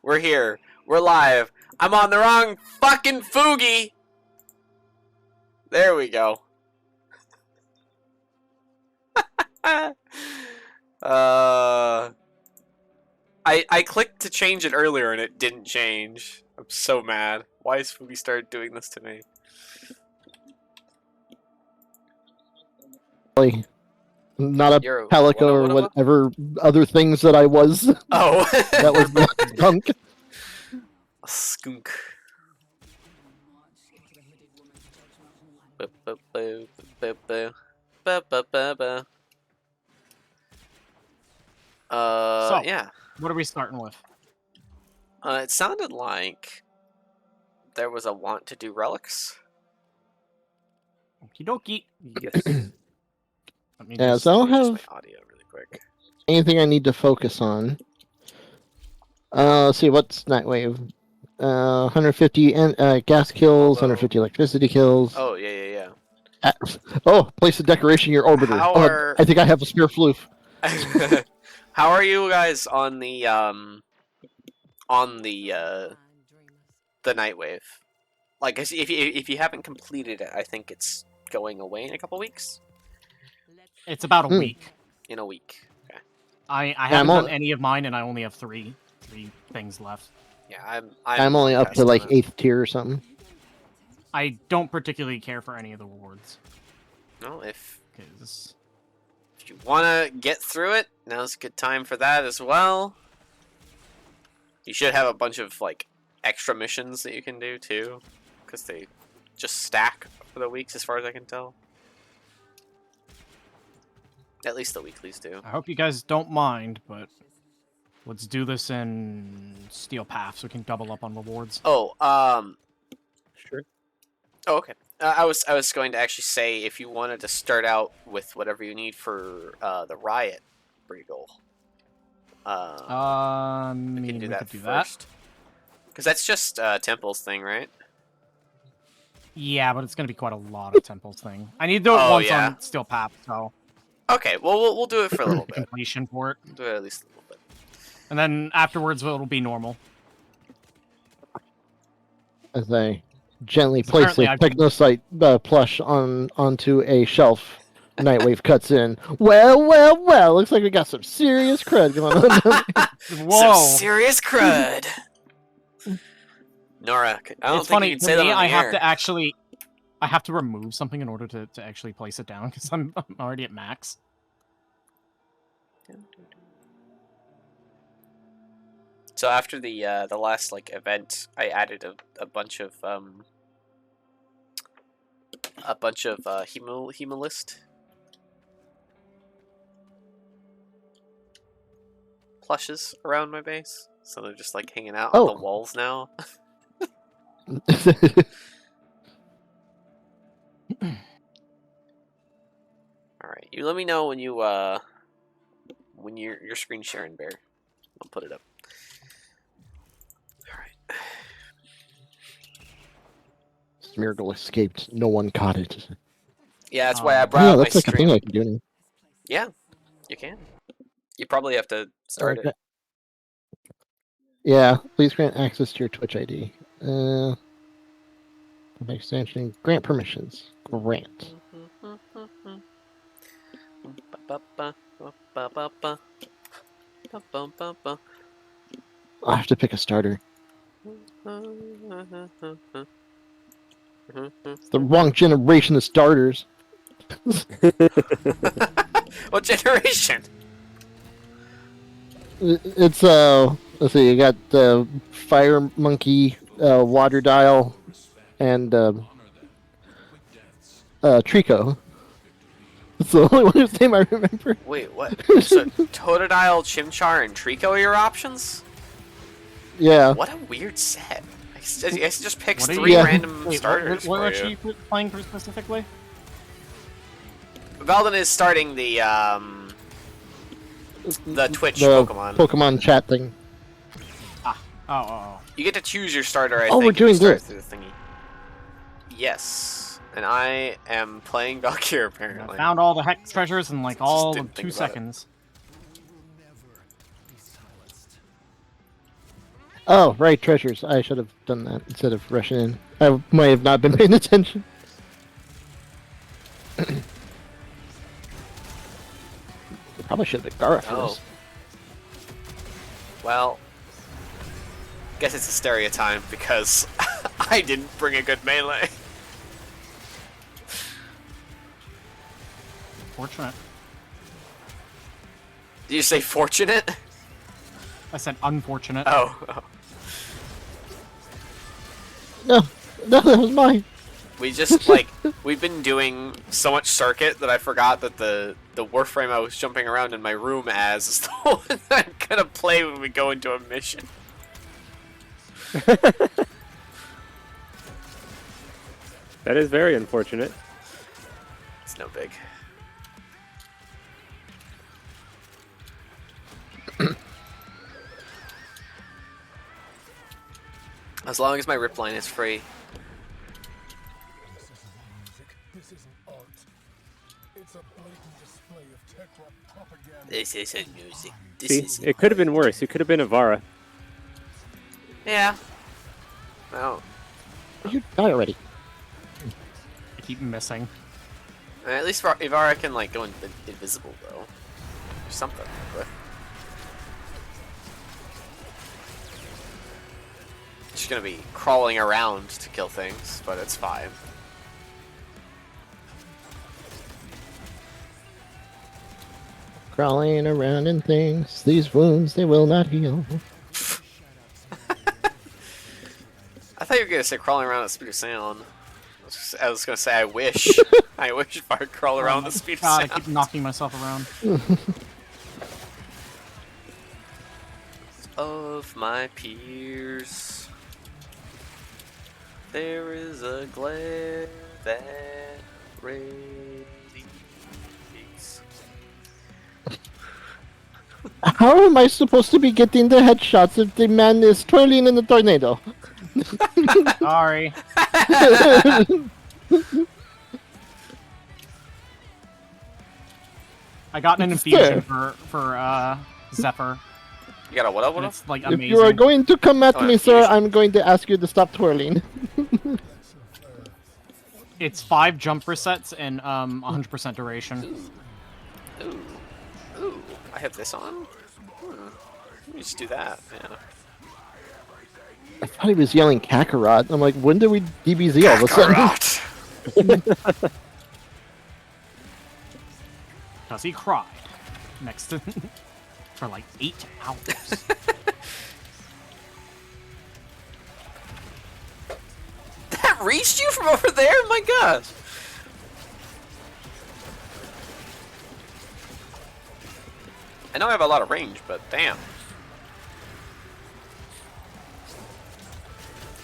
We're here. We're live. I'm on the wrong fucking Foogie. There we go. I clicked to change it earlier and it didn't change. I'm so mad. Why has Foogie started doing this to me? Not a You're Pelico or whatever other things that I was. Oh. That was not skunk. A skunk. So, yeah. What are we starting with? It sounded like there was a want to do relics. Okie dokie. Yes. Yeah, so I don't have my audio really quick. anything I need to focus on. Let's see, what's Nightwave? 150 gas kills, 150 electricity kills. Oh, yeah. Oh, place a decoration in your orbiter. How are... I think I have a spare floof. How are you guys on the Nightwave? Like, if you haven't completed it, I think it's going away in a couple weeks. It's about a week. In a week. Okay. I haven't done any of mine, and I only have three things left. Yeah, I'm only up to like 8th tier or something. I don't particularly care for any of the rewards. No, if Because you want to get through it, now's a good time for that as well. You should have a bunch of like extra missions that you can do too, because they just stack for the weeks as far as I can tell. At least the weeklies do. I hope you guys don't mind, but let's do this in Steel Path so we can double up on rewards. Oh, Sure. Oh, okay. I was going to actually say if you wanted to start out with whatever you need for the Riot Regal. We can do that first. Because that's just Temple's thing, right? Yeah, but it's going to be quite a lot of Temple's thing. I need to do it once on Steel Path, so... Okay, well, we'll do it for a little bit. Completion for it. We'll do it at least a little bit. And then afterwards, it'll be normal. As I gently place the Technocyte plush onto a shelf, Nightwave cuts in. Well, looks like we got some serious crud going on. Whoa! Some serious crud! Nora, I don't think you can say that on the air. I have to remove something in order to actually place it down, because I'm already at max. So after the last like event, I added a bunch of Hemolist plushes around my base, so they're just like hanging out on the walls now. Alright, you let me know when you're screen sharing, Bear. I'll put it up. Alright. Miracle escaped. No one caught it. Yeah, that's why I brought up my that's stream. Like a thing I can do now. Yeah, you can. You probably have to start it. Yeah, please grant access to your Twitch ID. Extension, grant permissions. Grant. I have to pick a starter. It's the wrong generation of starters. What generation? It's let's see, you got the Fire Monkey, Water Dial, and Trico. It's the only one whose name I remember. Wait, what? So Totodile, Chimchar, and Trico are your options? Yeah. What a weird set. I guess it just picks three random starters. What are you playing for specifically? Veldon is starting the Twitch Pokemon. Pokemon chat thing. Ah. Oh. You get to choose your starter, I think. We're doing this. Through the thingy. Yes. And I am playing Valkyr, apparently. I found all the hex treasures in like all of 2 seconds. Oh, right, treasures. I should have done that instead of rushing in. I might have not been paying attention. Probably should have been Gara first. Well, guess it's a stereotype because I didn't bring a good melee. Fortunate. Did you say fortunate? I said unfortunate. Oh. No, that was mine. We just, like, we've been doing so much circuit that I forgot that the Warframe I was jumping around in my room as is the one that I'm gonna play when we go into a mission. That is very unfortunate. It's no big. As long as my rip line is free. This isn't art. It's a blatant display of tech propaganda. This isn't music. This See, is. it could have been worse. It could have been Avara. Yeah. Well, You die already. I keep missing. at least Ivara can like go invisible though. Or something. But she's gonna be crawling around to kill things, but it's fine. Crawling around in things. These wounds, they will not heal. I thought you were gonna say crawling around at the speed of sound. I was gonna say I wish. I wish if I could crawl around the speed of God, sound. I keep knocking myself around. Of my peers, there is a glare that radiates. How am I supposed to be getting the headshots if the man is twirling in the tornado? Sorry. I got an infusion for Zephyr. You got a what? And it's like If amazing. you are going to come at Oh, me, sir, infusion. I'm going to ask you to stop twirling. It's 5 jump resets and 100% duration. Ooh, ooh! I have this on. Let me just do that. Yeah. I thought he was yelling Kakarot. I'm like, when did we DBZ all of a sudden? Kakarot! Because he cried next to for like 8 hours. That reached you from over there? My gosh! I know I have a lot of range, but damn.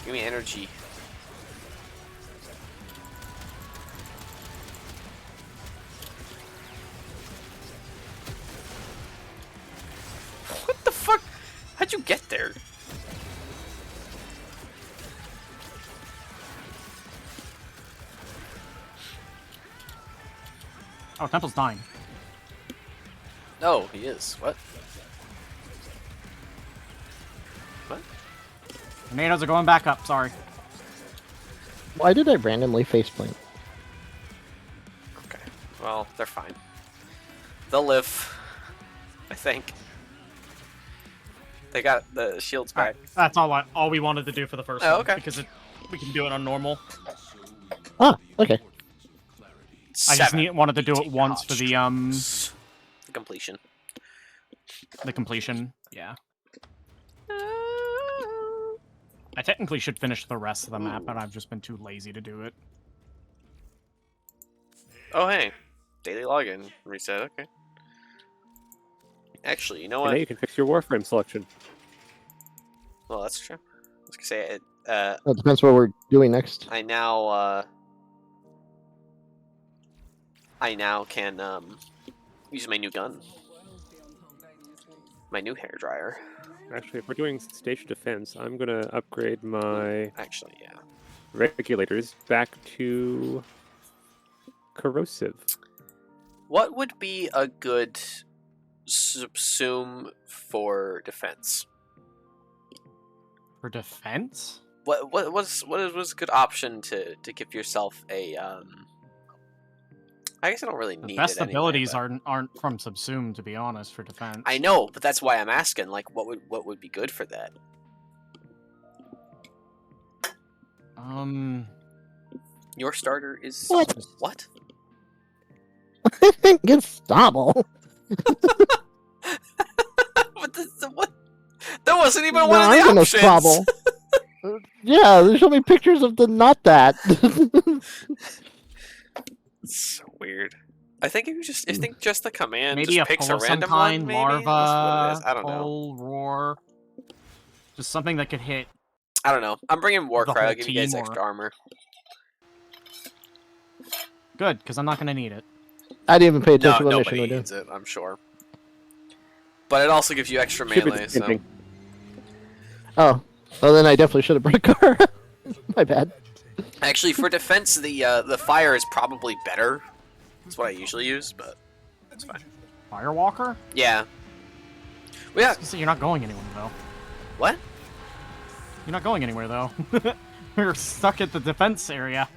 Give me energy. What the fuck? How'd you get there? Oh, Temple's dying. No, he is. What? What? Tornadoes are going back up, sorry. Why did I randomly faceplant? Okay. Well, they're fine. They'll live. I think. They got the shields back. That's all we wanted to do for the first Oh, one. okay. Because we can do it on normal. Ah, okay. I just wanted to do it once for the completion. The completion. Yeah. I technically should finish the rest of the map, but I've just been too lazy to do it. Oh hey, daily login reset. Okay. Actually, you know And now what? you can fix your Warframe selection. Well, that's true. I was gonna say it. That depends what we're doing next. I now can use my new gun, my new hairdryer. Actually, if we're doing station defense, I'm gonna upgrade my Actually, yeah. regulators back to corrosive. What would be a good subsume for defense? For defense? What's a good option to give yourself a I guess I don't really The need best it anyway, abilities but- aren't from Subsume, to be honest, for defense. I know, but that's why I'm asking. Like, what would be good for that? Your starter is What? What? It's Stobble. What? That wasn't even No, one of I the don't know options. Stobble. Yeah, they show me pictures of the not that. It's so weird. I think just the command Maybe just a picks pull a of some random kind, one. Maybe that's what it is. larva, I don't know. pull, roar. Just something that could hit. I don't know. I'm bringing Warcry. whole I'll give you guys team, or- extra armor. Good, because I'm not going to need it. I didn't even pay No, attention to what mission nobody we're doing. needs it. I'm sure. But it also gives you extra Stupid melee. So. skipping. Oh, well then I definitely should have brought a car. My bad. Actually, for defense, the fire is probably better. That's what I usually use, but it's fine. Firewalker? Yeah. Well, yeah. So you're not going anywhere, though. What? You're not going anywhere, though. We're stuck at the defense area.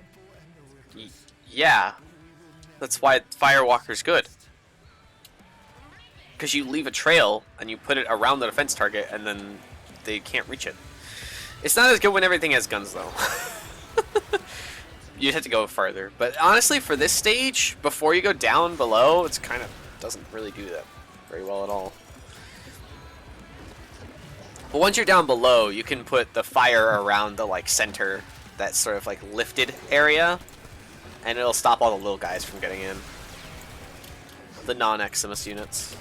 Yeah. That's why Firewalker's good. Because you leave a trail and you put it around the defense target, and then they can't reach it. It's not as good when everything has guns, though. You'd have to go farther. But honestly, for this stage, before you go down below, it's kind of doesn't really do that very well at all. But once you're down below, you can put the fire around the center, that sort of lifted area, and it'll stop all the little guys from getting in. The non-Eximus units.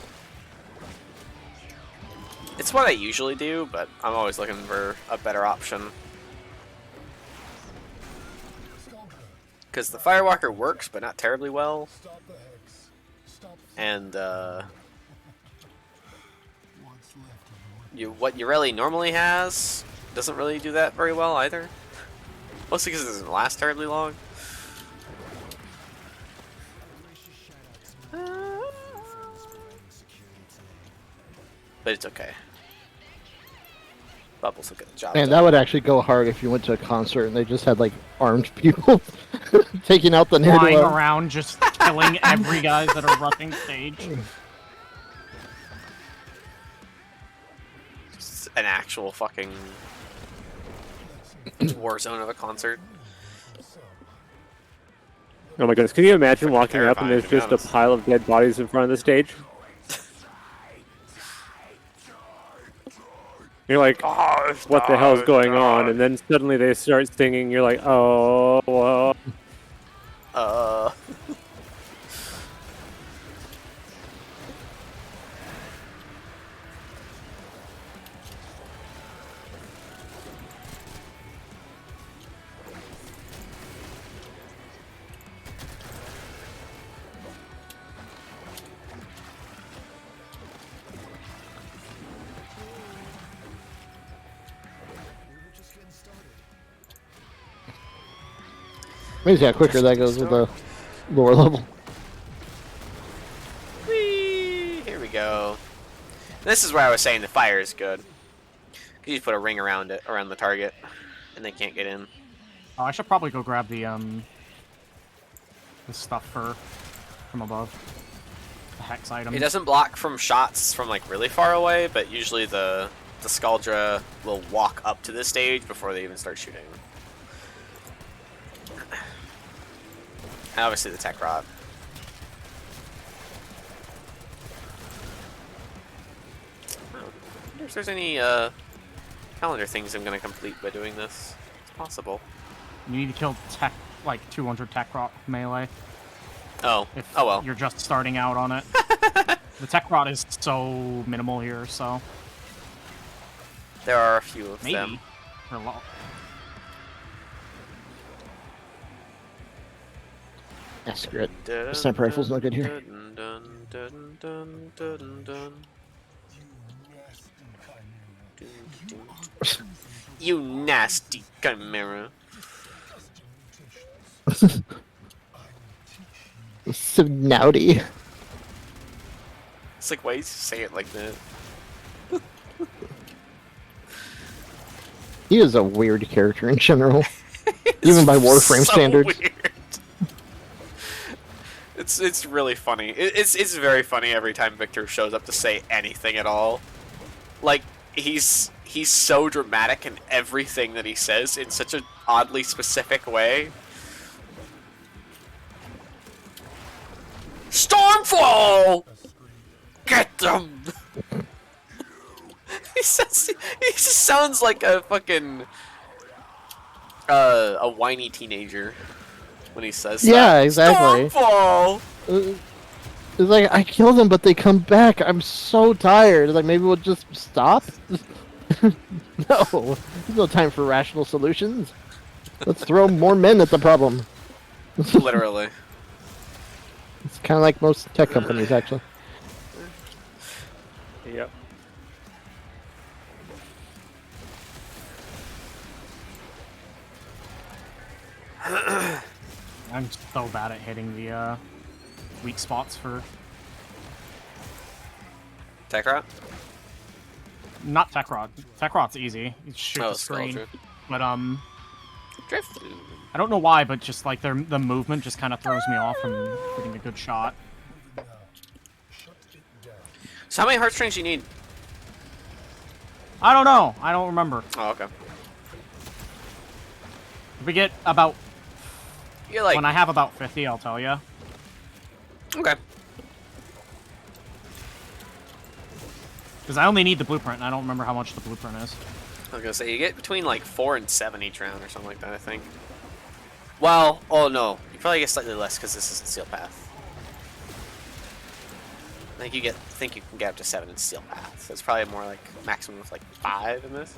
It's what I usually do, but I'm always looking for a better option. Because the Firewalker works, but not terribly well. Stop the hex. Stop And what's left of the what Ureli normally has doesn't really do that very well either. Mostly because it doesn't last terribly long. But it's okay. Bubbles will get the job Man, done. that would actually go hard if you went to a concert and they just had armed people taking out the Flying near around, just killing every guy that are rushing stage. It's an actual fucking war zone of a concert. Oh my goodness, can you imagine walking up and terrifying, there's to be just a honest. pile of dead bodies in front of the stage? You're like, what the hell's going on? And then suddenly they start singing, you're like, oh, well. Amazing how quicker that goes with the lower level. Whee! Here we go. This is where I was saying the fire is good. You just put a ring around it, around the target, and they can't get in. Oh, I should probably go grab the stuff from above. The hex item. It doesn't block from shots from really far away, but usually the Scaldra will walk up to the stage before they even start shooting. And obviously the tech rod. I wonder if there's any calendar things I'm gonna complete by doing this. It's possible. You need to kill 200 tech rot melee. Oh. If Oh well. you're just starting out on it. The tech rot is so minimal here, so There are a few of maybe. them. For a lot. Yeah, screw it. The sniper rifle's not good here. You nasty chimera. So naughty. It's why you say it like that? He is a weird character in general, even by Warframe so standards. Weird. It's really funny. It's very funny every time Victor shows up to say anything at all. Like he's so dramatic in everything that he says in such an oddly specific way. Stormfall! Get them! he just sounds like a fucking a whiny teenager when he says that. Yeah, exactly. Stormfall! It's like, I killed them, but they come back. I'm so tired. Like, maybe we'll just stop? No. There's no time for rational solutions. Let's throw more men at the problem. Literally. It's kind of like most tech companies, actually. Yep. I'm so bad at hitting the weak spots for Techrot? not tech rod. Tech rod's easy. You shoot the Skull screen. Drift. But Drift. I don't know why, but just like the movement just kind of throws me off from getting a good shot. So how many heartstrings do you need? I don't know. I don't remember. Oh, okay. If we get about You're like when I have about 50, I'll tell you. okay. Because I only need the blueprint, and I don't remember how much the blueprint is. I was gonna say you get between like 4 and 7 each round or something like that. I think. Well, oh no, you probably get slightly less because this isn't Steel Path. I think you can get up to 7 in Steel Path. So it's probably more like maximum of like 5 in this.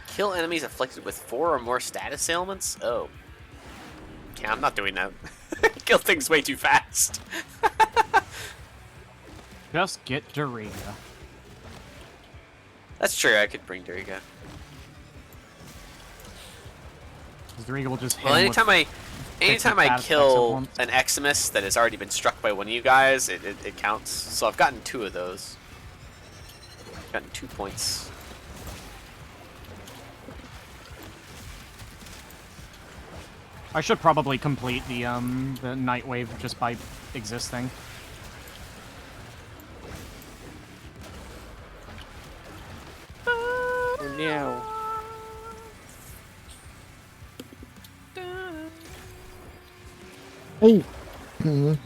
Kill enemies afflicted with 4 or more status ailments? Oh. Yeah, I'm not doing that. Kill things way too fast. Just get Doriga. That's true, I could bring Doriga. Doriga will just hit Well, him anytime I status kill effects at an Eximus that has already been struck by one of you guys, it counts. So I've gotten 2 of those. I've gotten 2 points. I should probably complete the night wave just by existing. No. Hey. Hello.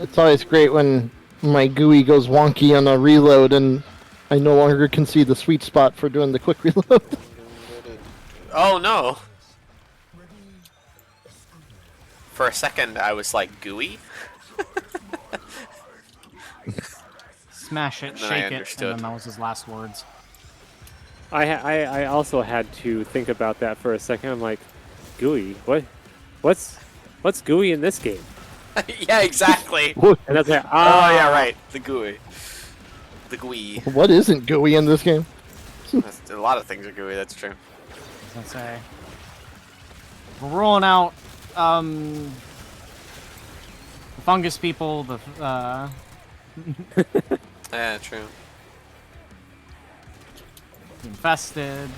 It's always great when my GUI goes wonky on a reload and I no longer can see the sweet spot for doing the quick reload. Oh no! For a second, I was like, gooey? Smash it, And then I shake it, and understood. then that was his last words. I also had to think about that for a second. I'm like, GUI? What's GUI in this game? Yeah, exactly. What, And that's like, Oh yeah, right. The gooey. The gooey. what isn't GUI in this game? A lot of things are gooey, that's true. I was gonna say. We're rolling out, the fungus people, the, Yeah, true. infested.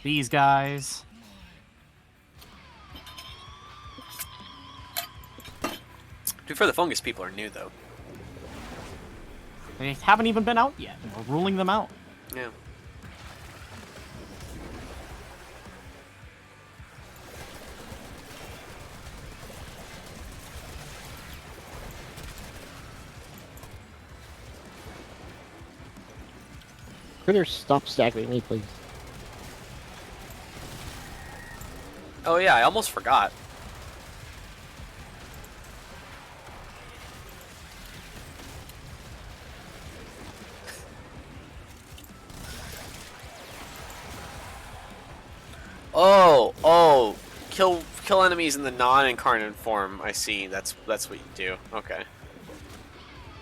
These guys. To be fair, the fungus people are new, though. They haven't even been out yet, and we're ruling them out. Yeah. Critters, stop staggering me, please. Oh yeah, I almost forgot. Oh, kill enemies in the non-incarnate form. I see. That's what you do. Okay.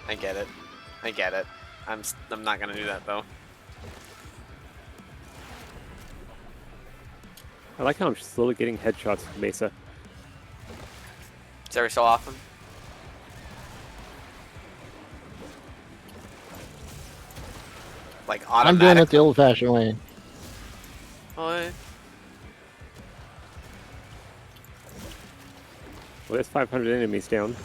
I get it. I get it. I'm not gonna do that though. I like how I'm slowly getting headshots with Mesa. It's every so often. Like I'm automatic. doing it the old-fashioned way. What? Well, there's 500 enemies down.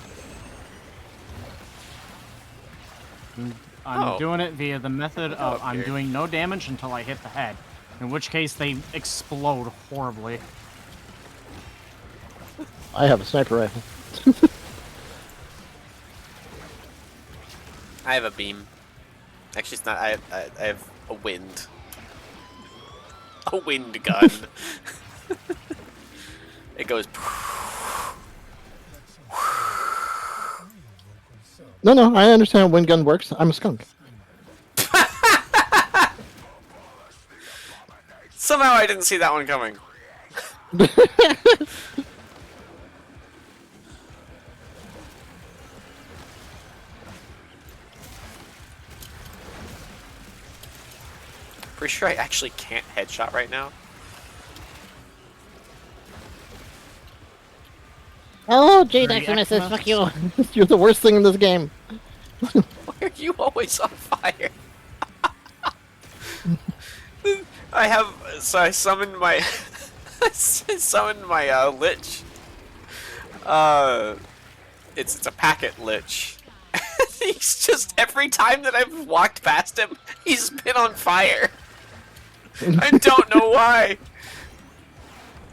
I'm Oh. doing it via the method of up I'm here. doing no damage until I hit the head. In which case they explode horribly. I have a sniper rifle. I have a beam. Actually, it's not. I have a wind. A wind gun. It goes. No, I understand how wind gun works. I'm a skunk. Somehow I didn't see that one coming. Pretty sure I actually can't headshot right now. Oh, Jade Three Maximus, Xmas. fuck you. You're the worst thing in this game. Why are you always on fire? I summoned my I summoned my lich. It's a packet lich. He's just every time that I've walked past him, he's been on fire. I don't know why.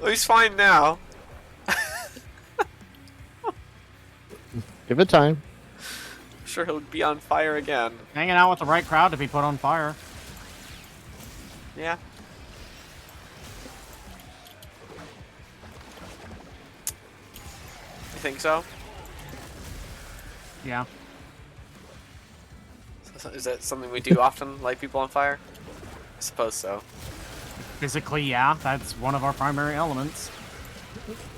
Well, he's fine now. Give it time. I'm sure he'll be on fire again. Hanging out with the right crowd to be put on fire. Yeah. You think so? Yeah. Is that something we do often, light people on fire? I suppose so. Physically, yeah, that's one of our primary elements.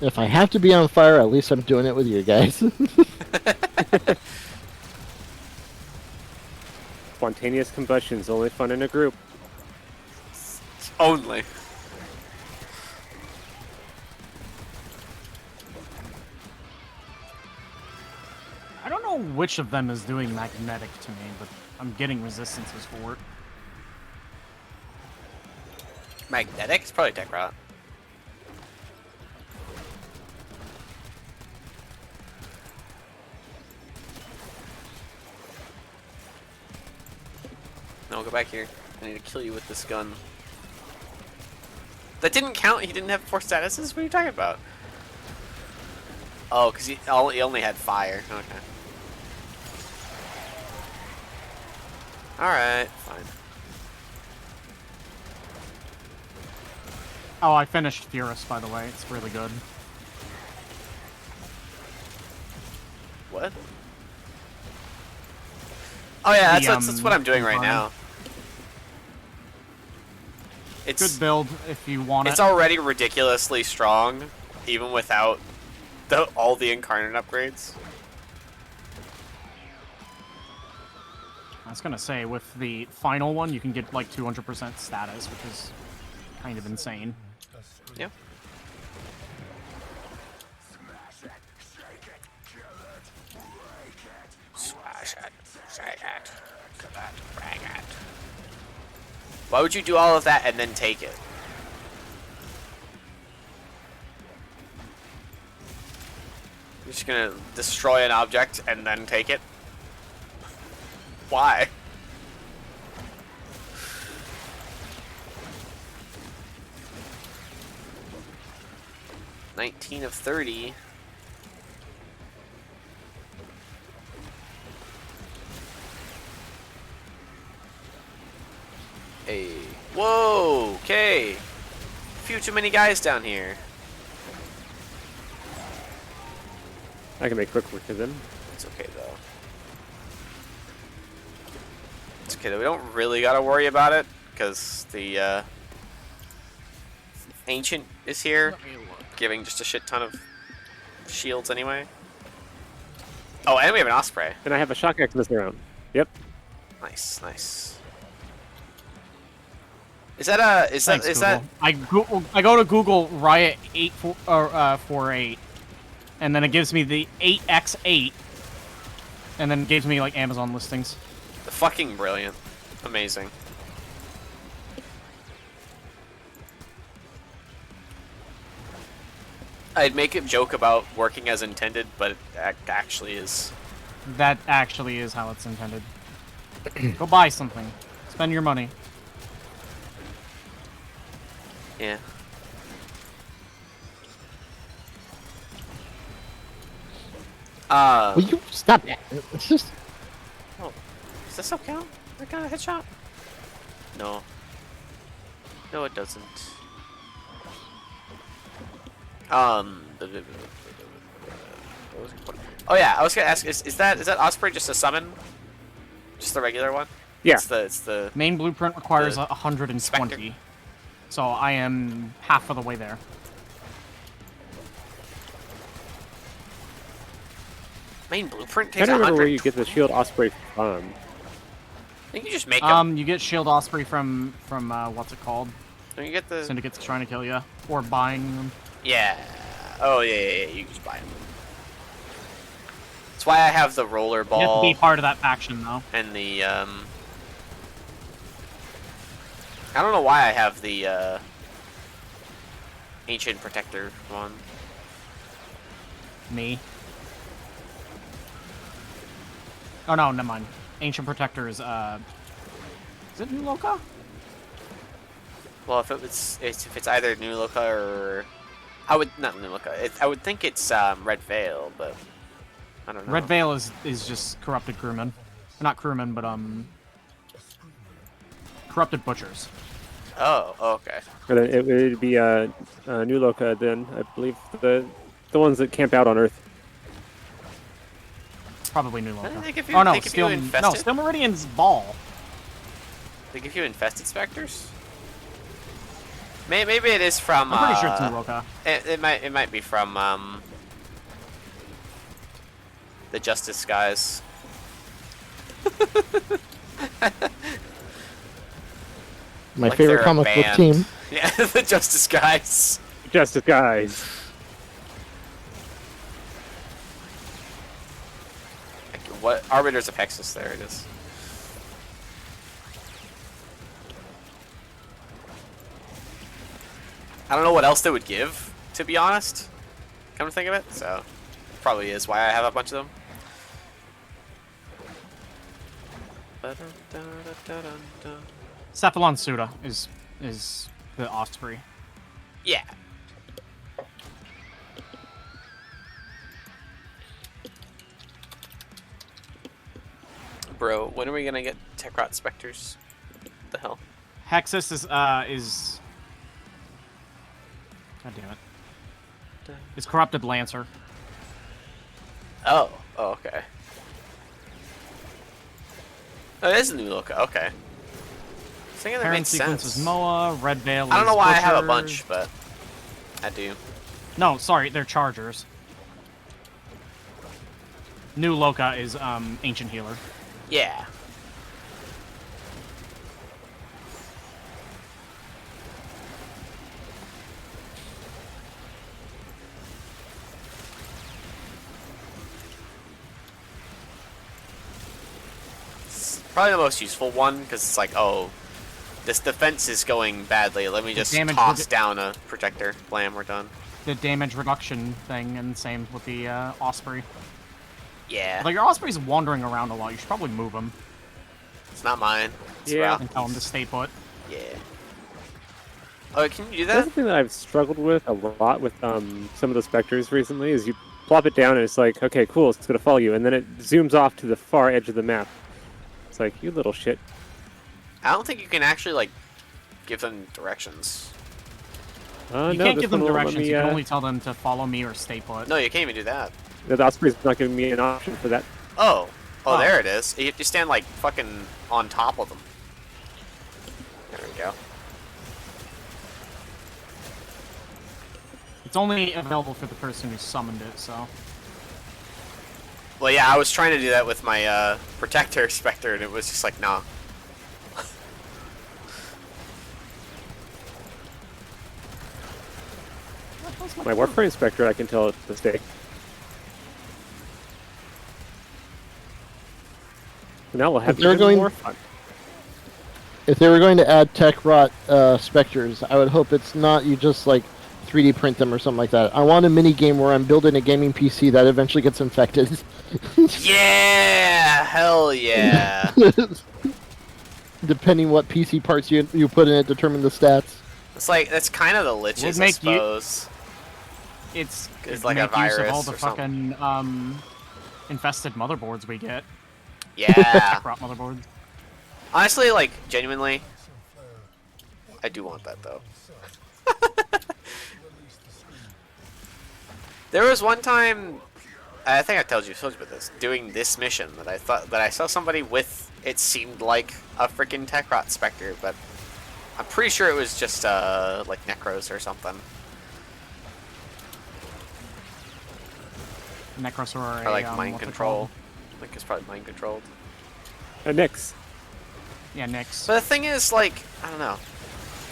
If I have to be on fire, at least I'm doing it with you guys. Spontaneous combustion is only fun in a group. Only. I don't know which of them is doing magnetic to me, but I'm getting resistances for it. Magnetic? It's probably tech rot. No, go back here. I need to kill you with this gun. That didn't count. He didn't have 4 statuses? What are you talking about? Oh, because he only had fire. Okay. Alright, fine. Oh, I finished Furus, by the way. It's really good. What? Oh yeah, The, that's what I'm doing right farming. now. Good It's build if you want it's it. already ridiculously strong, even without all the incarnate upgrades. I was gonna say, with the final one, you can get like 200% status, which is kind of insane. Yeah. Smash it, shake it, kill it, break it. Why would you do all of that and then take it? You're just gonna destroy an object and then take it? Why? "19 of 30. Hey. Whoa! Okay. Few too many guys down here. I can make quick work of them. It's okay though. It's okay though. We don't really gotta worry about it because the ancient is here, giving just a shit ton of shields anyway. Oh, and we have an osprey. And I have a shock activist around. Yep. Nice, nice. Is that a is Thanks, that is Google. that I go to Google Riot 848, and then it gives me the 8x8, and then it gives me like Amazon listings. fucking brilliant? Amazing. I'd make a joke about working as intended, but it actually is. That actually is how it's intended. Go buy something. Spend your money. Yeah. Will you stop that? It's just. Oh, does this still count? That kind of headshot? No. No, it doesn't. Oh yeah, I was gonna ask: is that Osprey just a summon? Just the regular one? Yeah. It's the Main blueprint requires The 120, Spectre. so I am half of the way there. main blueprint I takes don't remember where you 120. get the shield osprey from. I think you just make them. You get Shield Osprey from what's it called? Don't you get the? Syndicate's trying to kill you, or buying them. Yeah. Oh yeah. You can just buy them. That's why I have the roller You have to ball be part of that faction, though. and the I don't know why I have the ancient protector one. Me. Oh no, never mind. Ancient Protector is it New Loka? Well, if it's either New Loka or I would not New Loka. I would think it's Red Veil, but I don't know. Red Veil is just corrupted crewmen. Not crewmen, but corrupted butchers. Oh, okay. But it would be New Loka then, I believe, the ones that camp out on Earth. Probably New I Loka. think if you- Oh no, think if you Steel infested- Steel Meridian's Ball. They give you infested specters. Maybe it is from. I'm pretty sure it's New Loka. It might be from the Justice guys. My Like favorite they're a comic book band. team. Yeah, the Justice guys. Justice guys. What Arbiters of Hexus? There it is. I don't know what else they would give, to be honest. Come to think of it, so probably is why I have a bunch of them. Cephalon Suda is the Osprey. Yeah. Bro, when are we gonna get Tekrot Specters? What the hell? Hexus is God damn it. Is corrupted Lancer. Oh, okay. Oh, it is a new look. Okay. I was thinking that Parent made sequence sense. is Moa, Red Veil I don't is know why I have a Butchers. bunch, but I do. No, sorry, they're Chargers. New Loka is Ancient Healer. Yeah. It's probably the most useful one because it's like, oh, this defense is going badly. Let me just damage toss down a protector. Blam, we're done. The damage reduction thing, and same with the Osprey. Yeah. Although your Osprey's wandering around a lot, you should probably move him It's not mine. It's Yeah. Ralph. and tell him to stay put. Yeah. Oh, can you do That's that? the thing that I've struggled with a lot with some of the Spectres recently, is you plop it down and it's like, okay, cool, it's going to follow you, and then it zooms off to the far edge of the map. It's like, you little shit. I don't think you can actually, like, give them directions. You No, can't this give them one won't let directions, me, you can only tell them to follow me or stay put. No, you can't even do that. The Osprey's not giving me an option for that. Oh. Oh, Oh. there it is. You have to stand, like, fucking on top of them. There we go. It's only available for the person who summoned it, so... Well, yeah, I was trying to do that with my, Protector Spectre, and it was just like, nah. My Warframe Spectre, I can tell it's a mistake. Now we'll have even more fun. If they were going to add tech rot specters, I would hope it's not you just like 3D print them or something like that. I want a mini game where I'm building a gaming PC that eventually gets infected. Yeah, hell yeah. Depending what PC parts you put in it, determine the stats. It's like that's kind of the liches, I suppose. It's like a virus use of all the or something. fucking infested motherboards we get. Yeah. Prop motherboards. Honestly, like genuinely, I do want that though. There was one time, I think I told you about this, doing this mission that I thought that I saw somebody with. It seemed like a freaking tech rot specter, but I'm pretty sure it was just like Necros or something. Necros or like mind control. I think it's probably mind controlled. Nyx. Yeah, Nyx. But the thing is, like, I don't know.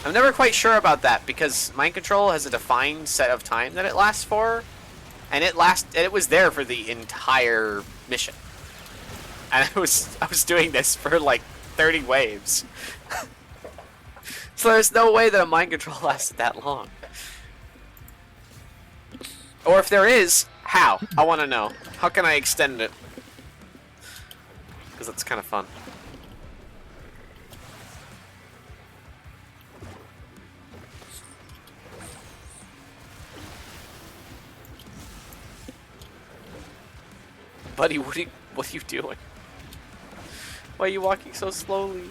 I'm never quite sure about that because mind control has a defined set of time that it lasts for, and it was there for the entire mission. And I was doing this for like 30 waves. So there's no way that a mind control lasted that long. Or if there is, how? I want to know. How can I extend it? Because it's kind of fun. Buddy, what are you doing? Why are you walking so slowly?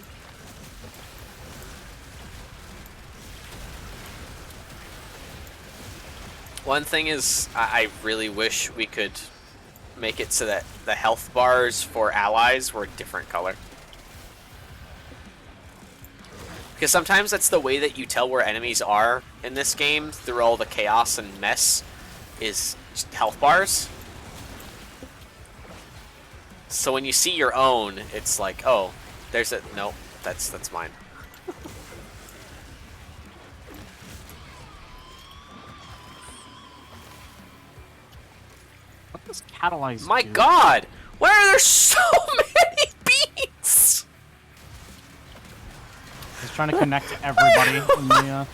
One thing is, I really wish we could make it so that the health bars for allies were a different color. Because sometimes that's the way that you tell where enemies are in this game, through all the chaos and mess, is just health bars. So when you see your own, it's like, oh, there's a... Nope, that's mine. What does catalyze My do? god! Why are there so many beans? Just trying to connect to everybody. In the,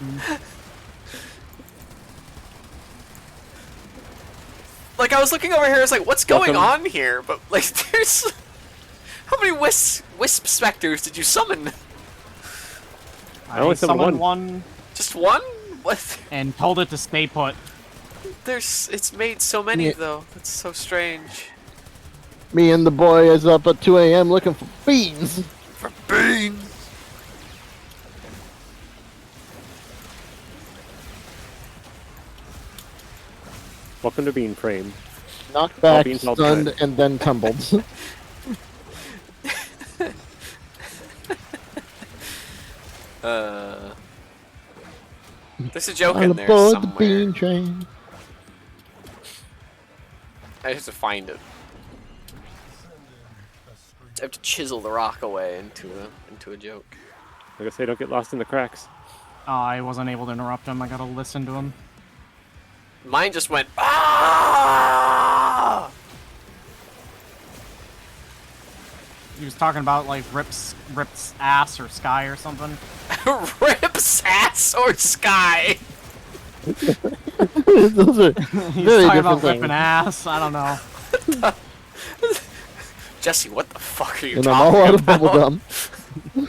Like, I was looking over here, I was like, what's going on here? But, like, there's... How many wisp specters did you summon? I only summoned one. Just one? What? And told it to stay put. It's made so many, though. That's so strange. Me and the boy is up at 2 a.m. looking for beans. For beans! Welcome to Bean Frame. Knocked back, stunned, and then tumbled. There's a joke I'm in there aboard somewhere. the bean train. I have to find it. I have to chisel the rock away into a joke. Like I say, don't get lost in the cracks. I wasn't able to interrupt him. I gotta listen to him. Mine just went, ah! He was talking about like Rip's ass or Sky or something. Rip's ass or Sky? Those are He's very talking different about things. ripping ass. I don't know. Jesse, what the fuck are you And I'm all out talking of about? bubblegum.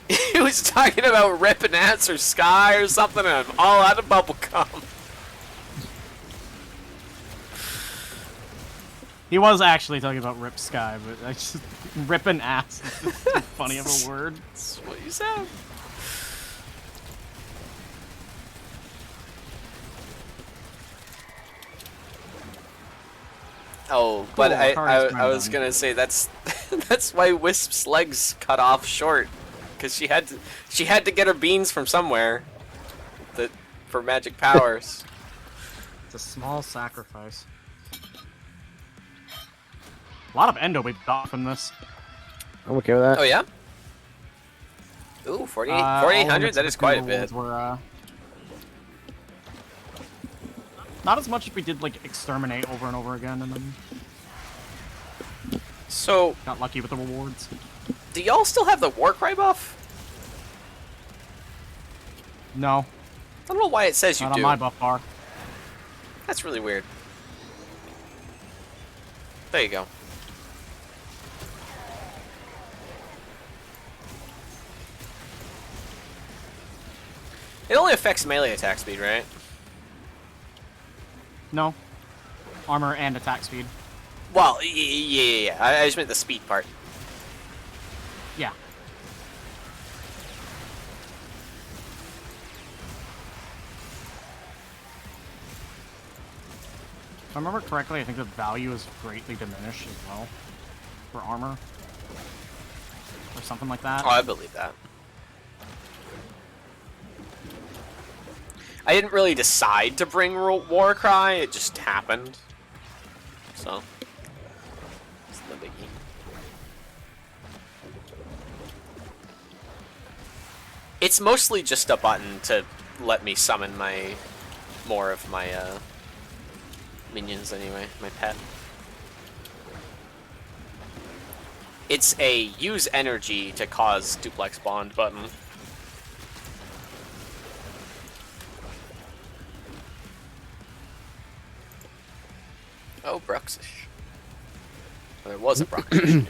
He was talking about ripping ass or Sky or something, and I'm all out of bubblegum. He was actually talking about Rip Sky, but I just ripping ass is just too funny of a word. That's what you said. Oh, but Cool, I was gonna say that's that's why Wisp's legs cut off short, because she had to get her beans from somewhere, for magic powers. It's a small sacrifice. A lot of endo we got from this. I'm okay with that. Oh yeah. Ooh, 4,800. That is quite a bit. Were, Not as much as we did, like, Exterminate over and over again, and then So, got lucky with the rewards. do y'all still have the Warcry buff? No, I don't know why it says you not on do. my buff bar. That's really weird. There you go. It only affects melee attack speed, right? No. Armor and attack speed. Well, yeah. I just meant the speed part. Yeah. If I remember correctly, I think the value is greatly diminished as well for armor. Or something like that. Oh, I believe that. I didn't really decide to bring Warcry, it just happened. So, it's no biggie. It's mostly just a button to let me summon more of my minions anyway, my pet. It's a use energy to cause duplex bond button. Oh, Bruxish. Well, there was a Bruxish anyway.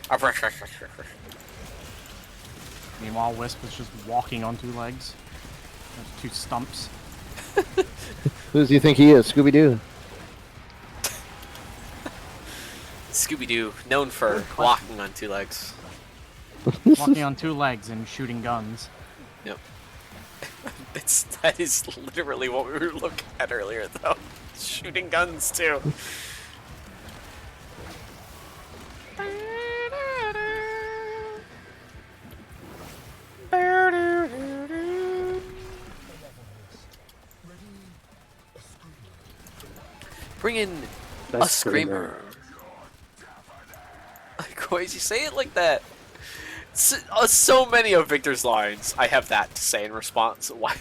A Bruxish. Meanwhile, Wisp is just walking on 2 legs. There's 2 stumps. Who does he think he is? Scooby-Doo. Scooby-Doo, known for walking on 2 legs. Walking on 2 legs and shooting guns. Yep. That is literally what we were looking at earlier, though. Shooting guns, too. Bring in a screamer. Like, why did you say it like that? So many of Victor's lines, I have that to say in response. Why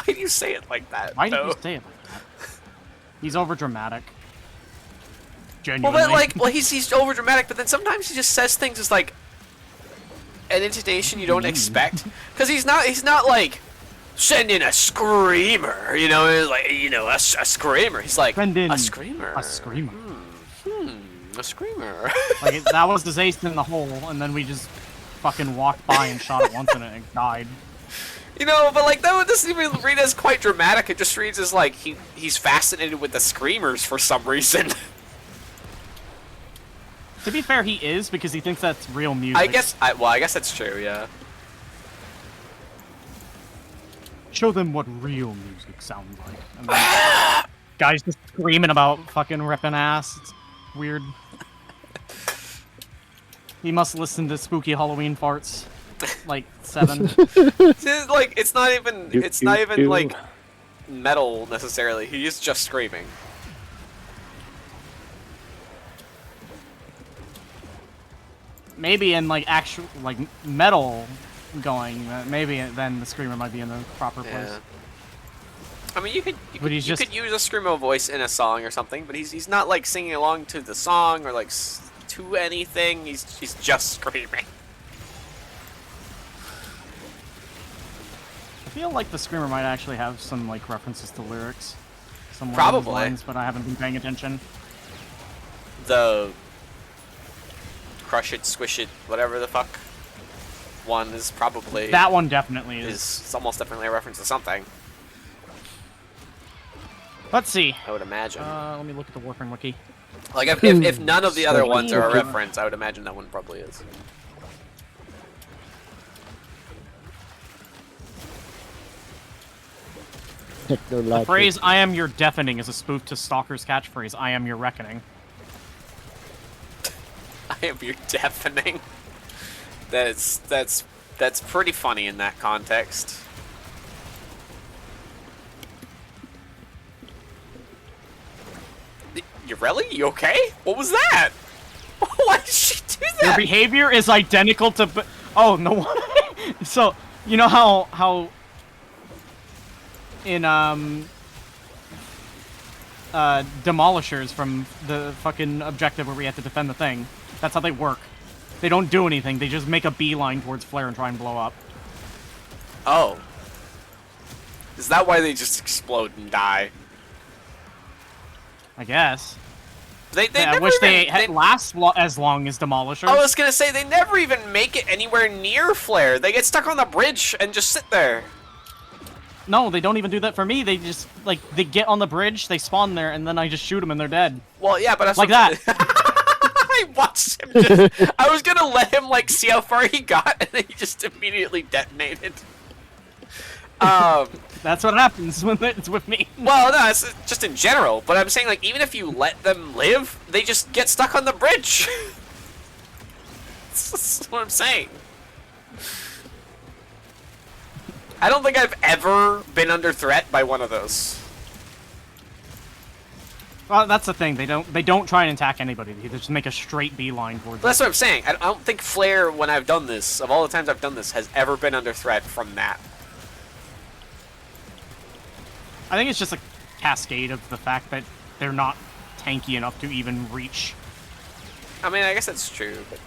do you say it like that? Why did though? you say it like that? He's overdramatic. Well, Genuinely. but like, he's overdramatic, but then sometimes he just says things as like an intonation you don't expect. Because he's not like send in a screamer, you know, like a screamer. He's like Send in a screamer. A screamer. A screamer. Like, that was his ace in the hole, and then we just fucking walked by and shot it once and it died. You know, but like that doesn't even read as quite dramatic. It just reads as like he's fascinated with the screamers for some reason. To be fair, he is, because he thinks that's real music. I guess that's true. Yeah. Show them what real music sounds like. And then guys just screaming about fucking ripping ass. It's weird. He must listen to spooky Halloween farts. Like 7. It's like it's not even like metal necessarily. He is just screaming. Maybe in like actual like metal going, maybe then the screamer might be in the proper place. Yeah. I mean, you could But he's just- could use a screamo voice in a song or something, but he's not like singing along to the song or like to anything. He's just screaming. I feel like the screamer might actually have some like references to lyrics. Somewhere Probably. in those lines, but I haven't been paying attention. The crush it, squish it, whatever the fuck one is probably That one definitely is. it's almost definitely a reference to something. Let's see. I would imagine. Let me look at the Warframe wiki. Like if none of the other So- ones are a reference, I would imagine that one probably is. The phrase "I am your deafening" is a spoof to Stalker's catchphrase "I am your reckoning." I am your deafening. That's pretty funny in that context. You really? You okay? What was that? Why did she do Your that? behavior is identical to. Oh no! So you know how in demolishers from the fucking objective where we had to defend the thing. That's how they work. They don't do anything. They just make a beeline towards flare and try and blow up. Oh. Is that why they just explode and die? I guess. They I never wish even, they last as long as demolishers. I was gonna say, they never even make it anywhere near flare. They get stuck on the bridge and just sit there. No, they don't even do that for me. They just, like, they get on the bridge, they spawn there, and then I just shoot them and they're dead. Well, yeah, but that's like what that. I watched him just... I was gonna let him, like, see how far he got, and then he just immediately detonated. That's what happens when it's with me. Well, no, it's just in general, but I'm saying, like, even if you let them live, they just get stuck on the bridge. That's what I'm saying. I don't think I've ever been under threat by one of those. Well, that's the thing. They don't try and attack anybody. They just make a straight beeline towards. That's what I'm saying. I don't think flare, when I've done this, of all the times I've done this, has ever been under threat from that. I think it's just a cascade of the fact that they're not tanky enough to even reach. I mean, I guess that's true, but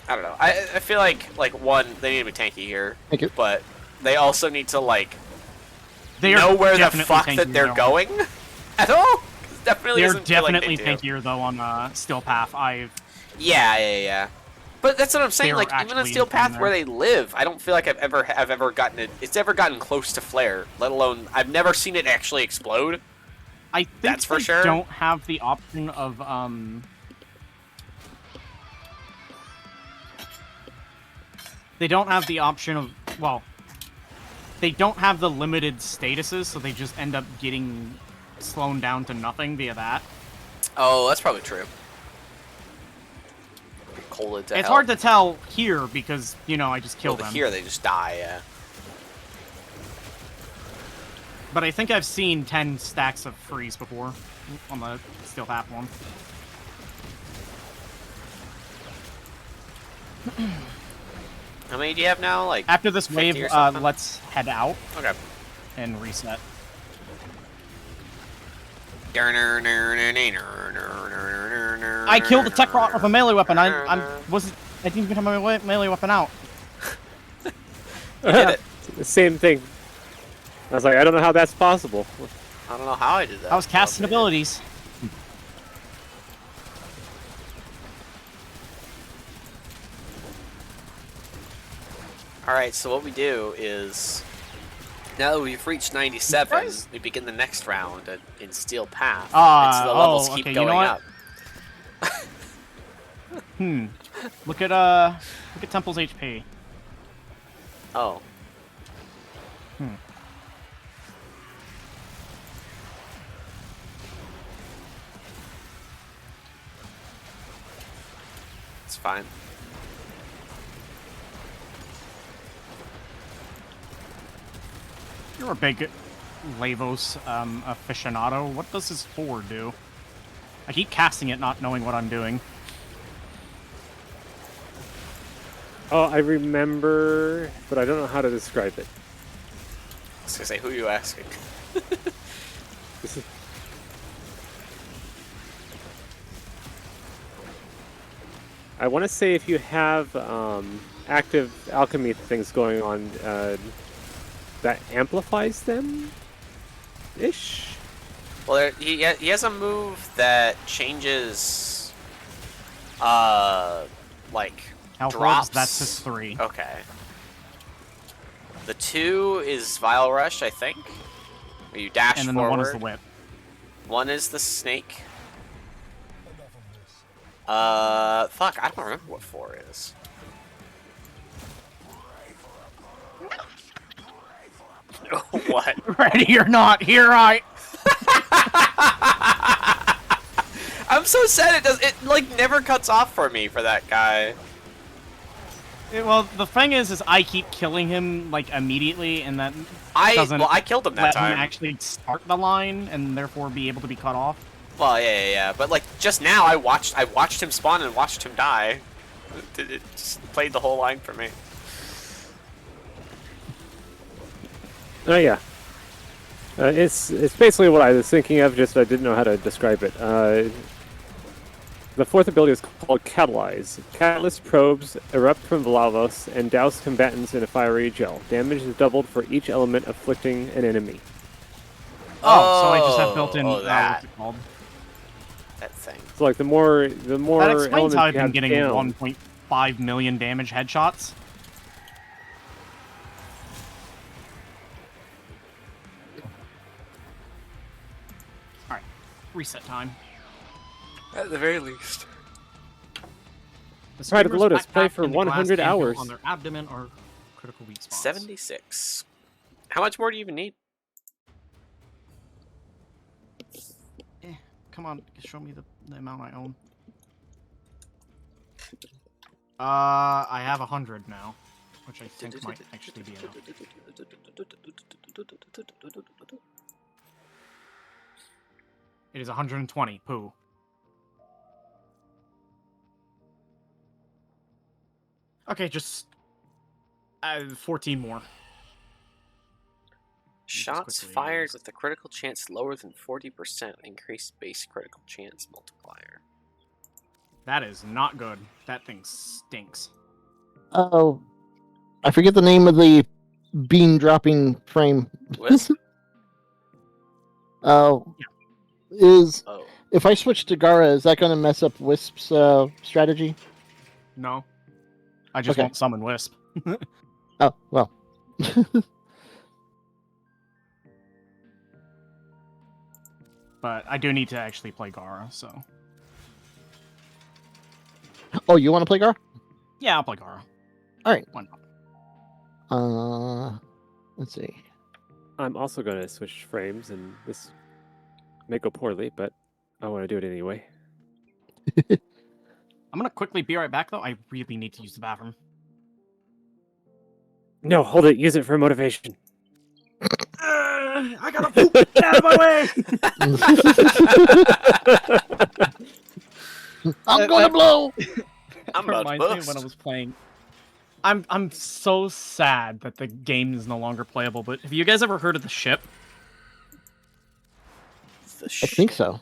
I don't know. I feel like one, they need to be tanky here, Thank you. but they also need to, like, They know where the definitely fuck tankier that they're though. going at all. Definitely They're doesn't feel like definitely they do. tankier though on Steel Path. Yeah. But that's what I'm saying. They are Like, even on actually Steel Path in where there. they live, I don't feel like I've ever gotten it. It's ever gotten close to flare. Let alone, I've never seen it actually explode. I think That's for they sure. don't have the option of They don't have the option of, well, they don't have the limited statuses, so they just end up getting slowed down to nothing via that. Oh, that's probably true. Cold to It's hell. hard to tell here because, you know, I just killed them. Here they just die. Yeah. But I think I've seen 10 stacks of freeze before on the Steel Path one. How many do you have now? Like After this 50 wave, or something? let's head out Okay. and reset. I killed the tech rot with a melee weapon. I didn't even have my melee weapon out. You did it. The same thing. I was like, I don't know how that's possible. I don't know how I did that. I was casting Okay. abilities. Alright, so what we do is, now that we've reached 97, Guys? we begin the next round in Steel Path. Ah, and so the levels keep okay, you going know what? up. Look at Temple's HP. Oh. It's fine. You're a big Lavos aficionado. What does his 4 do? I keep casting it, not knowing what I'm doing. Oh, I remember, but I don't know how to describe it. I was gonna say, who are you asking? I want to say if you have active alchemy things going on, that amplifies them? Ish? Well, he has a move that changes, like, Health drops. orbs, that's his 3. Okay. The 2 is Vile Rush, I think. Where you dash And then forward. the 1 is the whip. 1 is the snake. Enough of this. Fuck, I don't remember what 4 is. What? Ready or not, here I... I'm so sad it like never cuts off for me for that guy. Well, the thing is I keep killing him, like, immediatty, and that doesn't I killed him that let time. him actually start the line, and therefore be able to be cut off. Well, yeah. But like just now, I watched him spawn and watched him die. It just played the whole line for me. Oh yeah. It's basically what I was thinking of, just I didn't know how to describe it. The fourth ability is called Catalyze. Catalyst probes erupt from the lavas and douse combatants in a fiery gel. Damage is doubled for each element afflicting an enemy. Oh, so I just have built-in. Oh, What's that. it called? That thing. So like the more That explains elements how I've you been have getting down, 1.5 million damage headshots. All right, reset time. At the very least. The Pride of the streamer's Lotus, play backpack for and the glass 100 anvil hours. on their abdomen or critical weak spots. 76. How much more do you even need? Come on, show me the amount I own. I have 100 now, which I think might actually be enough. It is 120. Poo. Okay, just 14 more. Shots quickly fired is- with a critical chance lower than 40% increased base critical chance multiplier. That is not good. That thing stinks. Oh, I forget the name of the bean dropping frame. Wisp? Oh, Yeah. is Oh. if I switch to Gara, is that going to mess up Wisp's strategy? No. I just Okay. won't summon Wisp. Oh well. But I do need to actually play Gara, so... Oh, you want to play Gara? Yeah, I'll play Gara. All right. Why not? Let's see. I'm also going to switch frames, and this may go poorly, but I want to do it anyway. I'm gonna quickly be right back, though. I really need to use the bathroom. No, hold it. Use it for motivation. I gotta poop! Get out of my way! I'm gonna blow. I'm about to Reminds me of bust. when I was playing. I'm so sad that the game is no longer playable. But have you guys ever heard of the ship? The I think so.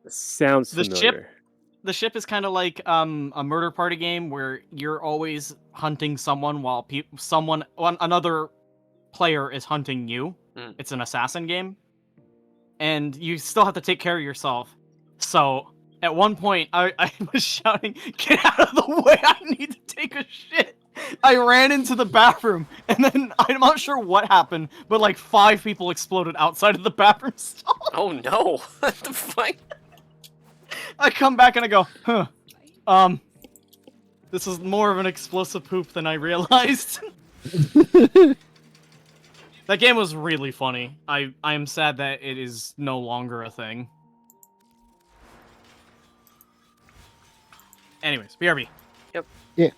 Sounds The familiar. ship? The ship is kind of like a murder party game where you're always hunting someone while another player is hunting you. Mm. It's an assassin game, and you still have to take care of yourself. So at one point, I was shouting, "Get out of the way! I need to take a shit!" I ran into the bathroom, and then I'm not sure what happened, but like 5 people exploded outside of the bathroom stall. Oh no! What the fuck? I come back and I go, huh, this is more of an explosive poop than I realized. That game was really funny. I am sad that it is no longer a thing. Anyways, BRB. Yep. Yeah.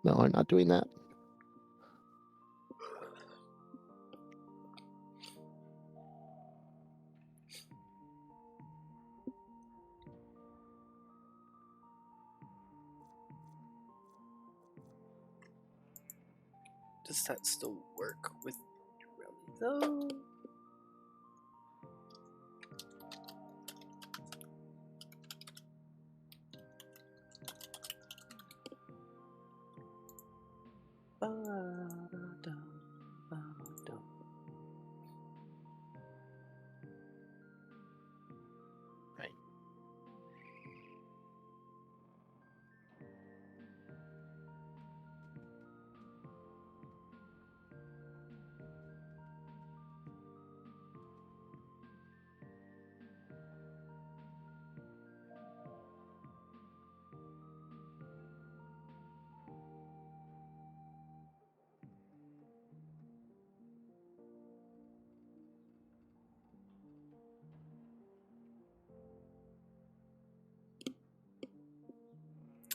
No, I'm not doing that. Does that still work with Rally though? Right.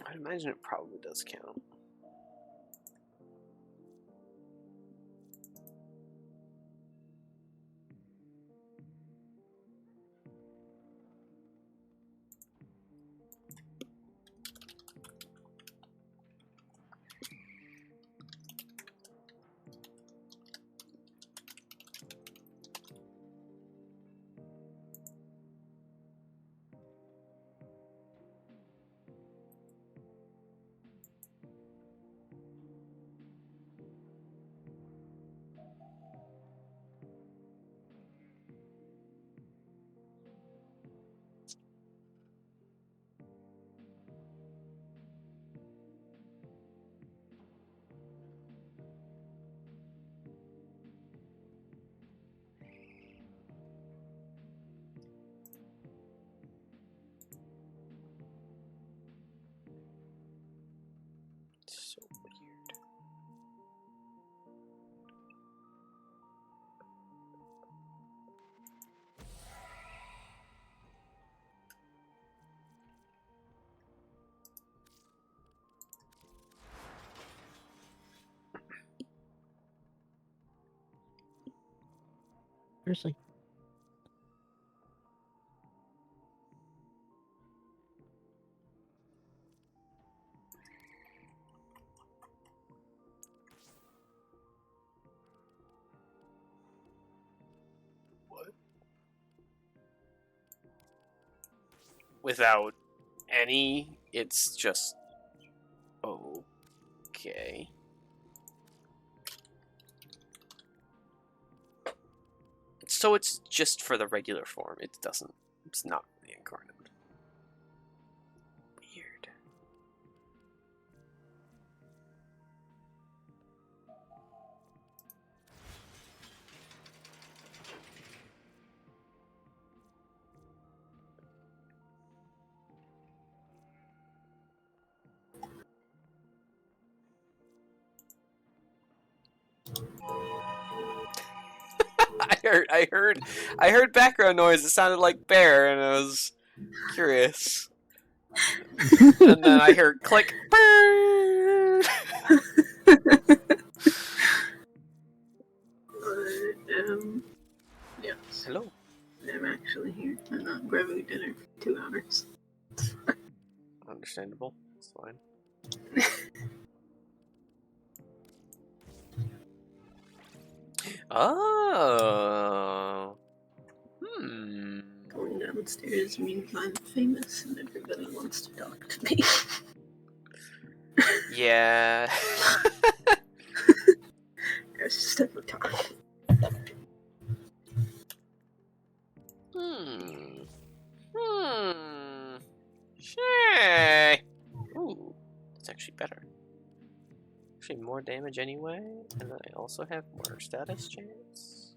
I'd imagine it probably does count. Seriously. Without any, it's just okay. So it's just for the regular form. It's not the incarnate. Weird. I heard background noise. It sounded like bear, and I was curious. And then I heard click. Burn! Yes. Hello. I'm actually here. I'm not grabbing dinner for 2 hours. Understandable. It's fine. Oh. Going downstairs means I'm famous and everybody wants to talk to me. Yeah. There's step of talk. Sure. Ooh, that's actually better. Actually, more damage anyway, and then I also have more status chance.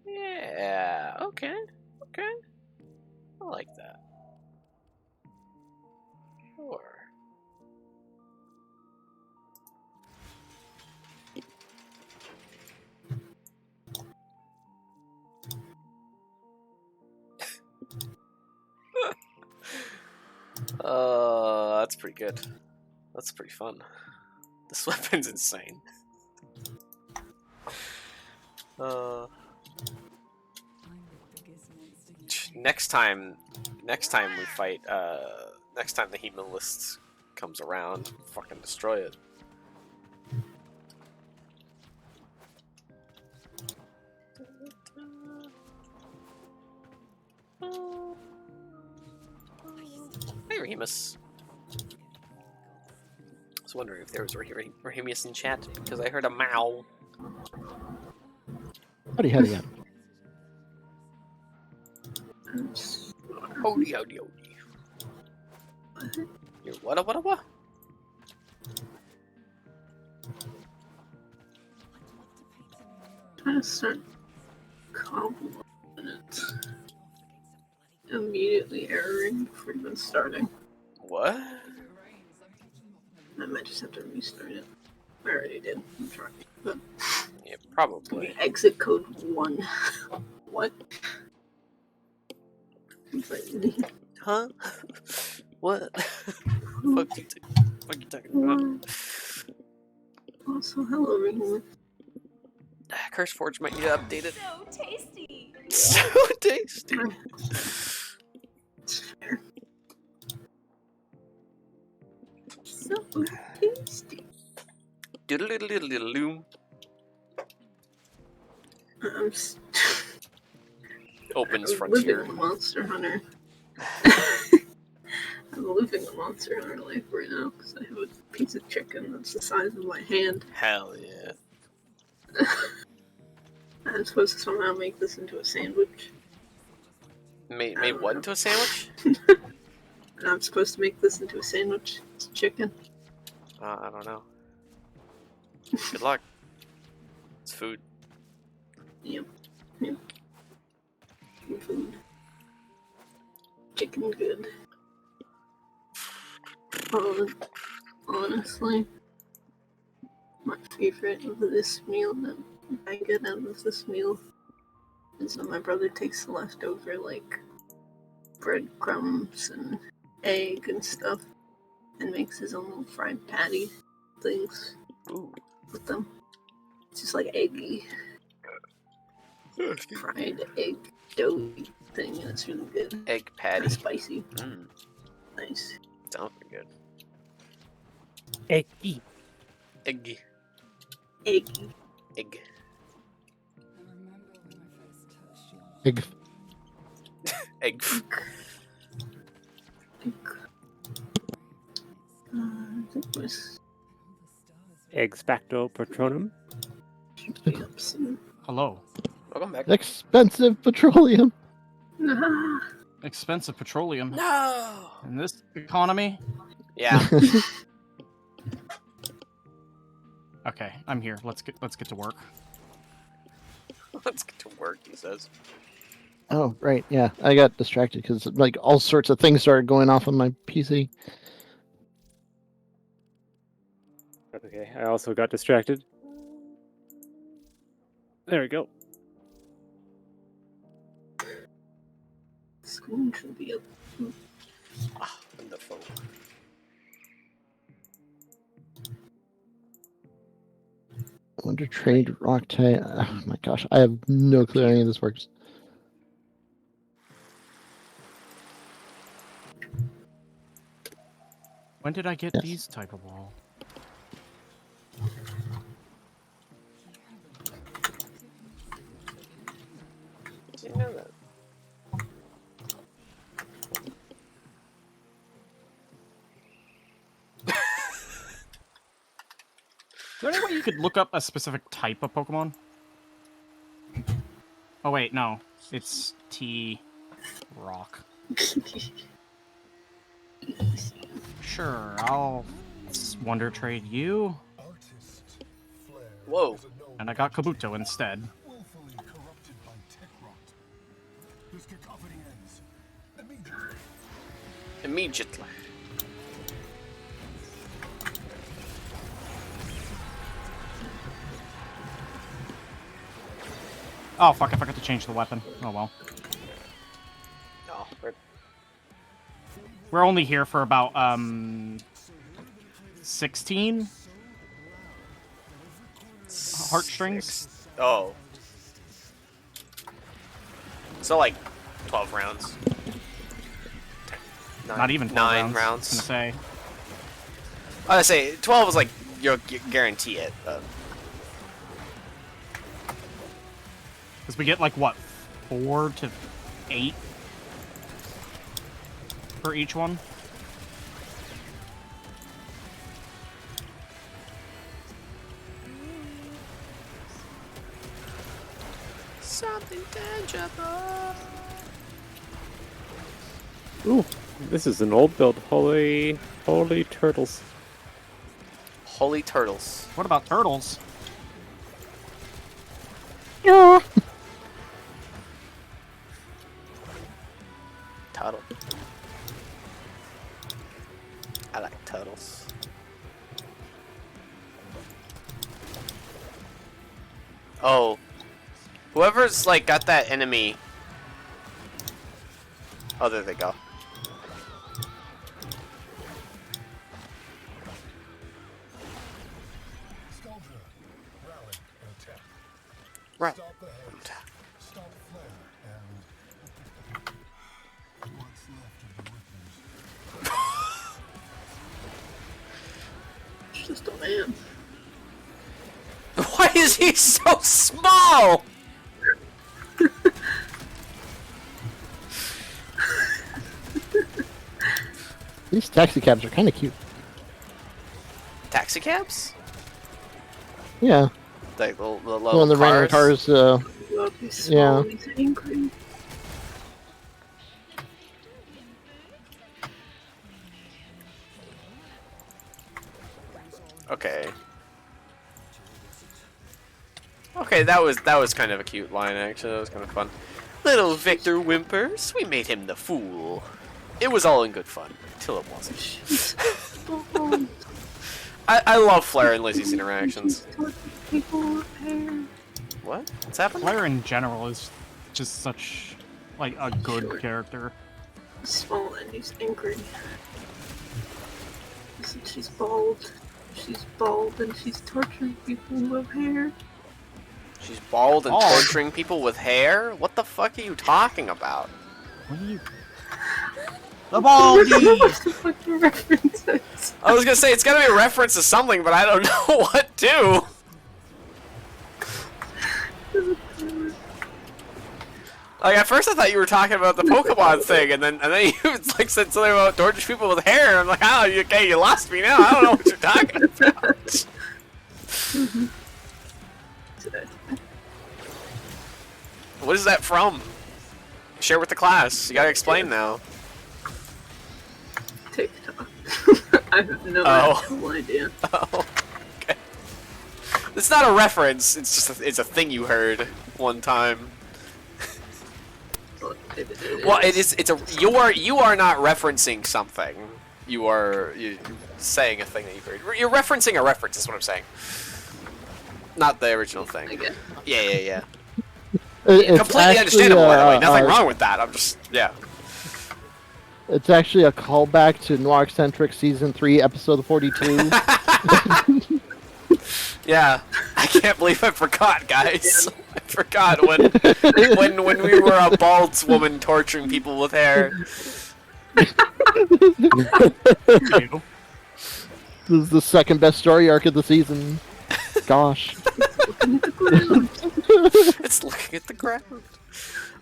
Yeah. Okay. Okay. I like that. Sure. That's pretty good. That's pretty fun. This weapon's insane. Next time we fight, next time the Hemalist comes around, fucking destroy it. Hey, Rahemus. I was wondering if there was Rahemus in chat, because I heard a meow. Howdy, howdy, howdy. Howdy, howdy, howdy. You're what? Trying to start cobbling and it's immediately erroring before even starting. What? I might just have to restart it. I already did. I'm trying. But Yeah, probably. exit code 1. What? Completely. Huh? What? Fuck you talking about? Also, hello, Ringwood. CurseForge might need to update it. So tasty. So tasty. It's fair. So tasty. Doodle-doodle-doodle-doodle-doo. I'm Opens living frontier. the Monster Hunter. I'm living the Monster Hunter life right now because I have a piece of chicken that's the size of my hand. Hell yeah. I'm supposed to somehow make this into a sandwich. Made what into a sandwich? And I'm supposed to make this into a sandwich. It's chicken. I don't know. Good luck. It's food. Yep. Food. Chicken good. Honestly, my favorite of this meal that I get out of this meal is that my brother takes the leftover, like, breadcrumbs and egg and stuff and makes his own little fried patty things Ooh. with them. It's just like eggy. fried egg doughy thing, and it's really good. Egg Kind patty. of spicy. Mm, Nice. sounds pretty good. Eggy. Egg. Eggy. Egg. Egg. Egg. I think it was Expecto Patronum. should be up soon. Hello. Welcome back. Expensive petroleum. Ah, Expensive petroleum No! in this economy. Yeah. Okay, I'm here. Let's get to work. Let's get to work, he says. Oh, right. Yeah, I got distracted because like all sorts of things started going off on my PC. Okay, I also got distracted. There we go. screen should be up. Ah, wonderful. Wonder Trade Rock Tide. Oh my gosh, I have no clue how any of this works. When did I get Yes. these type of wall? Did you know that? Is there any way you could look up a specific type of Pokemon? Oh wait, no. It's T-Rock. Sure, I'll Wonder Trade you. Artist Flair Whoa. is a known And I got Kabuto instead. willfully corrupted by tech rot. This cacophony ends immediately. Immediately. Oh fuck, I forgot to change the weapon. Oh well. Oh, we're... We're only here for about, 16? Heartstrings? Oh. So like 12 rounds. Not even 12 9 rounds. rounds. I was gonna say. I was gonna say 12 is like you guarantee it. Because we get like what, 4 to 8 for each one. Something tangible. Ooh, this is an old build. Holy turtles. Holy turtles. What about turtles? Yeah. Turtle. I like turtles. Oh. Whoever's like got that enemy. Oh, there they go. Sculpture, rally and attack. Right. Stop the haste. Stop Flair and what's left of the Rippers. It's just a man. Why is he so small? These taxi cabs are kind of cute. Taxi cabs? Yeah, Like the little well, the random cars. Love these small, Yeah. he's angry. Okay. Okay, that was kind of a cute line actually. That was kind of fun. Little Victor whimpers. We made him the fool. It was all in good fun until it wasn't. Oh, I love Flair and Lizzie's interactions. people with hair. What? What's happening? Flair in general is just such, like, a good character. Small and he's angry. Listen, she's bald. She's bald and she's torturing people who have hair. She's bald and Bald? torturing people with hair? What the fuck are you talking about? What are you? The baldies! What the fucking references? I was gonna say, it's gotta be a reference to something, but I don't know what to. Like, at first I thought you were talking about the Pokemon thing, and then you like said something about torture people with hair, and I'm like, oh, okay, you lost me now. I don't know what you're talking about. What is that from? Share with the class. You gotta explain now. TikTok. I have no Oh. actual idea. Oh, okay. It's not a reference. It's just it's a thing you heard one time. But Well, it's a you are not referencing something. You're saying a thing that you heard. You're referencing a reference. Is what I'm saying. Not the original thing. I guess. Yeah. It's Completely actually, understandable, by the way. Nothing wrong with that. I'm just yeah. It's actually a callback to Noir Eccentric Season 3, Episode 42. Yeah, I can't believe I forgot, guys. I forgot when we were a bald woman torturing people with hair. This is the second best story arc of the season. Gosh. It's looking at the ground.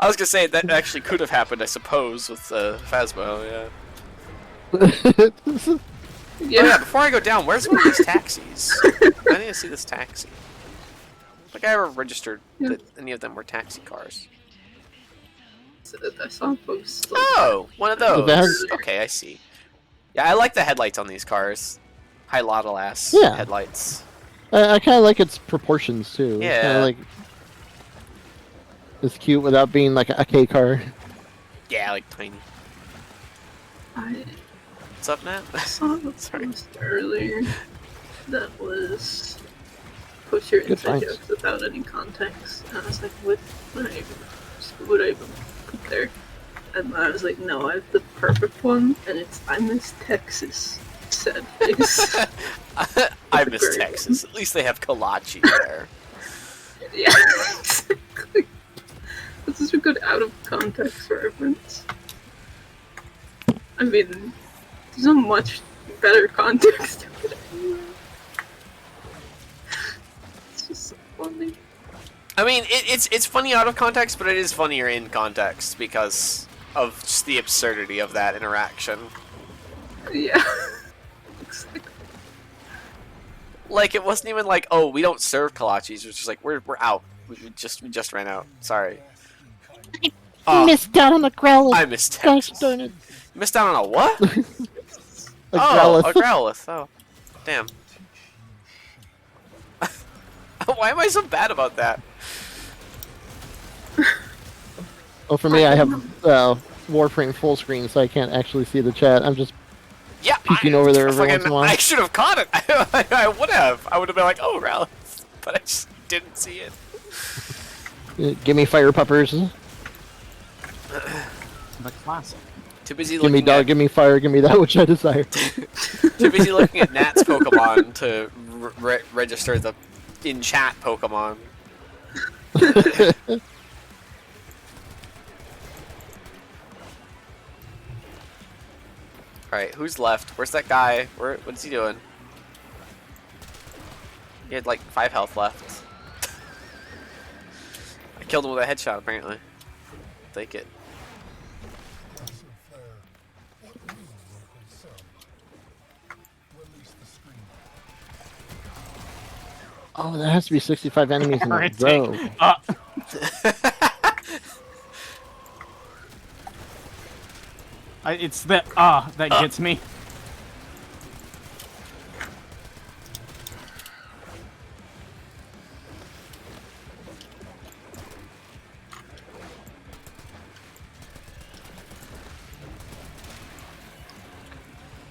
I was gonna say that actually could have happened, I suppose, with Phasmo. Yeah. Yeah. Oh yeah. Before I go down, where's one of these taxis? I need to see this taxi. I don't think I ever registered that any of them were taxi cars. I saw posts. Like, Oh, one of those. There's- Okay, I see. Yeah, I like the headlights on these cars. High Lotto ass Yeah. headlights. I kind of like its proportions too. Yeah. It's kind of like it's cute without being like a K car. Yeah, like tiny. I What's up, Matt? saw a Sorry. post earlier that was post your Good inside finds. jokes without any context. And I was like, what would I even put there? And I was like, no, I have the perfect one, and it's I miss Texas. Sad face. I miss Texas. At least they have kolache there. Yeah, exactly. This is a good out of context reference. I mean, there's a much better context to it anyway. It's just so funny. I mean, it's funny out of context, but it is funnier in context because of just the absurdity of that interaction. Yeah. Exactly. Like, it wasn't even like, oh, we don't serve kolaches. It was just like, we're out. We just ran out. Sorry. Oh, Missed out on a Growlithe. I missed Gosh Texas. darn it. Missed out on a what? A Oh, Growlithe. a Growlithe. Oh, damn. Why am I so bad about that? Oh, for me, I have Warframe full screen, so I can't actually see the chat. I'm just Yeah, peeking over there every once in a while. I should have caught it. I would have. I would have been like, oh, Growlithe. But I just didn't see it. Give me fire puppers. The classic. Too busy Give me looking dog. at Give me fire. Give me that which I desire. too busy looking at Nat's Pokemon to register the in-chat Pokemon. Alright, who's left? Where's that guy? What's he doing? He had like 5 health left. I killed him with a headshot, apparently. Take it. What news will concern? Release the screen. Oh, there has to be 65 enemies in a Alright, row. It's the that gets me.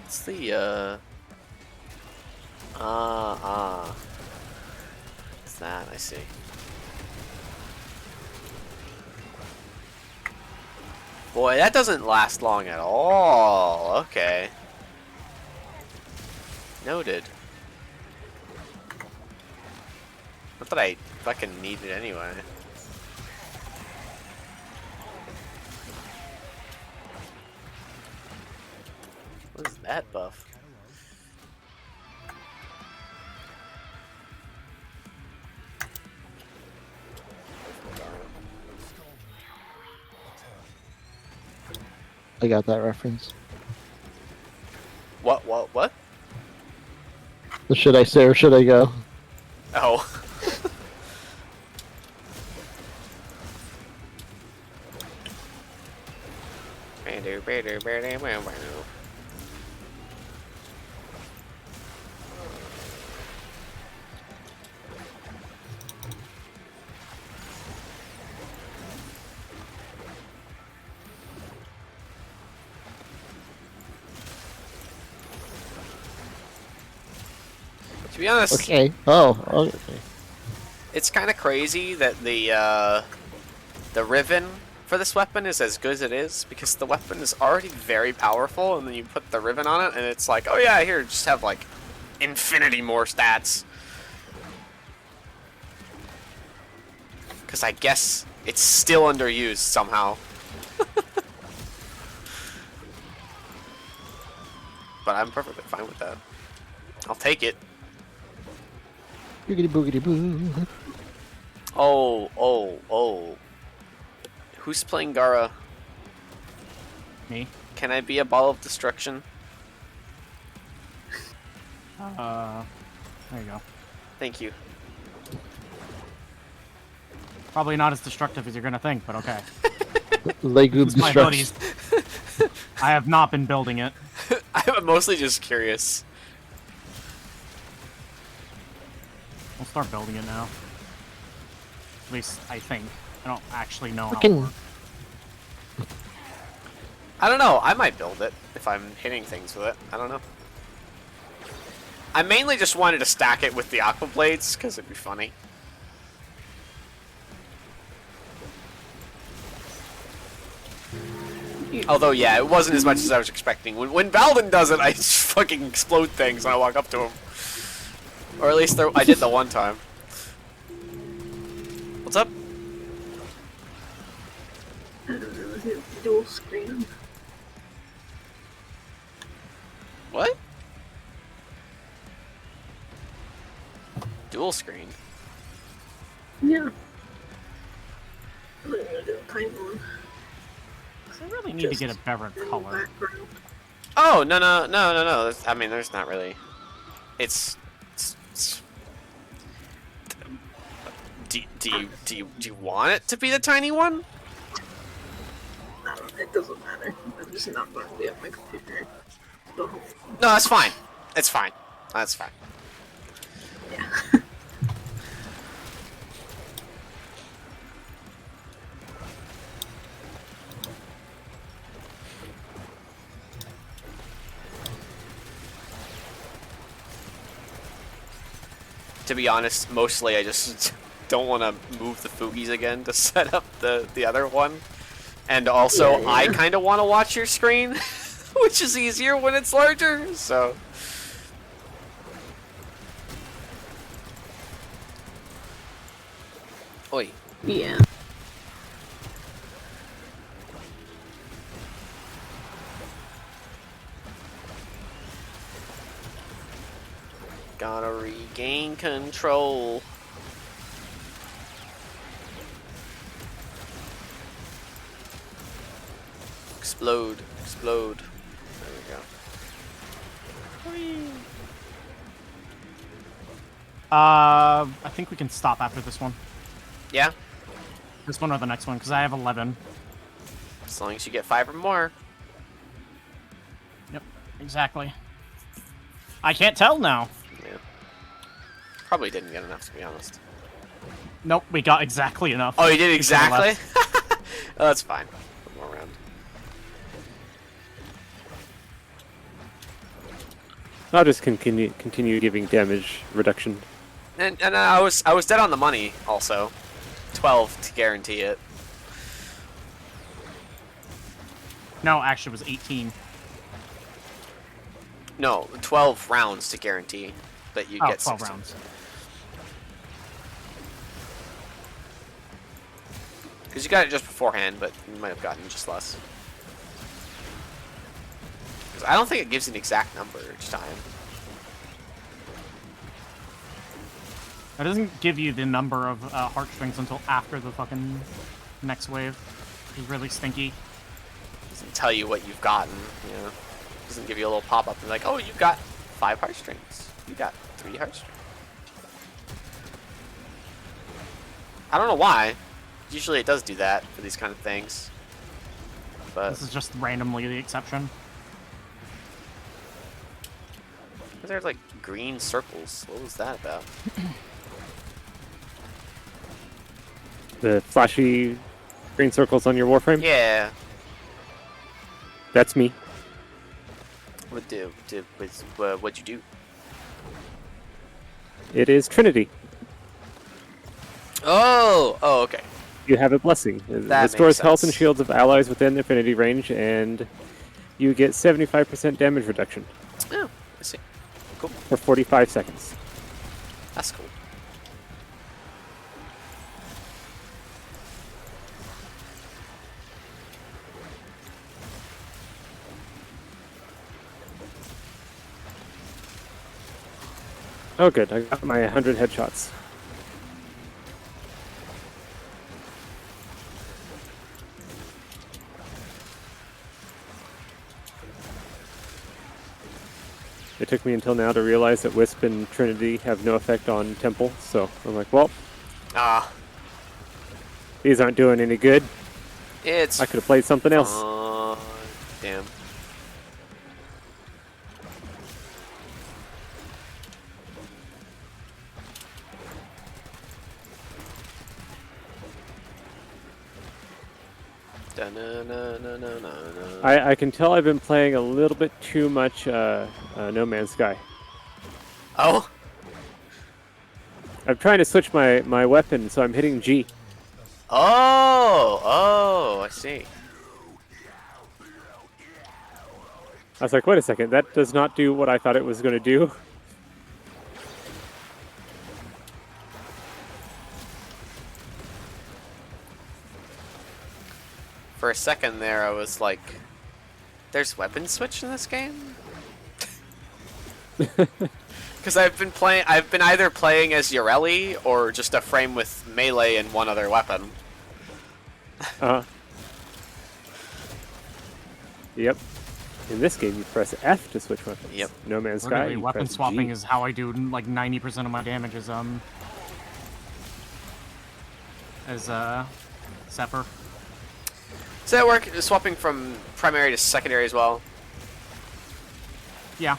What's the What's that? I see. Boy, that doesn't last long at all. Okay. Noted. Not that I fucking need it anyway. What is that buff? I got that reference. What? Should I say or should I go? Oh. To be honest, Okay. Oh, okay. it's kind of crazy that the ribbon for this weapon is as good as it is, because the weapon is already very powerful, and then you put the ribbon on it, and it's like, oh yeah, here, just have like infinity more stats. Because I guess it's still underused somehow. But I'm perfectly fine with that. I'll take it. Boogity boogity boo. Oh. Who's playing Gara? Me. Can I be a ball of destruction? There you go. Thank you. Probably not as destructive as you're gonna think, but okay. Legoob It's my destruction. abilities. I have not been building it. I'm mostly just curious. We'll start building it now. At least I think. I don't actually know how it Frickin' works. I don't know. I might build it if I'm hitting things with it. I don't know. I mainly just wanted to stack it with the aqua blades because it'd be funny. Although, yeah, it wasn't as much as I was expecting. When Balvin does it, I just fucking explode things when I walk up to him. Or at least I did the one time. What's up? I don't know, is it dual screen? What? Dual screen? Yeah. I'm gonna do a tiny one. I really need to get a better color. Background. Oh, no. I mean, there's not really. It's do you want it to be the tiny one? It doesn't matter. I'm just not going to be at my computer. So, No, that's fine. It's fine. That's fine. yeah. To be honest, mostly I just don't want to move the Foogies again to set up the other one. And also, Yeah. I kind of want to watch your screen, which is easier when it's larger, so... Oi. Yeah. Gotta regain control. Explode. Explode. There we go. I think we can stop after this one. Yeah? This one or the next one, because I have 11. As long as you get 5 or more. Yep, exactly. I can't tell now. Yeah. Probably didn't get enough, to be honest. Nope, we got exactly enough. Oh, you did exactly? left. Oh, that's fine. One more round. I'll just continue giving damage reduction. And I was dead on the money also. 12 to guarantee it. No, actually, it was 18. No, 12 rounds to guarantee that you Oh, get 12 16. rounds. Because you got it just beforehand, but you might have gotten just less. 'Cause I don't think it gives you an exact number each time. It doesn't give you the number of heartstrings until after the fucking next wave. It's really stinky. Doesn't tell you what you've gotten, you know. Doesn't give you a little pop-up and like, oh, you got 5 heartstrings. You got 3 heartstrings. I don't know why. Usually it does do that for these kind of things. But This is just randomly the exception. there's like green circles. What was that about? The flashy green circles on your Warframe? Yeah. That's me. What'd you do? It is Trinity. Oh, okay. You have a blessing. It That restores makes health and sense. shields of allies within affinity range, and you get 75% damage reduction Oh, I see. Cool. for 45 seconds. That's cool. Oh, good. I got my 100 headshots. It took me until now to realize that Wisp and Trinity have no effect on Temple, so I'm like, well, Ah, these aren't doing any good. it's I could have played something else. damn. Da-na-na-na-na-na-na. I can tell I've been playing a little bit too much No Man's Sky. Oh, I'm trying to switch my weapon, so I'm hitting G. oh, I see. I was like, wait a second, that does not do what I thought it was going to do. For a second there, I was like, "There's weapon switch in this game." Because I've been either playing as Yoreli or just a frame with melee and one other weapon. Yep. In this game, you press F to switch weapons. Yep. No Man's Sky. Literally, You weapon press swapping G. is how I do like 90% of my damage as Zephyr. Does that work? Swapping from primary to secondary as well? Yeah.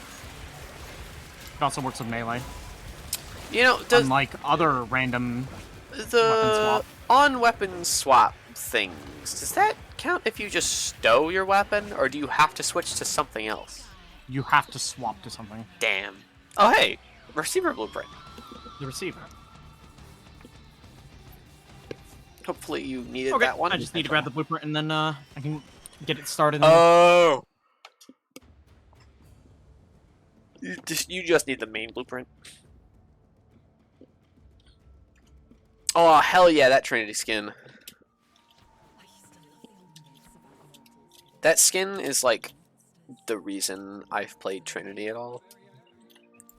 It also works with melee. You know, does Unlike other random the on-weapon swap things, does that count if you just stow your weapon, or do you have to switch to something else? you have to swap to something. Damn. Oh, hey, receiver blueprint. The receiver. Hopefully you needed Okay, that one. I just need to grab the blueprint and then I can get it started. Oh. You just need the main blueprint. Oh, hell yeah, that Trinity skin. That skin is like the reason I've played Trinity at all.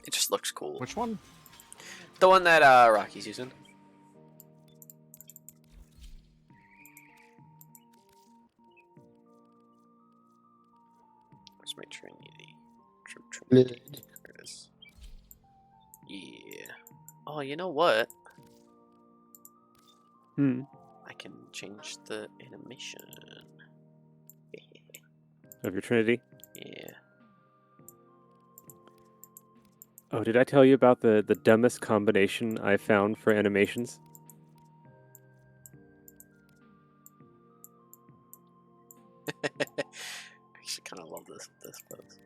It just looks cool. Which one? The one that Rocky's using. Where's my Trinity? Trinity. There it is. Yeah. Oh, you know what? I can change the animation. Of your Trinity. Yeah. Oh, did I tell you about the dumbest combination I found for animations? I actually kind of love this pose.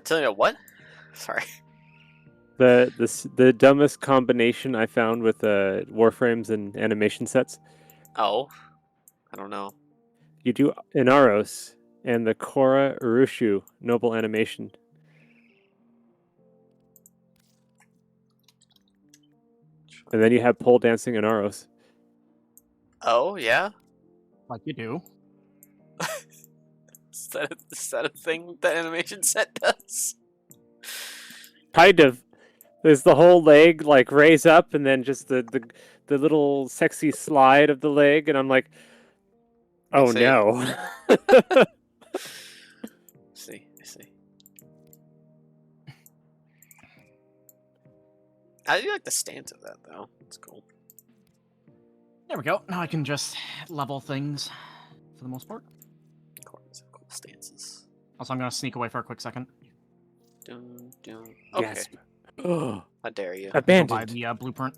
Tell you what? Sorry. The dumbest combination I found with Warframes and animation sets. Oh, I don't know. You do Inaros and the Korra Urushu noble animation. And then you have pole dancing in Aros. Oh, yeah? Like you do. Is that a thing that animation set does? Kind of. There's the whole leg like raise up, and then just the little sexy slide of the leg, and I'm like, oh see. no. I see. I do like the stance of that, though. It's cool. There we go. Now I can just level things for the most part. Corners have cool stances. Also, I'm gonna sneak away for a quick second. Dun, dun. Okay. Gasp. Oh, How dare you? Go buy abandoned. the blueprint.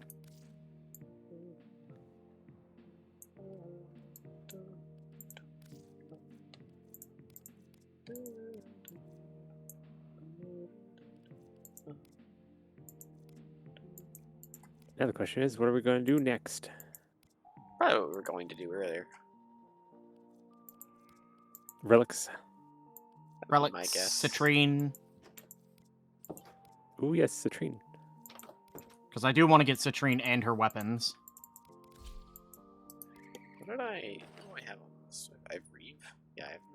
Now the question is, what are we going to do next? Probably what we were going to do earlier. Relics. Relic, my guess. citrine. Ooh, yes, citrine. Because I do want to get citrine and her weapons. What did I... Oh, I have all this. I have Reeve. Yeah, I have Reeve.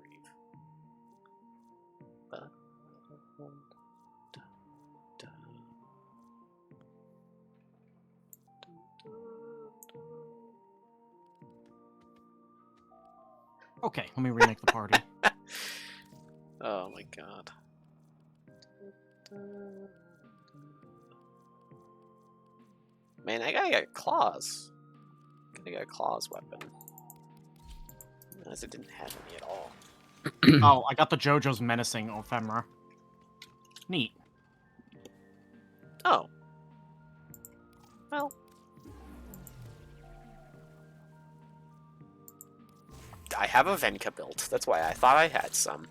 Okay, let me remake the party. Oh my god. Man, I gotta get claws. Gotta get a claws weapon. As it didn't have any at all. Oh, I got the JoJo's Menacing Ephemera. Neat. Oh. Well. I have a Venka built. That's why I thought I had some.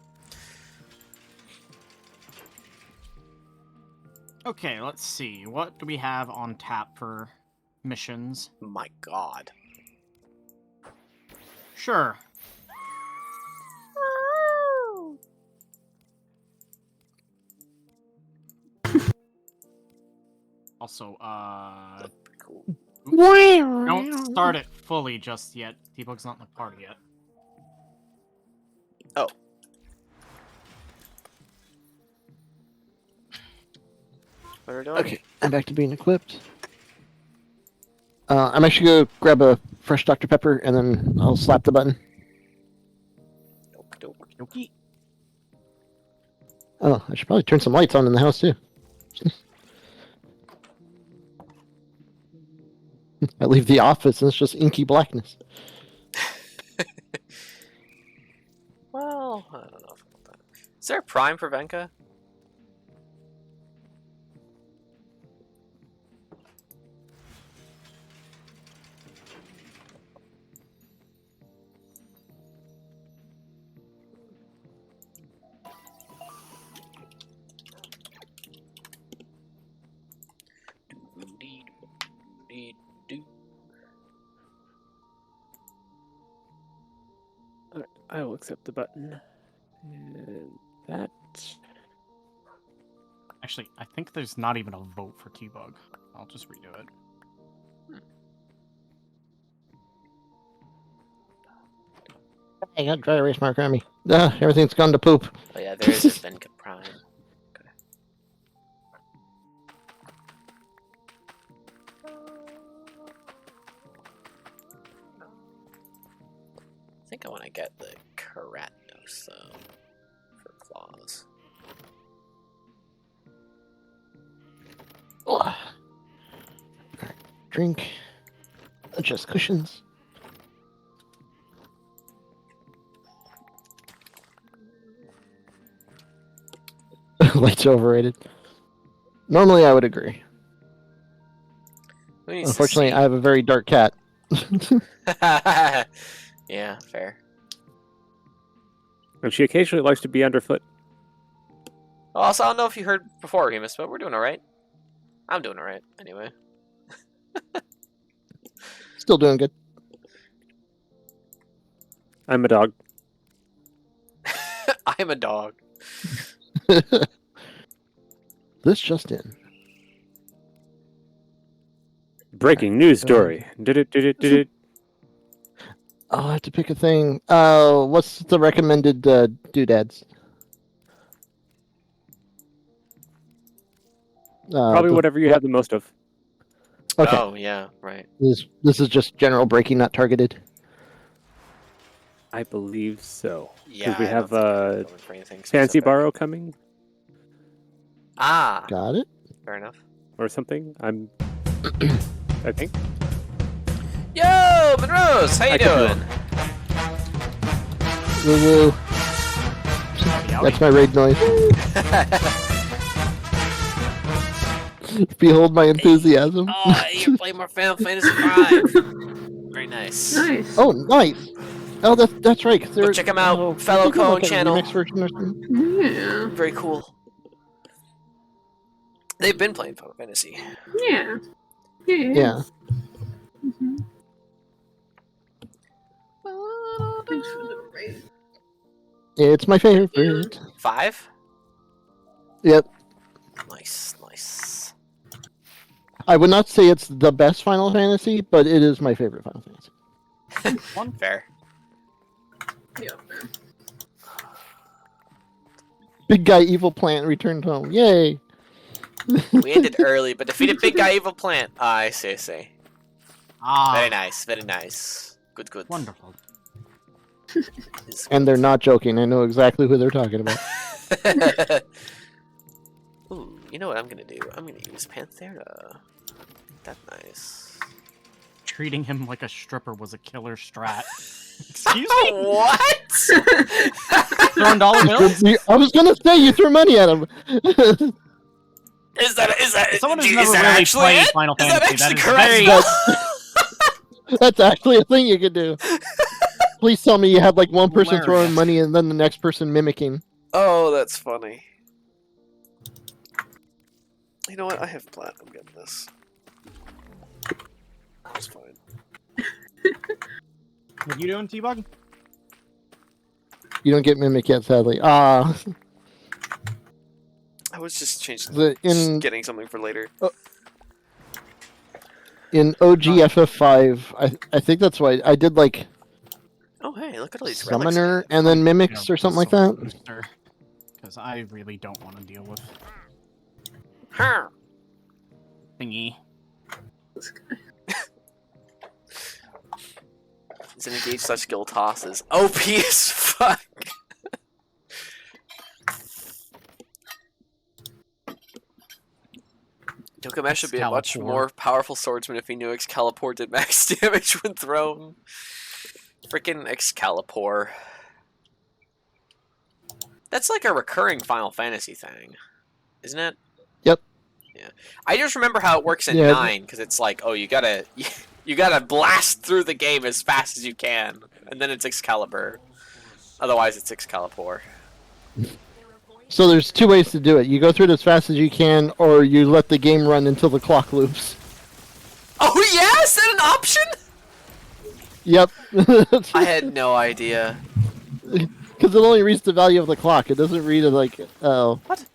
Okay, let's see. What do we have on tap for missions? My god. Sure. Also, That's pretty cool. don't start it fully just yet. T-Bug's not in the party yet. Oh. What are we doing? Okay, I'm back to being equipped. I'm actually gonna grab a fresh Dr. Pepper and then I'll slap the button. Okie. Oh, I should probably turn some lights on in the house too. I leave the office and it's just inky blackness. Well, I don't know about that. Is there a prime for Venka? Alright, I will accept the button. And that. Actually, I think there's not even a vote for T-Bug. I'll just redo it. I got dry erase marker on me. Everything's gone to poop. Oh yeah, there is a Venka prime. Okay. I think I want to get the Keratos though for claws. Ugh. Alright, drink. Adjust cushions. Lights are overrated. Normally, I would agree. Who needs to Unfortunately, see? I have a very dark cat. Yeah, fair. And she occasionally likes to be underfoot. Also, I don't know if you heard before, Remus, but we're doing alright. I'm doing alright, anyway. Still doing good. I'm a dog. I'm a dog. This just in. Breaking news story. Did it. I'll have to pick a thing. What's the recommended doodads? Probably whatever you have the most of. Okay. Oh yeah, right. This is just general breaking, not targeted. I believe so. Yeah. Because we I have don't think I'm going for anything Fancy specific. Borrow coming Ah, Got it. fair enough. or something. I think. Yo, Monrose, how you I could be doing? Woo woo. That's my raid noise. Behold my enthusiasm. Oh, you play more Final Fantasy V. Very nice. Nice. Oh, nice. Oh, that's right. 'Cause Go check 'em out, I fellow think they're Cone like a channel. remix version or something. Yeah. Very cool. They've been playing Final Fantasy. Yeah. Yeah. Yeah. Mhm. Thanks for the raid. It's my favorite. 5? Yep. Nice, nice. I would not say it's the best Final Fantasy, but it is my favorite Final Fantasy. Fair. Yeah. Big guy evil plant returned home. Yay! We ended early, but defeated Big Guy Evil Plant. Ah, I see, I see. Ah, Very nice, very nice. Good, good. wonderful. And they're not joking. I know exactly who they're talking about. Ooh, you know what I'm gonna do? I'm gonna use Panthera. That's nice. Treating him like a stripper was a killer strat. Excuse me? What? Throwing dollar bills? I was gonna say you threw money at him. Is that Someone who's is never that really actually played it? Final Is that Fantasy, actually that is correct? That's actually a thing you could do. Please tell me you had like one person Hilarious. throwing money and then the next person mimicking. Oh, that's funny. You know what? I have plat. I'm getting this. That's fine. What you doing, T-Bug? You don't get mimic yet, sadly. Ah, I was just changing. the Just getting something for later. in OGFF5, I think that's why I did like Oh, hey, look at all these relics. summoner and then mimics or something like that. Because I really don't want to deal with Huh. thingy. This guy. Is an engaged such skill tosses. OP as fuck. Gilgamesh should be a much Excalibur. more powerful swordsman if he knew Excalibur did max damage when thrown. Freaking Excalibur. That's like a recurring Final Fantasy thing, isn't it? Yep. Yeah. I just remember how it works in Yeah. 9, because it's like, oh, you gotta blast through the game as fast as you can, and then it's Excalibur. Otherwise, it's Excalibur. So there's two ways to do it. You go through it as fast as you can, or you let the game run until the clock loops. Oh yeah, is that an option? Yep. I had no idea. Because it only reads the value of the clock. It doesn't read it like What?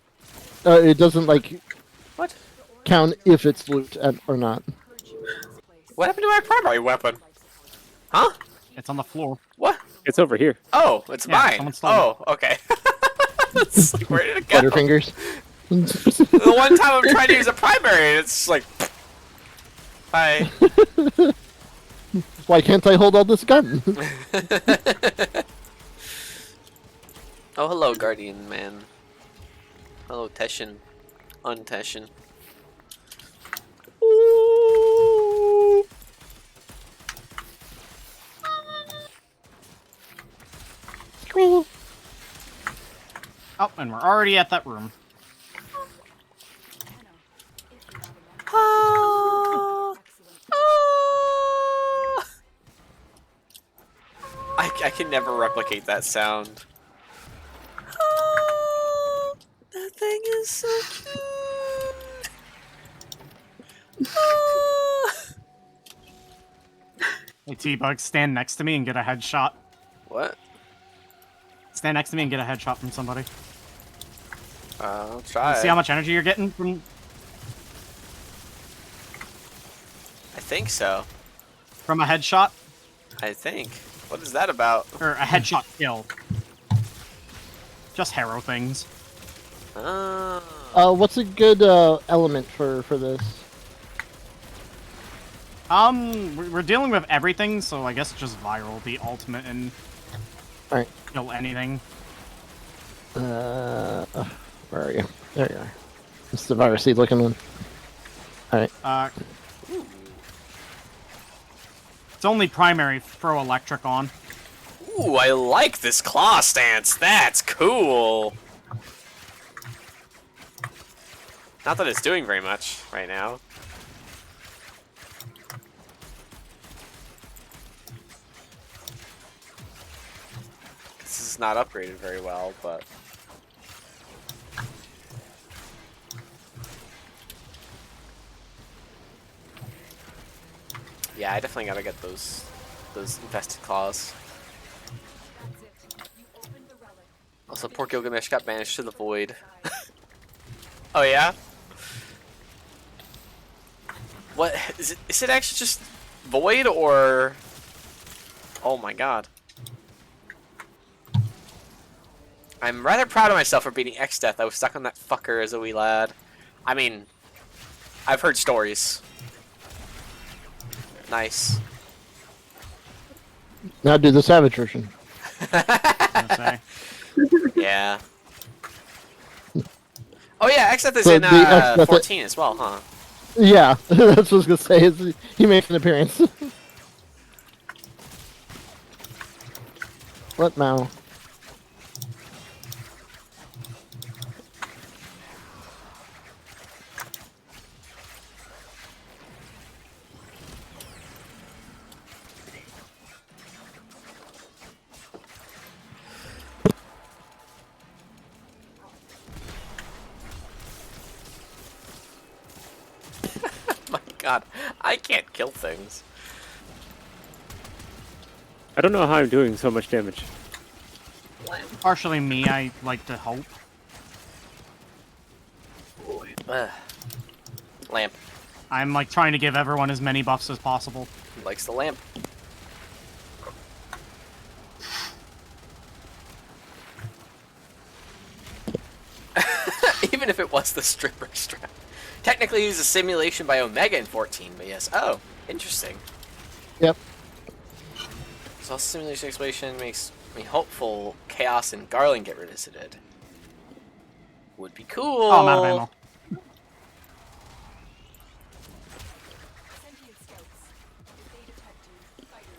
It doesn't like What? count if it's looped or not. What happened to my primary weapon? Huh? It's on the floor. What? It's over here. Oh, it's Yeah, mine. someone stole Oh, okay. It's like, where did it go? Butterfingers. The one time I'm trying to use a primary, and it's like, bye. Why can't I hold all this gun? Oh, hello, Guardian Man. Hello, Teshin. Unteshin. Ooh. Oh, and we're already at that room. Ah. Ah. I can never replicate that sound. Ah. That thing is so cute. Ah. Hey, T-Bug, stand next to me and get a headshot. What? Stand next to me and get a headshot from somebody. I'll try. See how much energy you're getting from... think so. From a headshot? I think. What is that about? Or a headshot kill. Just harrow things. What's a good element for this? We're dealing with everything, so I guess just viral, the ultimate, and Alright. kill anything. Where are you? There you are. It's the virusy looking one. Alright. It's only primary, throw electric on. Ooh, I like this claw stance. That's cool. Not that it's doing very much right now. This is not upgraded very well, but... yeah, I definitely gotta get those infested claws. Also, poor Gilgamesh got banished to the void. Oh yeah? What is it? Is it actually just void or? Oh my god! I'm rather proud of myself for beating X-Death. I was stuck on that fucker as a wee lad. I mean, I've heard stories. Nice. Now do the Savage version. Yeah. Oh yeah, X-Death is So in the X-Death 14 as well, huh? Yeah, that's what I was gonna say. He makes an appearance. What now? My god, I can't kill things. I don't know how I'm doing so much damage. Partially me, I like to hope. Lamp. I'm like trying to give everyone as many buffs as possible. He likes the lamp. Even if it was the stripper strap. Technically, it's a simulation by Omega in 14, but yes. Oh, interesting. Yep. So simulation explanation makes me hopeful Chaos and Garland get revisited. Would be cool. Oh, I'm out of ammo.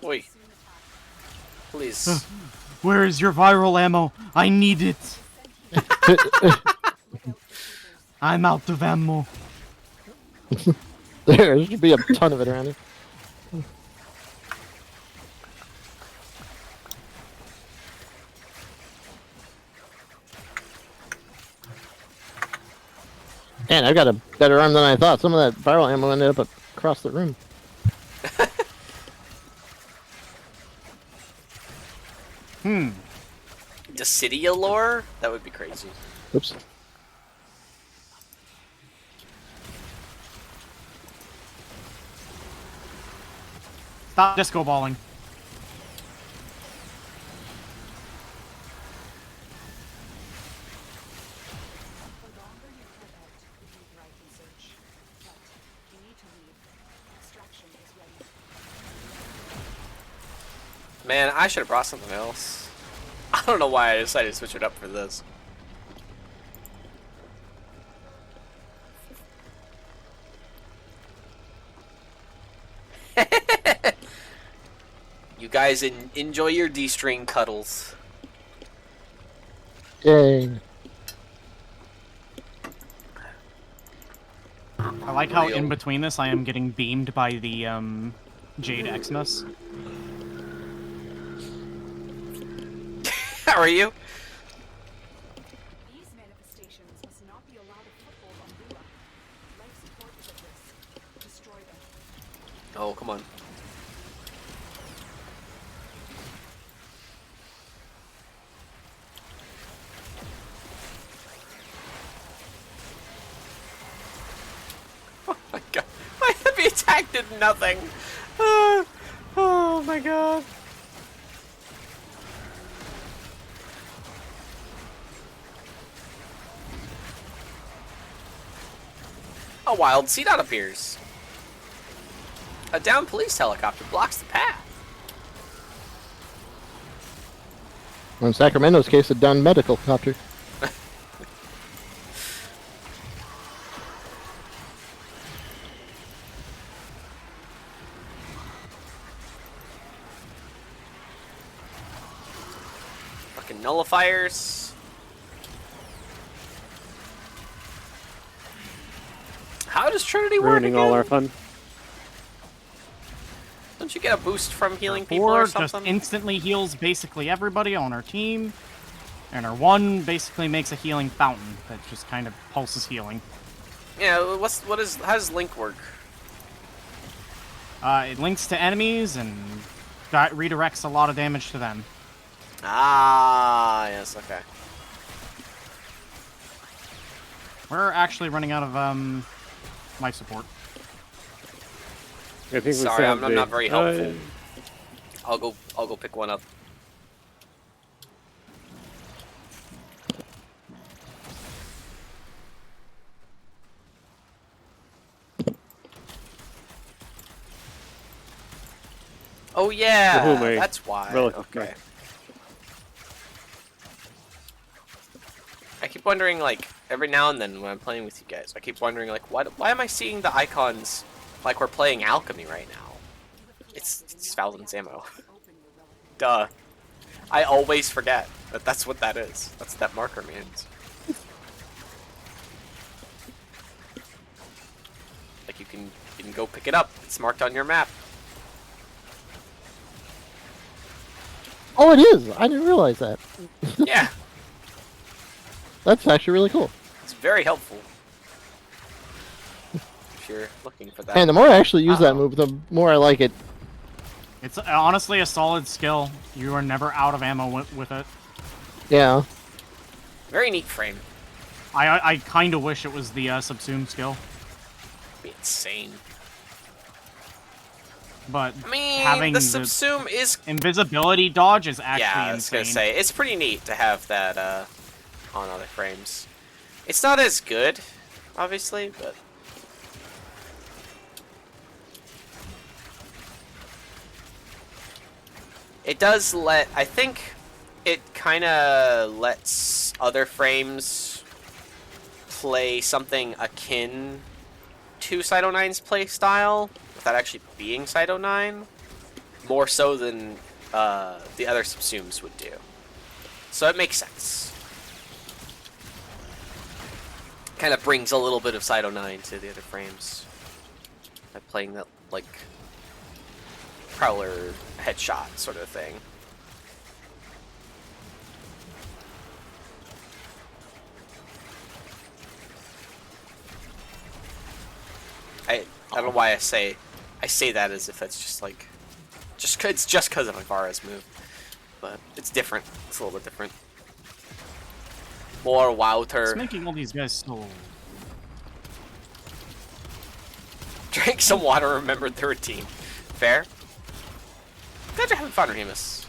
Oi. Please. Where is your viral ammo? I need it. I'm out of ammo. There should be a ton of it around here. Man, I've got a better arm than I thought. Some of that viral ammo ended up across the room. Dissidia lore? That would be crazy. Oops. Stop disco balling. Man, I should have brought something else. I don't know why I decided to switch it up for this. You guys enjoy your D-string cuddles. Yay. I like how in between this I am getting beamed by the Jade Xmas. How are you? These manifestations must not be allowed a foothold on Lua. Life support is at risk. Destroy them. Oh, come on. Oh my god. My heavy attack attack did nothing. Oh my god. A wild sea dot appears. A downed police helicopter blocks the path. In Sacramento's case, a downed medical copter. Fucking nullifiers. How does Trinity work Ruining again? all our fun. Don't you get a boost from healing people Four or just something? instantly heals basically everybody on our team. And our 1 basically makes a healing fountain that just kind of pulses healing. Yeah, how does Link work? It links to enemies and redirects a lot of damage to them. Ah, yes, okay. We're actually running out of life support. I think we Sorry, still I'm have not very helpful. Uh, I'll go pick one up. Oh yeah, whom a that's why. relic Okay. I keep wondering, like, every now and then when I'm playing with you guys, I keep wondering, like, why am I seeing the icons like we're playing alchemy right now? It's Falzin's ammo. Duh. I always forget that that's what that is. That's what that marker means. Like, you can go pick it up. It's marked on your map. Oh, it is! I didn't realize that. Yeah, That's actually really cool. it's very helpful. If you're looking for that. And the more I actually use that Uh-oh. move, the more I like it. It's honestly a solid skill. You are never out of ammo with it. Yeah. Very neat frame. I kind of wish it was the subsume skill, Be insane. but I mean, having the subsume is. invisibility dodge is actually Yeah, I was insane. gonna say it's pretty neat to have that on other frames. It's not as good, obviously, but it does let. I think it kind of lets other frames play something akin to Cyto 9's play style without actually being Cyto 9, more so than the other subsumes would do. So it makes sense. Kind of brings a little bit of Cyto 9 to the other frames by playing that, like, prowler headshot sort of thing. I don't know why I say that as if it's just like it's just because of Ivara's move, but it's different. It's a little bit different. More It's wouter. making all these guys so. Drank some water, remembered the routine. Fair. Glad you're having fun, Remus.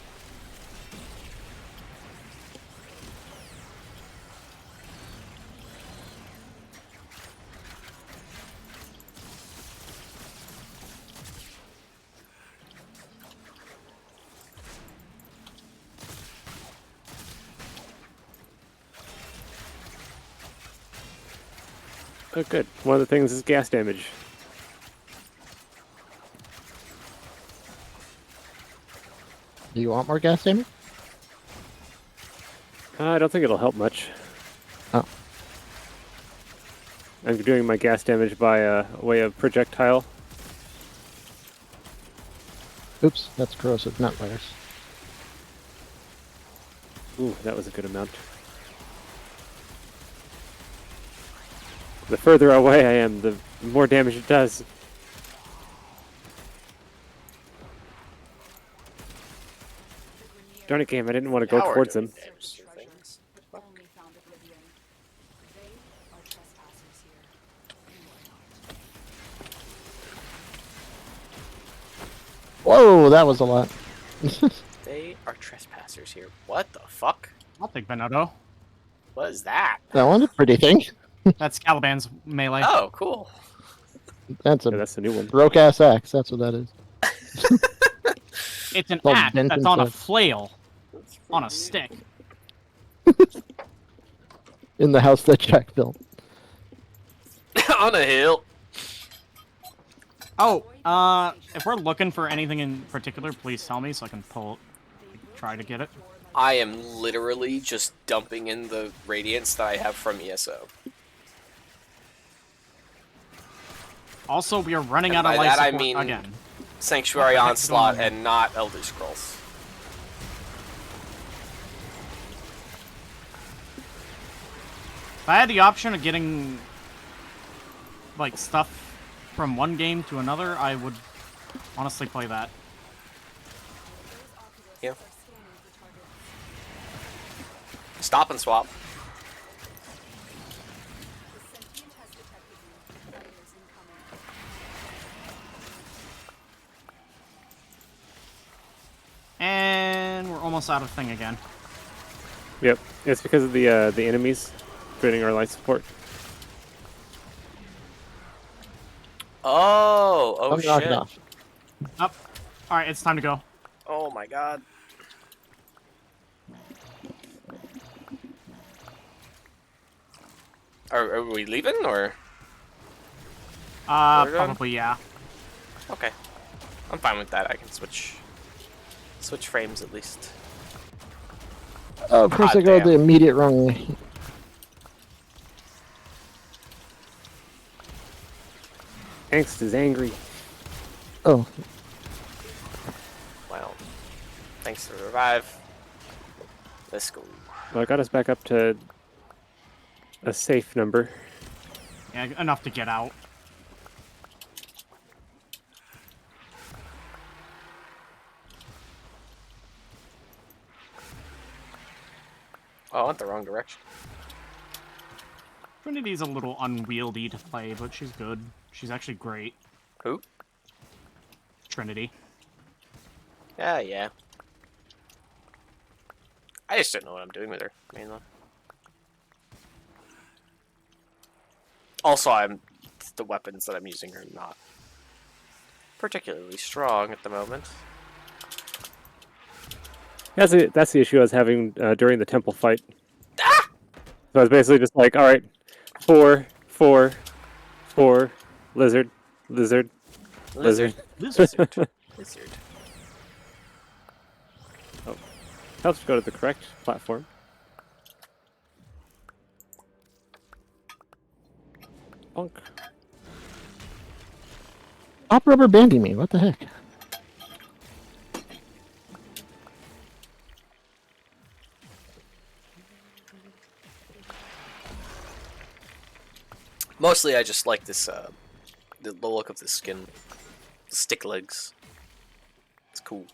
Oh, good. One of the things is gas damage. Do you want more gas damage? I don't think it'll help much. Oh. I'm doing my gas damage by way of projectile. Oops, that's corrosive, not virus. Ooh, that was a good amount. The further away I am, the more damage it does. Darn it, game, I didn't want to go Howard towards doing them. damage to things. Only found oblivion. They are trespassers here. You are not. Whoa, that was a lot. They are trespassers here. What the fuck? I'll take Benotto. What is that? That one's a pretty thing. That's Caliban's melee. Oh, cool. That's Yeah, a that's the new one. broke ass axe. That's what that is. It's an Well, axe Benton that's on a said. flail. On a stick. In the house that Jack built. On a hill. Oh, if we're looking for anything in particular, please tell me so I can try to get it. I am literally just dumping in the radiance that I have from ESO. Also, we are running And out of by life that I support mean- again. Sanctuary What the heck Onslaught is going on? and not Elder Scrolls. If I had the option of getting like stuff from one game to another, I would honestly play that. Yeah. Stop and swap. And we're almost out of thing again. Yep, it's because of the enemies draining our life support. Oh I'm knocking shit. off. Up. All right, it's time to go. Oh my god. Are we leaving or? We're done? Probably yeah. Okay. I'm fine with that. I can switch frames at least. Oh, of course God I go damn. the immediate wrong way. Angst is angry. Oh, Well, thanks for the revive. Let's go. Well, it got us back up to a safe number. Yeah, enough to get out. Oh, I went the wrong direction. Trinity's a little unwieldy to play, but she's good. She's actually great. Who? Trinity. Yeah. I just don't know what I'm doing with her, mainly. Also, the weapons that I'm using are not particularly strong at the moment. That's the issue I was having during the temple fight. So I was basically just like, all right, 4, 4, 4, lizard, lizard, lizard. Lizard. Lizard. Helps go to the correct platform. Bonk. stop rubber banding me. What the heck? Mostly, I just like this, the look of the skin. The stick legs. It's cool.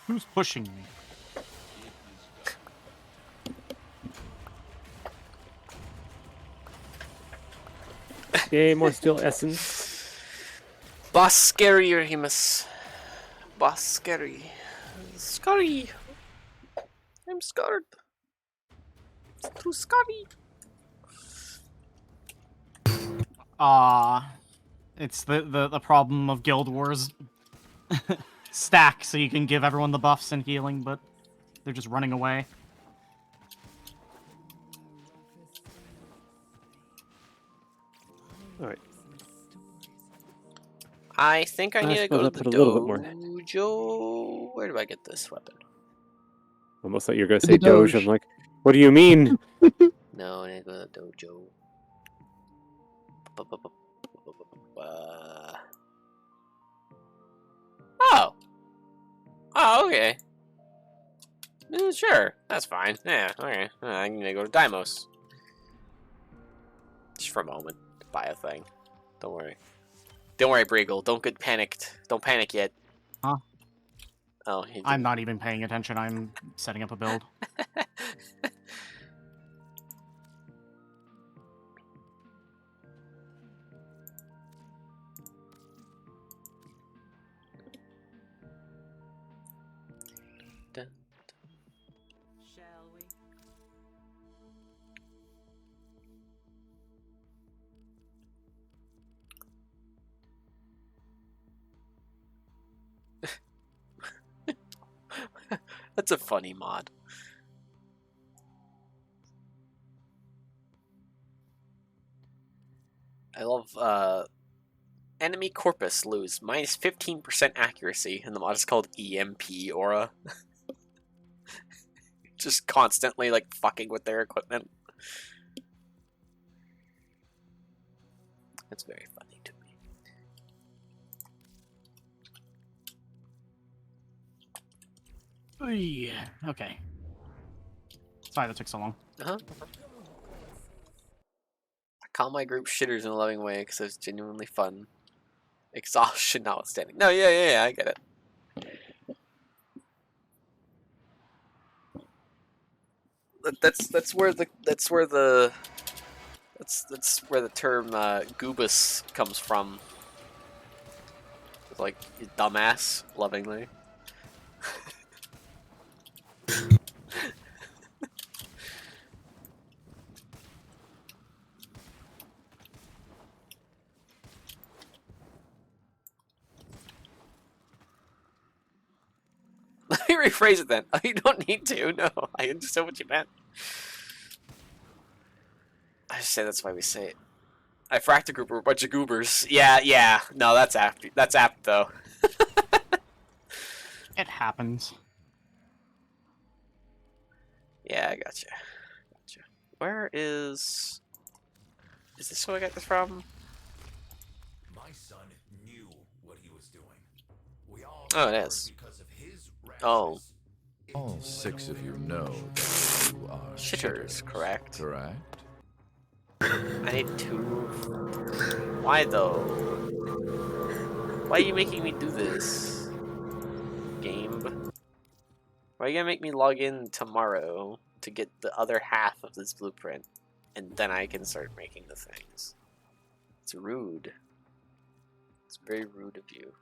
Who's pushing me? Yay, more steel essence. Boss scary, Remus. Boss scary. Scary. I'm scared. It's too scary. It's the problem of Guild Wars. Stack so you can give everyone the buffs and healing, but they're just running away. All right. I think I need to suppose go I'll to the put a little bit more. dojo. Where do I get this weapon? Almost like you're going to The say Doge. Doge. I'm like, what do you mean? No, I need to go to the dojo. Oh. Oh, okay. Sure, that's fine. Yeah, okay. I need to go to Deimos. Just for a moment. Buy a thing. Don't worry. Don't worry, Briegel. Don't get panicked. Don't panic yet. Huh? Oh, he I'm not even paying attention. I'm setting up a build. dun. Shall we? That's a funny mod. I love enemy corpus lose minus 15% accuracy, and the mod is called EMP Aura. Just constantly like fucking with their equipment. That's very funny to me. Yeah. Okay. Sorry that took so long. I call my group shitters in a loving way because it's genuinely fun. Exhaustion notwithstanding. No, yeah, I get it. That's where the term goobus comes from. It's like you dumbass, lovingly. Let me rephrase it then. Oh, you don't need to. No, I understand what you meant. I just say that's why we say it. I fracked a group of a bunch of goobers. Yeah. No, that's apt. That's apt though. It happens. Yeah, I gotcha. Where is this who I got this from? My son knew what he was doing. We all Oh, it is. because of his Oh. All 6 of you know that you are Shitters, correct? Correct? I need 2. Why though? Why are you making me do this? Game. Why are you gonna make me log in tomorrow to get the other half of this blueprint? And then I can start making the things. It's rude. It's very rude of you.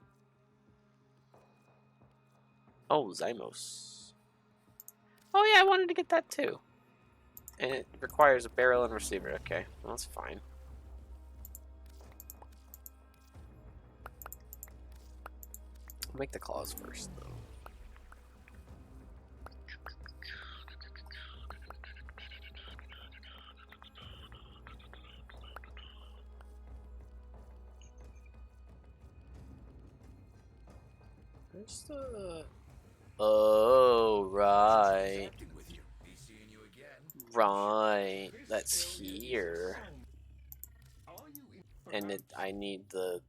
Oh, Zymos. Oh yeah, I wanted to get that too. And it requires a barrel and receiver. Okay, well, that's fine. I'll make the claws first, though. Where's the... Oh, right. Right. That's here. And I need the...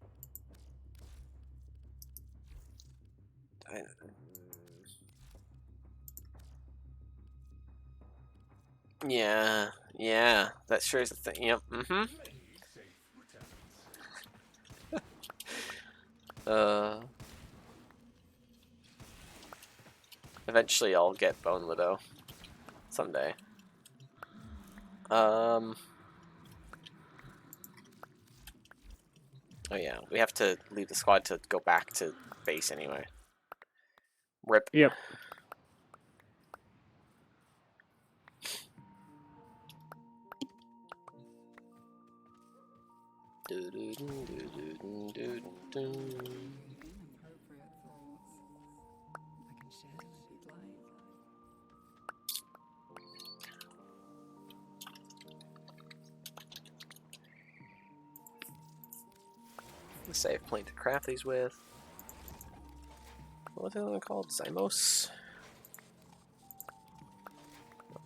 Yeah. That sure is a thing. Yep. Eventually I'll get Bone Widow. Someday. Oh yeah, we have to leave the squad to go back to base anyway. Rip. Yep. Inappropriate thoughts. I can share them if you'd like. Save plate to craft these with. What's the other one called? Zymos?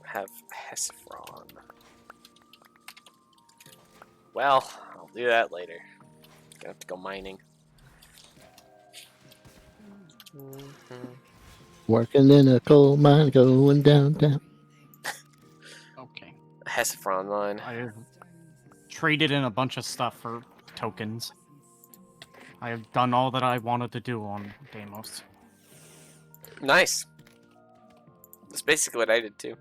Have Hesifron. Well, I'll do that later. Gonna have to go mining. Working in a coal mine, going downtown. Okay. Hesifron line. I traded in a bunch of stuff for tokens. I have done all that I wanted to do on Deimos. Nice. That's basically what I did too.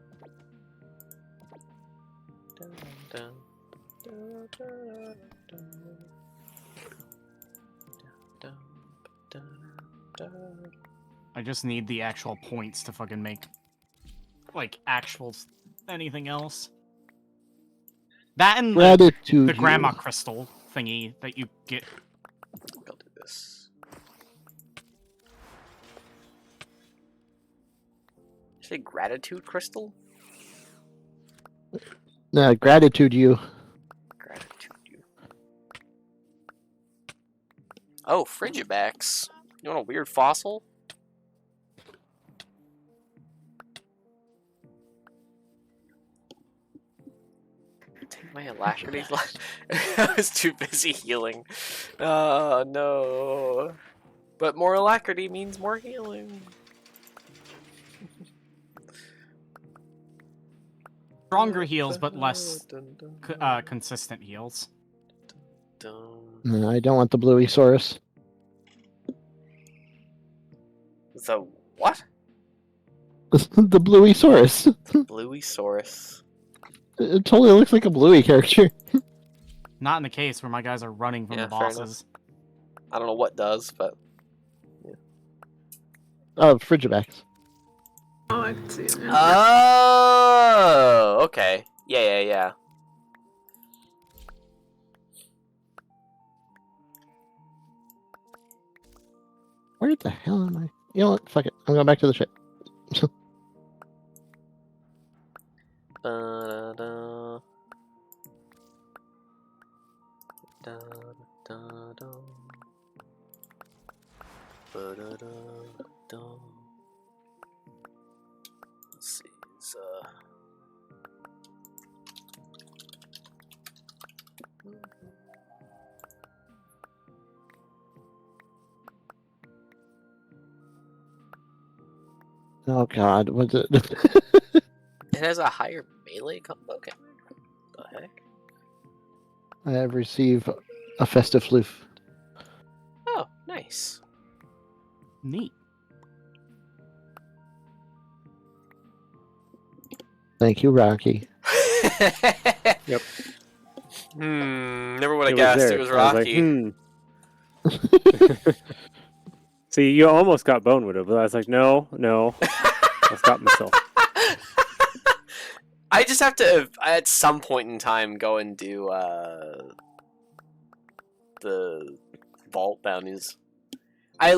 I just need the actual points to fucking make, like, actual anything else. That and Gratitude. the grandma crystal thingy that you get. I'll do this. Say gratitude crystal? Gratitude you. Gratitude you. Oh, Frigibacks. You want a weird fossil? Take my alacrity. I was too busy healing. Oh no. But more alacrity means more healing. Stronger heals, but less consistent heals. No, I don't want the Blueosaurus. The what? The Blueosaurus. Blueosaurus. It totally looks like a Bluey character. Not in the case where my guys are running from Yeah, the fair enough. bosses. I don't know what does, but Oh, Frigibacks. Oh, I can see it now. oh, okay. Yeah. Where the hell am I? You know what? Fuck it. I'm going back to the ship. Ba-da-da. Da-da-da-da. Ba-da-da-da. Let's see. It's, Oh god, what's it? it has a higher melee combo. Okay. What the heck? I have received a festive floof. Oh, nice. Neat. Thank you, Rocky. Yep. Never would have It was guessed there. it was I Rocky. See, you almost got Bonewood, but I was like, no. I stopped myself. I just have to, at some point in time, go and do the vault bounties. I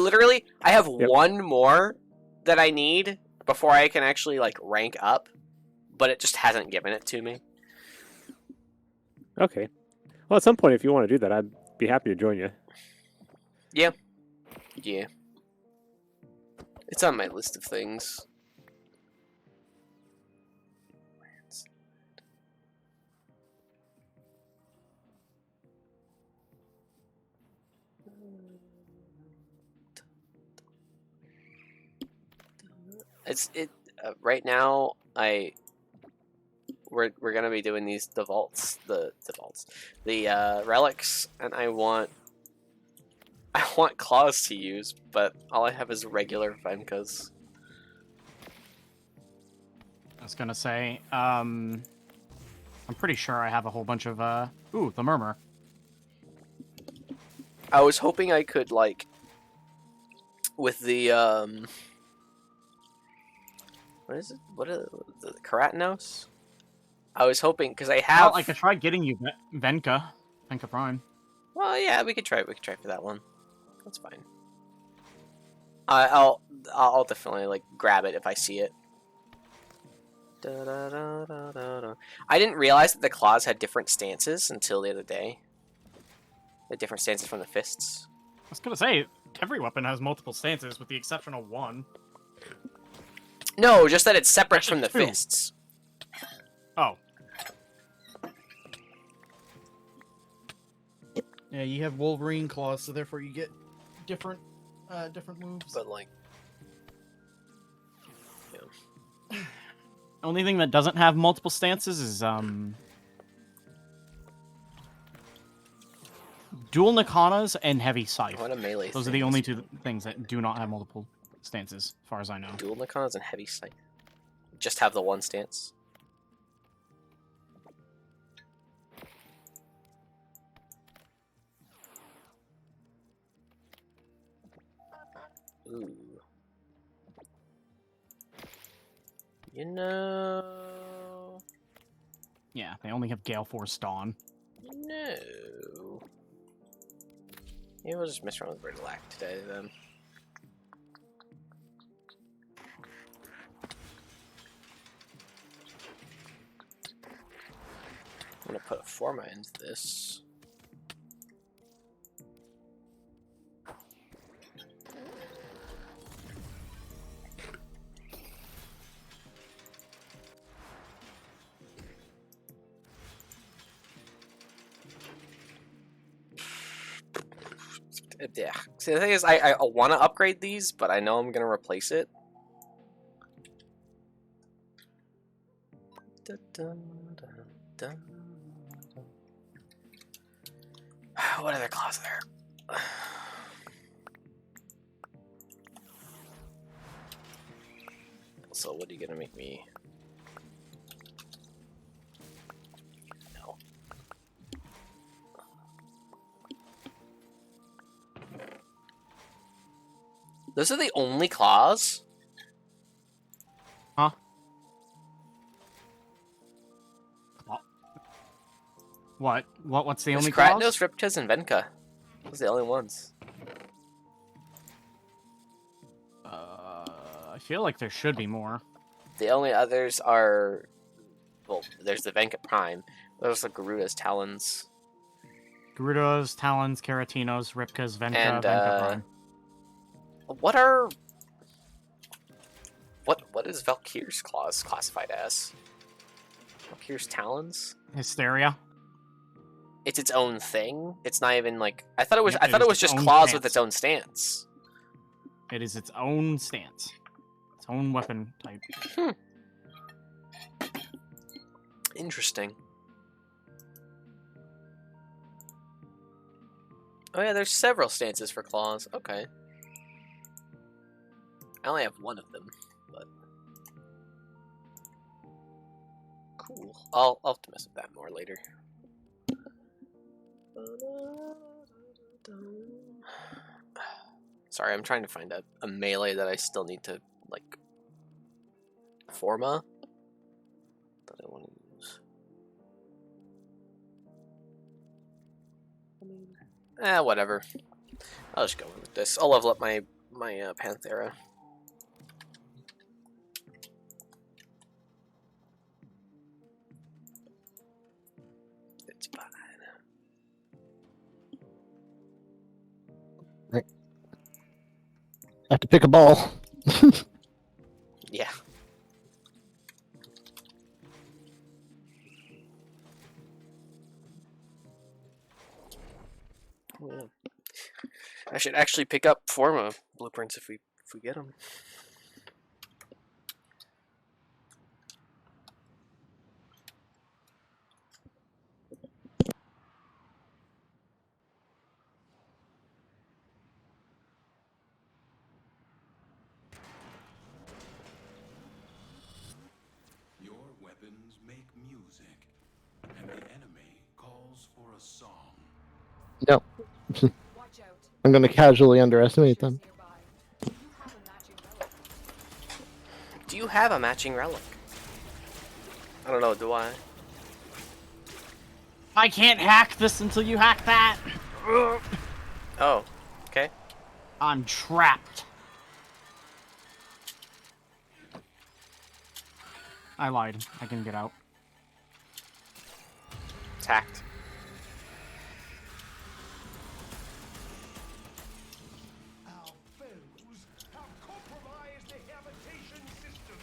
have one more that I need before I can actually like rank up, but it just hasn't given it to me. Okay. Well, at some point, if you want to do that, I'd be happy to join you. Yeah. It's on my list of things. Right now we're gonna be doing the relics, and I want claws to use, but all I have is regular Venkas. I was gonna say, I'm pretty sure I have a whole bunch of, ooh, the Murmur. I was hoping I could, like, with the, what is it? What is the Keratinos? I was hoping, because I have... Well, I could try getting you Venka Prime. Well, yeah, we could try for that one. That's fine. I'll definitely, like, grab it if I see it. I didn't realize that the claws had different stances until the other day. The different stances from the fists. I was gonna say, every weapon has multiple stances with the exception of one. No, just that it's separate Actually, from the two. fists. Oh. Yeah, you have Wolverine claws, so therefore you get different moves. But, like... Only thing that doesn't have multiple stances is, dual Nakanas and heavy scythe. What a melee Those are the only two things that do not have multiple stances, as far as I know. Dual Nakanas and heavy scythe. Just have the one stance. Ooh. You know... Yeah, they only have Gale Force Dawn. No. Maybe we'll just mess around with Riddlac today, then. I'm gonna put a Forma into this. Yeah. See, the thing is, I want to upgrade these, but I know I'm gonna replace it. Dun, dun, dun, dun, dun. What other claws are there? So, what are you gonna make me? No. Those are the only claws? Huh? What? What's the There's only Kratnos, clause? Riptas, and Venka. Those are the only ones. I feel like there should be more. The only others are... Well, there's the Venka Prime. There's the Garuda's Talons. Garudas, Talons, Keratinos, Ripkas, Venka, And, Venka Prime. What are... What is Valkyr's claws classified as? Valkyr's Talons? Hysteria. It's its own thing? It's not even like... I thought it was, Yep, I thought it was its just own claws with stance. its own stance. It is its own stance. Its own weapon type. Interesting. Oh yeah, there's several stances for claws. Okay. I only have one of them, but... Cool. I'll have to mess with that more later. Sorry, I'm trying to find a melee that I still need to, like... Forma? That I want to use. Whatever. I'll just go in with this. I'll level up my Panthera. It's fine. Right. I have to pick a ball. Yeah. Yeah. I should actually pick up Forma blueprints if we get them. Your weapons make music, and the enemy calls for a song. No. Watch out. I'm going to casually underestimate them. Nearby. You have a matching relic. Do you have a matching relic? I don't know, do I? I can't hack this until you hack that. Oh, okay. I'm trapped. I lied. I can get out. It's hacked. Our foes have compromised the habitation system.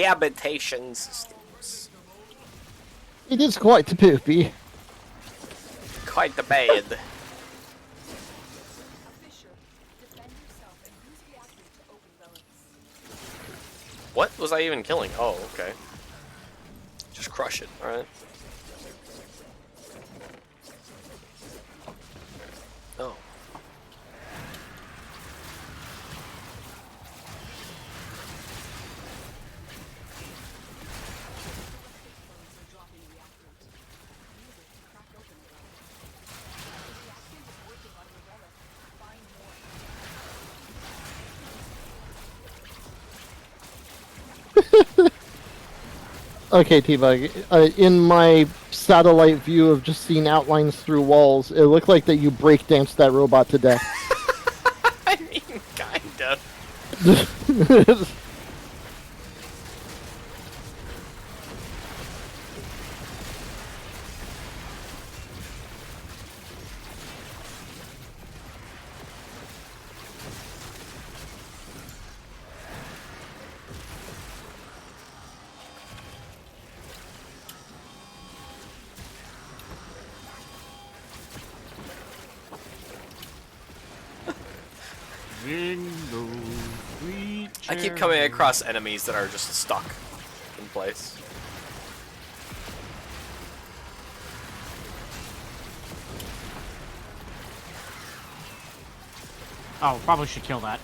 Habitation systems. It is quite the poopy. Quite the bad. A Fisher. Defend yourself and use reactors to open relics. What was I even killing? Oh, okay. Just crush it, alright. Oh. Okay, T-Bug. In my satellite view of just seeing outlines through walls, it looked like that you breakdanced that robot to death. I mean, kind of. I keep coming across enemies that are just stuck in place. Oh, probably should kill that.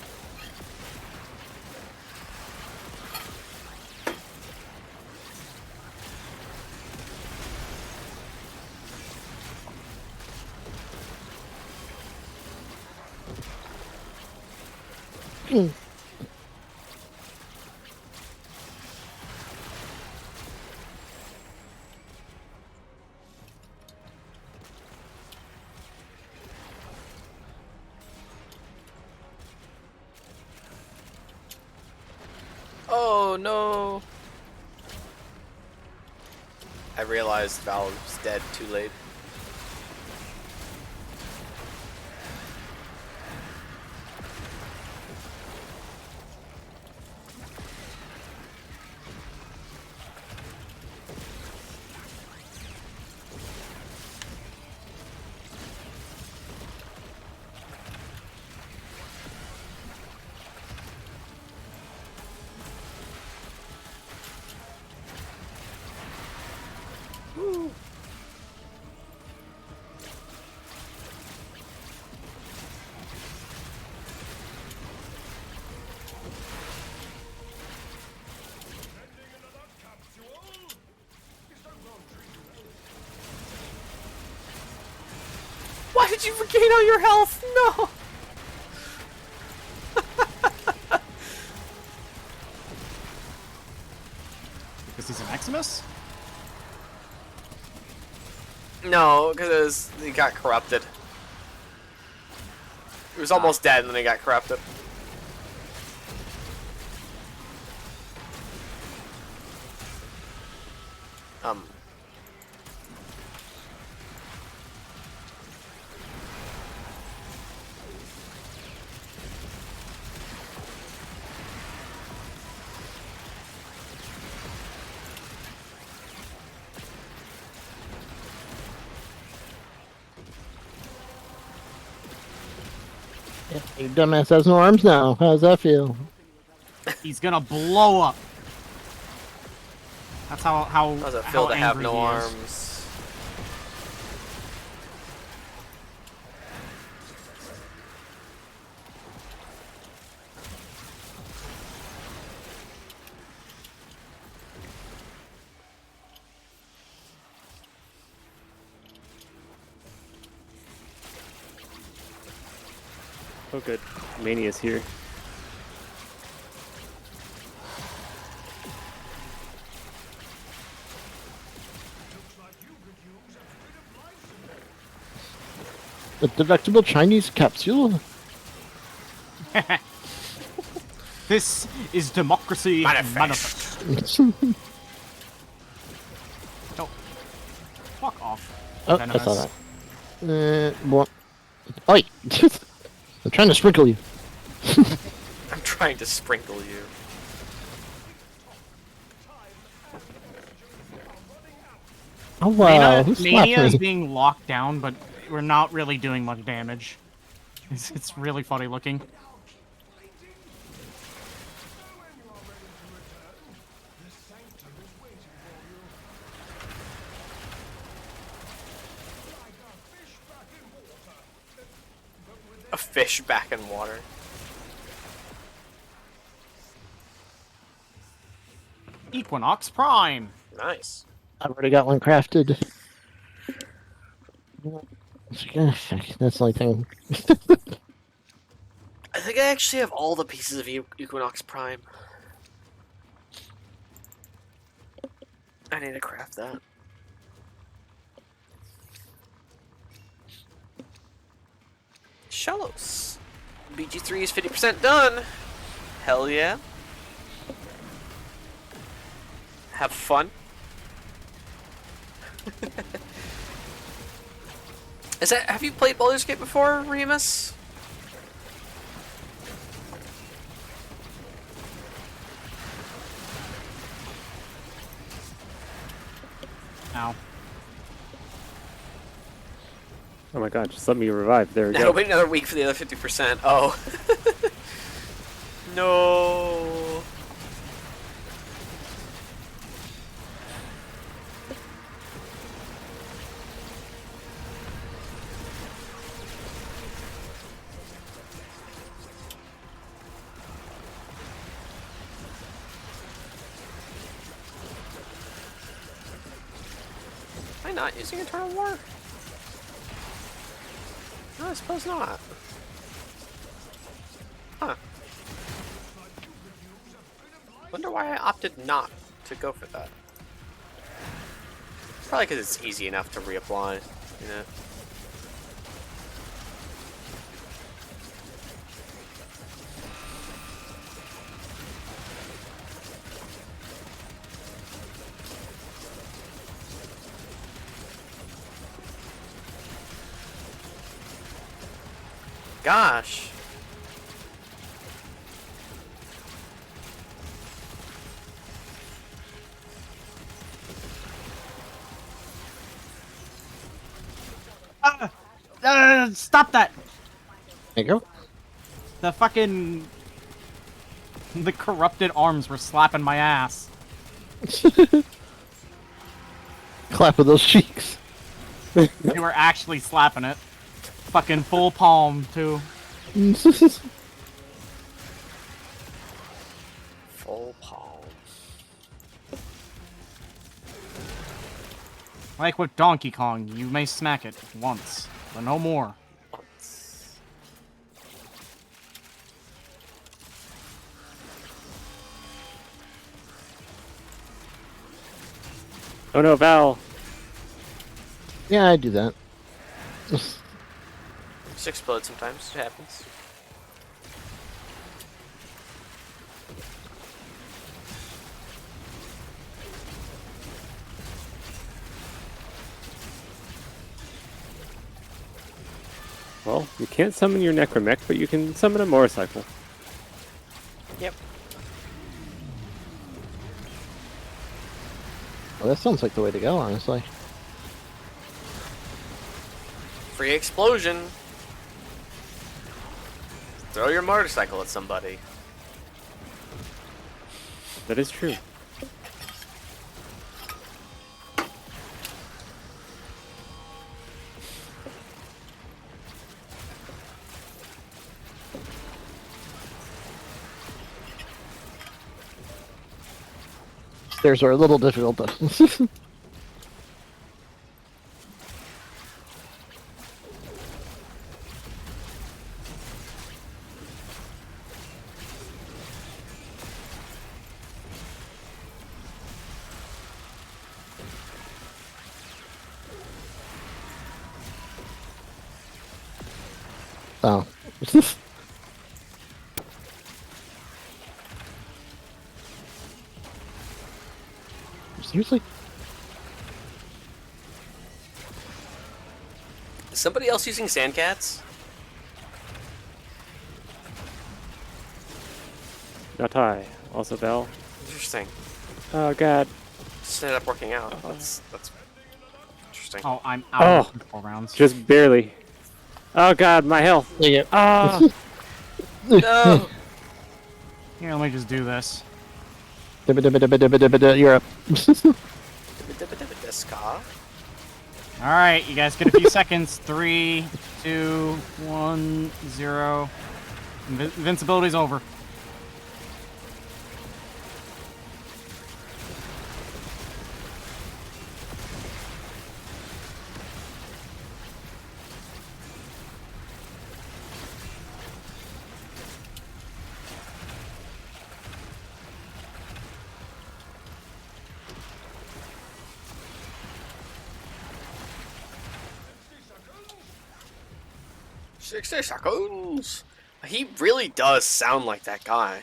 Oh no! I realized Valve's dead too late. Why did you regain all your health? No! Because he's a Maximus? No, because he got corrupted. He was almost dead and then he got corrupted. Your dumbass has no arms now. How does that feel? He's gonna blow up. That's how How does it feel to have angry no he is. arms? Oh, good. Mania's here. A delectable Chinese capsule? This is democracy Manifest. manifest. Oh, fuck off. Oh, I Venomous. saw that. What? Oi! I'm trying to sprinkle you. I'm trying to sprinkle you. Oh wow, who slapped Mania is me? being locked down, but we're not really doing much damage. It's really funny looking. A fish back in water. Equinox Prime. Nice. I've already got one crafted. That's the only thing. I think I actually have all the pieces of Equinox Prime. I need to craft that. Shallows. BG3 is 50% done. Hell yeah. Have fun. Have you played Baldur's Gate before, Remus? Ow. Oh my god, just let me revive. There we Now go. wait another week for the other 50%. Oh. No. Am I not using Eternal War? No, I suppose not. Huh. Wonder why I opted not to go for that. Probably because it's easy enough to reapply, you know. Gosh. Stop that! There you go. The fucking... The corrupted arms were slapping my ass. Clap with those cheeks. They were actually slapping it. Fucking full palm, too. Full palm. Like with Donkey Kong, you may smack it once, but no more. Oh no, Val. Yeah, I do that. Just explode sometimes. It happens. Well, you can't summon your Necromech, but you can summon a motorcycle. Yep. Well, that sounds like the way to go, honestly. Free explosion. Throw your motorcycle at somebody. That is true. Stairs are a little difficult, though. Oh. Seriously? Is somebody else using sandcats? Not I. Also Val. Interesting. Oh god. Just ended up working out. That's interesting. Oh, I'm out of 4 rounds. Just barely. Oh god, my health. There you go. Ah! No! Here, let me just do this. You're up. Alright, you guys get a few seconds. 3, 2, 1, 0. Invincibility's over. 60 seconds. He really does sound like that guy.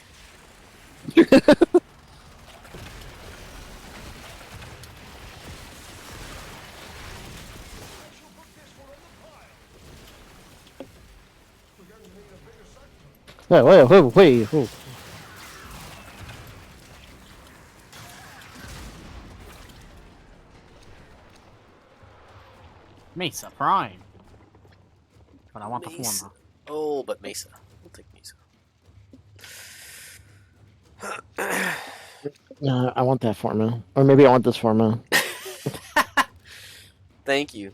Wait. Oh. Mesa Prime. But I want the Mesa. former. Oh, but Mesa. We'll take Mesa. I want that forma. Or maybe I want this forma. Thank you.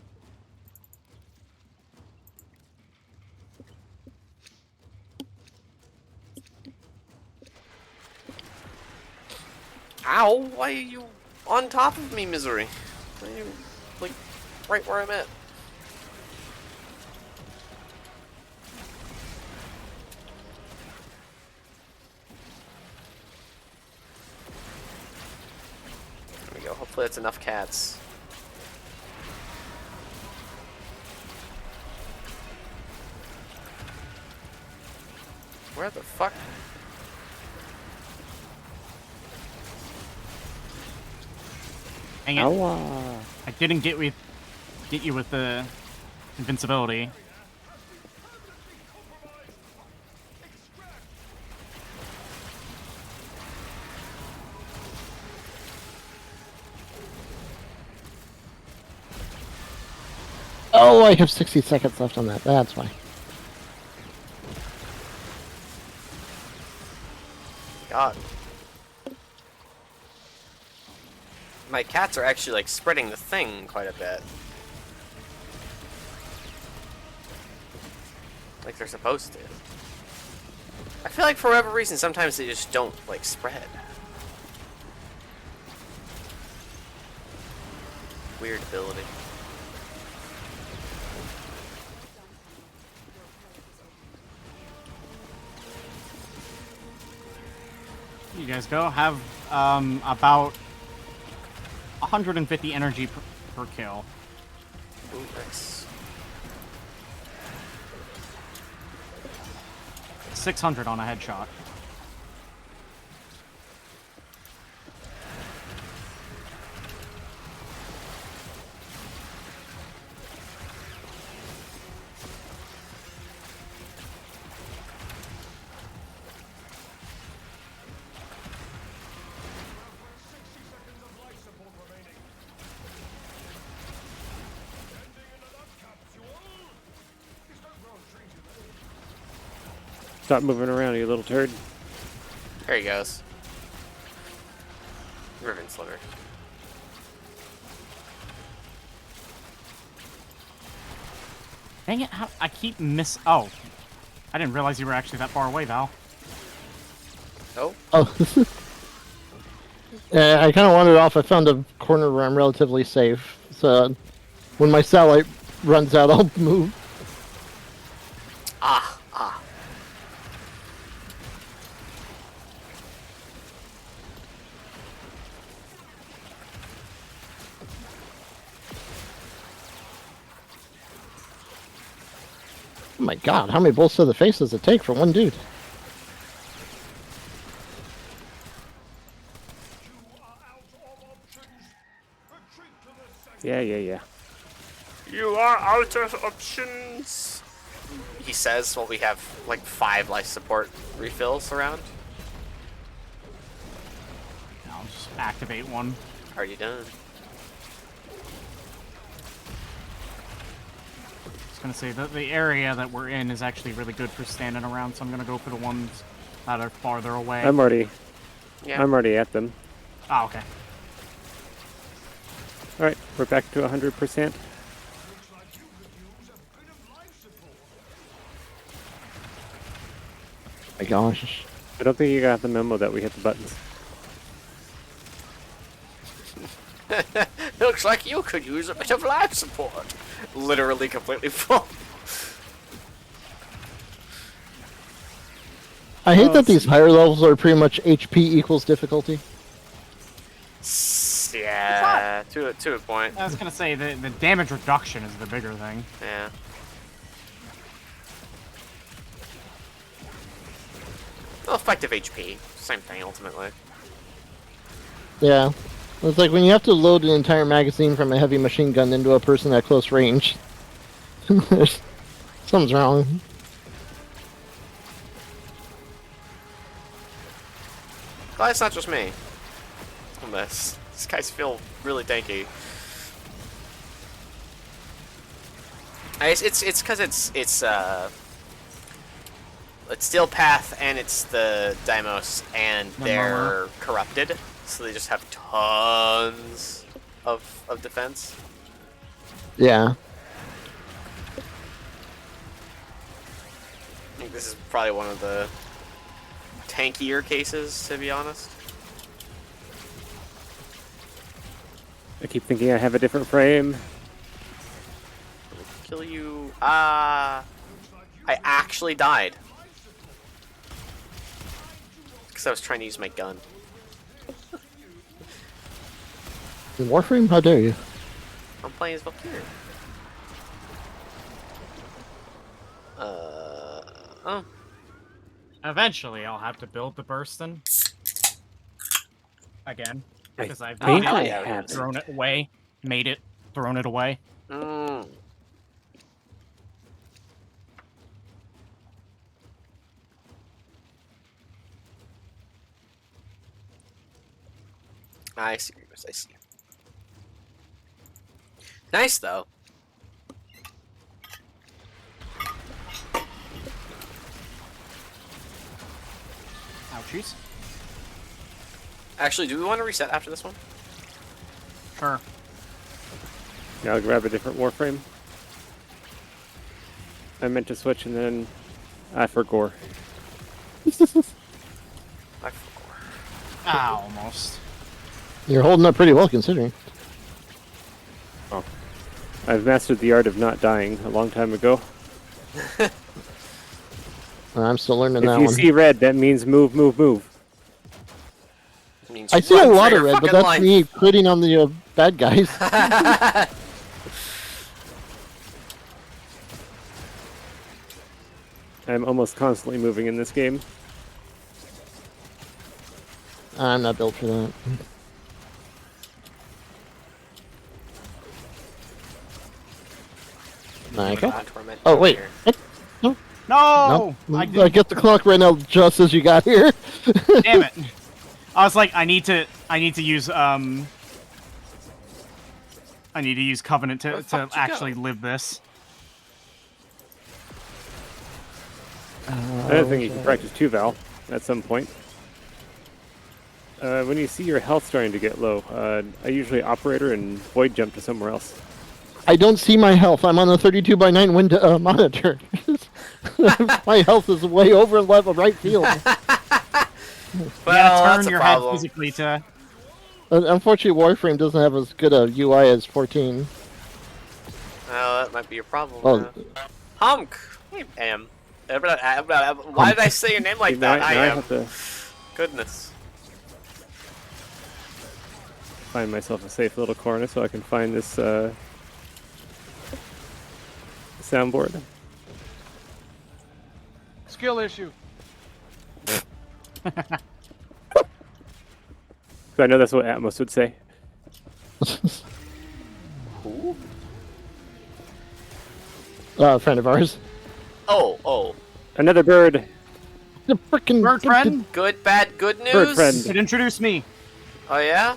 Ow! Why are you on top of me, Misery? Why are you, like, right where I'm at? There we go. Hopefully that's enough cats. Where the fuck? Dang it. Ow. I didn't get you with the invincibility. Oh, I have 60 seconds left on that. That's why. God. My cats are actually like spreading the thing quite a bit. Like they're supposed to. I feel like for whatever reason sometimes they just don't like spread. Weird ability. You guys go. Have about 150 energy per kill. Ooh, nice. 600 on a headshot. Stop moving around, you little turd. There he goes. Riven Sliver. Dang it! I keep miss. Oh, I didn't realize you were actually that far away, Val. Oh. Oh. I kind of wandered off. I found a corner where I'm relatively safe. So when my satellite runs out, I'll move. Ah. Oh my god, how many bolts to the face does it take for one dude? Yeah. You are out of options. He says while we have like 5 life support refills around. I'll just activate one. Already done. I was gonna say that the area that we're in is actually really good for standing around, so I'm gonna go for the ones that are farther away. I'm already at them. Oh, okay. Alright, we're back to 100%. My gosh. I don't think you got the memo that we hit the buttons. Looks like you could use a bit of life support. Literally completely full. I hate that these higher levels are pretty much HP equals difficulty. Yeah, to a point. I was gonna say the damage reduction is the bigger thing. Yeah. Well, effective HP. Same thing, ultimately. Yeah. It's like when you have to load an entire magazine from a heavy machine gun into a person at close range. Something's wrong. Glad it's not just me on this. These guys feel really tanky. It's because it's Steel Path and it's the Deimos and they're corrupted, so they just have tons of defense. Yeah. I think this is probably one of the tankier cases, to be honest. I keep thinking I have a different frame. Kill you. I actually died. Because I was trying to use my gun. In Warframe? How dare you? I'm playing as Valkyrie. Oh. Eventually, I'll have to build the Burston. Again. Because I've think made I it, have thrown it away. Made it, thrown it away. Mm. I see, Remus, I see. Nice, though. Ouchies. Actually, do we want to reset after this one? Sure. Yeah, I'll grab a different Warframe. I meant to switch and then I forgot. I forgot. Ah, almost. You're holding up pretty well considering. Oh. I've mastered the art of not dying a long time ago. I'm still learning If that you one. see red, that means move, move, move. Means I see a run lot for of your red, but fucking that's life. me critting on the bad guys. I'm almost constantly moving in this game. I'm not built for that. Michael? Torment Oh, wait. here. What? No. No! No. I I didn't. get the clock right now just as you got here. Damn it! I was like, I need to use Covenant Where to the fuck did you actually go? live this. Another thing you can practice too, Val, at some point. When you see your health starting to get low, I usually operator and void jump to somewhere else. I don't see my health. I'm on a 32:9 window monitor. My health is way over level right field. You Well, gotta that's turn a your head problem. physically to. Unfortunately, Warframe doesn't have as good a UI as 14. Well, that might be your problem. Oh. Hunk! Hey, Am. Why did I say your name like Now that? I I am. have to Goodness. find myself a safe little corner so I can find this soundboard. Skill issue. So I know that's what Atmos would say. Who? A friend of ours. Oh. Another bird. The frickin' Bird friend, Good, bad, good news? Bird friend. it introduced me. Oh, yeah?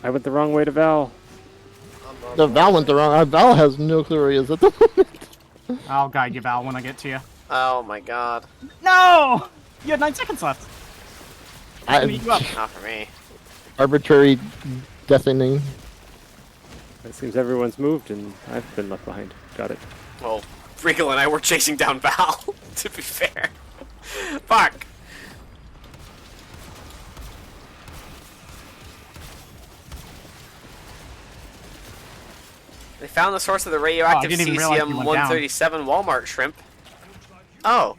I went the wrong way to Val. The Val went the wrong. Val has no clue where he is at the moment. I'll guide you, Val, when I get to you. Oh, my God. No! You had 9 seconds left. I meet you up. Not for me. Arbitrary deafening. It seems everyone's moved and I've been left behind. Got it. Well, Regal and I were chasing down Val, to be fair. Fuck. They found the source of the radioactive didn't even realize you went down. cesium-137 Walmart shrimp. Oh.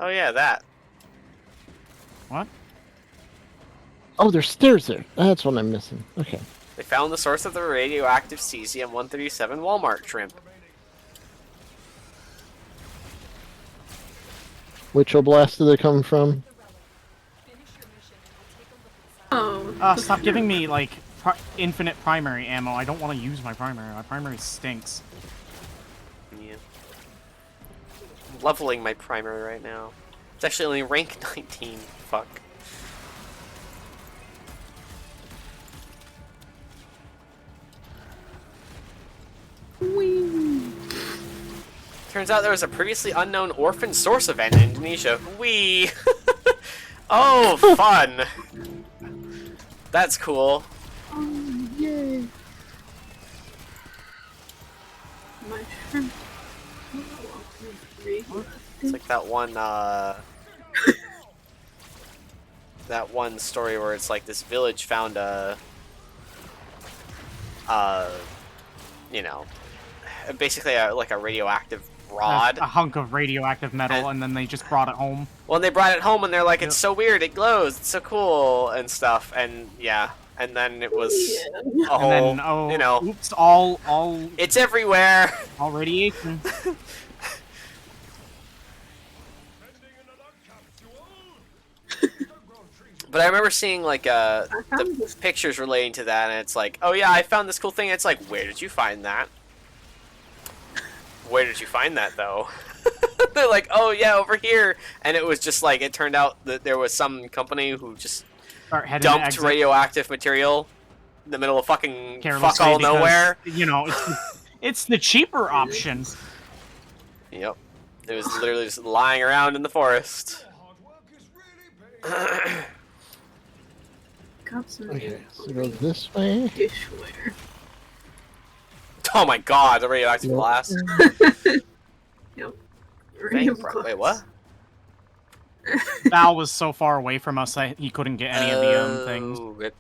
Oh yeah, that. What? Oh, there's stairs there. That's what I'm missing. Okay. They found the source of the radioactive cesium-137 Walmart shrimp. Which oblast did it come from? Oh. Stop giving me, like, infinite primary ammo. I don't want to use my primary. My primary stinks. Yeah. I'm leveling my primary right now. It's actually only rank 19. Fuck. Turns out there was a previously unknown orphan source event in Indonesia. Wee! Oh, fun! That's cool. Oh, yay. Mushroom. It's like that one, that one story where it's like this village found a, you know, basically like a radioactive rod. A hunk of radioactive metal, and then they just brought it home. Well, they brought it home, and they're like, it's so weird, it glows, it's so cool, and stuff, and yeah. And then it was a whole, and then, oh, you know. Oops, all... It's everywhere! All radiation. But I remember seeing, like, the pictures relating to that, and it's like, oh yeah, I found this cool thing, and it's like, where did you find that? Where did you find that, though? They're like, oh yeah, over here. And it was just like, it turned out that there was some company who just dumped radioactive material in the middle of fucking fuck all nowhere. You know, it's the cheaper option. Yep. It was literally just lying around in the forest. Okay, so go this way. Dishware. Oh my god, the radioactive glass. Yep. Wait, what? Val was so far away from us that he couldn't get any of the things. Good.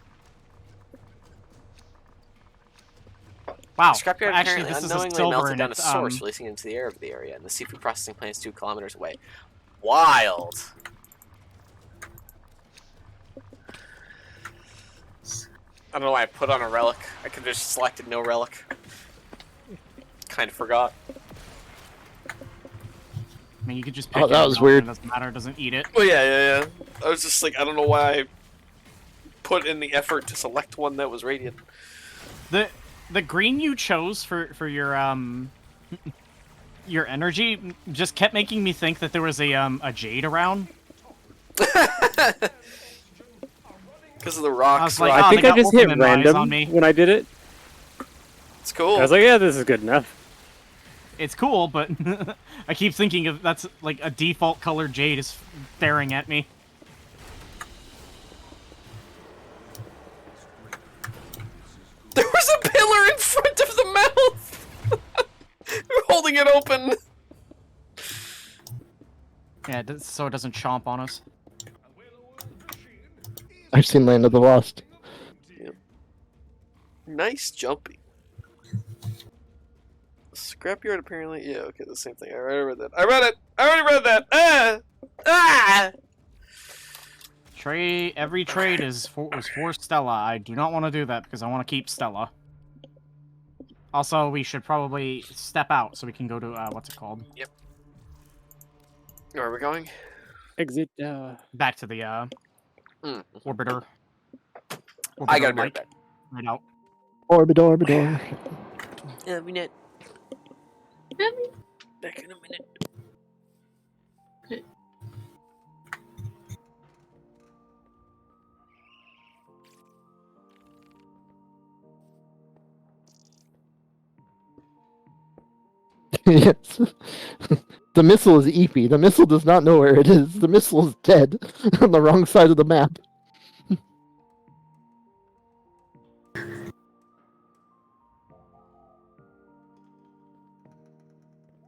Wow. Scrapyard Actually, apparently this is a unknowingly silver, melted and down a it's, source, releasing it into the air of the area, and the seafood processing plant is 2 kilometers away. Wild. I don't know why I put on a relic. I could have just selected no relic. Kind of forgot. I mean, you could just pick that was relic, weird. It doesn't matter, it doesn't eat it. Well, yeah. I was just like, I don't know why I put in the effort to select one that was radiant. The green you chose for your your energy just kept making me think that there was a jade around. Because of the rocks. I was like, I think I just hit random on me. when I did it. It's cool. I was like, yeah, this is good enough. It's cool, but I keep thinking of that's like a default color jade is staring at me. There was a pillar in front of the mouth! We're holding it open! Yeah, so it doesn't chomp on us. I've seen Land of the Lost. Yep. Nice jumping. Scrapyard apparently, yeah, okay, the same thing. I already read that. I already read that! Ah! Ah! Every trade is for Stella. I do not want to do that because I want to keep Stella. Also, we should probably step out so we can go to, what's it called? Yep. Where are we going? Exit, Back to the, orbiter. I gotta be right back. Right out. Orbiter. Yeah, minute. Back in a minute. Yes. The missile is eepy. The missile does not know where it is. The missile is dead on the wrong side of the map.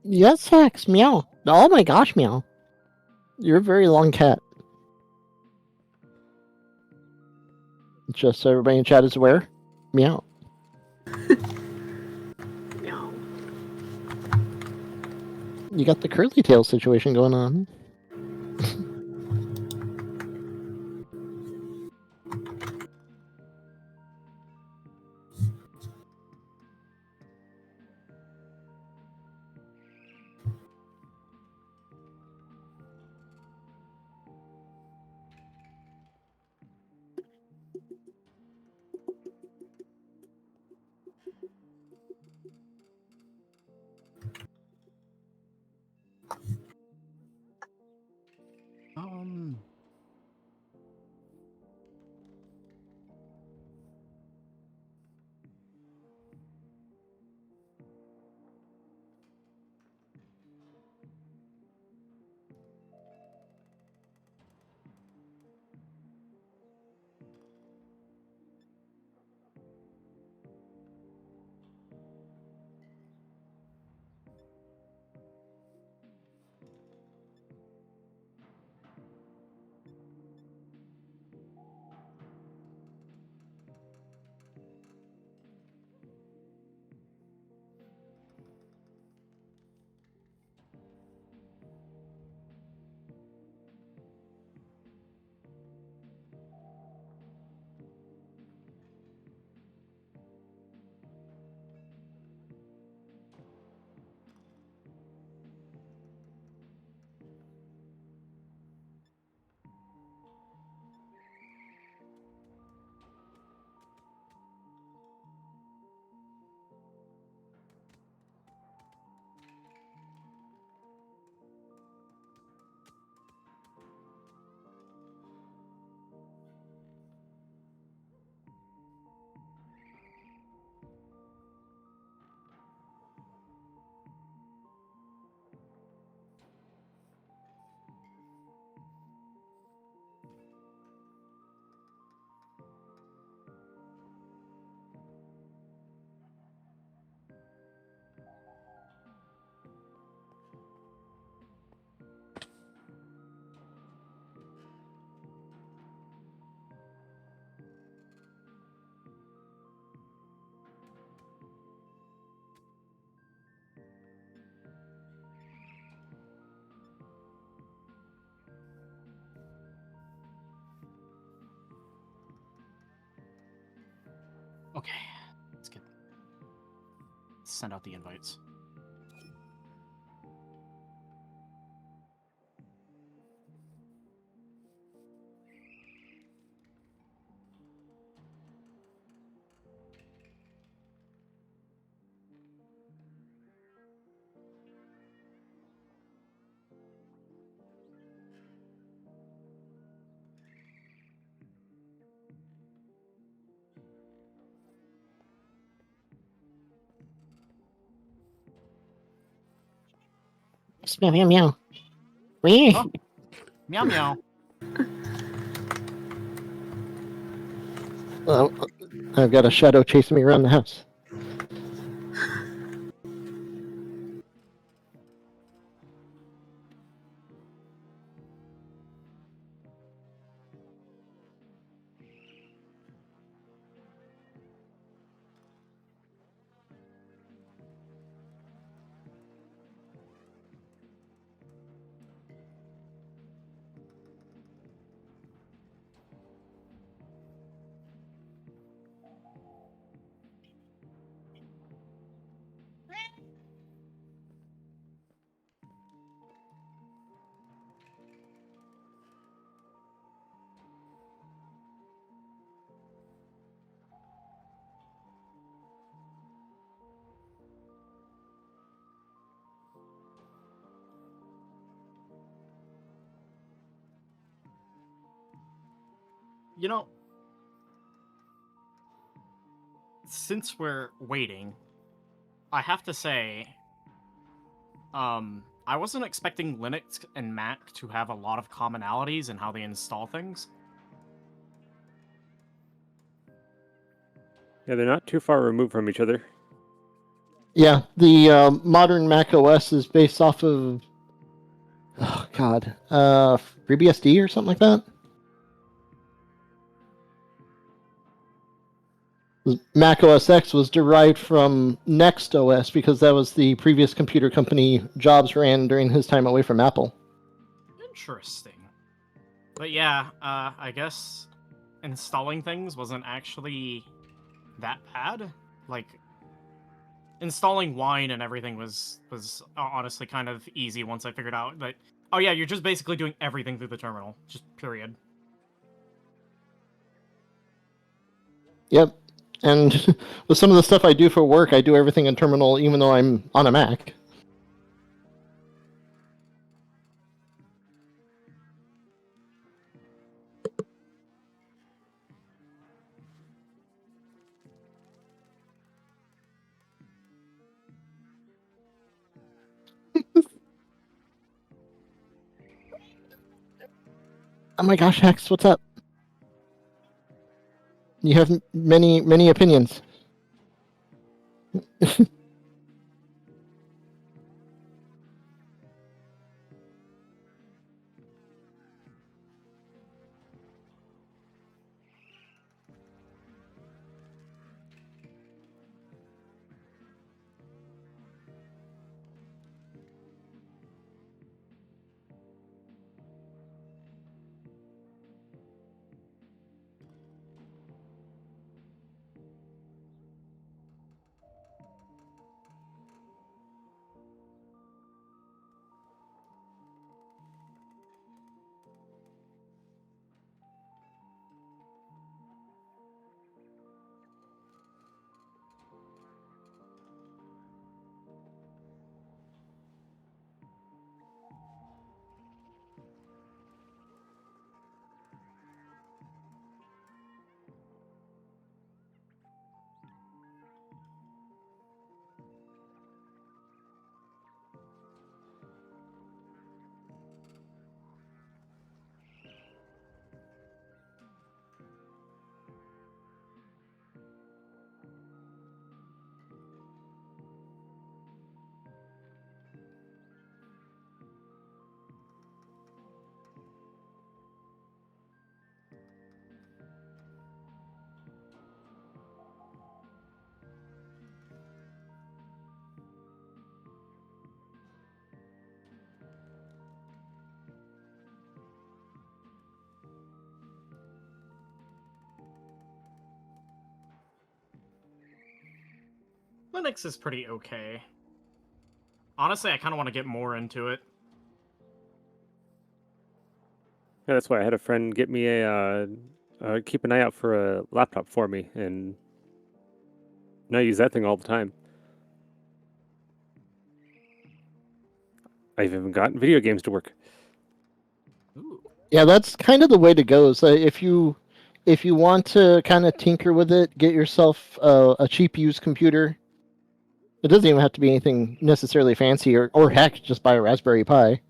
Yes, Hex. Meow. Oh my gosh, meow. You're a very long cat. Just so everybody in chat is aware. Meow. Meow. You got the curly tail situation going on. send out the invites. Meow meow meow. Wee. Oh. Meow meow. Well, I've got a shadow chasing me around the house. You know, since we're waiting, I have to say, I wasn't expecting Linux and Mac to have a lot of commonalities in how they install things. Yeah, they're not too far removed from each other. Yeah, the modern Mac OS is based off of, oh god, FreeBSD or something like that. Mac OS X was derived from Next OS because that was the previous computer company Jobs ran during his time away from Apple. Interesting. But yeah, I guess installing things wasn't actually that bad. Like, installing Wine and everything was honestly kind of easy once I figured out that, oh yeah, you're just basically doing everything through the terminal. Just period. Yep. And with some of the stuff I do for work, I do everything in terminal even though I'm on a Mac. Oh my gosh, Hex, what's up? You have many opinions. Linux is pretty okay. Honestly, I kind of want to get more into it. Yeah, that's why I had a friend get me keep an eye out for a laptop for me, and now I use that thing all the time. I've even gotten video games to work. Ooh. Yeah, that's kind of the way to go. So if you want to kind of tinker with it, get yourself a cheap used computer. It doesn't even have to be anything necessarily fancy, or heck, just buy a Raspberry Pi.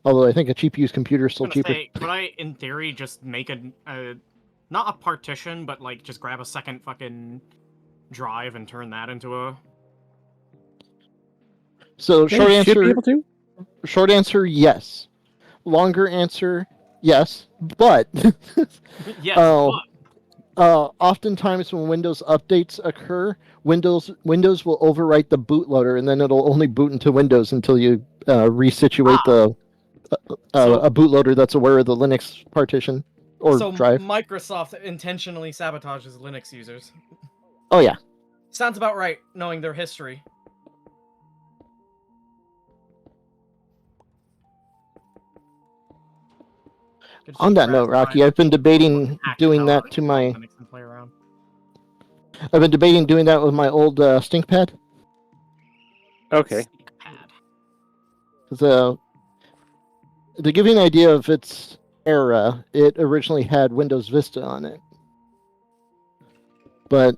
Although I think a cheap used computer is still I was cheaper. gonna say, could I, in theory, just make a not a partition, but like just grab a second fucking drive and turn that into a... So Yeah, you should be able to. short answer, yes. Longer answer, yes, but Yes, uh, but... oftentimes when Windows updates occur, Windows will overwrite the bootloader, and then it'll only boot into Windows until you resituate So- a bootloader that's aware of the Linux partition or So drive. Microsoft intentionally sabotages Linux users. Oh yeah. Sounds about right, knowing their history. Good On shit, that note, Raspberry Rocky, Pi. I've been debating Hack the doing hell that out of to my. Linux and play around. I've been debating doing that with my old StinkPad. Okay. To give you an idea of its era, it originally had Windows Vista on it. But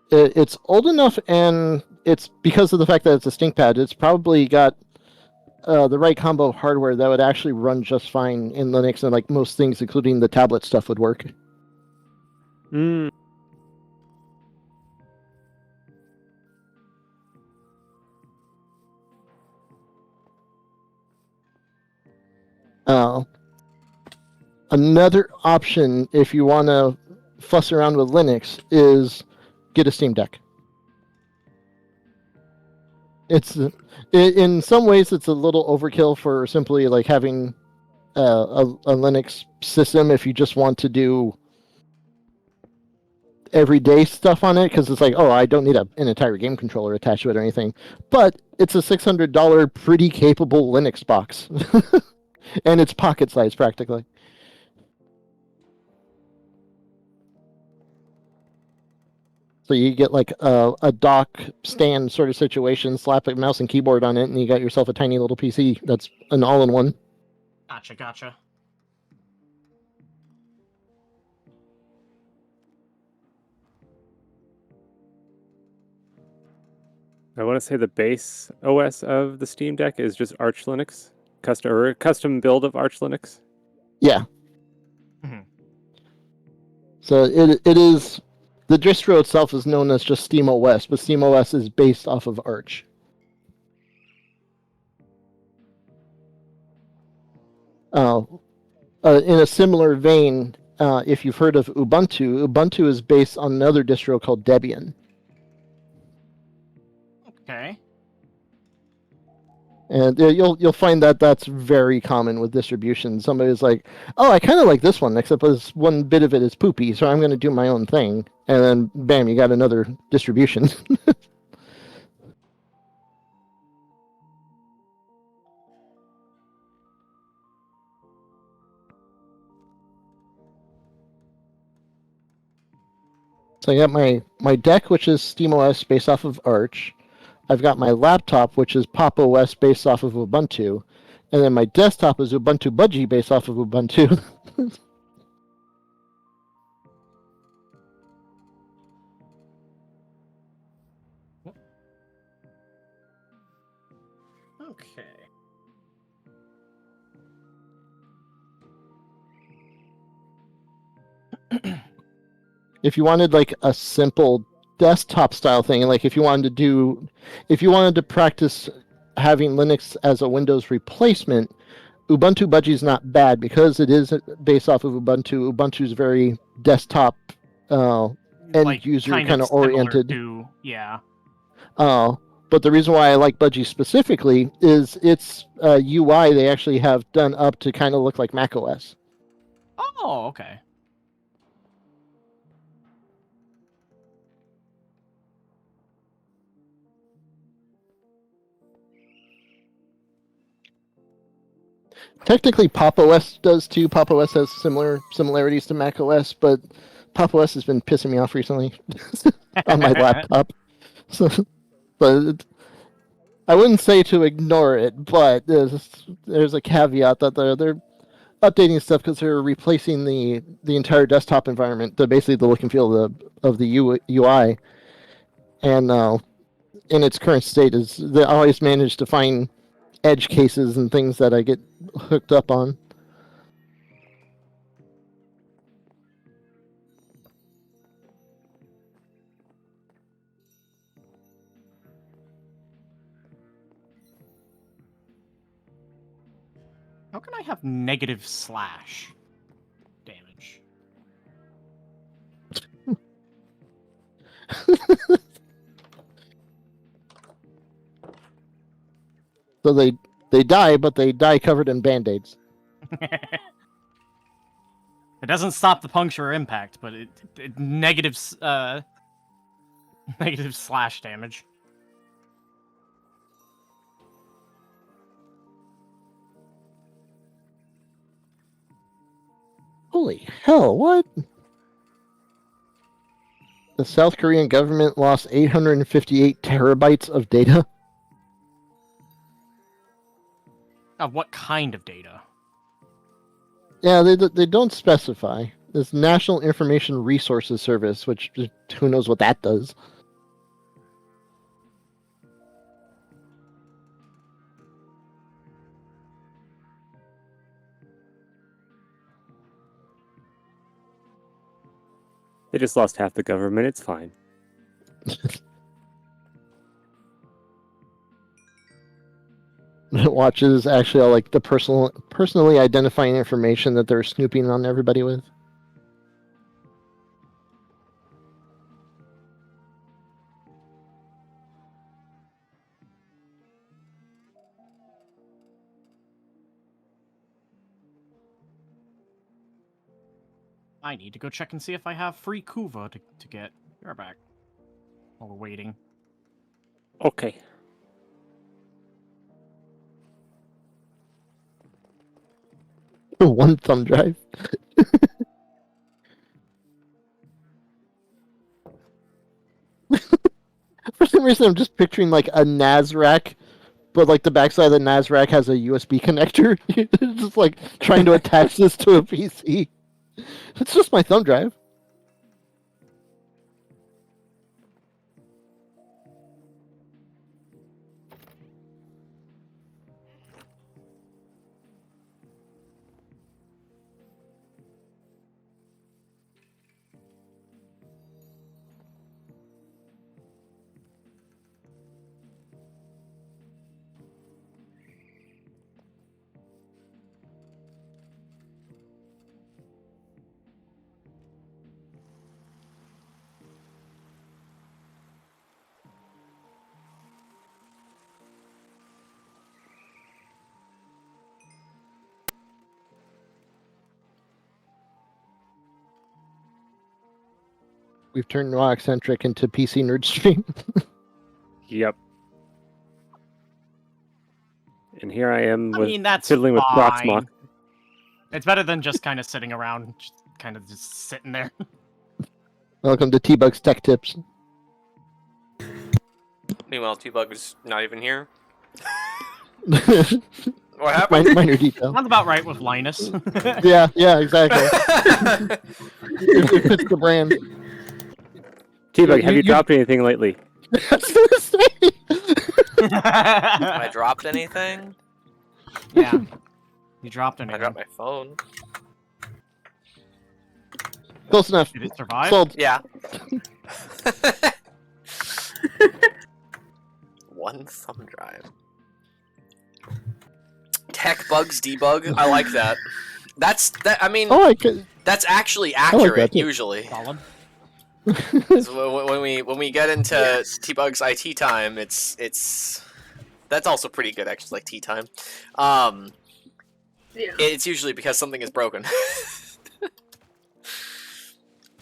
it's old enough, and it's because of the fact that it's a ThinkPad, it's probably got the right combo of hardware that would actually run just fine in Linux, and like most things, including the tablet stuff, would work. Mm. Another option, if you want to fuss around with Linux, is get a Steam Deck. It's in some ways it's a little overkill for simply like having a Linux system if you just want to do everyday stuff on it, because it's like, oh, I don't need an entire game controller attached to it or anything. But it's a $600 pretty capable Linux box, and it's pocket size practically. So you get like a dock stand sort of situation, slap a mouse and keyboard on it, and you got yourself a tiny little PC that's an all-in-one. Gotcha. I want to say the base OS of the Steam Deck is just Arch Linux, custom build of Arch Linux. Yeah. Mm-hmm. So it is, the distro itself is known as just SteamOS, but SteamOS is based off of Arch. In a similar vein, if you've heard of Ubuntu is based on another distro called Debian. Okay. And you'll find that that's very common with distributions. Somebody's like, "Oh, I kind of like this one, except this one bit of it is poopy, so I'm going to do my own thing." And then, bam, you got another distribution. So I got my deck, which is SteamOS based off of Arch. I've got my laptop, which is Pop! OS based off of Ubuntu. And then my desktop is Ubuntu Budgie based off of Ubuntu. Okay. If you wanted like a simple desktop style thing, like if you wanted to practice having Linux as a Windows replacement, Ubuntu Budgie is not bad because it is based off of Ubuntu. Ubuntu is very desktop end Like, user kind of similar oriented. Yeah. But the reason why I like Budgie specifically is its UI they actually have done up to kind of look like macOS. Oh, okay. Technically, Pop OS does too. Pop OS has similarities to Mac OS, but Pop OS has been pissing me off recently on my laptop. So, but I wouldn't say to ignore it, but there's a caveat that they're updating stuff because they're replacing the entire desktop environment, basically the look and feel of the UI, and in its current state is they always manage to find edge cases and things that I get hooked up on. How can I have negative slash damage? So they die, but they die covered in band-aids. It doesn't stop the puncture or impact, but it negative negative slash damage. Holy hell, what? The South Korean government lost 858 terabytes of data. Of what kind of data? Yeah, they don't specify. This National Information Resources Service, which who knows what that does. They just lost half the government. It's fine. Watches actually all like the personally identifying information that they're snooping on everybody with. I need to go check and see if I have free Kuva to get. You're back. While we're waiting. Okay. One thumb drive. For some reason, I'm just picturing like a NAS rack, but like the backside of the NAS rack has a USB connector. It's just like trying to attach this to a PC. It's just my thumb drive. We've turned Rock-centric into PC nerd stream. Yep. And here I am I with mean, that's fiddling with fine. Proxmox. It's better than just kind of sitting around, just sitting there. Welcome to T-Bug's Tech Tips. Meanwhile, T-Bug is not even here. What happened? Minor detail. Sounds about right with Linus. Yeah, exactly. It fits the brand. T-Bug, have you dropped anything lately? That's what I was saying. Have I dropped anything? Yeah. You dropped anything. I dropped my phone. Close enough. Did it survive? Sold. Yeah. One thumb drive. Tech bugs debug. I like that. I mean, that's actually accurate that too. usually. Solid. So when we get into T-Bug's IT time, it's that's also pretty good actually, like tea time. Yeah. It's usually because something is broken.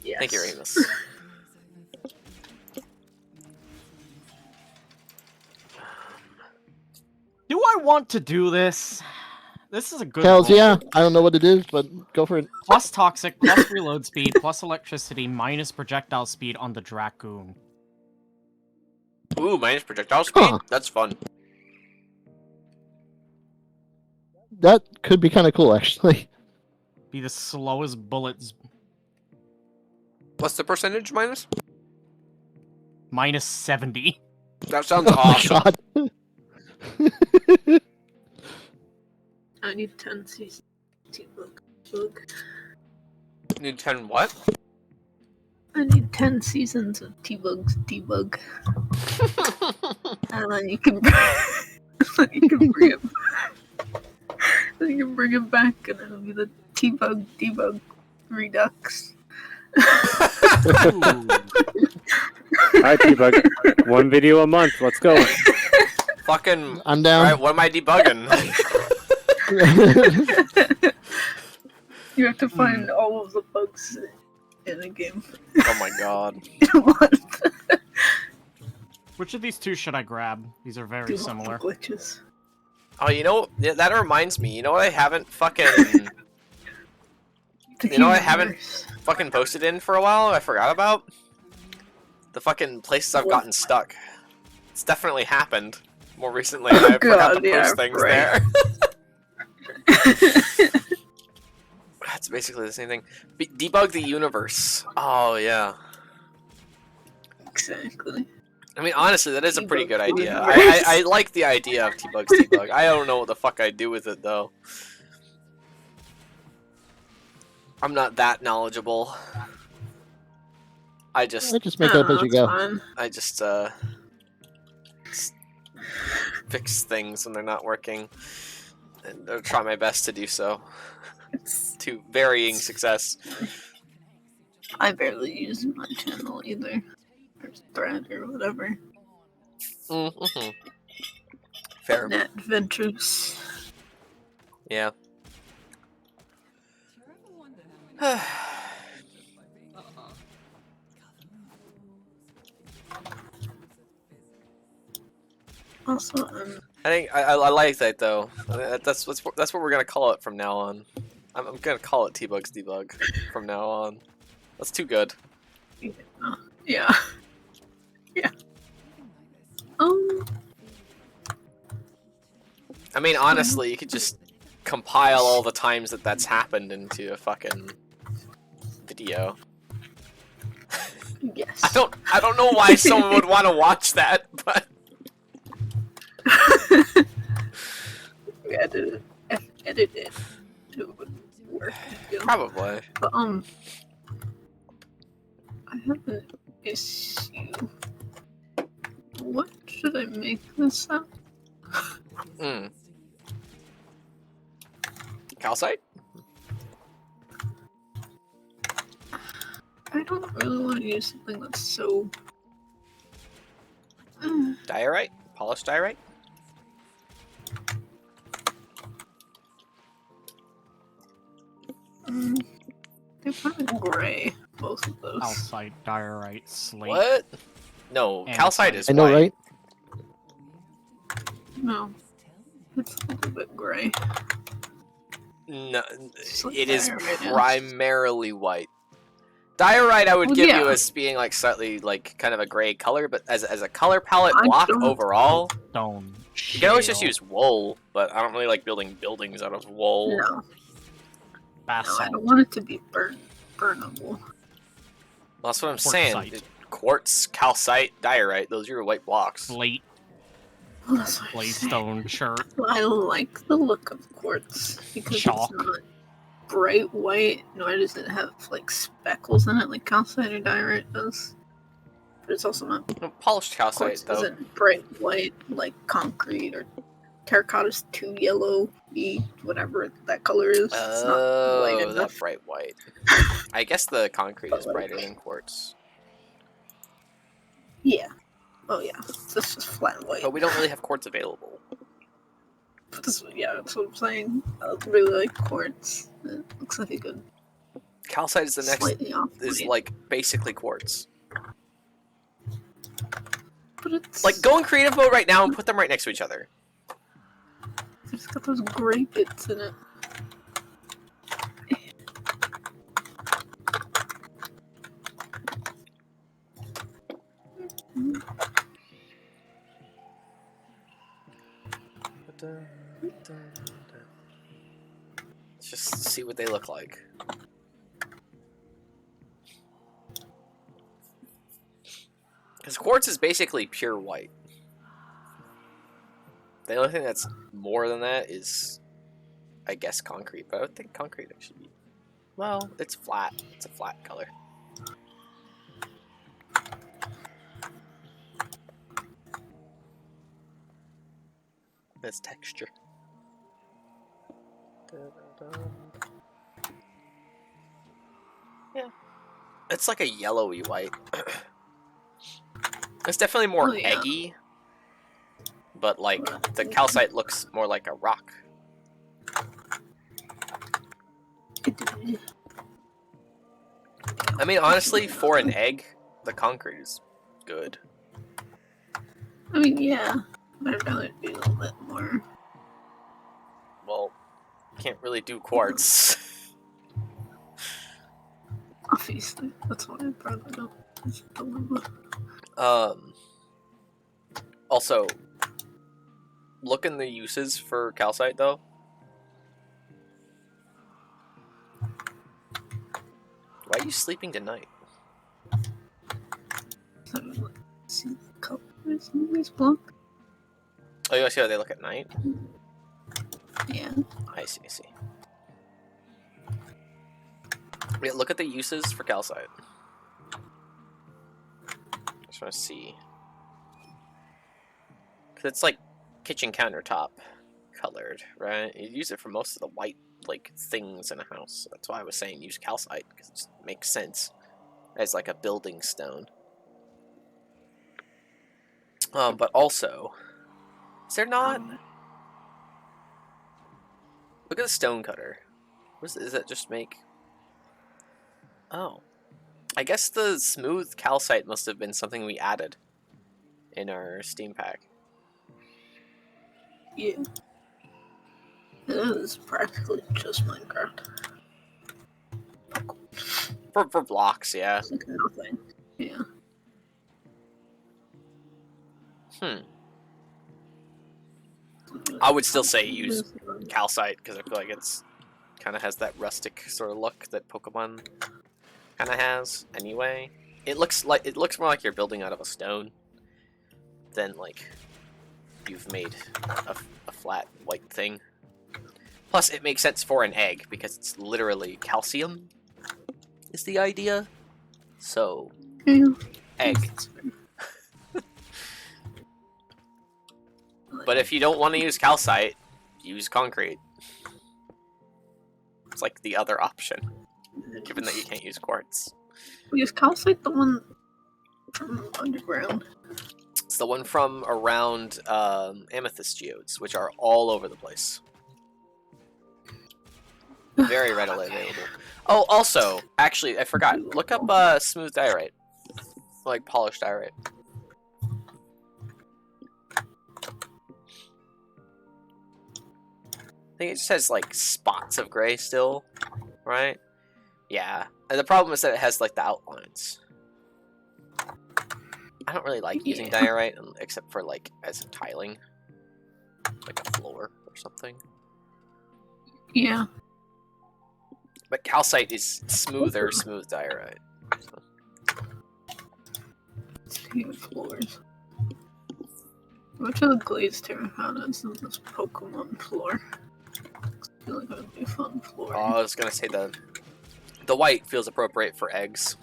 Yes. Thank you, Remus. Do I want to do this? This is a good Hells roll. yeah. I don't know what it is, but go for it. Plus toxic, plus reload speed, plus electricity, minus projectile speed on the Dracoon. Ooh, minus projectile speed? Huh. That's fun. That could be kind of cool, actually. Be the slowest bullets. What's the percentage minus? Minus 70. That sounds awesome. God. I need 10 seasons. T-Bug. Need 10 what? I need 10 seasons of T-Bug's debug. And then you can bring it then you can bring it back and it'll be the T-Bug debug redux. Alright, T-Bug. 1 video a month. Let's go. Fucking. I'm down. Alright, what am I debugging? You have to find all of the bugs in a game. Oh my god. In a month. Which of these two should I grab? These are very similar. Glitches. Oh, you know, yeah, that reminds me. You know what I haven't fucking. You know what I haven't fucking posted in for a while? I forgot about? The fucking places I've gotten stuck. It's definitely happened more recently. I forgot to post things there. That's basically the same thing. Debug the universe. Oh, yeah. Exactly. I mean, honestly, that is a pretty Debug good the idea. universe. I like the idea of T-Bug's debug. I don't know what the fuck I'd do with it, though. I'm not that knowledgeable. I just make it up as you go. Fine. I just fix things when they're not working, and I'll try my best to do so. To varying success. I barely use my channel either. Or thread or whatever. Mm-hmm. Fair. Net Ventures. Yeah. Also, I think I like that though. That's what we're gonna call it from now on. I'm gonna call it T-Bug's debug from now on. That's too good. yeah. Yeah. I mean, honestly, you could just compile all the times that that's happened into a fucking video. Yes. I don't know why someone would want to watch that, but we edit it to work. probably. But I have an issue. What should I make this up? Calcite? I don't really want to use something that's so. Diorite? Polished diorite? They're kind of gray, both of those. Calcite, diorite, slate. What? No, And calcite is I know, white. right? No, it's a little bit gray. No, like it is diorite is. primarily white. Diorite I would Well, give yeah. you as being like slightly like kind of a gray color, but as a color palette I block don't- overall, Stone. you can always just shale, use wool, but I don't really like building buildings out of wool. No, I basalt. don't want it to be burnable. That's what I'm saying. Quartzite. Quartz, calcite, diorite, those are your white blocks. Slate, Well, that's what I'm saying. Blaystone, shirt. I like the look of quartz because Chalk. it's not bright white, nor does it have like speckles in it like calcite or diorite does. But it's also not No, polished quartz calcite though. isn't bright white like concrete or terracotta's too yellow, whatever that color is. It's not white Oh, enough. that bright white. I guess the concrete is brighter than quartz. Yeah. Oh yeah. It's just flat white. But we don't really have quartz available. But yeah, that's what I'm saying. I really like quartz. It looks like a good Calcite is the next slightly off is white. like basically quartz. But it's Like go in creative mode right now and put them right next to each other. It's got those gray bits in it. Let's just see what they look like. Because quartz is basically pure white. The only thing that's more than that is, I guess, concrete. But I would think concrete actually. Well, it's flat. It's a flat color. That's texture. Yeah. It's like a yellowy white. It's definitely more eggy. But, like, the calcite looks more like a rock. I mean, honestly, for an egg, the concrete is good. I mean, yeah. But I'd rather do a little bit more. Well, can't really do quartz. Obviously, that's why I'd rather do. It's a dilemma. Also, look in the uses for calcite, though. Why are you sleeping tonight? So, let's see the colors in this book. Oh, you want to see how they look at night? Yeah. I see, I see. Yeah, look at the uses for calcite. Just want to see. Because it's like kitchen countertop colored, right? You use it for most of the white, like, things in a house. That's why I was saying use calcite, because it just makes sense as like a building stone. But also, is there not? Look at the stone cutter. What is that just make? Oh. I guess the smooth calcite must have been something we added in our Steam pack. Yeah. It is practically just Minecraft. For blocks, yeah. It's like nothing. Yeah. I would still say use calcite, because I feel like it's kind of has that rustic sort of look that Pokemon kind of has anyway. It looks more like you're building out of a stone than like you've made a flat white thing. Plus, it makes sense for an egg because it's literally calcium is the idea. So, egg. But if you don't want to use calcite, use concrete. It's like the other option, given that you can't use quartz. Is calcite the one from underground? It's the one from around amethyst geodes, which are all over the place. Very readily available. Oh, also, actually, I forgot. Look up smooth diorite. Like polished diorite. I think it just has like spots of gray still, right? Yeah. And the problem is that it has like the outlines. I don't really like using diorite except for like as tiling. Like a floor or something. Yeah. But calcite is smoother smooth diorite. So. Speaking of floors. Which of the glazed terracotta is in this Pokemon floor? I feel like that would be a fun floor. Oh, I was gonna say the white feels appropriate for eggs.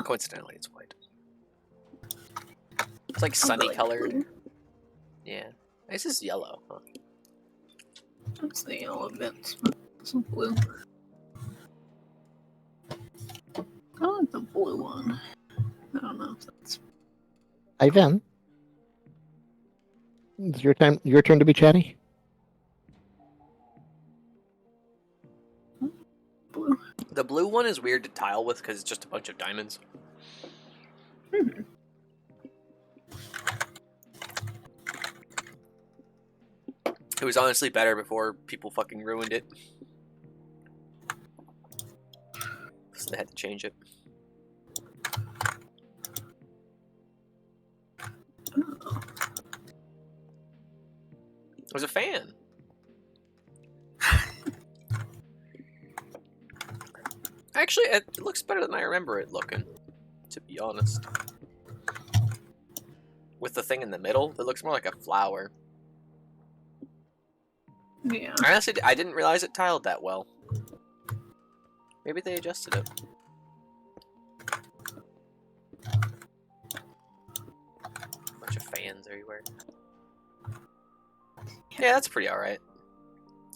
Coincidentally, it's white. It's like sunny colored. Blue. Yeah. This is yellow, huh? That's the yellow bits, some blue. I like the blue one. I don't know if that's... Ivan, it's your turn to be chatty. The blue one is weird to tile with because it's just a bunch of diamonds. It was honestly better before people fucking ruined it. So they had to change it. There's a fan. Actually, it looks better than I remember it looking, to be honest. With the thing in the middle, it looks more like a flower. Yeah. Honestly, I didn't realize it tiled that well. Maybe they adjusted it. Bunch of fans everywhere. Yeah, that's pretty alright.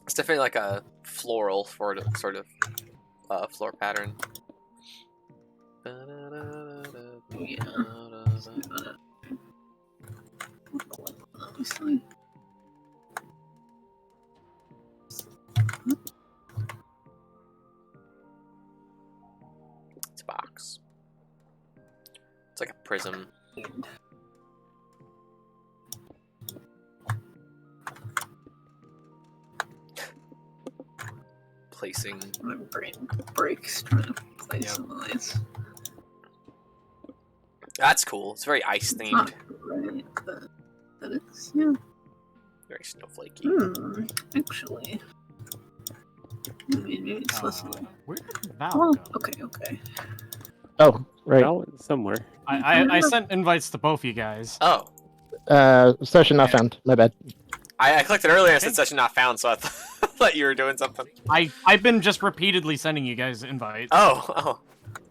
It's definitely like a floral sort of floor pattern. Yeah. Obviously. It's a box. It's like a prism. Placing. My brain breaks trying to place some of these. That's cool. It's very ice themed. Not right, but that is, yeah. Very snowflakey. Actually. Maybe it's less of Where did Val Oh, go? okay. Oh, right. Well, somewhere. I sent invites to both you guys. Oh. Session not found. My bad. I clicked it earlier and it said session not found, so I thought you were doing something. I've been just repeatedly sending you guys invites. Oh.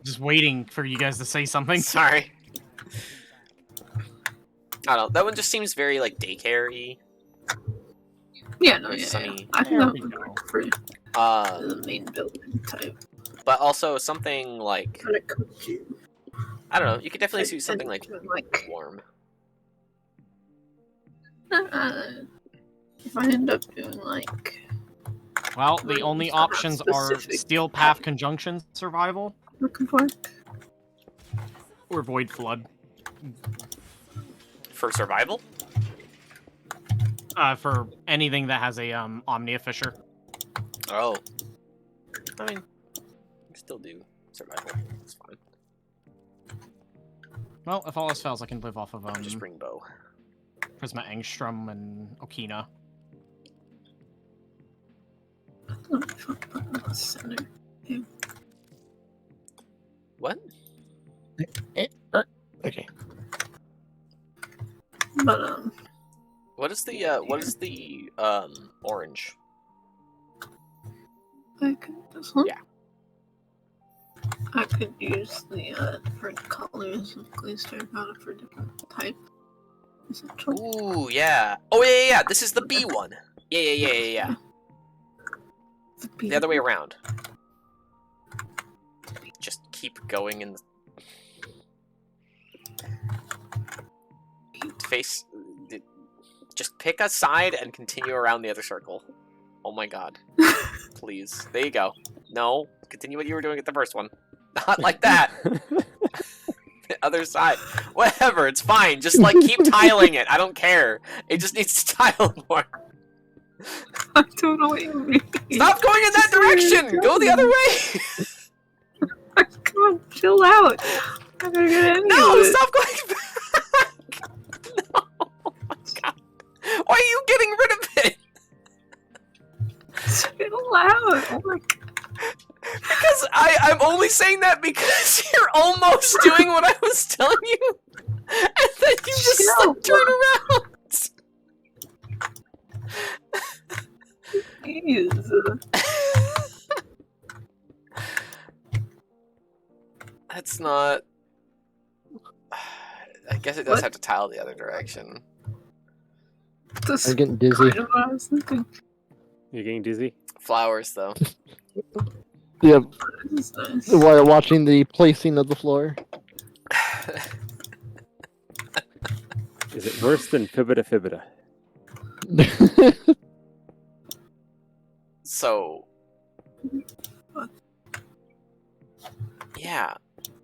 Just waiting for you guys to say something. Sorry. I don't know. That one just seems very, like, daycare-y. Yeah, no, Very yeah. sunny. I think There that we would go. work for the main building type. But also something, like... When it comes to... I don't know. You could definitely do something, like, like warm. if I end up doing, like... Well, the only It's not options are specific. Steel Path Conjunction Survival Looking for or Void Flood. For survival? For anything that has a Omnia Fissure. Oh. I mean, you still do survival. It's fine. Well, if all else fails, I can live off of Just bring bow. Prisma Angstrom and Okina. center. What? Okay. But What is the orange? I could this one. Yeah. I could use the different colors of glaze terracotta for different type. Essentially. Ooh, yeah. Oh, yeah. This is the B one. Yeah. The other way around. Just keep going in the... Face... Just pick a side and continue around the other circle. Oh my god. Please. There you go. No. Continue what you were doing at the first one. Not like that. The other side. Whatever, it's fine. Just, like, keep tiling it. I don't care. It just needs to tile more. I don't know what you mean. Stop going in that direction! Go the other way! Come on, chill out. I'm gonna get into No, it. stop going back! No! Oh my god. Why are you getting rid of it? Chill out. Oh my god. Because I'm only saying that because you're almost doing what I was telling you. And then you just like, turn around. Jeez. That's not... I guess it does What? have to tile the other direction. That's I'm getting dizzy. kind of what I was thinking. You're getting dizzy? Flowers, though. Yep. This is nice. While watching the placing of the floor. Is it worse than Fibita? So... Yeah,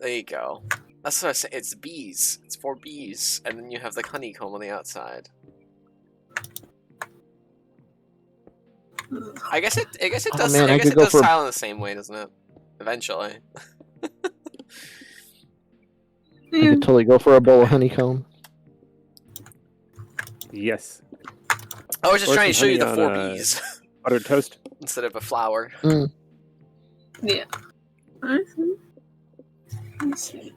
there you go. That's what I say. It's bees. It's 4 bees, and then you have the honeycomb on the outside. I guess it Oh, does. man, I I guess could it go does for- style in the same way, doesn't it? Eventually. I could totally go for a bowl of honeycomb. Yes. I was just Or trying to some show you the honey four on, B's Buttered toast. instead of a flower. Yeah. I see. I see.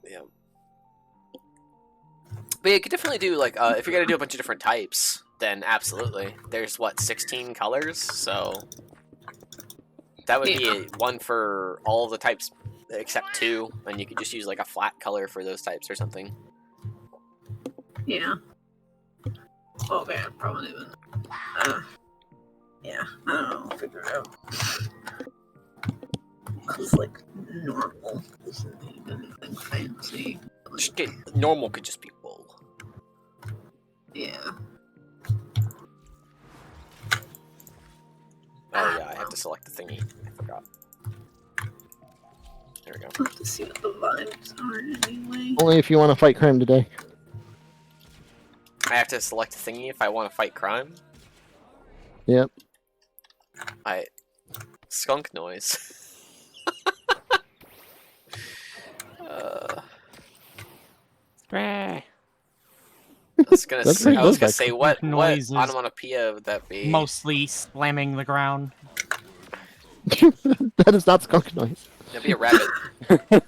Yeah. But you could definitely do like if you're gonna do a bunch of different types, then absolutely. There's what 16 colors, so that would be one for all of the types except 2, and you could just use like a flat color for those types or something. Yeah. Okay, I probably even. Yeah, I don't know. I'll figure it out. Cause like normal isn't even anything fancy. Just get normal could just be wool. Yeah. Oh yeah, I have to select the thingy. I forgot. There we go. I'll have to see what the vibes are anyway. Only if you want to fight crime today. I have to select a thingy if I want to fight crime. Yep. Skunk noise. I was gonna That's say, pretty good, say what Noises. onomatopoeia would that be? Mostly slamming the ground. That is not skunk noise. That'd be a rabbit.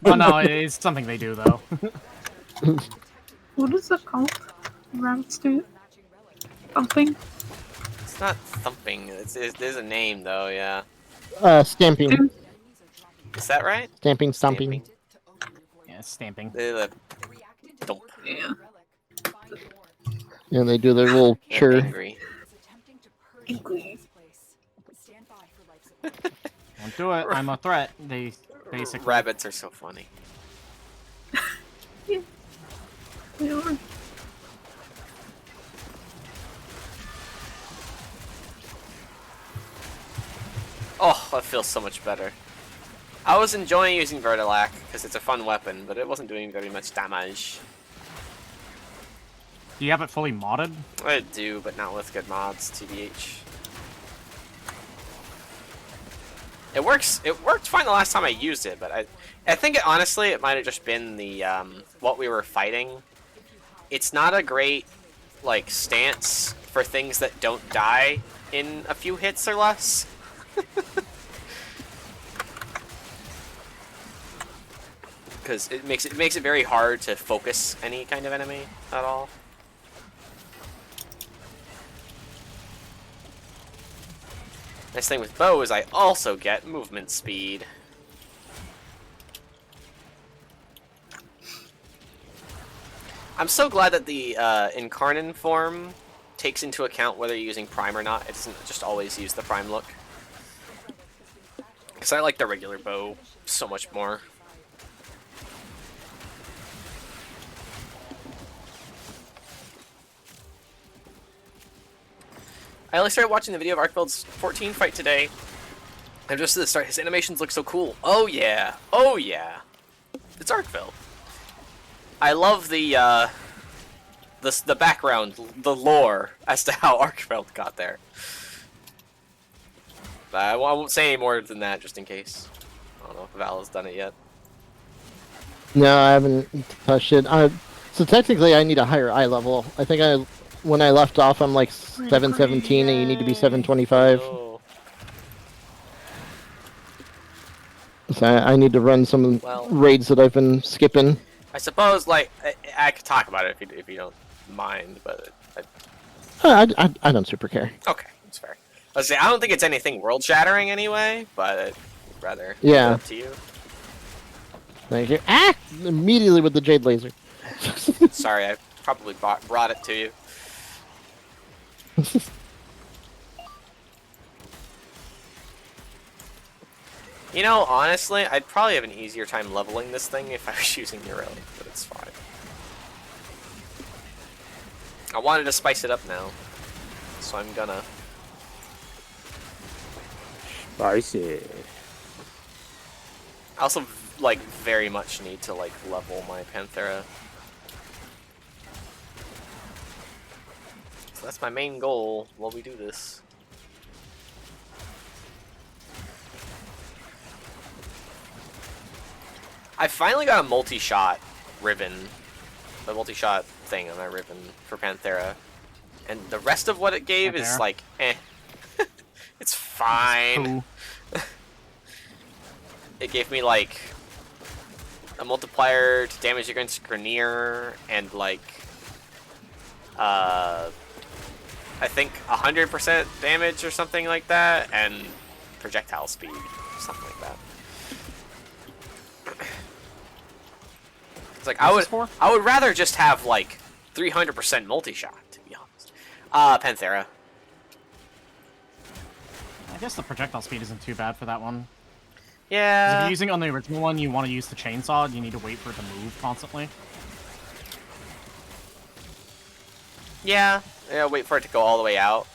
Oh no, it's something they do though. What is that called? Rabbits do something? It's not thumping. There's a name though. Yeah. Stamping. Is that right? Stamping, stomping. Yeah, stamping. Thump. Yeah. And they do their little They're chirr. angry. Angry. Don't do it. I'm a threat. They basically. Rabbits are so funny. Yeah. They are. Oh, that feels so much better. I was enjoying using Vertilac because it's a fun weapon, but it wasn't doing very much damage. Do you have it fully modded? I do, but not with good mods, TBH. It works. It worked fine the last time I used it, but I think honestly it might have just been the what we were fighting. It's not a great like stance for things that don't die in a few hits or less. Because it makes it very hard to focus any kind of enemy at all. Nice thing with bow is I also get movement speed. I'm so glad that the Incarnon form takes into account whether you're using prime or not. It doesn't just always use the prime look. Because I like the regular bow so much more. I only started watching the video of Arkfeld's 14 fight today. I'm just at the start. His animations look so cool. Oh yeah. Oh yeah. It's Arkfeld. I love the background, the lore as to how Arkfeld got there. But I won't say any more than that, just in case. I don't know if Val has done it yet. No, I haven't touched it. So technically, I need a higher eye level. I think when I left off, I'm like 717, and you need to be 725. Oh. So I need to run some raids that I've been skipping. I suppose, like, I could talk about it if you don't mind, but I don't super care. okay, that's fair. I was say I don't think it's anything world-shattering anyway, but I'd rather leave Yeah. it up to you. Thank you. Ah! Immediately with the jade laser. Sorry, I probably brought it to you. You know, honestly, I'd probably have an easier time leveling this thing if I was using Neuro, but it's fine. I wanted to spice it up now, so I'm gonna. Spicy. I also like very much need to like level my Panthera. So that's my main goal while we do this. I finally got a multi-shot ribbon, the multi-shot thing on my ribbon for Panthera, and the rest of what it gave is like, eh. It's fine. It gave me like a multiplier to damage against Grenier and like I think 100% damage or something like that, and projectile speed, something like that. It's like I would rather just have like 300% multi-shot, to be honest. Panthera. I guess the projectile speed isn't too bad for that one. Yeah. If you're using it on the original one, you want to use the chainsaw, you need to wait for it to move constantly. Yeah, wait for it to go all the way out.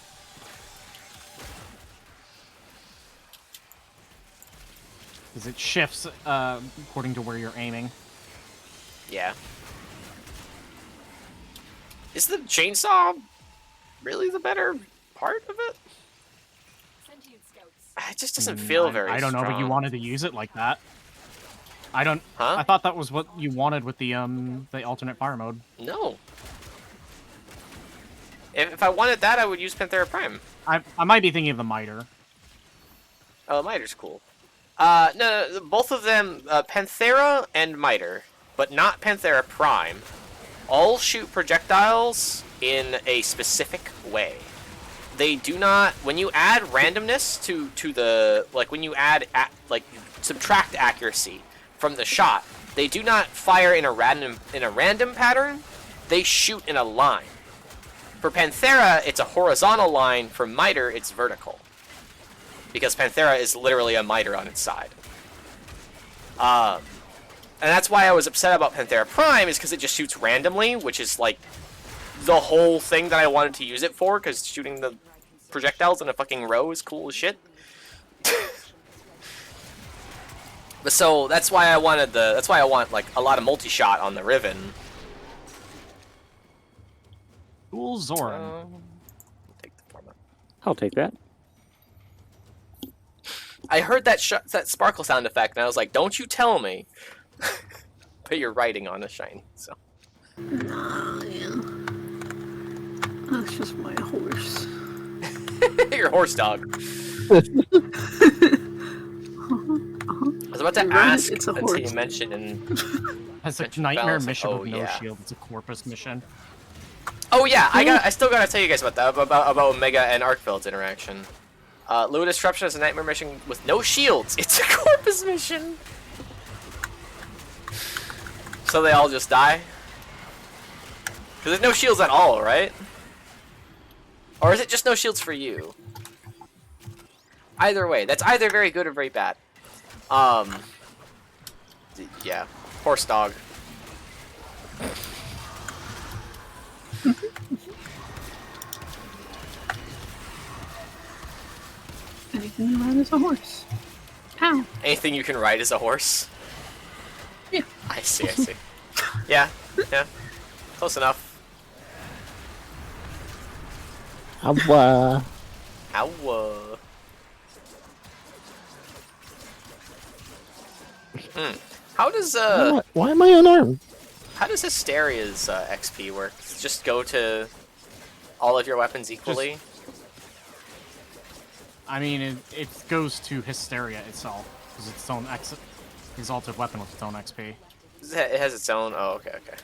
Because it shifts according to where you're aiming. Yeah. Is the chainsaw really the better part of it? It just doesn't feel very I don't know, but you wanted to use it like that. I don't. Huh? I thought that was what you wanted with the alternate fire mode. No. If I wanted that, I would use Panthera Prime. I might be thinking of the miter. Oh, the miter's cool. No, both of them, Panthera and miter, but not Panthera Prime, all shoot projectiles in a specific way. They do not, when you add randomness to the, like when you add, subtract accuracy from the shot, they do not fire in a random pattern, they shoot in a line. For Panthera, it's a horizontal line, for miter, it's vertical. Because Panthera is literally a miter on its side. And that's why I was upset about Panthera Prime, is because it just shoots randomly, which is like the whole thing that I wanted to use it for, because shooting the projectiles in a fucking row is cool as shit. But so that's why I wanted I want like a lot of multi-shot on the Riven. Cool Zoran. Take the format. I'll take that. I heard that sparkle sound effect, and I was like, "Don't you tell me." Put your writing on a shiny. So. Nah, yeah. That's just my horse. Your horse dog. I was about to ask until you mentioned That's a nightmare mission with no shield. It's a Corpus mission. Oh yeah, I still gotta tell you guys about that, about Omega and Arkfeld's interaction. Lua Disruption is a nightmare mission with no shields. It's a Corpus mission. So they all just die? Because there's no shields at all, right? Or is it just no shields for you? Either way, that's either very good or very bad. Yeah, horse dog. Anything you ride is a horse. Pow. Anything you can ride is a horse? Yeah. I see, I see. Yeah, yeah. Close enough. Ow. Ow. How does Why am I unarmed? how does Hysteria's XP work? Does it just go to all of your weapons equally? I mean, it goes to Hysteria itself, because it's its own exalted weapon with its own XP. It has its own. Oh, okay, okay.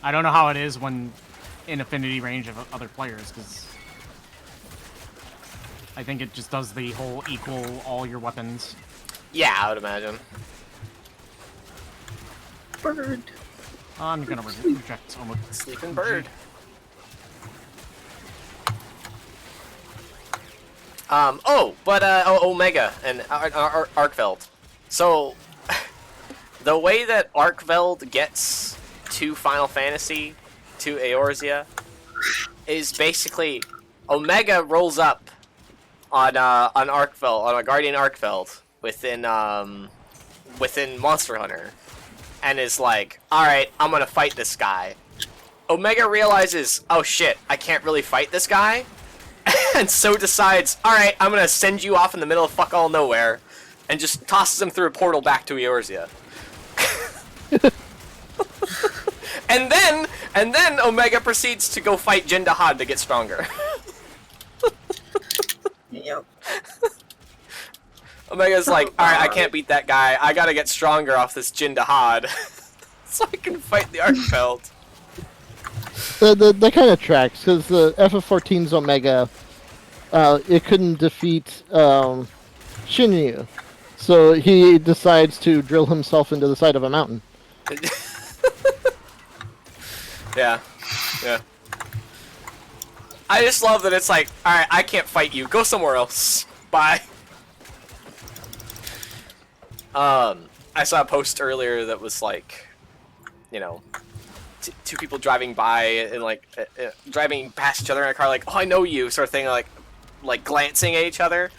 I don't know how it is when in affinity range of other players, because I think it just does the whole equal all your weapons. Yeah, I would imagine. Bird. I'm gonna reject almost. Sleeping bird. Omega and Arkveld. So, the way that Arkveld gets to Final Fantasy, to Eorzea, is basically Omega rolls up on Arkveld, on a Guardian Arkveld, within Monster Hunter, and is like, all right, I'm gonna fight this guy. Omega realizes, oh shit, I can't really fight this guy, and so decides, all right, I'm gonna send you off in the middle of fuck all nowhere, and just tosses him through a portal back to Eorzea. And then Omega proceeds to go fight Jin Dahad to get stronger. Yep. Omega's like, alright, I can't beat that guy. I gotta get stronger off this Jin Dahad so I can fight the Arkfeld. That kind of tracks, because the FF14's Omega, it couldn't defeat Shinryu. So he decides to drill himself into the side of a mountain. Yeah. I just love that it's like, alright, I can't fight you. Go somewhere else. Bye. I saw a post earlier that was like, you know, two people driving by and like driving past each other in a car, like, oh, I know you, sort of thing, like glancing at each other.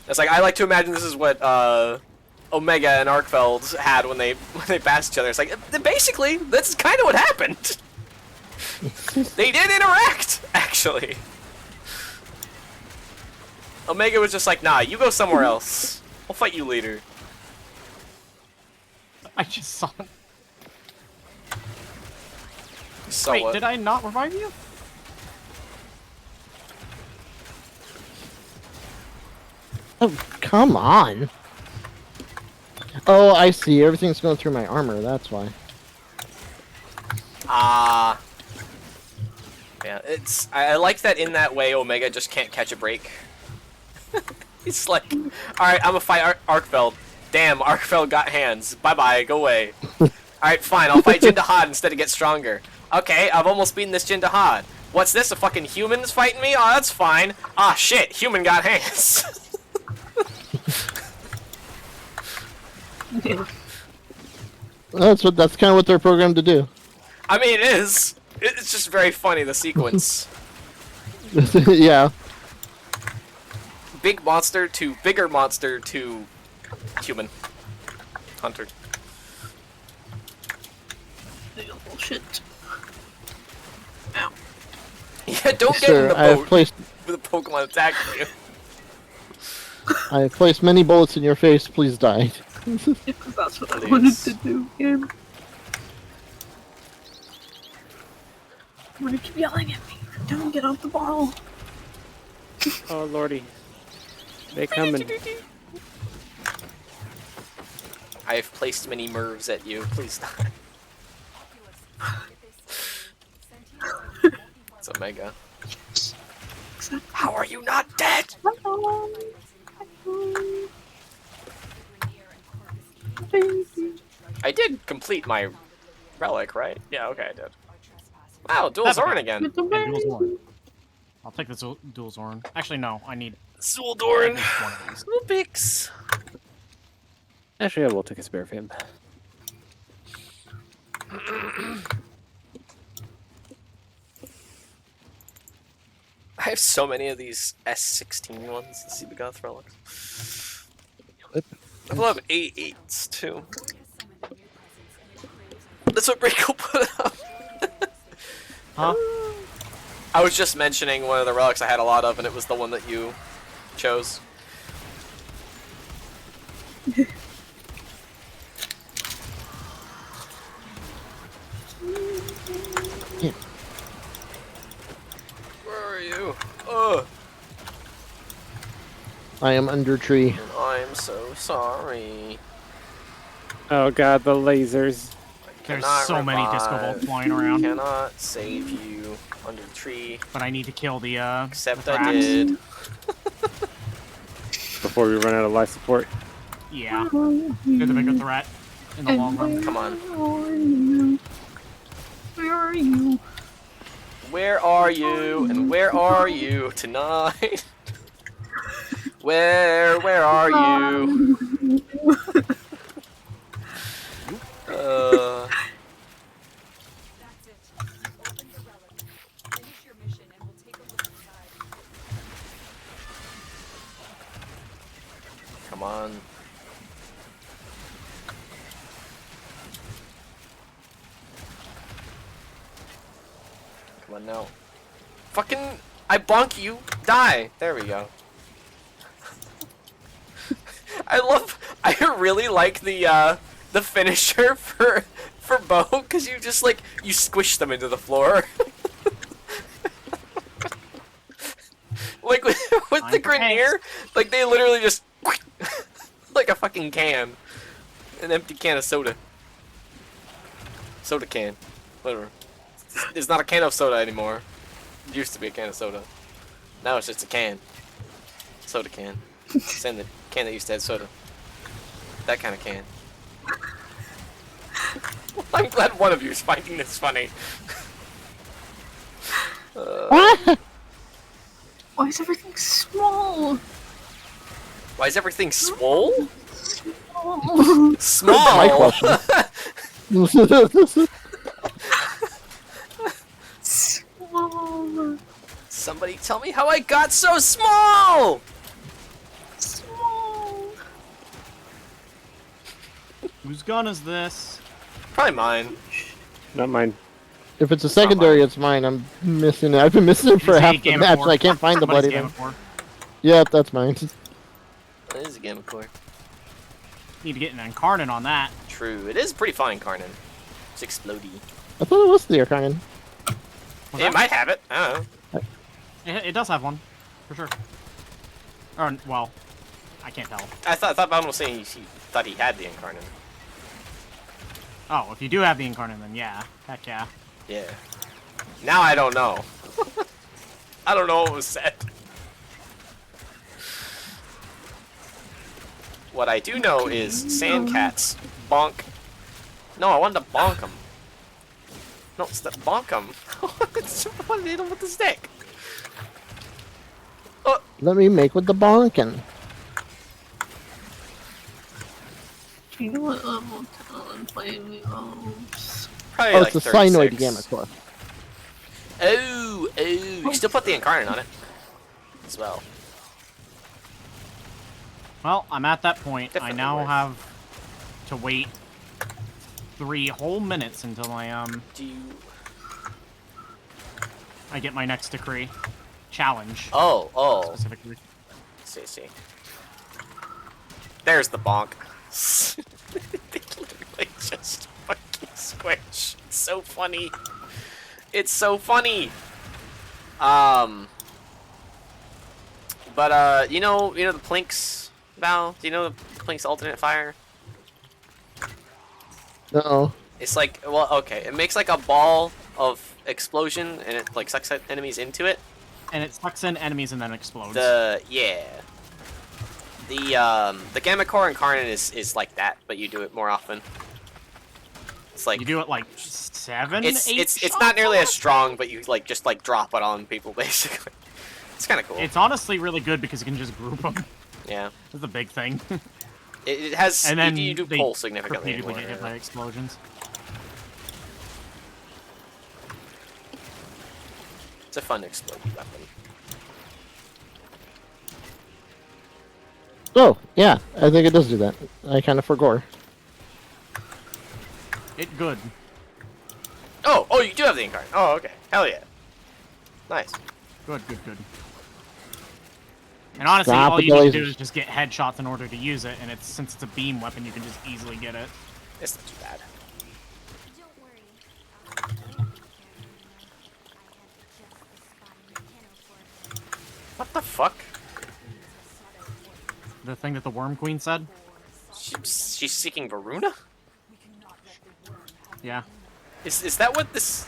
It's like, I like to imagine this is what Omega and Arkfeld had when they passed each other. It's like, basically, that's kind of what happened. They did interact, actually. Omega was just like, nah, you go somewhere else. I'll fight you later. I just saw him. So Wait, what? did I not revive you? Oh, come on. Oh, I see. Everything's going through my armor. That's why. Yeah, I like that in that way Omega just can't catch a break. He's like, alright, I'm gonna fight Arkfeld. Damn, Arkfeld got hands. Bye-bye, go away. Alright, fine, I'll fight Jin Dahad instead to get stronger. Okay, I've almost beaten this Jin Dahad. What's this, a fucking human's fighting me? Oh, that's fine. Ah, shit, human got hands. That's kind of what they're programmed to do. I mean, it is. It's just very funny, the sequence. Yeah. Big monster to bigger monster to human. Hunter. Bullshit. Yeah, don't Yes, get in sir, the I have boat placed with a Pokemon attacking you. I have placed many bullets in your face. Please die. Because that's what I wanted to do, yeah. Why do you keep yelling at me? Don't get off the ball. Oh lordy, they coming. I have placed many nerves at you. Please die. It's Omega. How are you not dead? I did complete my relic, right? Yeah, okay, I did. Wow, dual Zoran again. And dual Zoran. I'll take the dual Zoran. Actually, no, I need Zuldoran. one of these. Lupix. Actually, I will take a spare of him. I have so many of these S16 ones, the Seabagoth relics. I love 8/8s too. That's what Rico put up. Huh? I was just mentioning one of the relics I had a lot of, and it was the one that you chose. Where are you? Oh, I am under tree. and I'm so sorry. Oh god, the lasers. There's Cannot so many Disco revive. Bolts flying around. Cannot save you under the tree. But I need to kill the Except the I rats. did. Before we run out of life support. Yeah. They're the bigger threat in the long run. Come on. Where are you? Where are you? And where are you tonight? Where are you? That's it. Open the relic. Finish your mission and we'll take a look inside. Come on. But no. Fucking, I bonk you, die. There we go. I really like the finisher for Bo, because you just like, you squish them into the floor. Like with the Grenier, like they literally just like a fucking can, an empty can of soda. Soda can, whatever. It's not a can of soda anymore. It used to be a can of soda. Now it's just a can. Soda can. Send the can that used to have soda. That kind of can. I'm glad one of you is finding this funny. Why is everything small? Why is everything swole? Small. Small. My question. Small. Somebody tell me how I got so small. Small. Whose gun is this? Probably mine. Not mine. If it's a secondary, it's mine. I'm missing it. I've been missing it for It's a half the Gamma match, Core. and I can't find the Somebody's bloody Gamma thing. Core. Yep, that's mine. It is a Gamma Core. Need to get an Incarnate on that. True. It is pretty fine, Karnan. It's explodey. I thought it was the Arcanon. It might have it. I don't know. It does have one, for sure. Or, well, I can't tell. I thought Bound was saying he thought he had the Incarnate. Oh, if you do have the Incarnate, then yeah. Heck yeah. Yeah. Now I don't know. I don't know what was said. What I do know is Sandcats bonk. No, I wanted to bonk him. No, bonk him. I wanted to hit him with the stick. Let me make with the bonkin. You know what level talent playing me goes? Probably Oh, like it's a Cyanoid 36. Gamma Core. Oh, you can still put the Incarnate on it as well. Well, I'm at that point. Definitely I now worth. have to wait 3 whole minutes until Do you? I get my next decree. Challenge. Oh. Specifically. See. There's the bonk. They literally just fucking squish. It's so funny. It's so funny. But you know the Plinks, Val? Do you know the Plinks alternate fire? No. It's like, well, okay, it makes like a ball of explosion and it like sucks enemies into it. And it sucks in enemies and then explodes. The Gamma Core Incarnate is like that, but you do it more often. It's like you do it like 7, 8 it's not nearly as strong, but you like just like drop it on people basically. It's kind of cool. It's honestly really good because you can just group them. Yeah. That's a big thing. It has, and then you do they pull significantly repeatedly more. get hit by explosions. It's a fun exploding weapon. Oh, yeah, I think it does do that. I kind of forgot. It good. Oh, you do have the Incarnate. Oh, okay. Hell yeah. Nice. Good. And honestly, Stop all with you the need to do lasers. is just get headshots in order to use it, and since it's a beam weapon, you can just easily get it. It's not too bad. Don't worry. I'll take care of you. I have just the spine cannon for it. What the fuck? The thing that the Worm Queen said? She's seeking Varuna? Yeah. Is that what this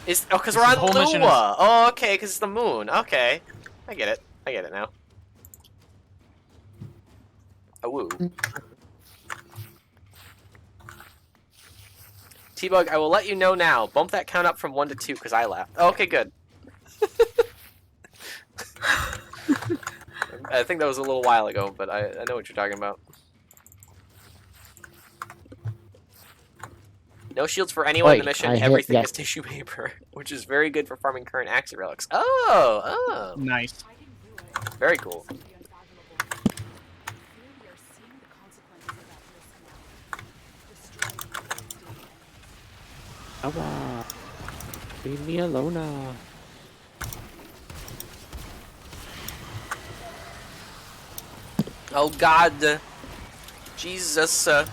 is? Oh, because This we're is- on the whole mission Lua. Oh, okay, because it's the moon. Okay, I get it now. Oh, woo. T-Bug, I will let you know now. Bump that count up from 1 to 2 because I laughed. Oh, okay, good. I think that was a little while ago, but I know what you're talking about. No shields for anyone in the Wait, mission. I hit Everything yes. is tissue paper, which is very good for farming current Axie relics. Oh, Nice. very cool. Leave me alone. Oh God, Jesus. No.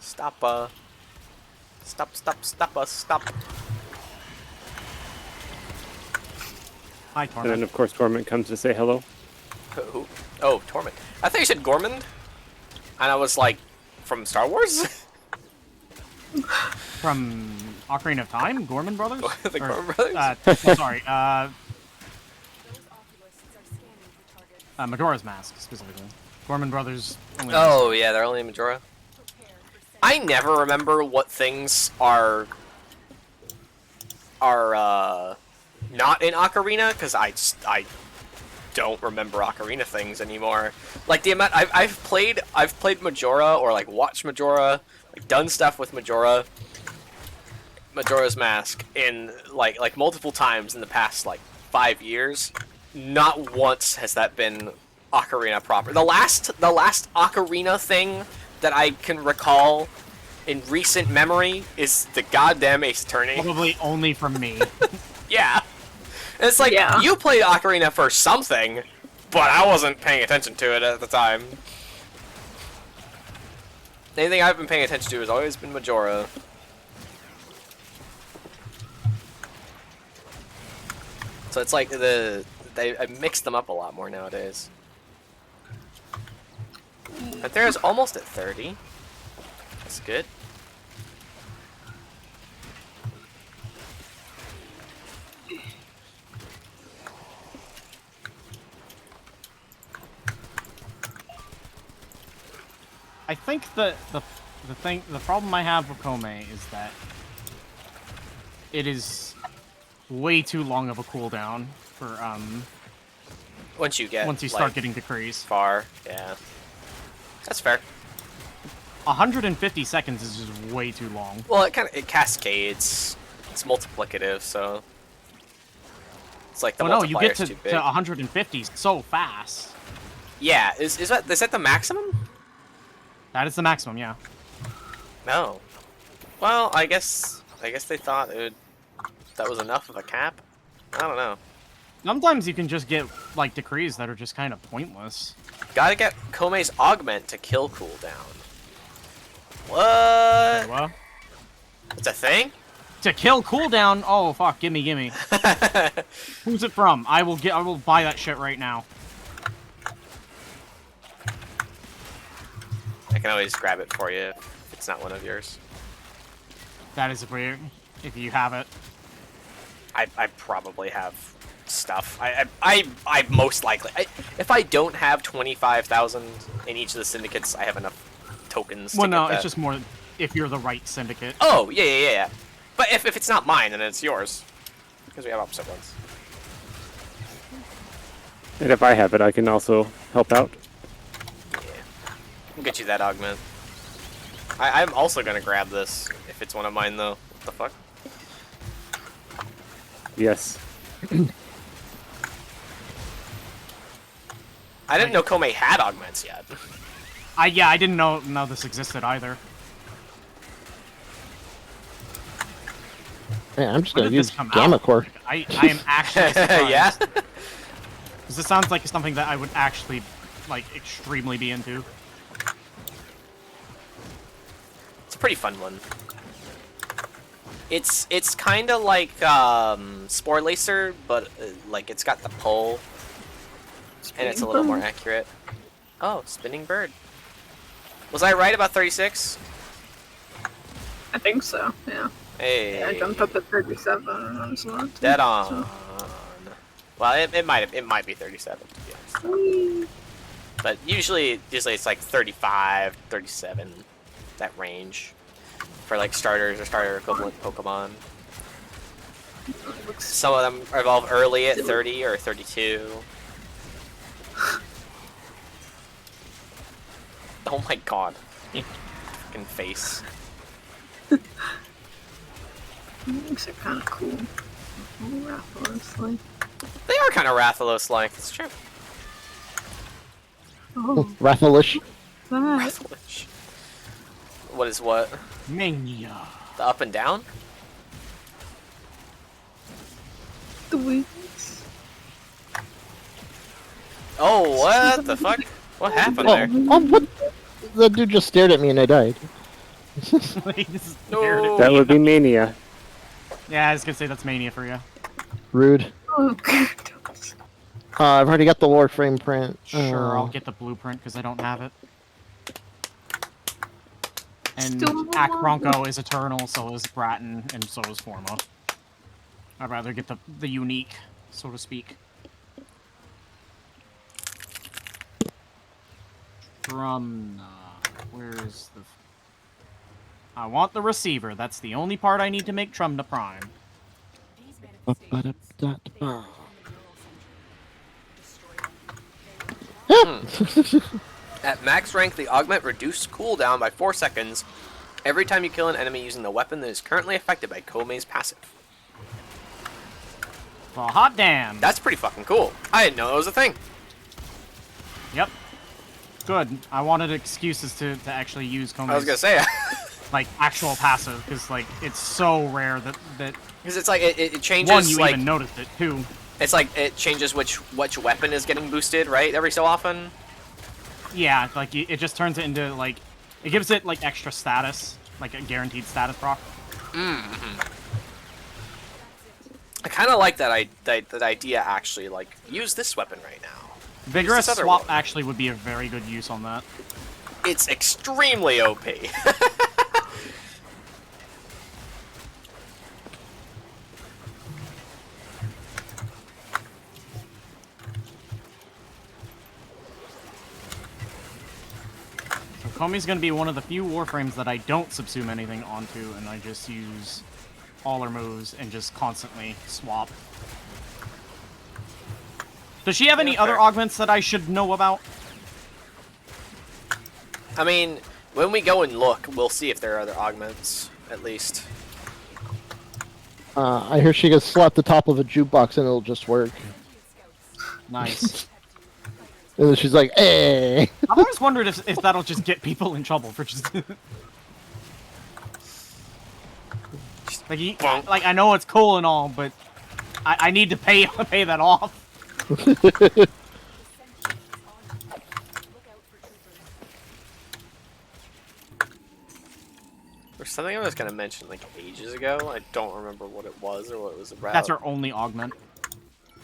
Stop. Stop. Hi, And then, Torment. of course, Torment comes to say hello. Who? Oh, Torment. I thought you said Gormand. And I was like, from Star Wars? From Ocarina of Time? Gorman Brothers? The Or, Gorman Brothers? no, sorry. Those oculists are scanning for targets. Majora's Mask, specifically. Gorman Brothers... only Oh, yeah, they're only in Majora. Prepare for sending I never remember what things are not in Ocarina, because I don't remember Ocarina things anymore. Like the amount I've played Majora, or like watched Majora, like done stuff with Majora's Mask in like multiple times in the past like 5 years. Not once has that been Ocarina proper. The last Ocarina thing that I can recall in recent memory is the goddamn Ace Attorney. Probably only from me. Yeah. And it's like, Yeah. you played Ocarina for something, but I wasn't paying attention to it at the time. Anything I've been paying attention to has always been Majora. So it's like I mix them up a lot more nowadays. But there's almost at 30. That's good. I think the problem I have with Kome is that it is way too long of a cooldown for Once you start like, getting decrees. far, yeah. That's fair. 150 seconds is just way too long. Well, it cascades. It's multiplicative, so it's like the Well, no, you get multiplier's to too big. 150 so fast. Yeah, is that the maximum? That is the maximum, yeah. No. Well, I guess they thought that was enough of a cap. I don't know. Sometimes you can just get like decrees that are just kind of pointless. Gotta get Kome's augment to kill cooldown. What? What? It's a thing? To kill cooldown? Oh fuck! Gimme. Who's it from? I will buy that shit right now. I can always grab it for you if it's not one of yours. That is weird. If you have it. I probably have stuff. I most likely. If I don't have 25,000 in each of the syndicates, I have enough tokens. Well, to no, get it's that. just more if you're the right syndicate. Oh, yeah. But if it's not mine, then it's yours. Because we have opposite ones. And if I have it, I can also help out. Yeah. I'll get you that augment. I'm also gonna grab this if it's one of mine, though. What the fuck? Yes. I didn't know Kome had augments yet. Yeah, I didn't know this existed either. Man, I'm just When gonna did this use come Gamma out? Core. I am actually surprised. Yeah? Because this sounds like something that I would actually, like, extremely be into. It's a pretty fun one. It's kind of like Spore Lacer, but like it's got the pole, and it's a little more accurate. Oh, Spinning Bird. Was I right about 36? I think so, yeah. Hey. Yeah, I jumped up at 37 and I was not. Dead on. Well, it might be 37 to be honest. Whee! But usually it's like 35, 37, that range for like starters or starter equivalent Pokemon. Some of them evolve early at 30 or 32. Oh my god. Fucking face. These are kind of cool. Rathalos, They are kind of Rathalos-like, it's true. Oh, Rathalish. that? Breathwish. What is what? Mania. The up and down? The wings. Oh, what the fuck? What happened there? Oh, what? That dude just stared at me and I died. No. That would be mania. Yeah, I was gonna say that's mania for you. Rude. Oh god. I've already got the Warframe print. Sure, I'll get the blueprint because I don't have it. And Still Ak want Bronco is eternal, so is Bratton, and so is Forma. I'd rather get the unique, so to speak. Where's the... I want the receiver. That's the only part I need to make Trumna Prime. These manifestations, they are from the neural center. Destroy them. At max rank, the augment reduced cooldown by 4 seconds every time you kill an enemy using the weapon that is currently affected by Komei's passive. Well, hot damn. That's pretty fucking cool. I didn't know it was a thing. Yep. Good. I wanted excuses to actually use Komei's, I was gonna say, like, actual passive, because, like, it's so rare that because it's like it changes. one, you like, even noticed it, two. It's like it changes which weapon is getting boosted, right? Every so often. Yeah, like, it just turns it into, like, it gives it, like, extra status, like a guaranteed status proc. Mm-hmm. I kind of like that idea, actually. Like, use this weapon right now. Vigorous This other swap one. actually would be a very good use on that. It's extremely OP. So Komei's gonna be one of the few Warframes that I don't subsume anything onto, and I just use all her moves and just constantly swap. Does she have any other fair. augments that I should know about? I mean, when we go and look, we'll see if there are other augments, at least. I hear she can slap the top of a jukebox and it'll just work. Nice. And then she's like, "Hey." I've always wondered if that'll just get people in trouble for just... like, I know it's cool and all, but I need to pay that off. There's something I was gonna mention like ages ago. I don't remember what it was or what it was about. That's her only augment.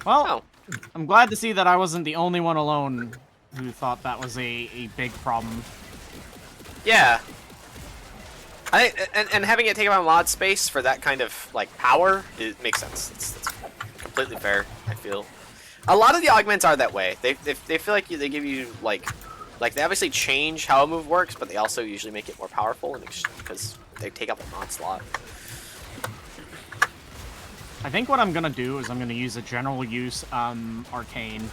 Well, Oh. I'm glad to see that I wasn't the only one alone who thought that was a big problem. Yeah. I think, and having it take up mod space for that kind of like power, it makes sense. It's completely fair. I feel. A lot of the augments are that way. They feel like they give you like they obviously change how a move works, but they also usually make it more powerful because they take up a mod slot. I think what I'm gonna do is I'm gonna use a general use arcane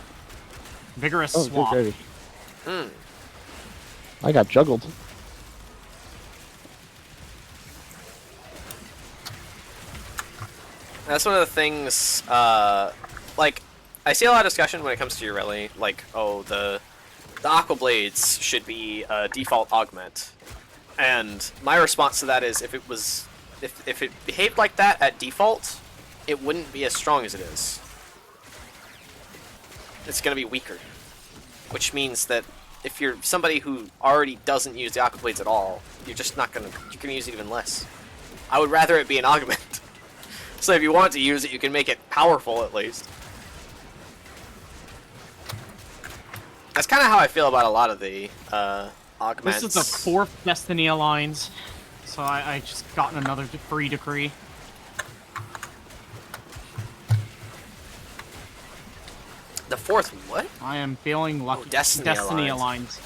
vigorous swap. Good gravy. Hmm. I got juggled. That's one of the things. Like I see a lot of discussion when it comes to Ureli, like, oh, the Aqua Blades should be a default augment, and my response to that is if it behaved like that at default, it wouldn't be as strong as it is. It's gonna be weaker, which means that if you're somebody who already doesn't use the Aqua Blades at all, you're gonna use it even less. I would rather it be an augment. So if you want to use it, you can make it powerful at least. That's kind of how I feel about a lot of the augments. This is the 4th Destiny Alliance, so I just gotten another free decree. The 4th what? I am feeling lucky. Oh, Destiny Alliance.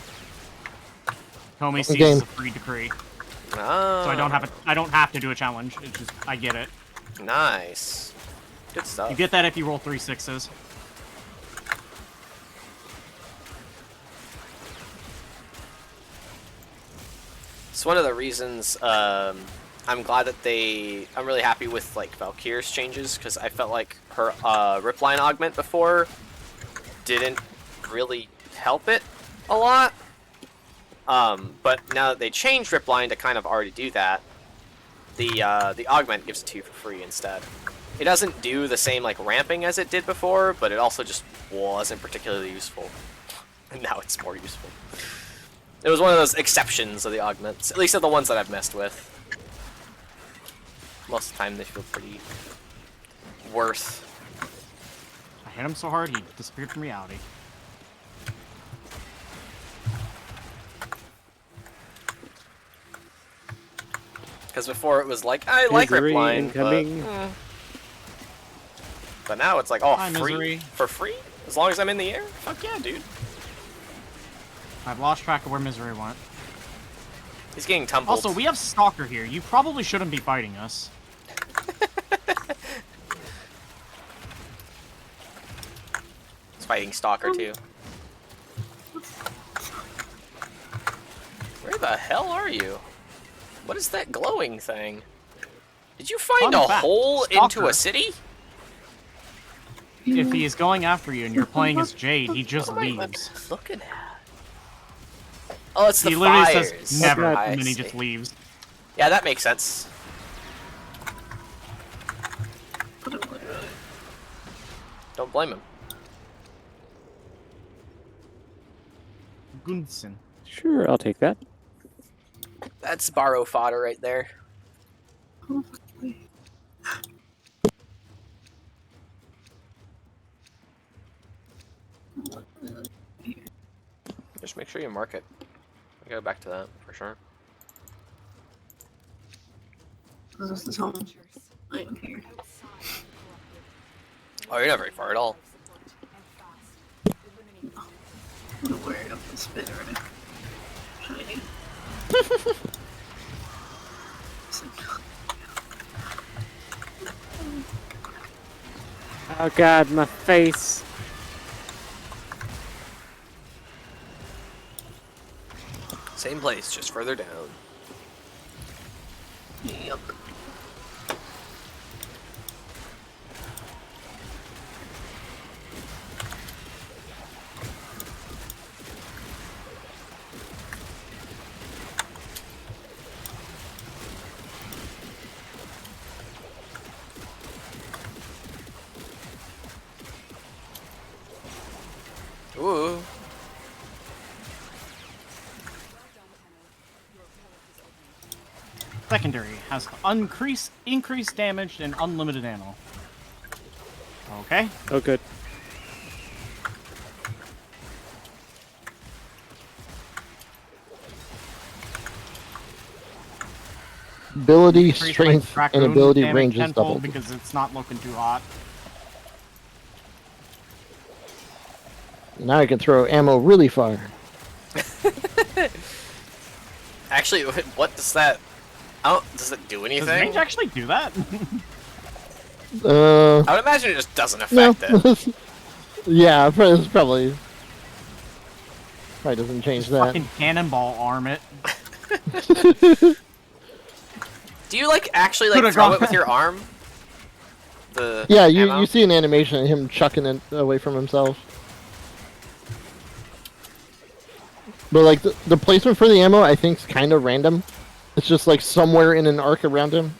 Komei sees game. a free decree, Oh. so I don't have to do a challenge. It's just I get it. Nice. Good stuff. You get that if you roll 3 6s. It's one of the reasons I'm glad that I'm really happy with like Valkyr's changes, because I felt like her Ripline augment before didn't really help it a lot. But now that they changed Ripline to kind of already do that, the augment gives it to you for free instead. It doesn't do the same like ramping as it did before, but it also just wasn't particularly useful. And now it's more useful. It was one of those exceptions of the augments, at least of the ones that I've messed with. Most of the time they feel pretty worth. I hit him so hard he disappeared from reality. Because before it was like, I like Misery Ripline, incoming. but now it's like, oh, Hi, free? Misery. For free? As long as I'm in the air? Fuck yeah, dude. I've lost track of where Misery went. He's getting tumbled. Also, we have Stalker here. You probably shouldn't be fighting us. He's fighting Stalker too. Where the hell are you? What is that glowing thing? Did you find Fun a fact, hole into Stalker. a city? If he is going after you and you're playing as Jade, he just What am I leaves. looking at? Oh, it's the He literally fires. says never, I and then he see. just leaves. Yeah, that makes sense. Don't blame him. Gunsen. Sure, I'll take that. That's borrow fodder right there. Just make sure you mark it. I go back to that for sure. This is home. I am here. Oh, you're not very far at all. I'm gonna wear it up and spit already. Shiny. Oh god, my face. Same place, just further down. Yep. Ooh. Secondary has increased damage and unlimited ammo. Okay. Oh good. Ability, Increase my strength, and raccoon ability damage range is tenfold doubled. because it's not looking too hot. Now I can throw ammo really far. Actually, what does that... Oh, does it do Does anything? range actually do that? I would imagine it just doesn't No. affect it. Yeah, it's probably doesn't change that. Fucking cannonball arm it. Do you like actually like Could've throw gone- it with your arm? The Yeah, ammo? you see an animation of him chucking it away from himself. But like the placement for the ammo, I think is kind of random. It's just like somewhere in an arc around him.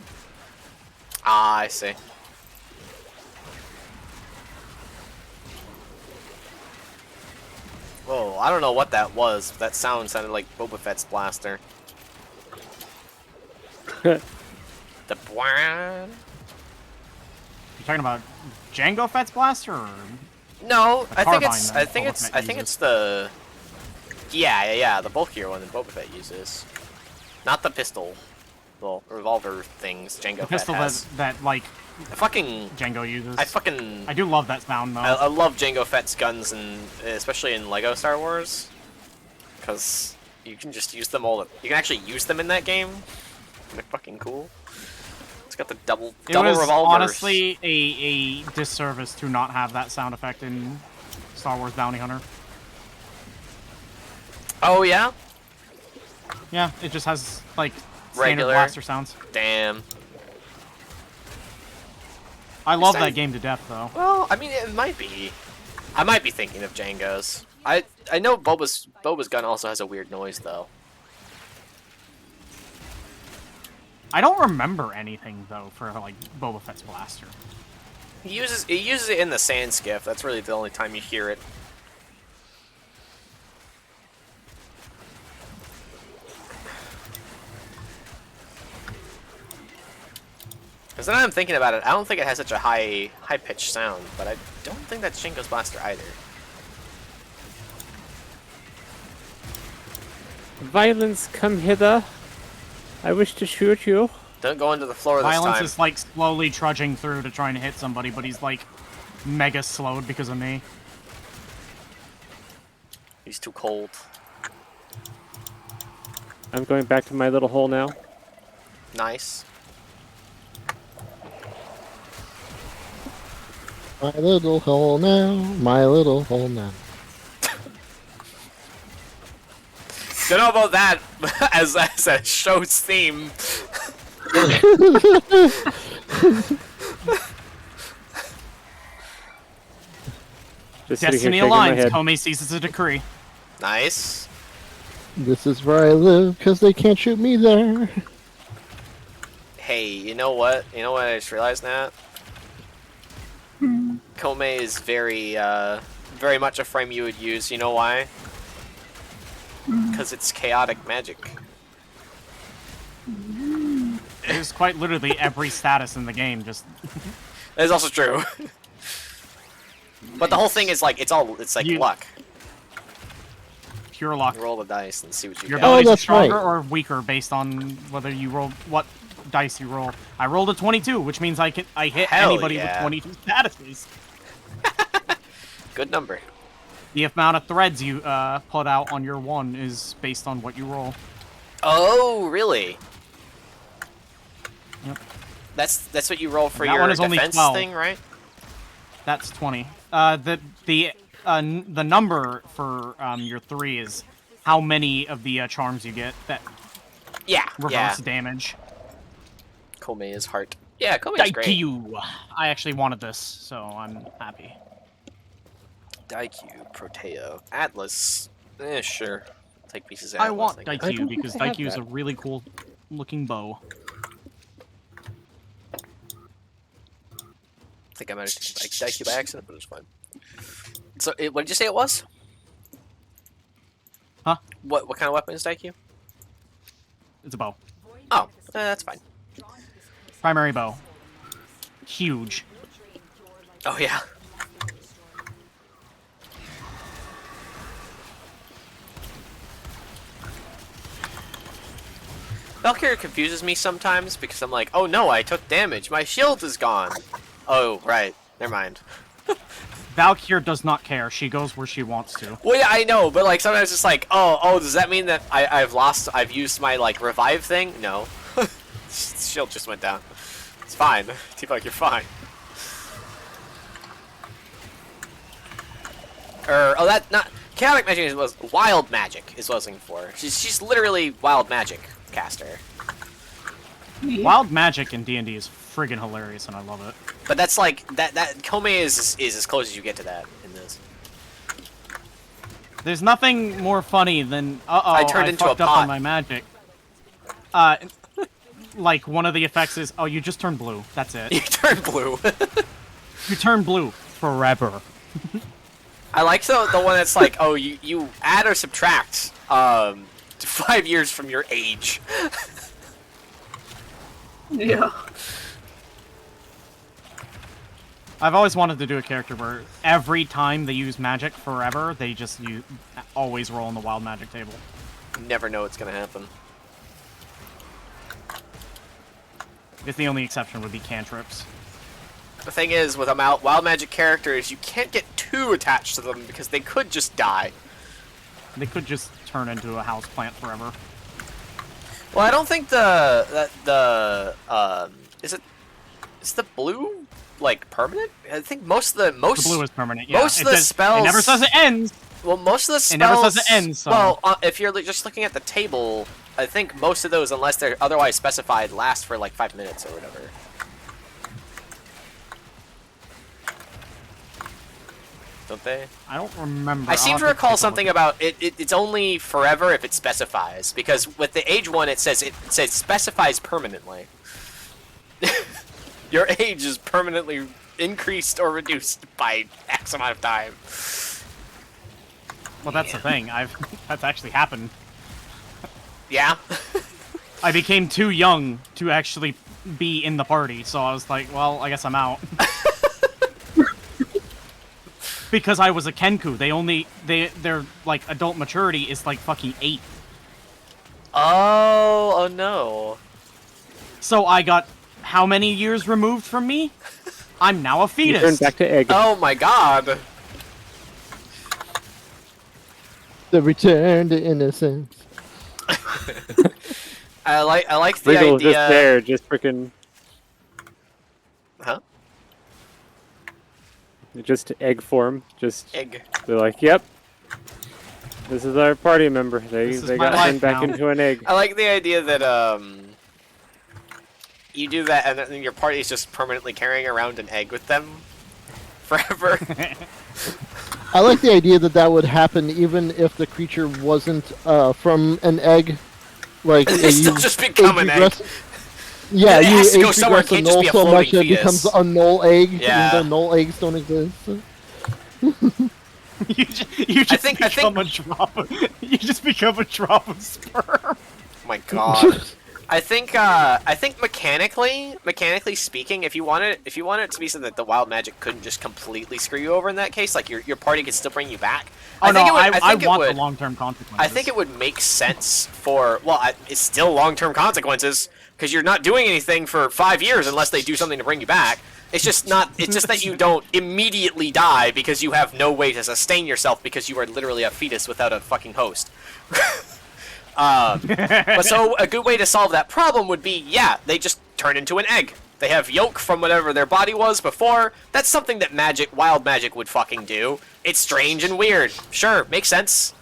Ah, I see. Whoa, I don't know what that was. That sound sounded like Boba Fett's blaster. The bwan. You talking about Jango Fett's blaster? Or... No, I think carbine it's. that I think Boba it's. Fett I think uses. it's the. Yeah, the bulkier one that Boba Fett uses. Not the pistol. Well, revolver things Jango The Fett pistol has. that like I fucking. Jango uses. I do love that sound though. I love Jango Fett's guns, and especially in Lego Star Wars, because you can just use them all. You can actually use them in that game. They're fucking cool. It's got the double It was revolvers. honestly a disservice to not have that sound effect in Star Wars Bounty Hunter. Oh yeah. Yeah, it just has like standard Regular. blaster sounds. Damn. I love Sounds- that game to death though. Well, I mean, it might be. I might be thinking of Jango's. I know Boba's gun also has a weird noise though. I don't remember anything though for like Boba Fett's blaster. He uses it in the sand skiff. That's really the only time you hear it. Because now I'm thinking about it, I don't think it has such a high-pitched sound, but I don't think that's Shinko's blaster either. Violence, come hither. I wish to shoot you. Don't go into the floor this Violence time. is like slowly trudging through to trying to hit somebody, but he's like mega slowed because of me. He's too cold. I'm going back to my little hole now. Nice. My little hole now, my little hole now. Don't know about that as a show's theme. Just sitting Destiny here shaking my aligns. head. Komei seizes a decree. Nice. This is where I live, because they can't shoot me there. Hey, you know what? You know what I just realized now? Komei is very much a frame you would use. You know why? Because it's chaotic magic. It is quite literally every status in the game. Just That is also true. But the whole thing is like it's like luck. pure luck. Roll the dice and see what you Your get. abilities are that's stronger right. or weaker based on whether you roll what dice you roll. I rolled a 22, which means I hit Hell anybody yeah. with 22 statuses. Good number. The amount of threads you put out on your one is based on what you roll. Oh, really? Yep. That's what you roll for And that your one is only defense 12. thing, right? That's 20. The number for your 3 is how many of the charms you get that Yeah. reverse damage. Komei is heart. Yeah, Komei is great. Daikyu. I actually wanted this, so I'm happy. Daikyu, Proteo, Atlas. Sure. Take pieces of I Atlas. want guess. Daikyu because think I have Daikyu is that. a really cool looking bow. I think I might have taken Daikyu by accident, but it's fine. So, what did you say it was? Huh? What kind of weapon is Daikyu? It's a bow. Oh, that's fine. Primary bow. Huge. Oh yeah. Valkyrie confuses me sometimes because I'm like, oh no, I took damage. My shield is gone. Oh, right. Never mind. Valkyrie does not care. She goes where she wants to. Well, yeah, I know, but like sometimes it's like, oh, does that mean that I've used my like revive thing? No. Shield just went down. It's fine. T-Bug, you're fine. Chaotic magic was wild magic is what I was looking for. She's literally wild magic caster. Wild magic in D&D is friggin' hilarious, and I love it. But that's like that Komei is as close as you get to that in this. There's nothing more funny than I turned into fucked a up pot. on my magic. Like one of the effects is, oh, you just turn blue. That's it. You turn blue. You turn blue forever. I like the one that's like, oh, you add or subtract 5 years from your age. Yeah. I've always wanted to do a character where every time they use magic forever, they just always roll on the wild magic table. You never know what's gonna happen. I guess the only exception would be cantrips. The thing is, with wild magic characters, you can't get too attached to them because they could just die. They could just turn into a house plant forever. Well, I don't think is the blue like permanent? I think most The blue is permanent. Yeah. most of the spells. It never says it ends. Well, most of the spells. It never says it ends. So. Well, if you're just looking at the table, I think most of those, unless they're otherwise specified, last for like 5 minutes or whatever. don't they? I don't remember. I seem to recall something about it's only forever if it specifies, because with the age one it says specifies permanently. Your age is permanently increased or reduced by X amount of time. Well, that's the thing. That's actually happened. Yeah. I became too young to actually be in the party, so I was like, well, I guess I'm out. Because I was a Kenku. Their like adult maturity is like fucking 8. Oh no. So I got how many years removed from me? I'm now a fetus. You turned back to egg. Oh my god. The return to innocence. I like the Wriggle idea. just there, just freaking. Huh? Just egg form. Just Egg. they're like, yep. This is our party member. They This is they my got life turned back now. into an egg. I like the idea that you do that and then your party is just permanently carrying around an egg with them forever. I like the idea that that would happen even if the creature wasn't from an egg. Like They still you just become an egg. Yeah, It you has to go age somewhere, regress it a can't just null be a so much floating that it becomes fetus. a null egg. Yeah. Even though null eggs don't exist. You just become a drop. You just become a drop of sperm. Oh my god. I think mechanically speaking, if you want it to be something that the wild magic couldn't just completely screw you over in that case, like your party could still bring you back. Oh no, I think it want would, the long-term consequences. I think it would make sense for it's still long-term consequences because you're not doing anything for 5 years unless they do something to bring you back. It's just that you don't immediately die because you have no way to sustain yourself because you are literally a fetus without a fucking host. But so a good way to solve that problem would be, yeah, they just turn into an egg. They have yolk from whatever their body was before. That's something that wild magic would fucking do. It's strange and weird. Sure, makes sense.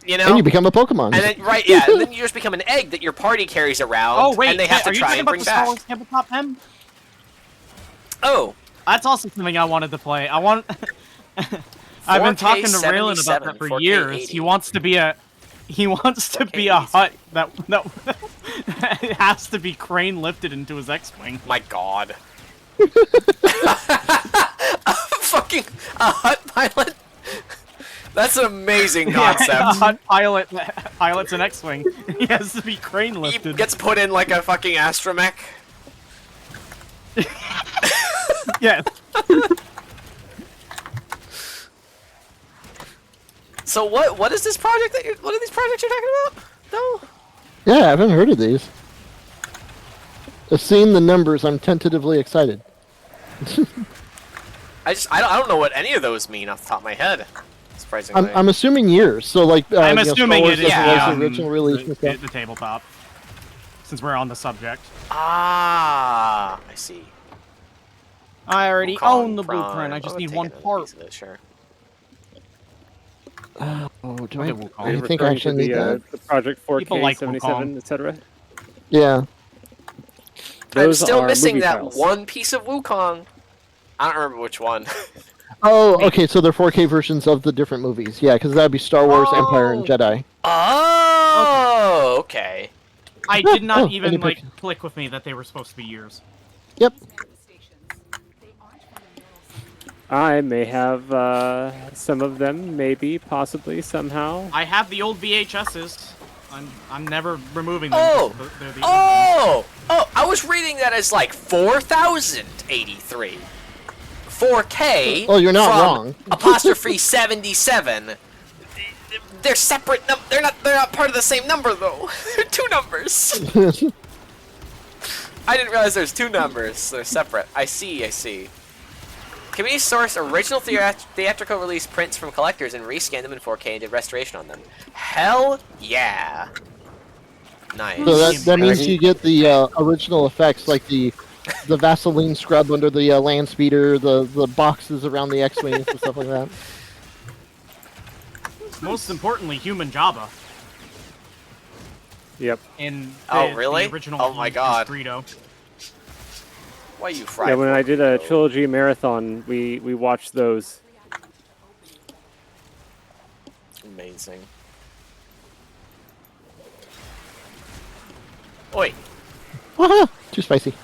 You know? And you become a Pokemon. And then, right, yeah, and then you just become an egg that your party carries around, Oh wait, and they have to are you try talking and about bring the Star back. Wars Tabletop Pen? Oh. That's also something I wanted to play. I've been talking to Raylan about that for 4K years. 80. He wants to be a hut that has to be crane lifted into his X-wing. My god. Fucking a hut pilot? That's an amazing concept. Yeah, a hut pilot pilots an X-wing. He has to be crane He lifted. gets put in like a fucking astromech. Yeah. So what is this project what are these projects you're talking about? No? Yeah, I haven't heard of these. Seeing the numbers, I'm tentatively excited. I don't know what any of those mean off the top of my head. Surprisingly. I'm assuming years. So like I'm you know, assuming Star it Wars is as the original release and stuff. the tabletop. Since we're on the subject. Ah, I see. I already Wukong own the Prime. blueprint. I just I'll need take one another part. piece of it, sure. Oh, do Okay, I? Wukong. I think I Referring to actually need that. the Project 4K People like 77, etc. Yeah. I'm Those still are missing movie that files. one piece of Wukong. I don't remember which one. Oh, okay. So they're 4K versions of the different movies. Yeah, because that'd be Star Wars, Empire, and Jedi. Oh, okay. I did not Oh, even any like picture. click with me that they were supposed to be years. Yep. I may have some of them, maybe, possibly, somehow. I have the old VHSs. I'm never removing them. Oh! because they're the Oh! Oh, I was reading that as like 4,083. 4K. Oh, you're not from wrong. Apostrophe 77. They're separate. They're not part of the same number though. They're two numbers. I didn't realize there's two numbers. They're separate. I see. Community sourced original theatrical release prints from collectors and rescanned them in 4K and did restoration on them. Hell yeah. Nice. So that means you get the original effects, like the Vaseline scrub under the land speeder, the boxes around the X-wings and stuff like that. Most importantly, human Jabba. Yep. In Oh, the really? original Oh my god. Dorito. Why you fried? Yeah, when I did a Dorito? trilogy marathon, we watched those. Amazing. Oi! Too spicy.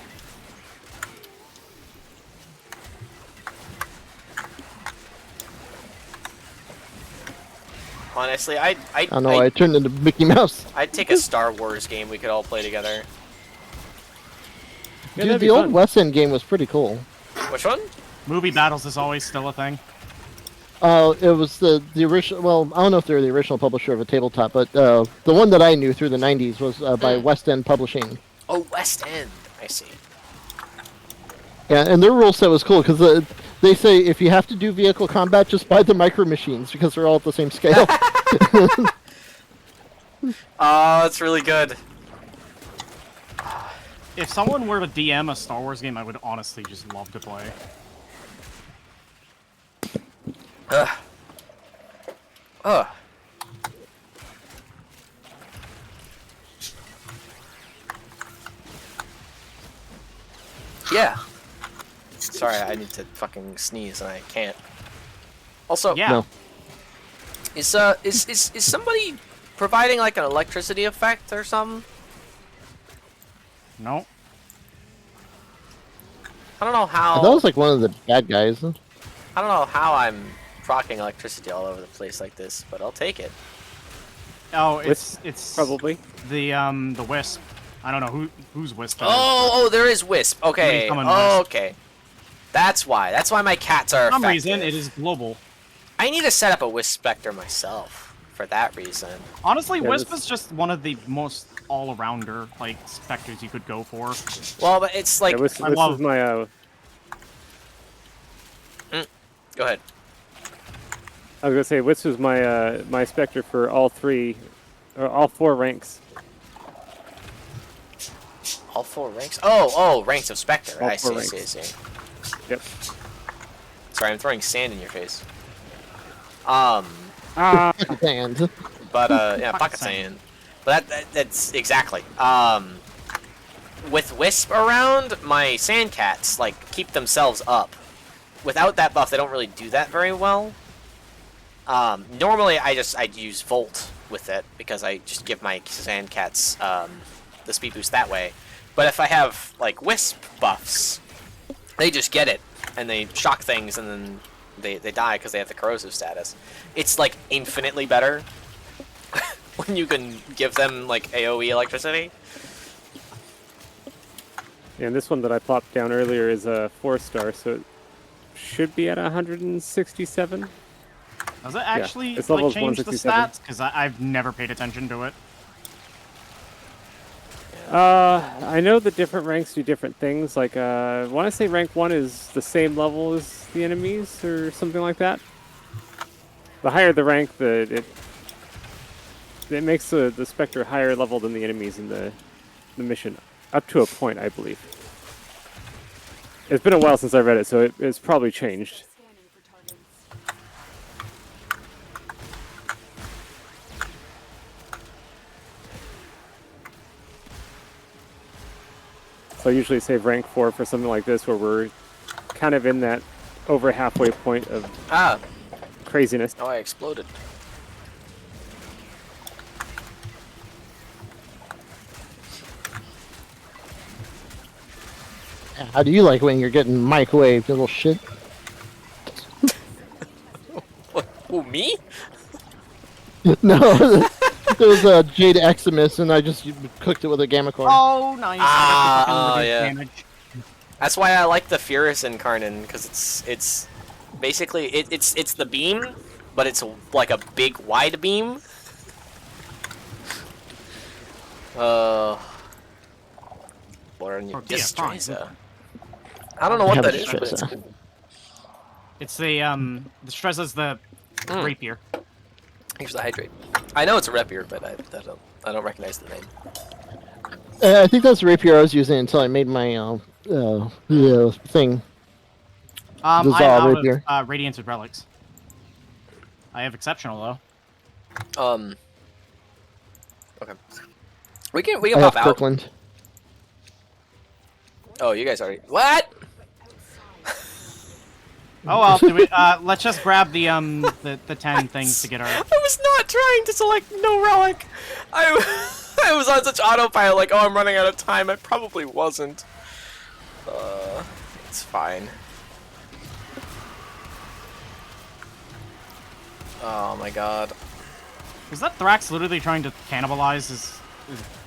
Honestly, I don't know. I turned into Mickey Mouse. I'd take a Star Wars game we could all play together. Yeah, Dude, that'd be the old fun. West End game was pretty cool. Which one? Movie battles is always still a thing. It was the original. Well, I don't know if they're the original publisher of a tabletop, but the one that I knew through the '90s was by West End Publishing. Oh, West End. I see. Yeah, and their rule set was cool because they say if you have to do vehicle combat, just buy the micro machines because they're all at the same scale. Oh, that's really good. If someone were to DM a Star Wars game, I would honestly just love to play. Ugh. Ugh. Yeah. Sorry, I need to fucking sneeze and I can't. Also, Yeah. No. is somebody providing like an electricity effect or something? No. I don't know how. That was like one of the bad guys. I don't know how I'm procking electricity all over the place like this, but I'll take it. Oh, Wisp, it's probably. the Wisp. I don't know who's Wisp. Oh, there is Wisp. Okay. Somebody's coming Oh, Wisp. okay. That's why. That's why my cats are For some effective. reason, it is global. I need to set up a Wisp Spectre myself for that reason. Honestly, Yeah, Wisp this- is just one of the most all-arounder like specters you could go for. Well, but it's like. Yeah, this I is love- my Go ahead. I was gonna say, Wisp is my my Spectre for all four ranks. All 4 ranks? Oh, ranks of Spectre. All I 4 see. ranks. Yep. Sorry, I'm throwing sand in your face. Ah, And But yeah, Pocket pocket sand. sand. But that's exactly. With Wisp around, my sand cats like keep themselves up. Without that buff, they don't really do that very well. Normally, I'd use Volt with it because I just give my sand cats the speed boost that way. But if I have like Wisp buffs, they just get it and they shock things and then they die because they have the corrosive status. It's like infinitely better when you can give them like AoE electricity. and this one that I plopped down earlier is a 4-star, so it should be at 167. Does it actually it's like levels change the 167. stats? Because I've never paid attention to it. I know the different ranks do different things. Like, I want to say rank 1 is the same level as the enemies, or something like that. The higher the rank, it makes the Spectre higher level than the enemies in the mission, up to a point, I believe. It's been a while since I read it, so it's probably changed. Scanning for targets. So I usually save rank 4 for something like this, where we're kind of in that over halfway point of Ah, craziness. oh, I exploded. how do you like when you're getting microwaved, little shit? What? Who, me? No, there was a Jade Eximus, and I just cooked it with a Gamma Core. Oh, nice. Ah, I got the oh, reduced yeah. damage. That's why I like the Furus Incarnon, because it's basically it's the beam, but it's like a big wide beam. What are your Or, yeah, fine. Distreza? I don't know what have that a is, but it's Distreza. good. It's the Stressa's the rapier. Here's the hydrate. I know it's a rapier, but I don't recognize the name. I think that's the rapier I was using until I made my thing. I'm Dissolve out rapier. of Radianted Relics. I have Exceptional, though. Okay. We can I have pop out. Kirkland. Oh, you guys already. What? Oh well, do we, let's just grab the 10 things to get our. I was not trying to select no relic. I was on such autopilot, like, oh, I'm running out of time. I probably wasn't. It's fine. Oh my god. Is that Thrax literally trying to cannibalize his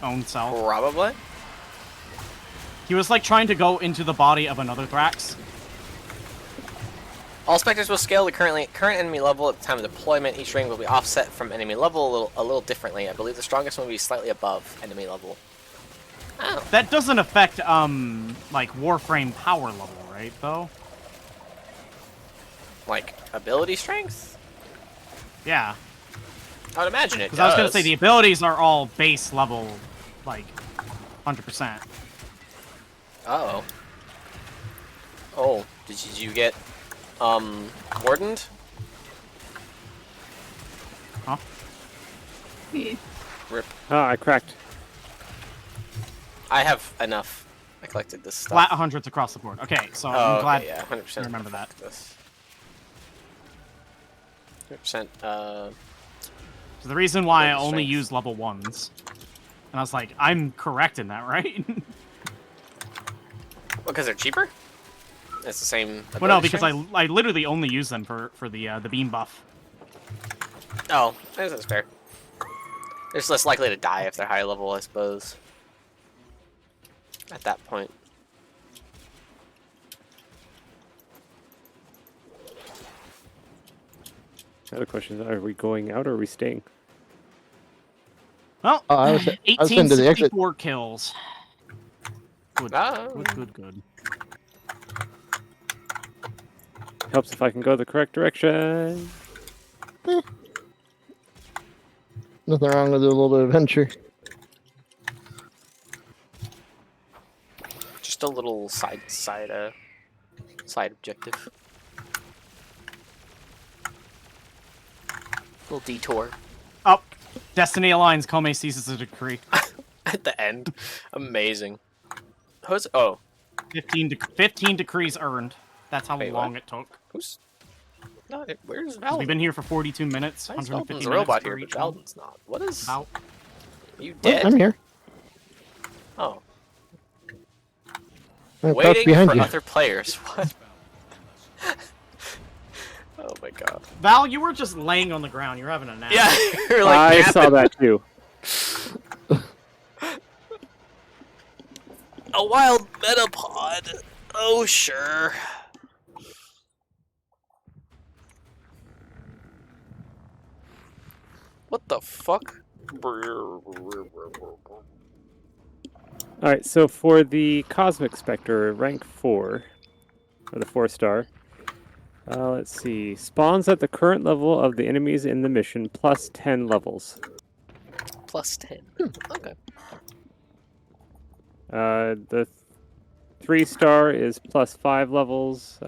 own self? Probably. He was like trying to go into the body of another Thrax. All specters will scale to current enemy level at the time of deployment. Each ring will be offset from enemy level a little differently. I believe the strongest one will be slightly above enemy level. Oh. That doesn't affect like Warframe power level, right? Though. Like ability strength? Yeah. I would imagine it. Because I was gonna say the abilities are all base level, like 100%. Uh oh. Oh, did you get wardened? Huh? Yeah. Rip. Ah, I cracked. I have enough. I collected this stuff. Flat 100s across the board. Okay, so I'm glad yeah, 100%. you remember that. This. 100%. So the reason why I only strength. use level 1s, and I was like, I'm correct in that, right? Because they're cheaper? It's the same. Well, no, ability because strength? I literally only use them for the beam buff. Oh, that's fair. They're just less likely to die if they're high level, I suppose. At that point. The other question is, are we going out or are we staying? Well, I was into the exit. 1864 kills. Good, Oh. good. Helps if I can go the correct direction. Nothing wrong with a little bit of adventure. Just a little side objective. Little detour. Oh, Destiny Aligns, Kome ceases a decree. At the end. Amazing. Who's... Oh. 15 decrees earned. That's how Wait, long what? it took. Who's... No, where's 'Cause Valden? we've been here for 42 minutes. Why is 150 Valden's a minutes robot for here, but each one. Valden's not. What is... About. Are you Oh, dead? I'm here. Oh. I'm crouched Waiting behind for you. other players. What? Oh my god. Val, you were just laying on the ground. You're having a nap. Yeah, you're like I napping. saw that too. A wild metapod. Oh, sure. What the fuck? Alright, so for the Cosmic Spectre, rank 4, or the 4-star, let's see, spawns at the current level of the enemies in the mission, plus 10 levels. Plus 10. Okay. The 3-star is plus 5 levels,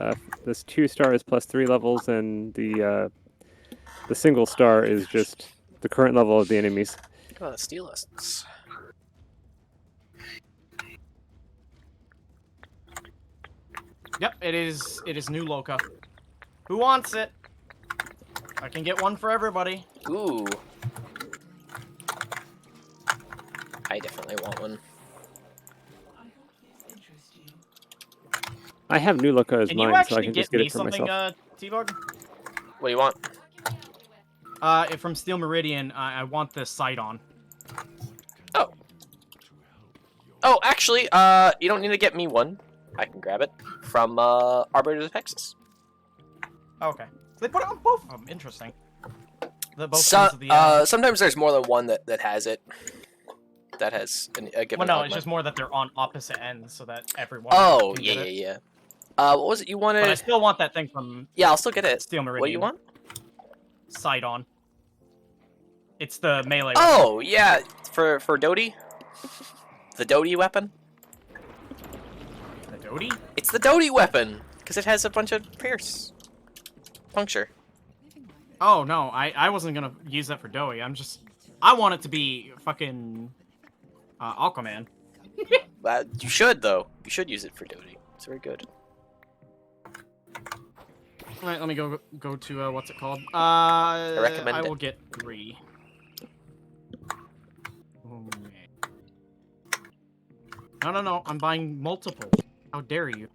this 2-star is plus 3 levels, and the single star is just the current level of the enemies. Oh, the steel lessons. Yep, it is new Loca. Who wants it? I can get one for everybody. Ooh. I definitely want one. I have New Loca as Can you mine, so I actually can get just get me it for something, myself. T-Bug? What do you want? From Steel Meridian, I want this Sidon. Oh. Oh, actually, you don't need to get me one. I can grab it from, Arbiters of Texas. Okay. They put it on both of them. Interesting. The both ends of the, sometimes there's more than one that has it. That has a given well, no, augment. it's just more that they're on opposite ends so that everyone Oh, can yeah, get yeah, it. yeah. What was it you wanted? But I still want that thing from Yeah, I'll still get it. Steel Meridian. What do you want? Sidon. It's the melee weapon. Oh, yeah, for Dodie? The Dodie weapon? The Dodie? It's the Dodie weapon! Because it has a bunch of pierce. Puncture. Oh, no, I wasn't gonna use that for Dowie. I want it to be fucking Aquaman. You should, though. You should use it for Dodie. It's very good. Alright, let me go to what's it called? recommend I it. will get 3. Okay. No, I'm buying multiple. How dare you?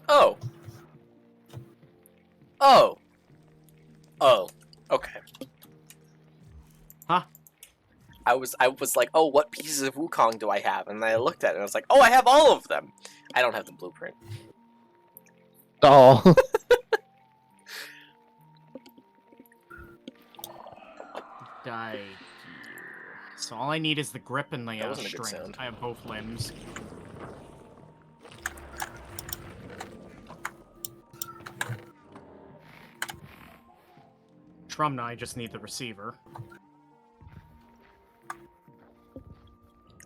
Oh. Oh. Oh. Okay. Huh? I was like, oh, what pieces of Wukong do I have? And I looked at it and I was like, oh, I have all of them. I don't have the blueprint. Oh. Die. So all I need is the grip and the That wasn't a good strength. sound. I have both limbs. Trumna, I just need the receiver.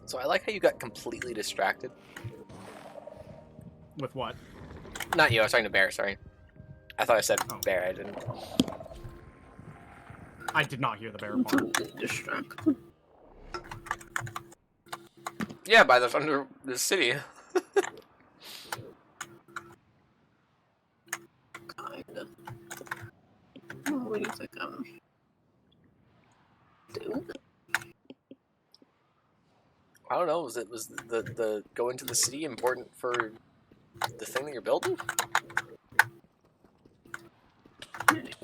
So I like how you got completely distracted. With what? Not you, I was talking to Bear, sorry. I thought I said Oh. Bear, I didn't. I did not hear the bear I'm part. totally distracted. Yeah, by the city. Kinda. Oh, what do you think I'm doing? I don't know, was the go into the city important for the thing that you're building?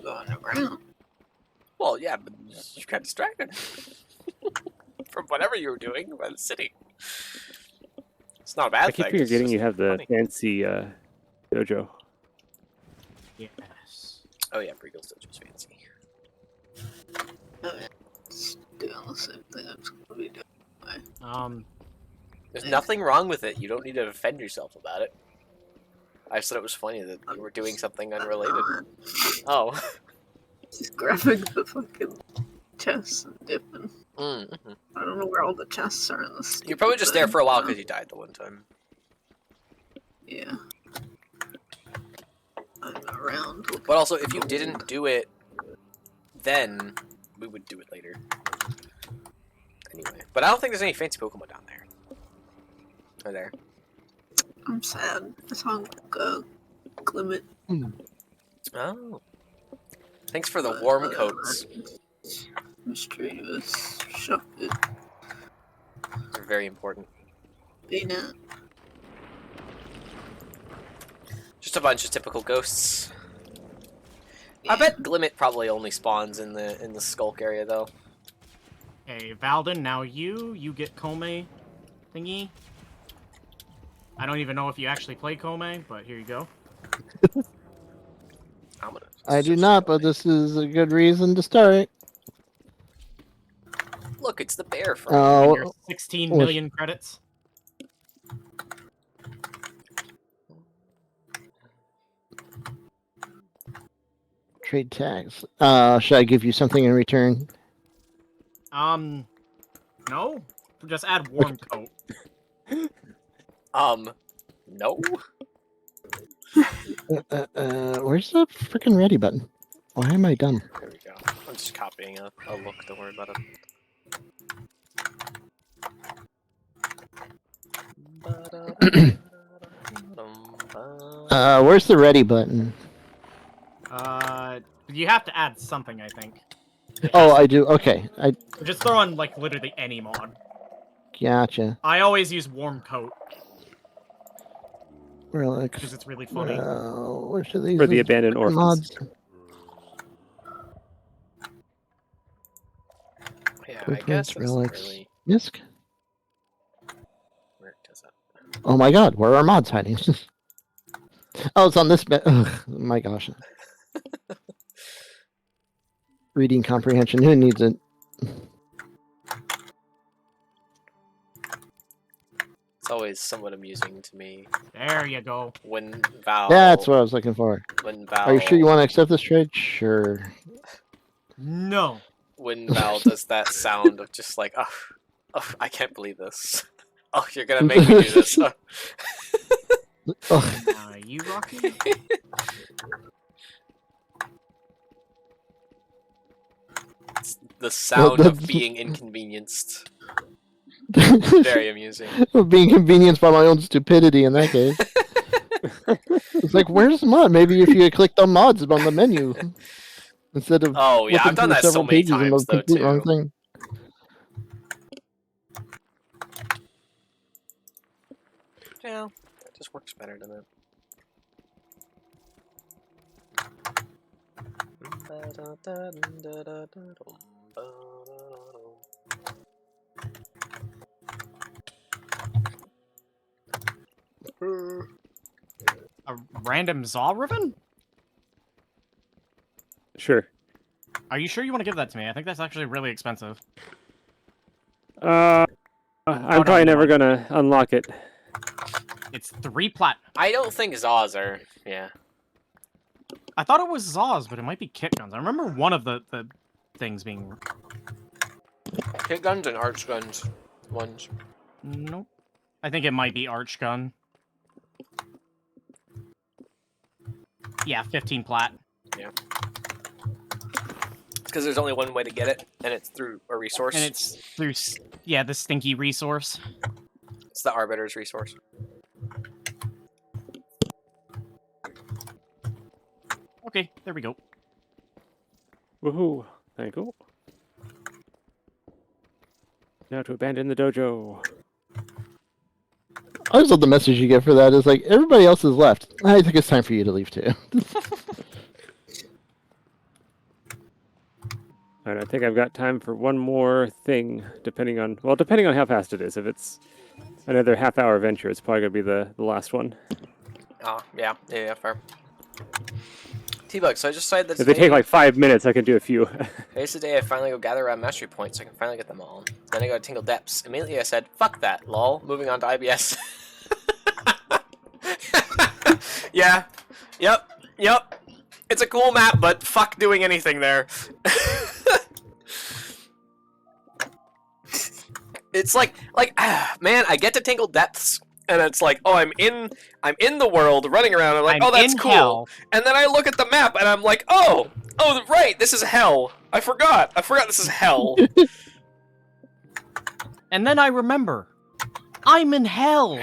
Going around. Well, yeah, but you got distracted from whatever you were doing by the city. It's not a bad I keep thing. it's forgetting just you have the funny. fancy dojo. Yes. Oh yeah, Breagle's Dojo's fancy. It's doing the same thing I'm supposed to be doing. There's nothing wrong with it. You don't need to offend yourself about it. I said it was funny that you were doing something unrelated. Oh. Just grabbing the fucking chests and dipping. Mm-hmm. I don't know where all the chests are in this. You're probably just there for a while because you died the one time. Yeah. I'm around. But also, if you didn't do it then, we would do it later. Anyway. But I don't think there's any fancy Pokemon down there. Or there. I'm sad. I saw Clement. Oh. Thanks for the warm coats. Mystery was shocked. They're very important. They not. Just a bunch of typical ghosts. Yeah. I bet Glimmet probably only spawns in the Skulk area though. Hey, Valden, now you get Kome thingy. I don't even know if you actually play Kome, but here you go. I do not, but this is a good reason to start. Look, it's the bear from Oh, Your 16 million credits. trade tags. Should I give you something in return? No. Just add warm coat. No. Where's the freaking ready button? Why am I done? There we go. I'm just copying a look, don't worry about it. Where's the ready button? You have to add something, I think. Oh, I do. Okay, Just throw on, like, literally any mod. gotcha. I always use warm coat, Relics. because it's really funny. Which of these For the is abandoned orphans. mods? Yeah, I Blueprints, guess that's relics. really Disc. where does that. Oh my god, where are mods hiding? Oh, it's on this bit. Oh my gosh. Reading comprehension. Who needs it? It's always somewhat amusing to me There you go. when Val. That's what I was looking for. When Val. Are you sure you want to accept this trade? Sure. No. When Val does that sound of just like, oh, I can't believe this. Oh, you're gonna make me do this. Oh. You Rocky? It's the sound of being inconvenienced. Very amusing. Being convenienced by my own stupidity in that case. It's like, where's the mod? Maybe if you had clicked on mods on the menu instead of Oh yeah, I've looking done through that so several many pages and the times though complete wrong too. thing. Yeah, it just works better than it. A random Zaw ribbon? Sure. Are you sure you want to give that to me? I think that's actually really expensive. I'm no, probably you never won't. gonna unlock it. It's 3 plat. I don't think Zaws are. Yeah. I thought it was Zaws, but it might be kit guns. I remember one of the things being... Kit guns and arch guns ones. Nope. I think it might be Arch Gun. Yeah, 15 plat. Yeah. It's because there's only one way to get it, and it's through a resource. And it's through, yeah, the stinky resource. It's the Arbiter's resource. Okay, there we go. Woohoo! Thank you. Now to abandon the dojo. I just love the message you get for that is like, everybody else has left. I think it's time for you to leave too. Alright, I think I've got time for one more thing, depending on how fast it is. If it's another half-hour venture, it's probably gonna be the last one. Oh, yeah, fair. T-Bug, so I just decided that If they take like 5 minutes, I can do a few. today's the day I finally go gather around mastery points so I can finally get them all. Then I go to Tingle Depths. Immediately I said, fuck that, lol. Moving on to IBS. Yeah. Yep. It's a cool map, but fuck doing anything there. It's like, man, I get to Tingle Depths, and it's like, oh, I'm in the world, running around. I'm like, I'm oh, that's in cool. hell. And then I look at the map, and I'm like, oh, right, this is hell. I forgot this is hell. And then I remember, I'm in hell.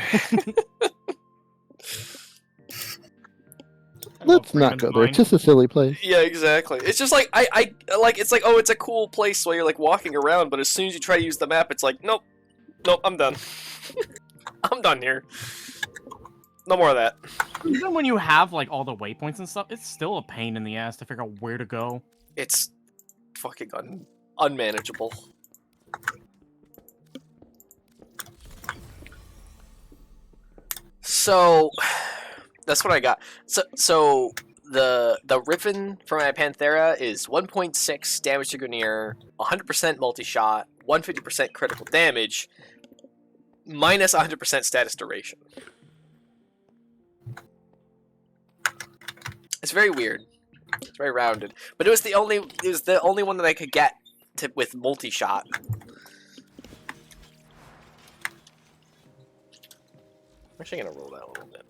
Let's not go there. It's just a silly place. Yeah, exactly. It's just like I like it's like, oh, it's a cool place while you're like walking around, but as soon as you try to use the map, it's like, nope, I'm done. I'm done here. No more of that. Even when you have like all the waypoints and stuff, it's still a pain in the ass to figure out where to go. It's fucking unmanageable. So that's what I got. So the Riven for my Panthera is 1.6 damage to Grineer, 100% multi-shot, 150% critical damage, minus 100% status duration. It's very weird. It's very rounded, but it was the only one that I could get with multi-shot. I'm actually gonna roll that a little bit.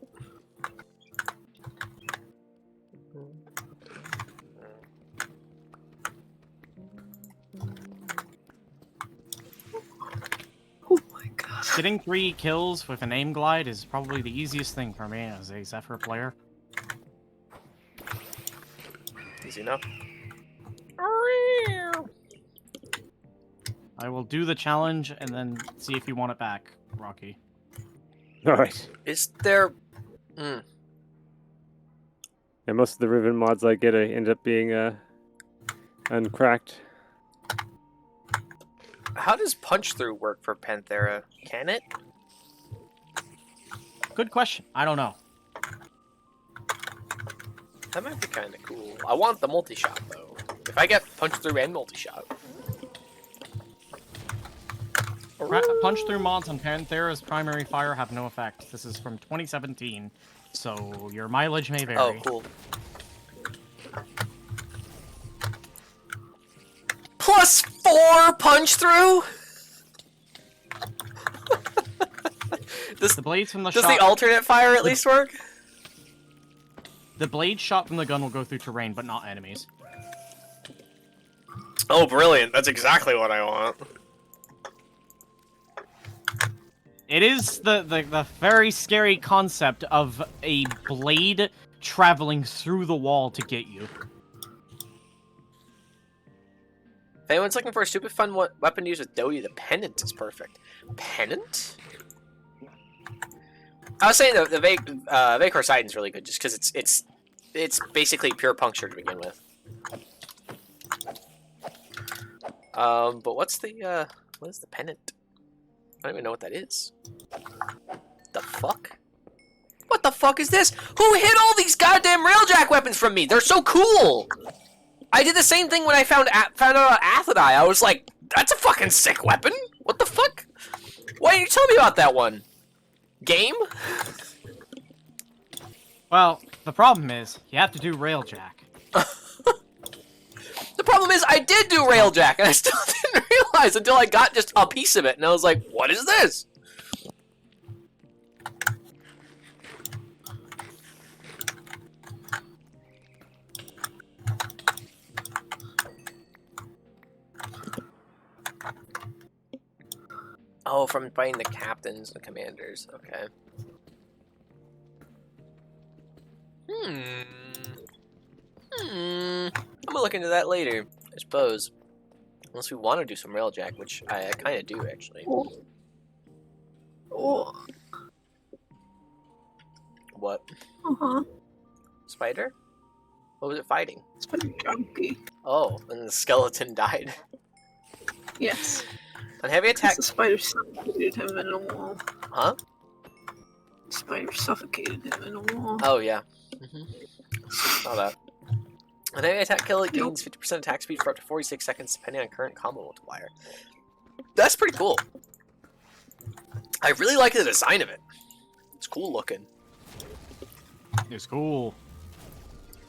Oh my god. Getting 3 kills with an aim glide is probably the easiest thing for me as a Zephyr player. Easy enough. I will do the challenge and then see if you want it back, Rocky. Alright. Is there... And most of the Riven mods I get end up being uncracked. How does punch through work for Panthera? Can it? Good question. I don't know. That might be kind of cool. I want the multi-shot, though. If I get punch through and multi-shot. Punch through mods on Panthera's primary fire have no effect. This is from 2017, so your mileage may vary. Oh, cool. +4 punch through? The blades from the Does shot... the alternate fire at least work? The blade shot from the gun will go through terrain, but not enemies. Oh, brilliant! That's exactly what I want. It is the very scary concept of a blade traveling through the wall to get you. If anyone's looking for a stupid fun weapon to use with Doty, the Pennant is perfect. Pennant? I was saying the Vacor Sidon's really good, just because it's basically pure puncture to begin with. But what is the Pennant? I don't even know what that is. The fuck? What the fuck is this? Who hid all these goddamn railjack weapons from me? They're so cool! I did the same thing when I found out about Athodai. I was like, that's a fucking sick weapon! What the fuck? Why didn't you tell me about that one? Game? Well, the problem is, you have to do railjack. The problem is, I did do railjack, and I still didn't realize until I got just a piece of it, and I was like, what is this? Oh, from fighting the captains and commanders. Okay. I'm gonna look into that later, I suppose. Unless we want to do some railjack, which I kind of do, actually. Oh. What? Uh-huh. Spider? What was it fighting? Spider junkie. Oh, and the skeleton died. Yes. On heavy attack... The spider suffocated him in a wall. Huh? The spider suffocated him in a wall. Oh, yeah. Saw that. On heavy attack kill, it gains 50% attack speed for up to 46 seconds, depending on current combo multiplier. That's pretty cool. I really like the design of it. It's cool looking. It's cool.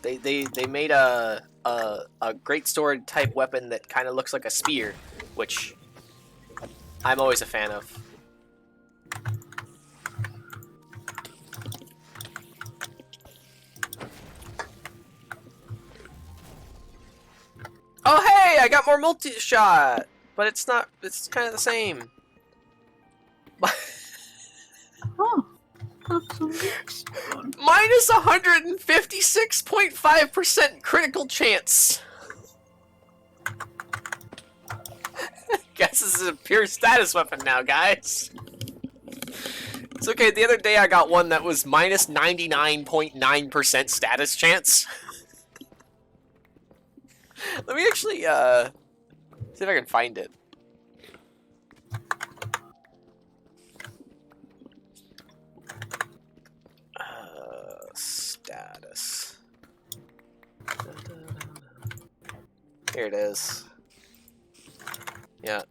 They made a great sword type weapon that kind of looks like a spear, which I'm always a fan of. Oh hey, I got more multi-shot, but it's not. It's kind of the same. Oh. Minus 156.5% critical chance. Guess this is a pure status weapon now, guys. It's okay, the other day I got one that was minus 99.9% status chance. Let me actually, see if I can find it. Status. Here it is. Yeah.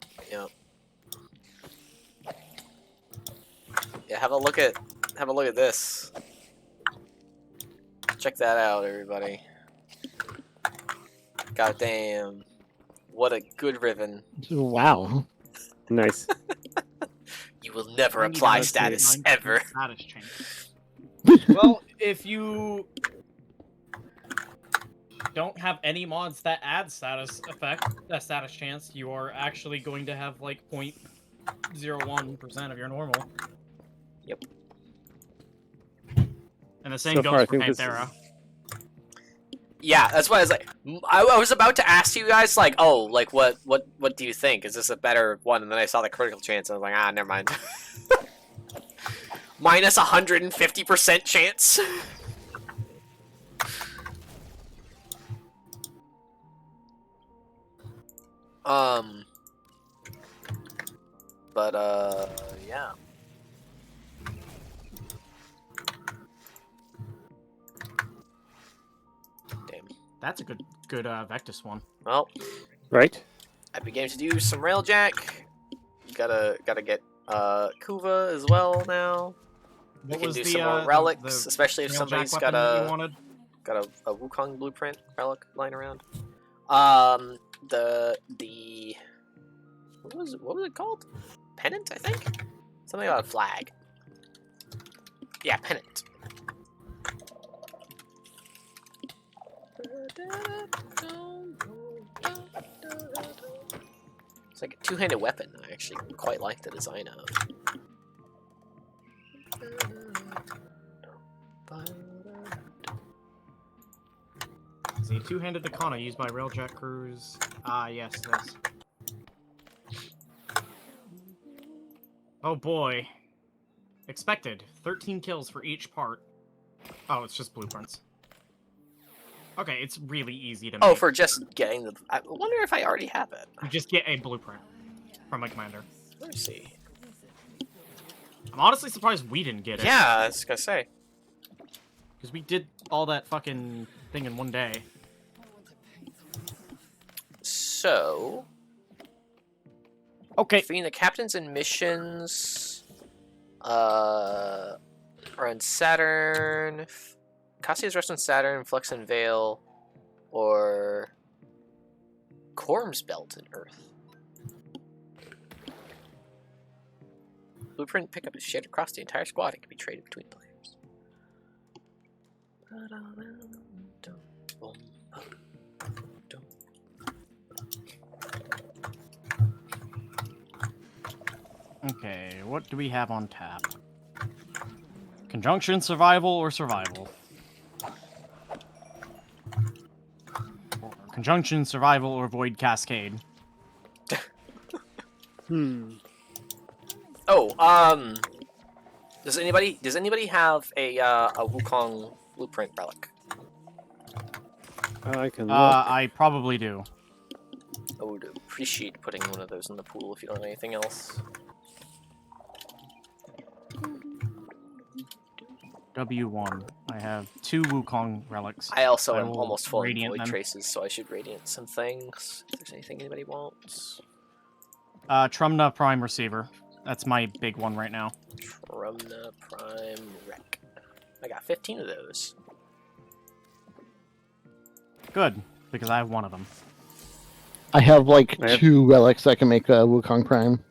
Yeah, have a look at this. Check that out, everybody. God damn. What a good ribbon. Wow. Nice. You will never apply status ever. Status change. Well, if you don't have any mods that add status chance, you are actually going to have like 0.01% of your normal. Yep. And the same goes for Panthera. Yeah, that's why I was like, I was about to ask you guys, like, oh, like, what do you think? Is this a better one? And then I saw the critical chance, and I was like, ah, never mind. Minus 150% chance. Yeah. Damn. That's a good Vectus one. Well, right. I began to do some railjack. Gotta get Kuva as well now. We can do some more relics, especially if somebody's got a Wukong blueprint relic lying around. The what was it called? Pennant, I think. Something about a flag. Yeah, pennant. It's like a two-handed weapon. I actually quite like the design of. Is a two-handed katana used by railjet crews? Ah, yes, this. Oh boy. Expected. 13 kills for each part. Oh, it's just blueprints. Okay, it's really easy to make. Oh, for just getting the... I wonder if I already have it. You just get a blueprint from a commander. Let me see. I'm honestly surprised we didn't get it. Yeah, I was gonna say. Because we did all that fucking thing in one day. So... Okay. Defeating the captains and missions... are on Saturn... Cassia's Rest on Saturn, Flux and Veil, or... Corm's Belt in Earth. Blueprint pickup is shared across the entire squad and can be traded between players. Okay, what do we have on tap? Conjunction, survival, or survival? Or conjunction, survival, or void cascade? Oh, does anybody have a Wukong blueprint relic? I can look. I probably do. I would appreciate putting one of those in the pool if you don't have anything else. W1. I have 2 Wukong relics. I also I am will almost full of radiant void them. traces, so I should radiant some things. If there's anything anybody wants. Trumna Prime Receiver. That's my big one right now. Trumna Prime Rec. I got 15 of those. Good, because I have one of them. I have like I have- 2 relics that can make a Wukong Prime.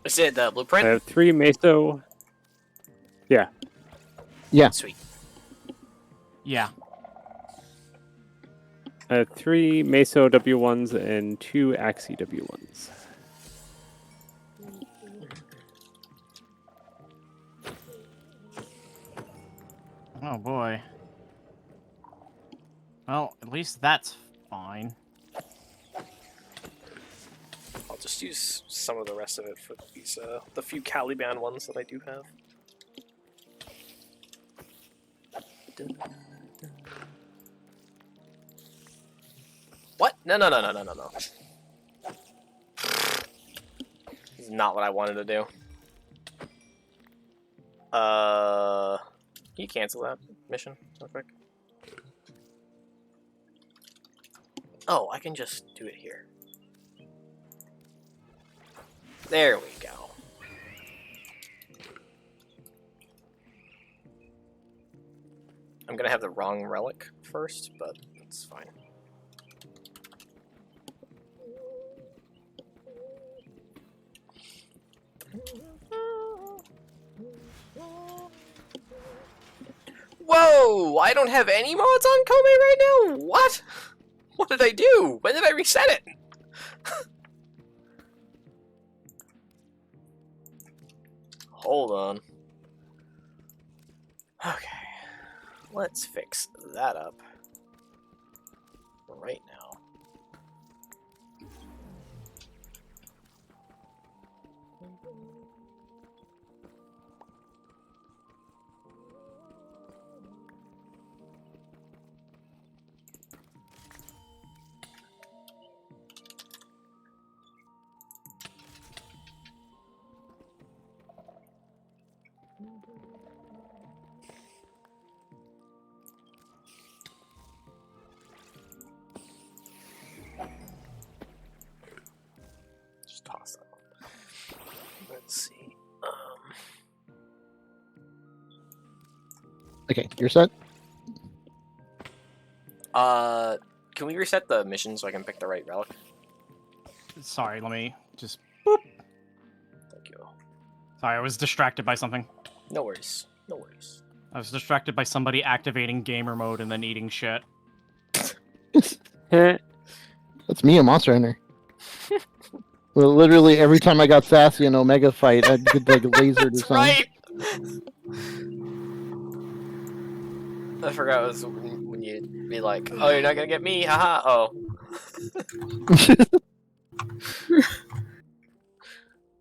Is it the I blueprint? have 3 Meso. Yeah. Yeah. Sweet. Yeah. I have 3 Meso W1s and 2 Axie W1s. Oh boy. Well, at least that's fine. I'll just use some of the rest of it for these, the few Caliban ones that I do have. What? No. This is not what I wanted to do. Can you cancel that mission real quick? Oh, I can just do it here. There we go. I'm gonna have the wrong relic first, but it's fine. Whoa! I don't have any mods on Kome right now? What? What did I do? When did I reset it? Hold on. Okay. Let's fix that up right now. Just toss that one. Let's see. Okay, you're set? Can we reset the mission so I can pick the right relic? Sorry, let me just... Boop. Thank you. Sorry, I was distracted by something. No worries. No worries. I was distracted by somebody activating gamer mode and then eating shit. That's me, a Monster Hunter. Well, literally every time I got sassy in Omega fight, I'd get like lasered or That's something. right. I forgot it was when you'd be like, "Oh, you're not gonna get me, haha." Oh.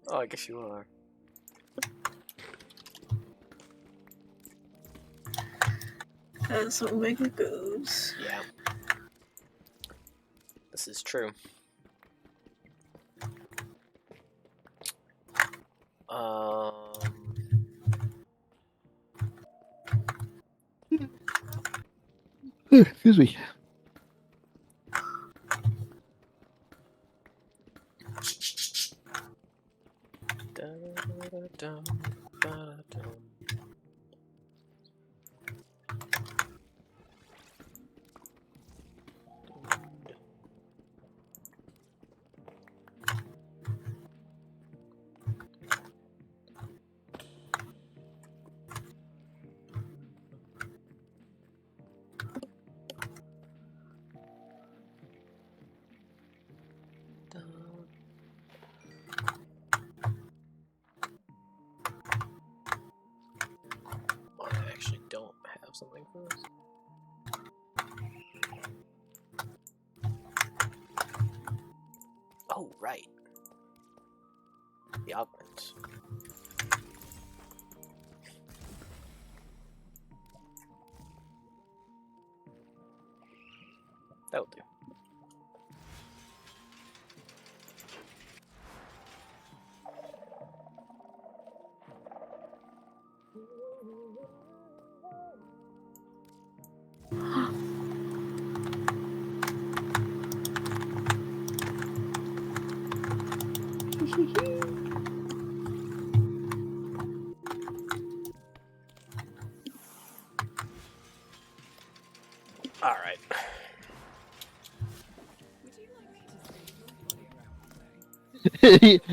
Oh, I guess you are. As Omega goes. Yeah. This is true. Excuse me. I actually don't have something for this. Oh, right. The augments. That'll do. All right.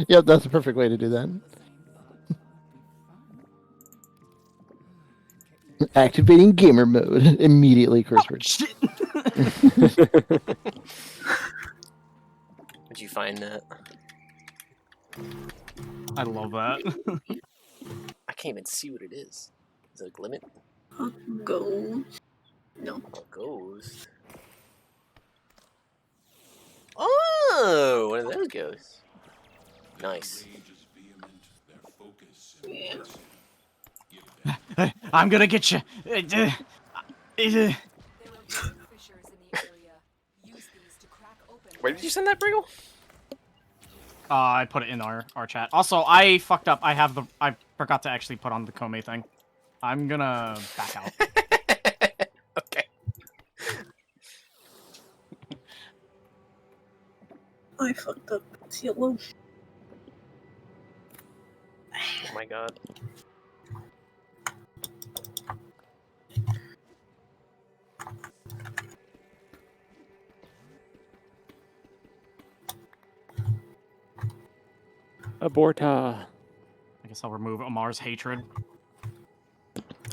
Yep, that's the perfect way to do that. Activating gamer mode immediately, curse word. Shit. Did you find that? I love that. I can't even see what it is. Is it a glimmet? Go. No. A ghost. Oh, one of those ghosts. Nice. Yeah. I'm gonna get you. There are fissures in the area. Use these to crack open. Where did you send that, Briggle? I put it in our chat. Also, I fucked up. I forgot to actually put on the Kome thing. I'm gonna back out. Okay. I fucked up. It's yellow. Oh my god. Aborta. I guess I'll remove Amar's hatred.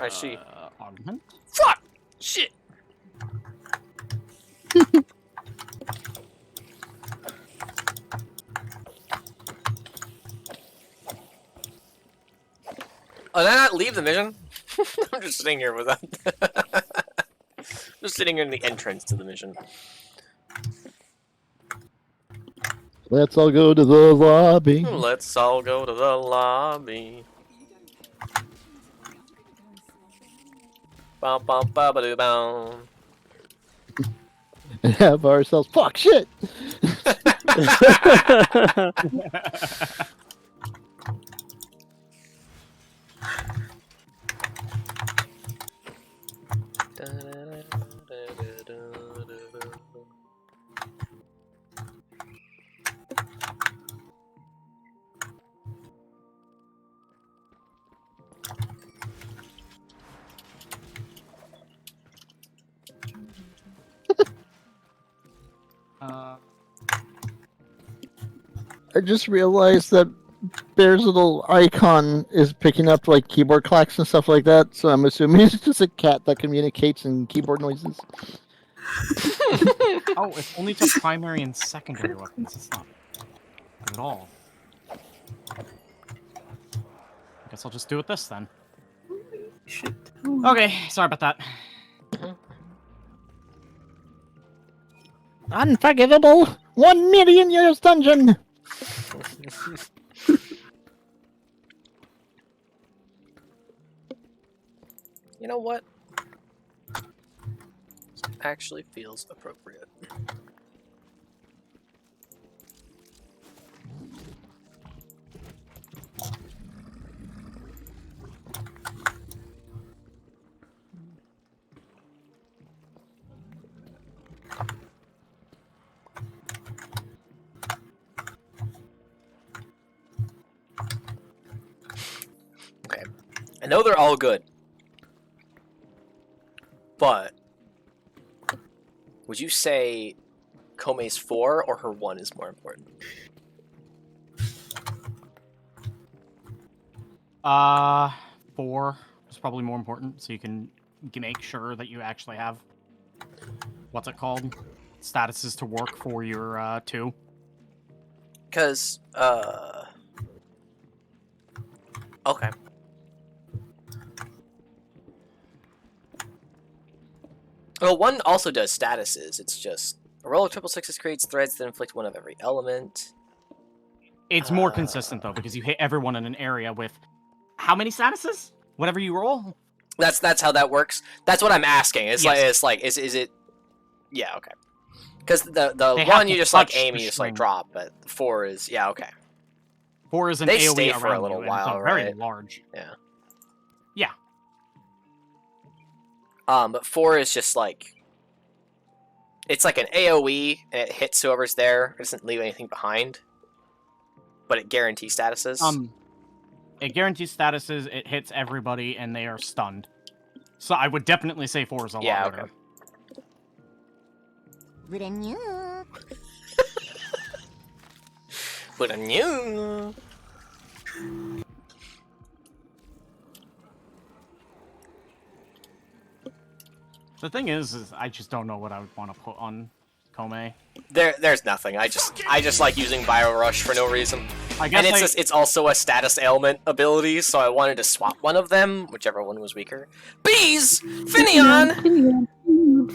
I see. Augment? Fuck! Shit! Oh, did I not leave the mission? I'm just sitting here without. Just sitting here in the entrance to the mission. Let's all go to the lobby. Let's all go to the lobby. Bum bum ba ba doo bum. And have ourselves. Fuck shit! I just realized that Bear's little icon is picking up like keyboard clacks and stuff like that, so I'm assuming it's just a cat that communicates in keyboard noises. Oh, it's only to primary and secondary weapons. It's not good at all. I guess I'll just do it this then. Shit. Okay, sorry about that. Unforgivable! 1 million years dungeon! You know what? Actually feels appropriate. Okay. I know they're all good. But would you say Kome's 4 or her 1 is more important? 4 is probably more important, so you can make sure that you actually have what's it called? Statuses to work for your 2. Because, okay. Well, 1 also does statuses. It's just a roll of triple sixes creates threads that inflict 1 of every element. It's more consistent though, because you hit everyone in an area with how many statuses? Whatever you roll. That's how that works. That's what I'm asking. It's Yes. is it? Yeah, okay. Because the They have 1 to you just like touch aim, the you just like string. drop, but 4 is okay. 4 is an They AoE stay for a around little you, and while, it's very right? large. Yeah. Yeah. But 4 is just like it's like an AoE, and it hits whoever's there. It doesn't leave anything behind, but it guarantees statuses. It guarantees statuses. It hits everybody, and they are stunned. So I would definitely say 4 is a lot better. Okay. But I knew. But I knew. The thing is I just don't know what I would want to put on Kome. There's nothing. I just like using Bio Rush for no reason. I guess And it's also a status ailment ability, so I wanted to swap one of them, whichever one was weaker. Bees! Finion!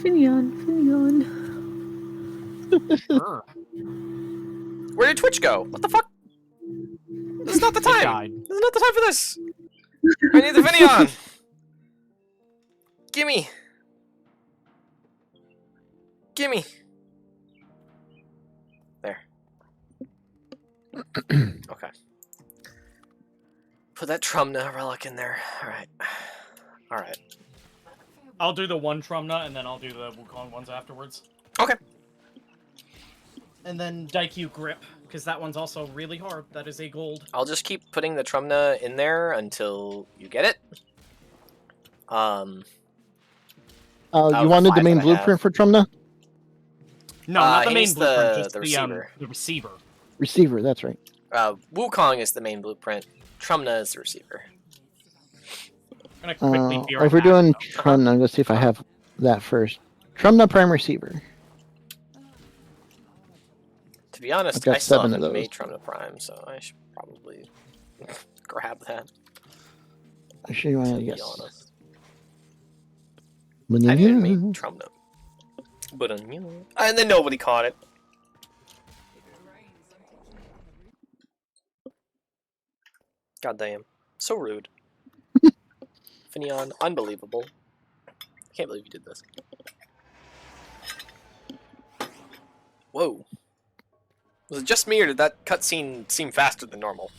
Finion. Sure. Where did Twitch go? What the fuck? This is not the It time! died. This is not the time for this! I need the Finion! Gimme! Gimme! There. Okay. Put that Trumna relic in there. Alright. Alright. I'll do the 1 Trumna, and then I'll do the Wukong ones afterwards. Okay. And then Daikyu Grip, because that one's also really hard. That is a gold. I'll just keep putting the Trumna in there until you get it. You wanted the main blueprint for Trumna? No, not the he main needs blueprint, just the the receiver. the receiver. Receiver, that's right. Wukong is the main blueprint. Trumna is the receiver. I'm gonna quickly If we're doing Trumna, I'm gonna see if I have that first. Trumna Prime Receiver. To be honest, I've got I still 7 of haven't those. made Trumna Prime, so I should probably grab that. Actually, you want To to be guess. honest. I didn't make Trumna. But and then nobody caught it. God damn. So rude. Finion, unbelievable. I can't believe you did this. Whoa. Was it just me, or did that cutscene seem faster than normal?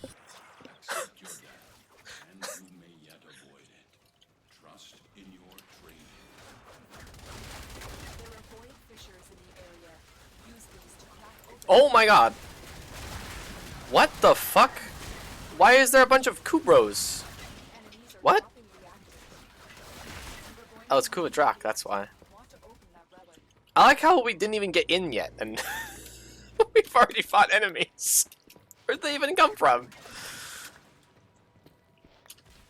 Oh my god! What the fuck? Why is there a bunch of Kubros? What? Oh, it's Kubadrak, that's why. I like how we didn't even get in yet, and we've already fought enemies. Where'd they even come from?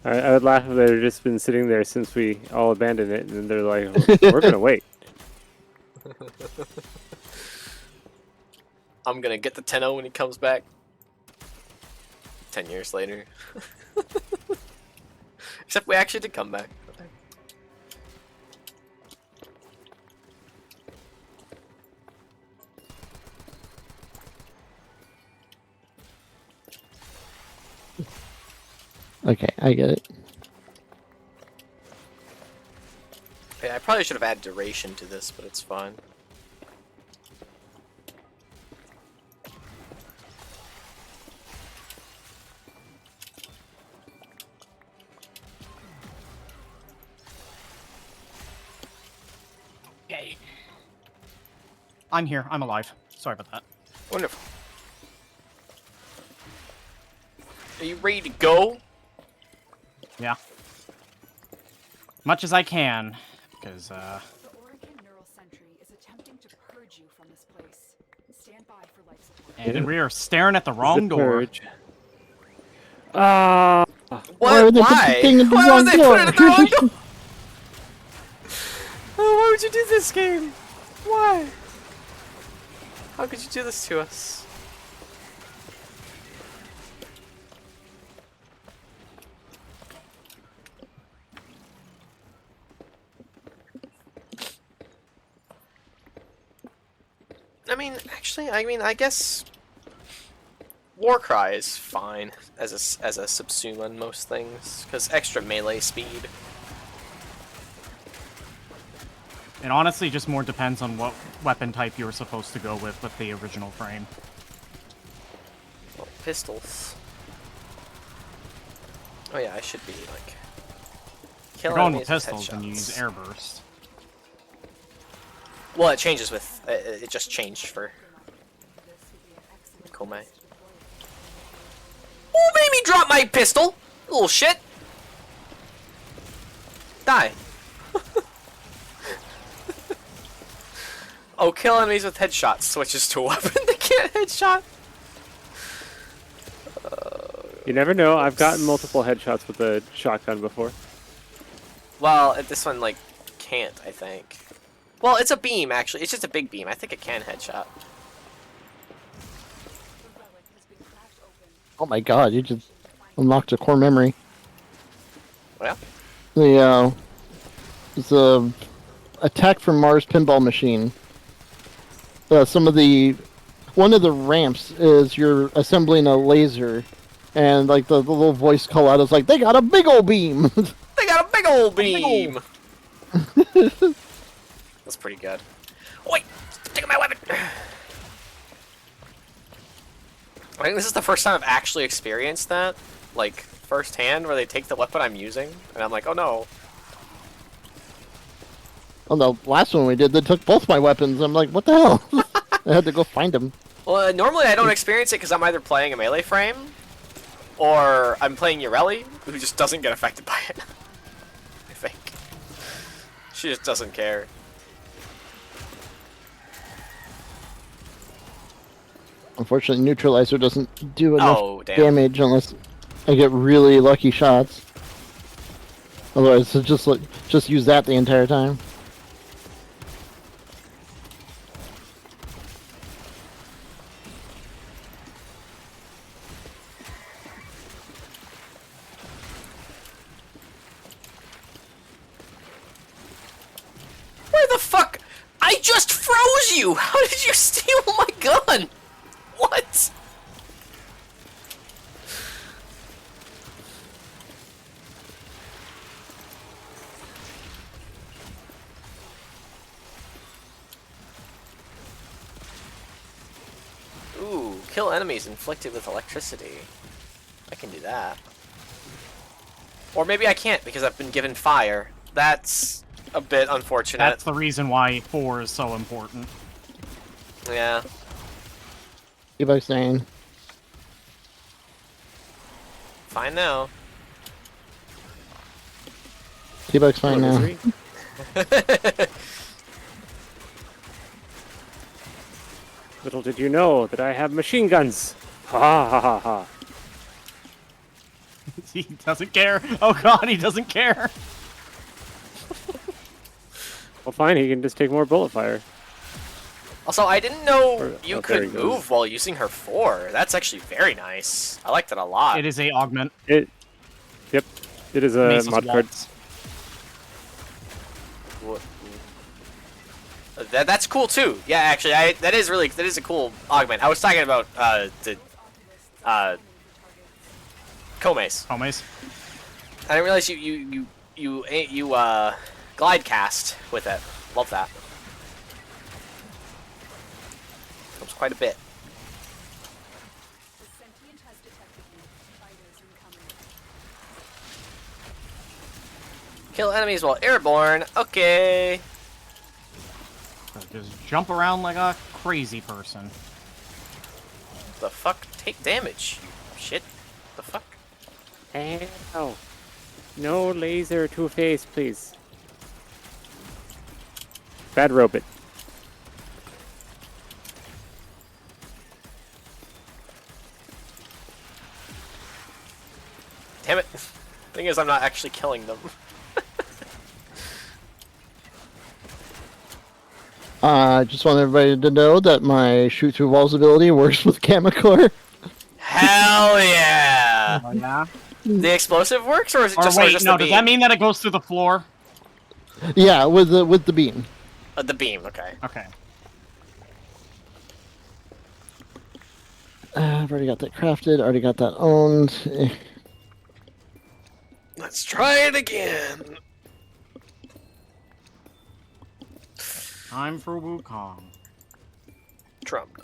I would laugh if they'd just been sitting there since we all abandoned it, and then they're like, "We're gonna wait." I'm gonna get the 10-0 when he comes back. 10 years later. Except we actually did come back. Okay, I get it. Yeah, I probably should have added duration to this, but it's fine. Yay. I'm here. I'm alive. Sorry about that. Wonderful. Are you ready to go? Yeah. Much as I can, because, The Oregon Neural Sentry is attempting to purge you from this place. Stand by for life support. And we are staring at the wrong door. Ah. What? Why would they put the Why? thing in the Why wrong would they door? put it in the wrong door? Oh, why would you do this game? Why? How could you do this to us? I guess Warcry is fine as a subsume on most things, because extra melee speed. It honestly just more depends on what weapon type you were supposed to go with the original frame. Well, pistols. Oh yeah, I should be like You're going with pistols and you use air burst. Well, it changes with it just changed for Kome. Who made me drop my pistol? Little shit. Die. Oh, kill enemies with headshots switches to a weapon that can't headshot. You never know. I've gotten multiple headshots with a shotgun before. Well, this one like can't, I think. Well, it's a beam actually. It's just a big beam. I think it can headshot. Oh my god, you just unlocked a core memory. Well, the attack from Mars pinball machine. One of the ramps is you're assembling a laser, and like the little voice call out is like, they got a big old beam. they got a big old beam. That's pretty good. Oh, wait, take my weapon. I think this is the first time I've actually experienced that, like, firsthand, where they take the weapon I'm using, and I'm like, oh no. Oh, the last one we did, they took both my weapons. I'm like, what the hell? I had to go find them. Well, normally I don't experience it because I'm either playing a melee frame, or I'm playing Ureli, who just doesn't get affected by it. I think. She just doesn't care. Unfortunately, neutralizer doesn't do enough damn. damage unless I get really lucky shots. Otherwise, it's just use that the entire time. Where the fuck? I just froze you! How did you steal my gun? What? Ooh, kill enemies inflicted with electricity. I can do that. Or maybe I can't because I've been given fire. That's a bit unfortunate. That's the reason why 4 is so important. Yeah. Keep on saying. Fine now. T-Bug's fine now. Little did you know that I have machine guns. Ha ha ha ha. He doesn't care. Oh god, he doesn't care. Well, fine. He can just take more bullet fire. Also, I didn't know Or- you oh, there could he goes. move while using her 4. That's actually very nice. I liked it a lot. It is a augment. Yep. It is a Mace's mod card. waltz. That's cool too. Yeah, actually, that is a cool augment. I was talking about the Komace. Homies. I didn't realize you glide cast with it. Love that. Helps quite a bit. The sentient has detected you. Fighters incoming. Kill enemies while airborne. Okay. Just jump around like a crazy person. The fuck? Take damage. You shit. The fuck? Ow. No laser Two-Face, please. Bad robot. Damn it. Thing is, I'm not actually killing them. I just want everybody to know that my shoot through walls ability works with Kamicore. Hell yeah! Oh, yeah? The explosive works, or is it Or just, wait, just no, the does beam? that mean that it goes through the floor? Yeah, with the beam. The beam, okay. Okay. I've already got that crafted. Already got that owned. Let's try it again. Time for Wukong. Trump.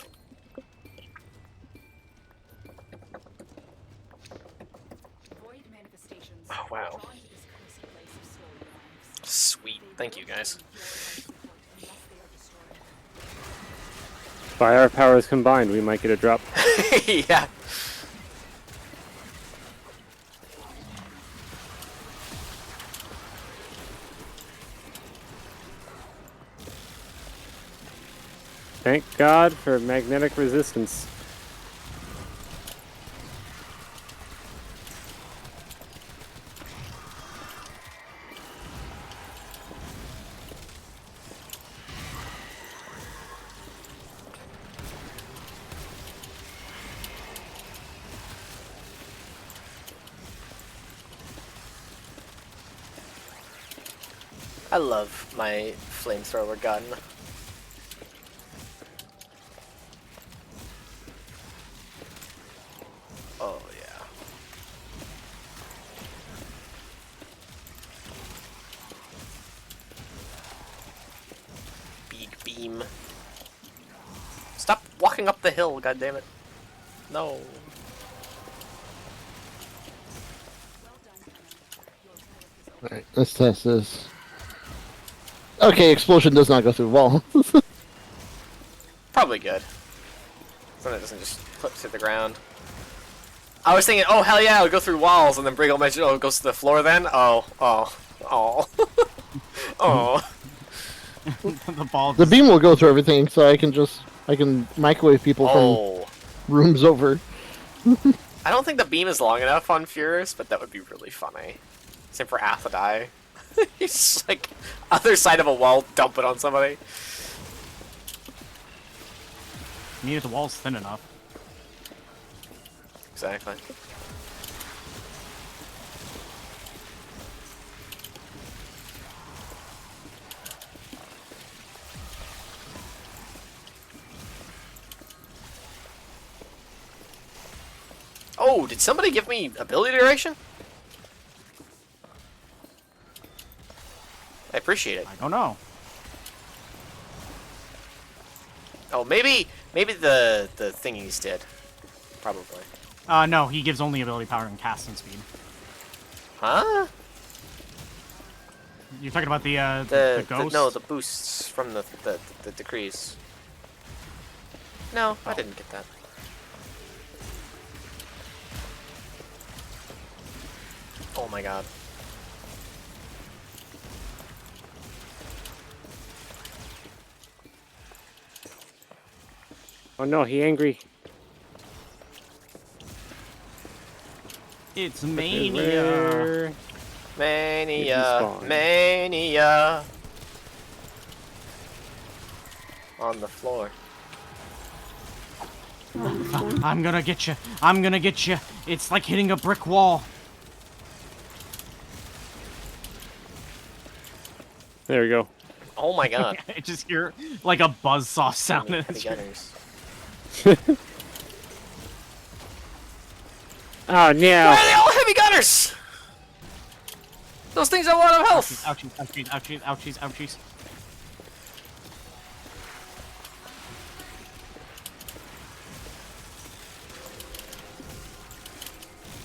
Void manifestations. Oh, wow. Drawn to this cursed place of stolen lives. Sweet. Thank you, guys. Unless they are destroyed. By our powers combined, we might get a drop. Yeah. Thank God for magnetic resistance. I love my flamethrower gun. Oh, yeah. Big beam. Stop walking up the hill, goddammit. No. Alright, let's test this. Okay, explosion does not go through wall. Probably good. So it doesn't just clip to the ground. I was thinking, oh hell yeah, it'll go through walls, and then Briggle mentioned, oh, it goes to the floor then? Oh. Oh. The ball. The beam will go through everything, so I can microwave people Oh. from rooms over. I don't think the beam is long enough on Furious, but that would be really funny. Same for Athodai. He's just like, other side of a wall, dump it on somebody. I mean, if the wall's thin enough. Exactly. Oh, did somebody give me ability duration? I appreciate it. I don't know. Oh, maybe the thingies did. Probably. No, he gives only ability power and casting speed. Huh? You're talking about the ghost? No, the boosts from the decrees. No, I didn't get that. Oh my god. Oh no, he angry. It's mania. Mania. Respawn. Mania. on the floor. I'm gonna get you. I'm gonna get you. It's like hitting a brick wall. There we go. Oh my god. I just hear like a buzzsaw sound. Heavy gunners. Oh no! Why are they all heavy gunners? Those things have a lot of health. Ouchies, ouchies, ouchies, ouchies, ouchies.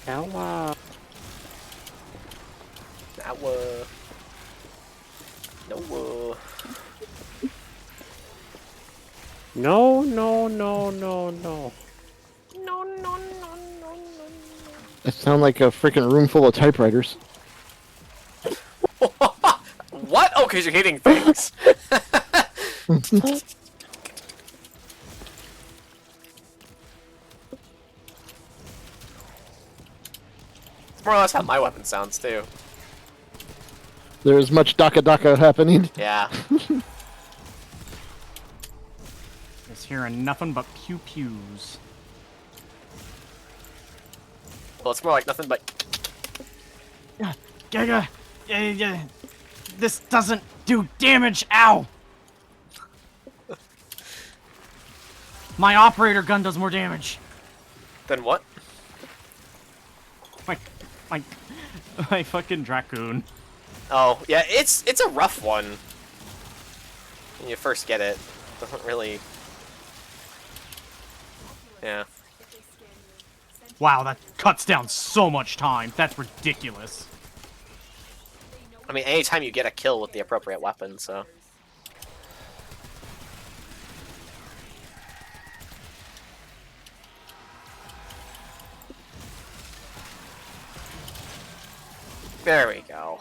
Ow. No. No. That sound like a freaking room full of typewriters. What? Oh, because you're hitting things. It's more or less how my weapon sounds too. There's much daka daka happening. Yeah. Just hearing nothing but pew pews. Well, it's more like nothing but. Yeah. This doesn't do damage. Ow! My operator gun does more damage. Then what? My fucking Dracoon. Oh, yeah, it's a rough one. When you first get it. Doesn't really... Yeah. Wow, that cuts down so much time. That's ridiculous. I mean, anytime you get a kill with the appropriate weapon, so... There we go.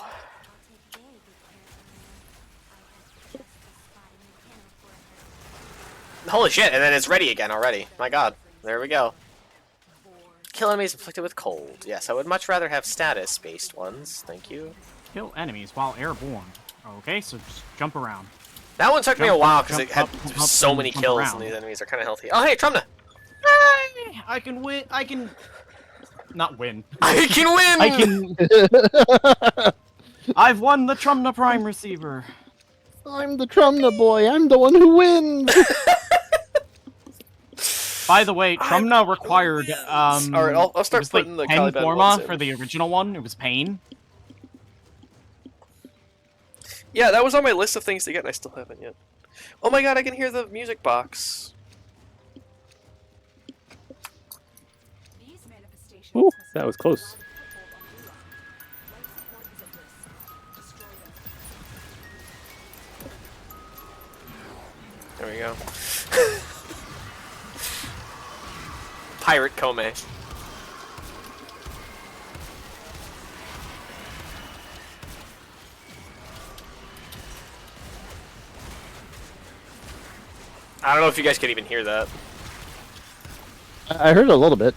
Holy shit, and then it's ready again already. My god. There we go. Kill enemies inflicted with cold. Yes, I would much rather have status-based ones. Thank you. Kill enemies while airborne. Okay, so just jump around. That one took me a while because it had jump so and many jump kills around. and these enemies are kind of healthy. Oh, hey, Trumna! Hey, I can win. I can... Not win. I can win! I can... I've won the Trumna Prime Receiver. I'm the Trumna boy. I'm the one who wins. By the way, Trumna required, Alright, I'll start it was putting like the 10 Caliban forma ones in. for the original one. It was pain. Yeah, that was on my list of things to get and I still haven't yet. Oh my god, I can hear the music box. Ooh, that was close. There we go. Pirate Kome. I don't know if you guys could even hear that. I heard a little bit.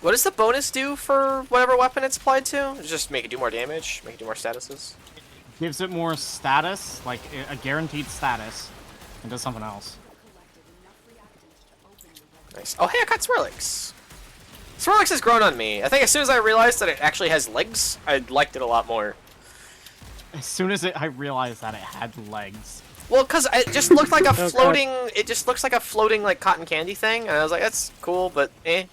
What does the bonus do for whatever weapon it's applied to? Just make it do more damage? Make it do more statuses? Gives it more status, like a guaranteed status, and does something else. Nice. Oh, hey, I got Swirlix. Swirlix has grown on me. I think as soon as I realized that it actually has legs, I liked it a lot more. As soon as I realized that it had legs. Well, because it just looked like a floating... It just looks like a floating, like, cotton candy thing. And I was like, that's cool, but eh.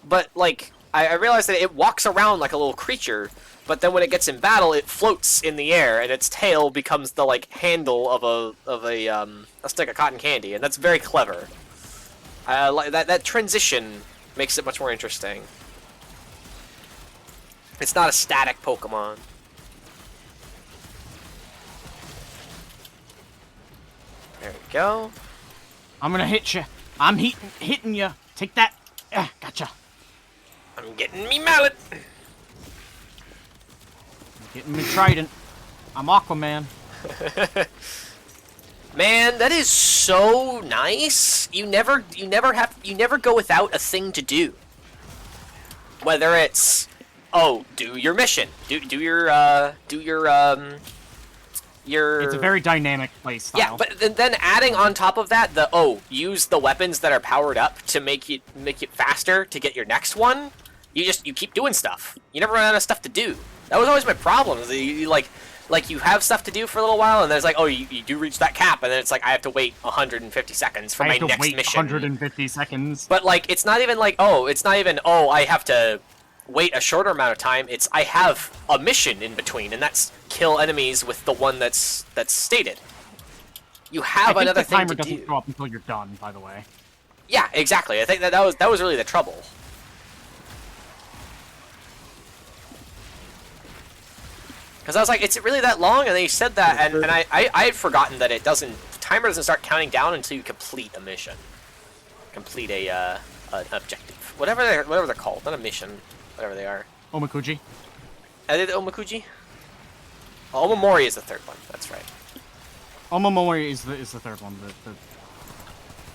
But, like, I realized that it walks around like a little creature, but then when it gets in battle, it floats in the air, and its tail becomes the, like, handle of a stick of cotton candy, and that's very clever. Like that transition makes it much more interesting. It's not a static Pokemon. There we go. I'm gonna hit you. I'm hitting you. Take that. Gotcha. I'm getting me mallet. Getting me trident. I'm Aquaman. Man, that is so nice. You never go without a thing to do. Whether it's, oh, do your mission, do your It's a very dynamic playstyle. Yeah, but then adding on top of that use the weapons that are powered up to make it faster to get your next one. You keep doing stuff. You never run out of stuff to do. That was always my problem. Is that you have stuff to do for a little while, and there's like, oh, you do reach that cap, and then it's like I have to wait 150 seconds for my next mission. 150 seconds. But like, it's not even like, I have to wait a shorter amount of time. It's I have a mission in between, and that's kill enemies with the one that's stated. You have another thing to do. The timer doesn't go up until you're done, by the way. Yeah, exactly. I think that was really the trouble. Because I was like, it's really that long? And then you said that, and I had forgotten that the timer doesn't start counting down until you complete a mission. Complete an objective. Whatever they're called. Not a mission. Whatever they are. Omakuji. Are they the Omakuji? Oh, Omamori is the third one. That's right. Omamori is the third one. The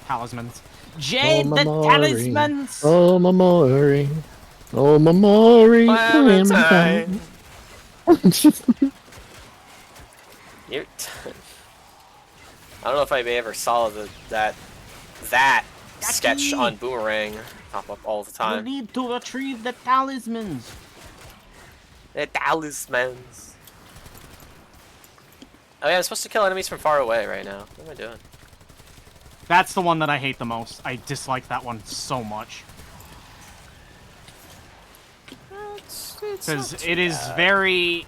talismans. Jade, the talismans! Omamori. Omamori. Clementine. I don't know if I ever saw that sketch on Boomerang pop up all the time. You need to retrieve the talismans. The talismans. Oh yeah, I'm supposed to kill enemies from far away right now. What am I doing? That's the one that I hate the most. I dislike that one so much. Because it is very...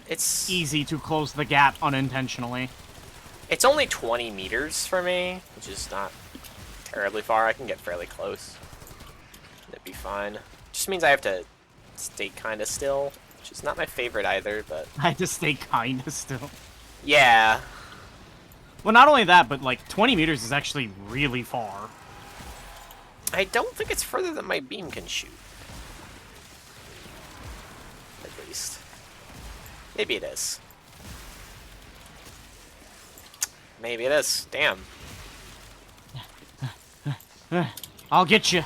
It's easy to close the gap unintentionally. It's only 20 meters for me, which is not terribly far. I can get fairly close. It'd be fine. Just means I have to stay kind of still, which is not my favorite either, but... I have to stay kind of still. Yeah. Well, not only that, but like 20 meters is actually really far. I don't think it's further than my beam can shoot. At least. Maybe it is. Maybe it is. Damn. I'll get you.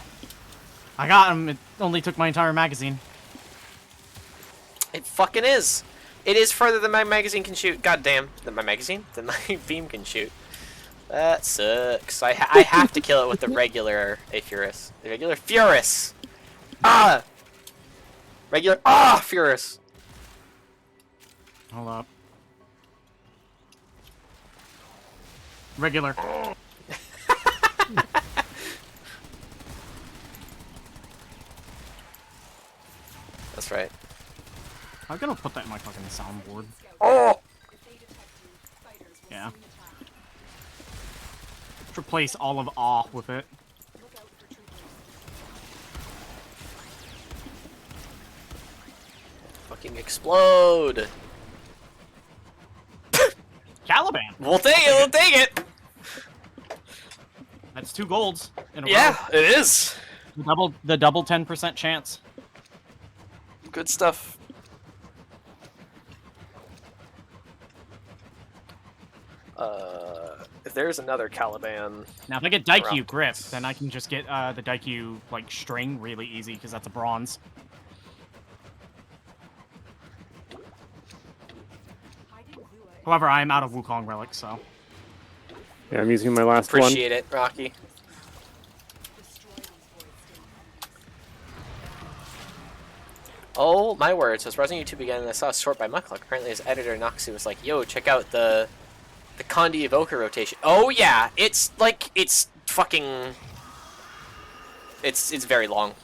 I got him. It only took my entire magazine. It fucking is. It is further than my magazine can shoot. God damn. Than my magazine? Than my beam can shoot. That sucks. I have to kill it with the regular Furus. The regular Furus! Ah! Regular... Ah! Furus! Hold up. Regular. That's right. I'm gonna put that in my fucking soundboard. Oh! Yeah. Replace all of awe with it. Fucking explode! Caliban! We'll take it, we'll take it! That's 2 golds in a row. Yeah, it is! The double 10% chance. Good stuff. If there's another Caliban... Now, if I get Daikyu Grip, then I can just get the Daikyu, like, string really easy, because that's a bronze. However, I am out of Wukong Relic, so... Yeah, I'm using my last one. Appreciate it, Rocky. Oh, my word. So, I was browsing YouTube again, and I saw a sort by Muckluck. Apparently, his editor, Noxie, was like, yo, check out the Condi Evoker rotation. Oh, yeah. It's, like, it's fucking... It's very long.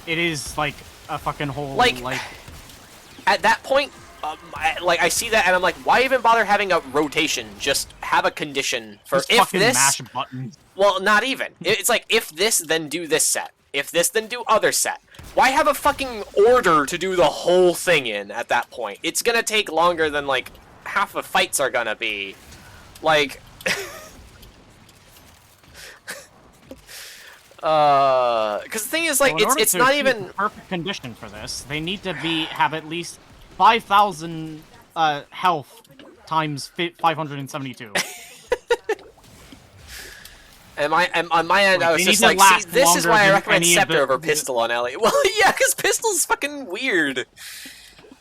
It is, like, a fucking whole, like... At that point... I see that and I'm like, why even bother having a rotation? Just have a condition for just if fucking this. Mash buttons. Well, not even. It's like if this, then do this set. If this, then do other set. Why have a fucking order to do the whole thing in at that point? It's gonna take longer than like half the fights are gonna be. Like. Because the thing is, like, well, it's not even perfect condition for this. They need to have at least 5,000 health times 572. And on my end, Like, I was they just need to like, see, last this is longer why I than recommend any of Scepter the- over Pistol on Ellie. Well, yeah, because Pistol's fucking weird.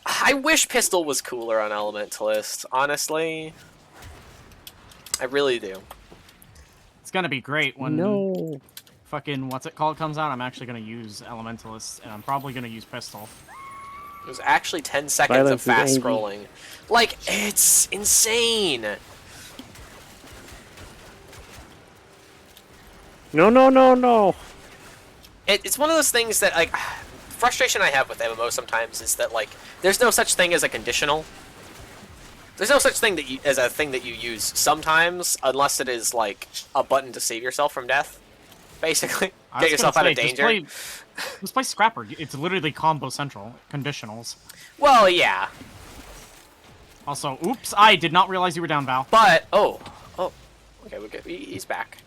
I wish Pistol was cooler on Elementalist, honestly. I really do. It's gonna be great when No. fucking what's it called comes out. I'm actually gonna use Elementalist, and I'm probably gonna use Pistol. It was actually 10 seconds Violence of is fast angry. scrolling. Like, it's insane. No, no, no, no. It's one of those things that, like, frustration I have with MMO sometimes is that, like, there's no such thing as a conditional. There's no such thing as a thing that you use sometimes, unless it is, like, a button to save yourself from death, basically. Get yourself out of danger. Just play Scrapper. It's literally combo central. Conditionals. Well, yeah. Also, oops, I did not realize you were down, Val. But, okay, we're good. He's back.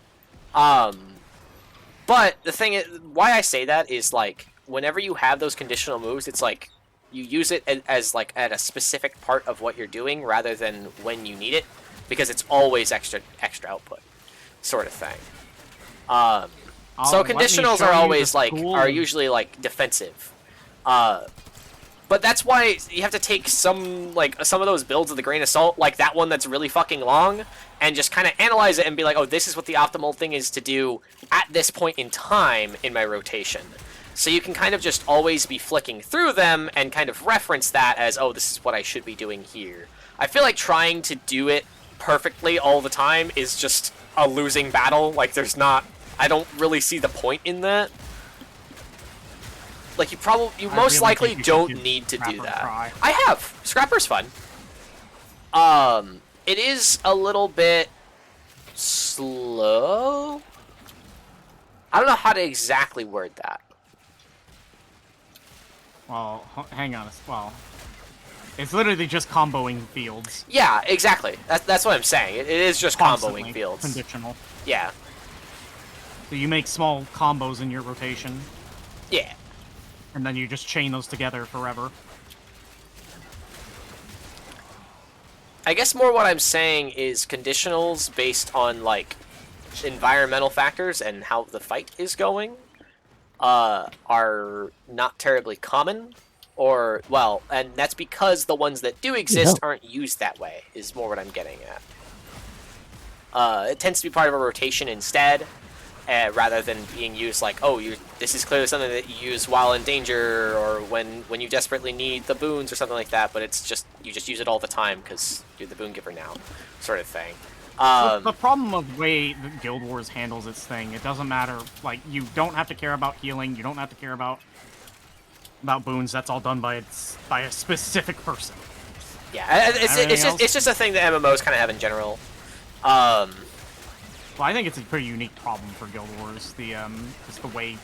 But the thing is, why I say that is, like, whenever you have those conditional moves, it's like, you use it as like, at a specific part of what you're doing, rather than when you need it, because it's always extra output, sort of thing. So conditionals are always, like, are usually, like, defensive. But that's why you have to take some of those builds with a grain of salt, like that one that's really fucking long, and just kind of analyze it and be like, oh, this is what the optimal thing is to do at this point in time in my rotation. So you can kind of just always be flicking through them and kind of reference that as, oh, this is what I should be doing here. I feel like trying to do it perfectly all the time is just a losing battle. Like, I don't really see the point in that. Like, you most likely don't need to do that. I have. Scrapper's fun. It is a little bit slow. I don't know how to exactly word that. Well, hang on. Well, it's literally just comboing fields. Yeah, exactly. That's what I'm saying. It is just Constantly comboing fields. Conditional. Yeah. So you make small combos in your rotation. Yeah. And then you just chain those together forever. I guess more what I'm saying is conditionals based on, like, environmental factors and how the fight is going are not terribly common. Or, well, and that's because the ones that do exist aren't used that way, is more what I'm getting at. It tends to be part of a rotation instead, rather than being used like, oh, this is clearly something that you use while in danger, or when you desperately need the boons or something like that, but it's just, you just use it all the time because you're the boon giver now, sort of thing. The problem of the way that Guild Wars handles its thing, it doesn't matter, like, you don't have to care about healing, you don't have to care about boons, that's all done by a specific person. Yeah, it's just a thing that MMOs kind of have in general. Well, I think it's a pretty unique problem for Guild Wars, just the way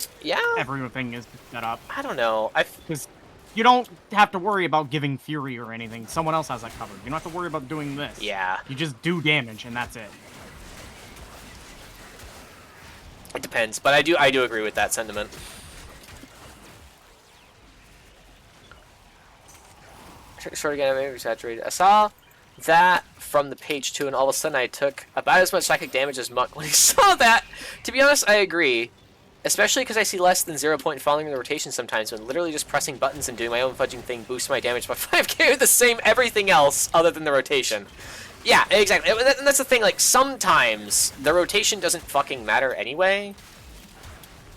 everything is set up. I don't know. Because you don't have to worry about giving Fury or anything. Someone else has that covered. You don't have to worry about doing this. Yeah. You just do damage, and that's it. It depends, but I do agree with that sentiment. Short again, maybe exaggerated. I saw that from the page 2, and all of a sudden I took about as much psychic damage as Muck when he saw that. To be honest, I agree. Especially because I see less than 0 point following the rotation sometimes, when literally just pressing buttons and doing my own fudging thing boosts my damage by 5k with the same everything else other than the rotation. Yeah, exactly. And that's the thing, like, sometimes the rotation doesn't fucking matter anyway.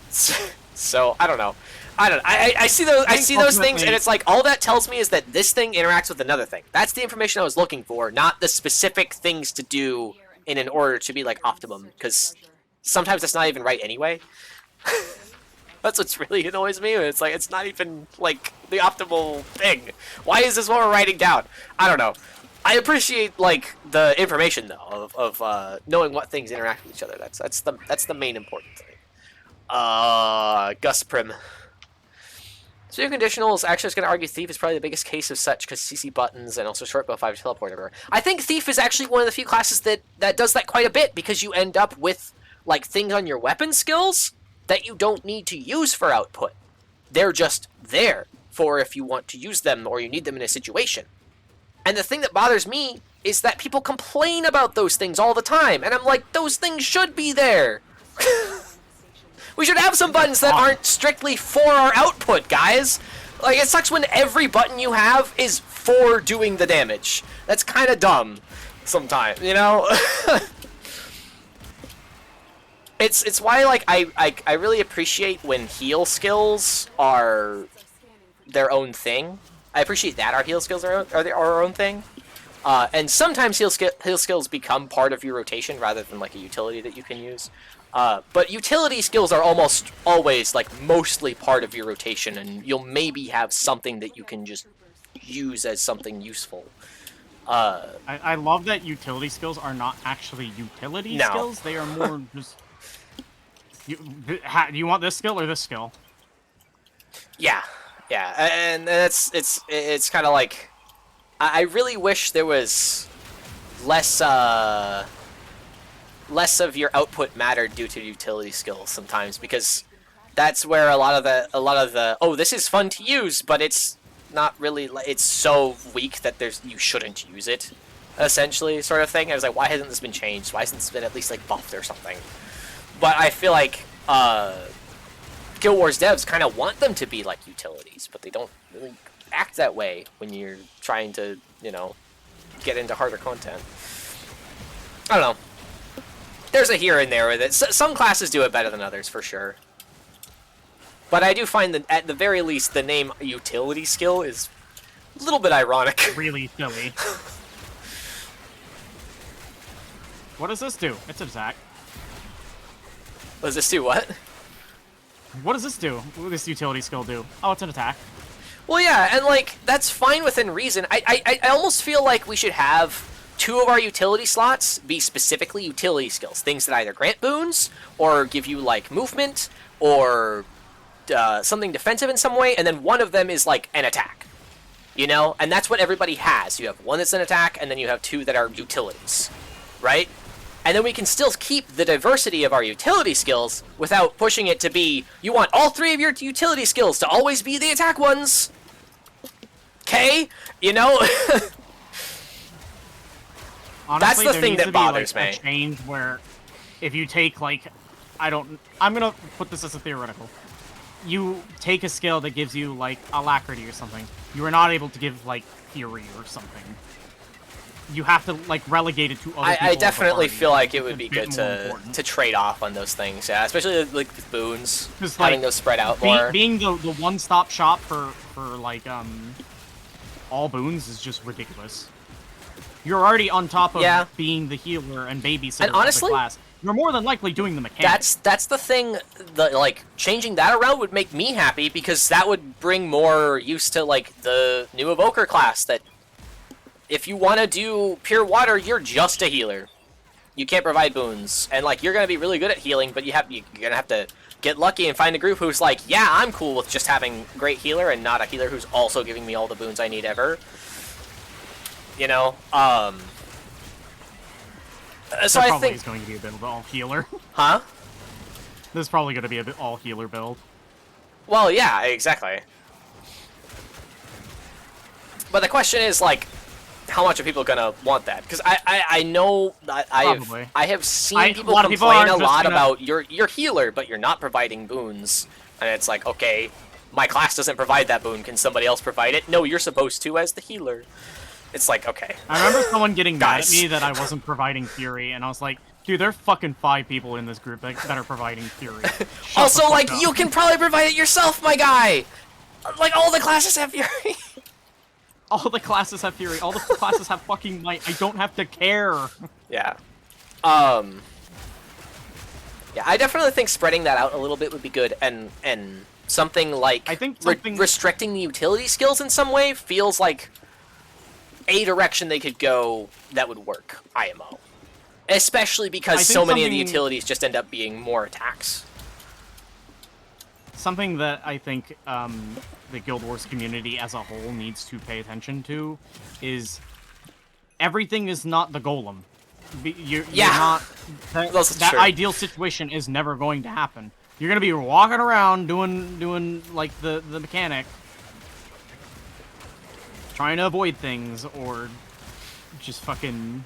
So, I don't know. I see those things, and it's like, all that tells me is that this thing interacts with another thing. That's the information I was looking for, not the specific things to do in an order to be, like, optimum, because sometimes that's not even right anyway. That's what's really annoys me. It's like, it's not even, like, the optimal thing. Why is this what we're writing down? I don't know. I appreciate, like, the information, though, of knowing what things interact with each other. That's the main important thing. Gus Prim. So conditional is actually going to argue Thief is probably the biggest case of such, because CC buttons and also short bow 5 teleport everywhere. I think Thief is actually one of the few classes that does that quite a bit, because you end up with, like, things on your weapon skills that you don't need to use for output. They're just there for if you want to use them or you need them in a situation. And the thing that bothers me is that people complain about those things all the time, and I'm like, those things should be there. We should have some buttons that aren't strictly for our output, guys. Like, it sucks when every button you have is for doing the damage. That's kind of dumb sometimes, you know? It's why, like, I really appreciate when heal skills are their own thing. I appreciate that our heal skills are our own thing. And sometimes heal skills become part of your rotation rather than, like, a utility that you can use. But utility skills are almost always, like, mostly part of your rotation, and you'll maybe have something that you can just use as something useful. I love that utility skills are not actually utility skills. They are more just... do you want this skill or this skill? Yeah, yeah, and it's kind of like... I really wish there was less of your output mattered due to utility skills sometimes, because that's where a lot of the oh, this is fun to use, but it's not really, it's so weak that you shouldn't use it, essentially, sort of thing. I was like, why hasn't this been changed? Why hasn't this been at least, like, buffed or something? But I feel like Guild Wars devs kind of want them to be like utilities, but they don't really act that way when you're trying to, you know, get into harder content. I don't know. There's a here and there with it. Some classes do it better than others, for sure. But I do find that, at the very least, the name utility skill is a little bit ironic. Really silly. What does this do? It's an attack. Does this do what? What does this do? What does this utility skill do? Oh, it's an attack. Well, yeah, and, like, that's fine within reason. I almost feel like we should have 2 of our utility slots be specifically utility skills. Things that either grant boons, or give you, like, movement, or something defensive in some way, and then one of them is, like, an attack. You know? And that's what everybody has. You have one that's an attack, and then you have 2 that are utilities. Right? And then we can still keep the diversity of our utility skills without pushing it to be, you want all 3 of your utility skills to always be the attack ones. Okay? You know? Honestly, that's the thing that bothers me. me. A change where, if you take, like, I'm gonna put this as a theoretical. You take a skill that gives you, like, alacrity or something. You are not able to give, like, fury or something. You have to, like, relegate it to other people. I definitely feel like it would be good to trade off on those things, yeah. Especially, like, with boons. Having like, those spread out more. Being the one-stop shop for, like, all boons is just ridiculous. You're already on top of being the healer and babysitter of the class. You're more than likely doing the mechanics. That's the thing, like, changing that around would make me happy, because that would bring more use to, like, the new Evoker class, that if you want to do Pure Water, you're just a healer. You can't provide boons. And, like, you're going to be really good at healing, but you're going to have to get lucky and find a group who's like, yeah, I'm cool with just having great healer and not a healer who's also giving me all the boons I need ever. You know, so I think it's going to be a bit of all healer. Huh? This is probably going to be a bit all healer build. Well, yeah, exactly. But the question is, like, how much are people gonna want that? Because I know I have seen people complain a lot about you're healer, but you're not providing boons, and it's like, okay, my class doesn't provide that boon. Can somebody else provide it? No, you're supposed to as the healer. It's like, okay. I remember someone getting mad at me that I wasn't providing Fury, and I was like, dude, there are fucking 5 people in this group that are providing Fury. Also, like, you can probably provide it yourself, my guy! Like, all the classes have Fury. All the classes have Fury. All the classes have fucking Might. I don't have to care. Yeah. Yeah, I definitely think spreading that out a little bit would be good, and something like I think restricting the utility skills in some way feels like a direction they could go that would work, IMO. Especially because so many of the utilities just end up being more attacks. Something that I think the Guild Wars community as a whole needs to pay attention to is everything is not the golem. You're not, that ideal situation is never going to happen. You're gonna be walking around doing like the mechanic. trying to avoid things or just fucking.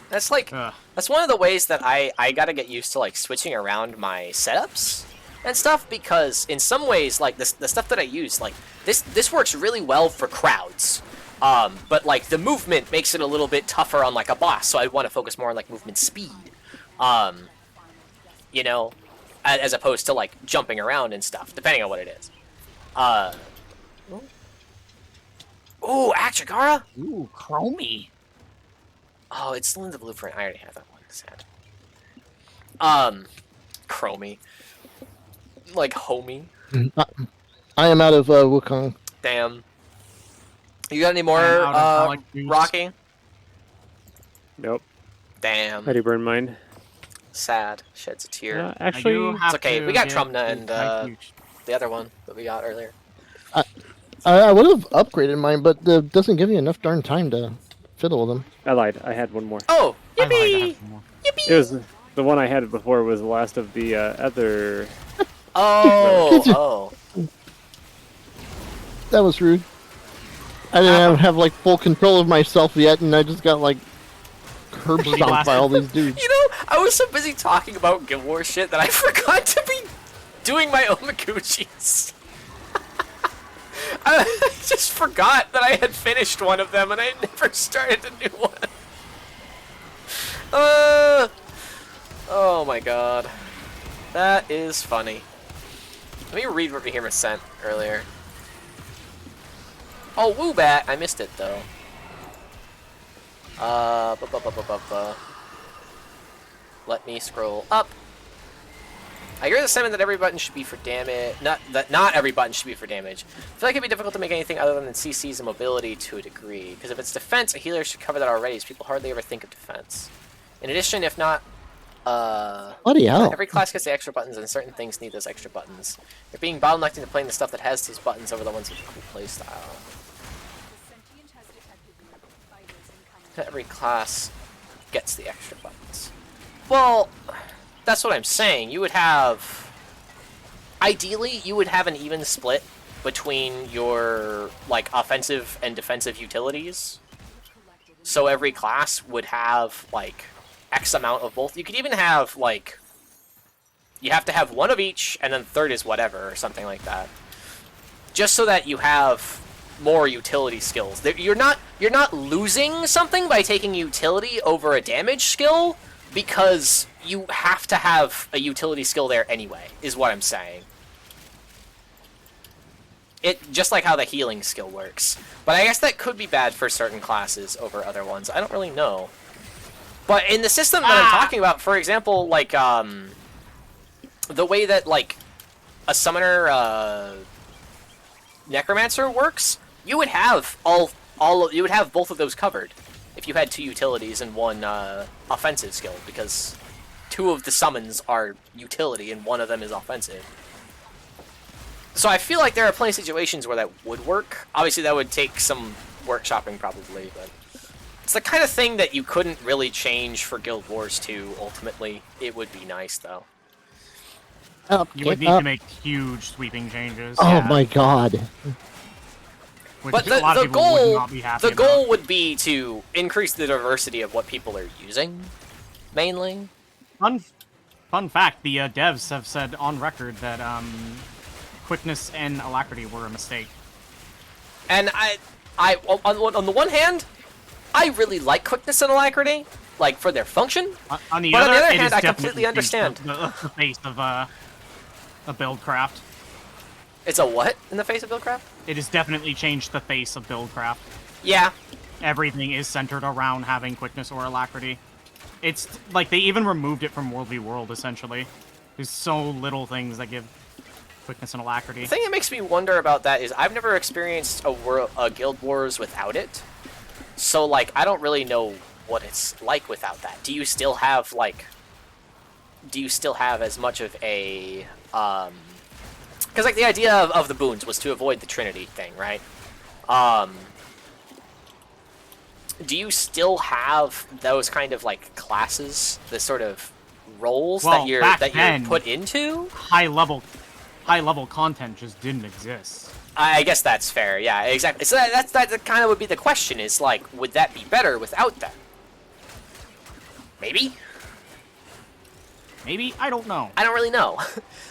That's like that's one of the ways that I gotta get used to like switching around my setups and stuff, because in some ways like the stuff that I use, like this works really well for crowds, but like the movement makes it a little bit tougher on like a boss, so I want to focus more on like movement speed, you know, as opposed to like jumping around and stuff, depending on what it is. Ooh, Achigara? Ooh, Chromie. Oh, it's still in the blueprint. I already have that one. Sad. Chromie. Like, homie. I am out of Wukong. Damn. You got any more, Rocky? Nope. Damn. How do you burn mine? Sad. Sheds a tear. Actually, it's okay. We got Trumna and the other one that we got earlier. I would have upgraded mine, but it doesn't give you enough darn time to fiddle with them. I lied. I had one more. Oh, yippee! Yippee! It was the one I had before was the last of the other. Oh. That was rude. I didn't have like full control of myself yet, and I just got like curb stomped by all these dudes. You know, I was so busy talking about Guild Wars shit that I forgot to be doing my Omaguchis. I just forgot that I had finished one of them and I never started a new one. Oh my god. That is funny. Let me read what Behemoth sent earlier. Oh, Woobat! I missed it though. Let me scroll up. I agree with the sentiment that every button should be for damage. Not every button should be for damage. I feel like it'd be difficult to make anything other than CCs and mobility to a degree. Because if it's defense, a healer should cover that already, as people hardly ever think of defense. In addition, if not, bloody hell. Every class gets the extra buttons, and certain things need those extra buttons. You're being bottlenecked into playing the stuff that has those buttons over the ones with a cool playstyle. Every class gets the extra buttons. Well, that's what I'm saying. You would have... Ideally, you would have an even split between your, like, offensive and defensive utilities. So every class would have, like, X amount of both. You could even have, like... You have to have one of each, and then third is whatever, or something like that. Just so that you have more utility skills. You're not losing something by taking utility over a damage skill, because you have to have a utility skill there anyway, is what I'm saying. It just like how the healing skill works. But I guess that could be bad for certain classes over other ones. I don't really know. But in the system that I'm talking about, for example, like the way that like a summoner necromancer works, you would have you would have both of those covered if you had two utilities and one offensive skill, because two of the summons are utility and one of them is offensive. So I feel like there are plenty of situations where that would work. Obviously that would take some workshopping probably, but it's the kind of thing that you couldn't really change for Guild Wars 2 ultimately. It would be nice though. You would need to make huge sweeping changes. Oh my god. But the goal would be to increase the diversity of what people are using, mainly. Fun fact: the devs have said on record that quickness and alacrity were a mistake. And I on the one hand, I really like quickness and alacrity, like for their function. On the other hand, I completely understand the face of a buildcraft. It's a what in the face of buildcraft? It has definitely changed the face of buildcraft. Yeah. Everything is centered around having quickness or alacrity. It's like they even removed it from World v World, essentially. There's so little things that give quickness and alacrity. The thing that makes me wonder about that is I've never experienced a Guild Wars without it. So, like, I don't really know what it's like without that. Do you still have, like... Do you still have as much of a, because, like, the idea of the boons was to avoid the Trinity thing, right? Do you still have those kind of, like, classes, the sort of roles that you're put into? High level content just didn't exist. I guess that's fair. Yeah, exactly. So that kind of would be the question. Is like, would that be better without that? Maybe. Maybe, I don't know. I don't really know,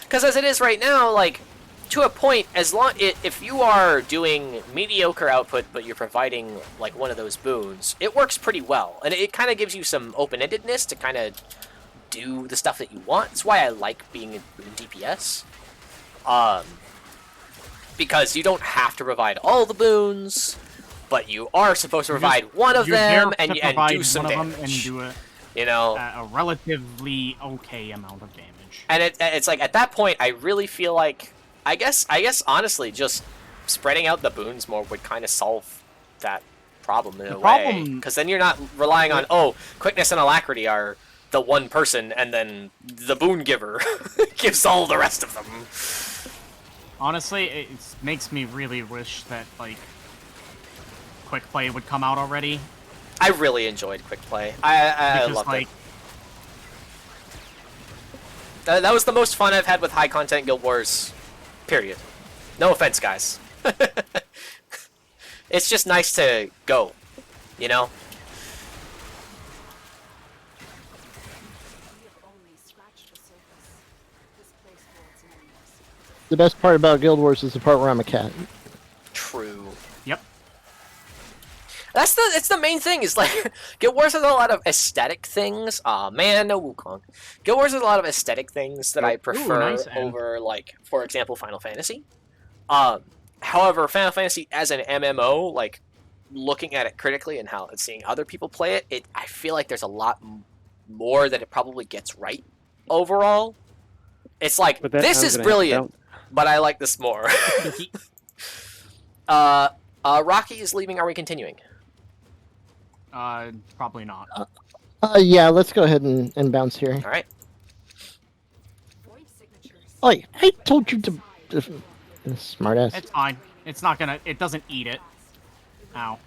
because as it is right now, like, to a point, as long if you are doing mediocre output but you're providing like one of those boons, it works pretty well, and it kind of gives you some open-endedness to kind of do the stuff that you want. That's why I like being in DPS, because you don't have to provide all the boons, but you are supposed to provide one of them and do some damage. And do it. You know, a relatively okay amount of damage. And it's like, at that point, I really feel like, I guess honestly, just spreading out the boons more would kind of solve that problem in a way. Because then you're not relying on, oh, quickness and alacrity are the one person, and then the boon giver gives all the rest of them. Honestly, it makes me really wish that, like, quick play would come out already. I really enjoyed quick play. I loved it. That was the most fun I've had with high content Guild Wars. Period. No offense, guys. It's just nice to go, you know? The best part about Guild Wars is the part where I'm a cat. True. Yep. It's the main thing, is like, Guild Wars has a lot of aesthetic things. Aw, man, no Wukong. Guild Wars has a lot of aesthetic things that I prefer over, like, for example, Final Fantasy. However, Final Fantasy as an MMO, like, looking at it critically and seeing other people play it, I feel like there's a lot more that it probably gets right overall. It's like, this is brilliant, but I like this more. Rocky is leaving. Are we continuing? Probably not. Yeah, let's go ahead and bounce here. All right. Oh, I told you to... Smartass. It's fine. It's not gonna... It doesn't eat it. Ow.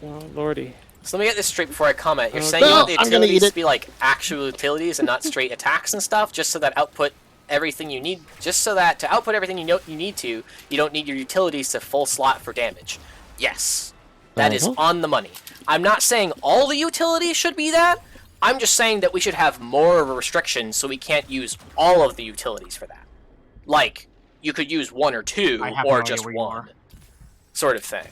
Oh, lordy. So let me get this straight before I comment. You're saying you want the utilities to be like actual utilities and not straight attacks and stuff, just so that output everything you need, just so that to output everything you need to, you don't need your utilities to full slot for damage. Yes. That is on the money. I'm not saying all the utilities should be that. I'm just saying that we should have more of a restriction so we can't use all of the utilities for that. Like, you could use one or two, or just one. Sort of thing.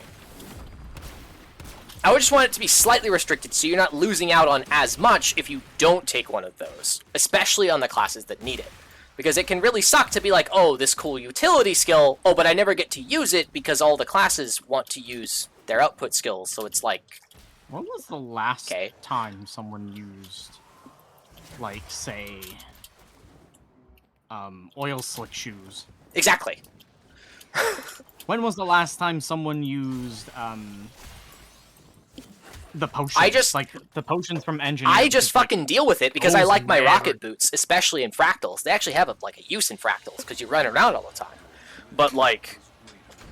I would just want it to be slightly restricted so you're not losing out on as much if you don't take one of those. Especially on the classes that need it. Because it can really suck to be like, oh, this cool utility skill, oh, but I never get to use it because all the classes want to use their output skills, so it's like... When was the last time someone used, like, say, oil slick shoes? Exactly. When was the last time someone used, the potions? Like, the potions from Engineer. I just fucking deal with it because I like my rocket boots, especially in Fractals. They actually have, a use in Fractals, because you run around all the time. But, like,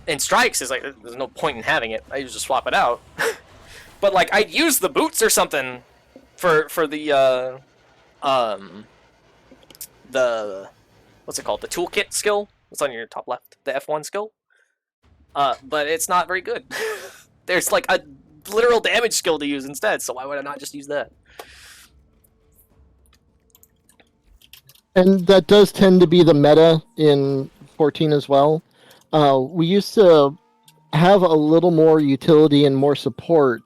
in Strikes, it's like, there's no point in having it. I just swap it out. But, like, I'd use the boots or something for the, what's it called? The toolkit skill? It's on your top left. The F1 skill. But it's not very good. There's, like, a literal damage skill to use instead, so why would I not just use that? And that does tend to be the meta in 14 as well. We used to have a little more utility and more support,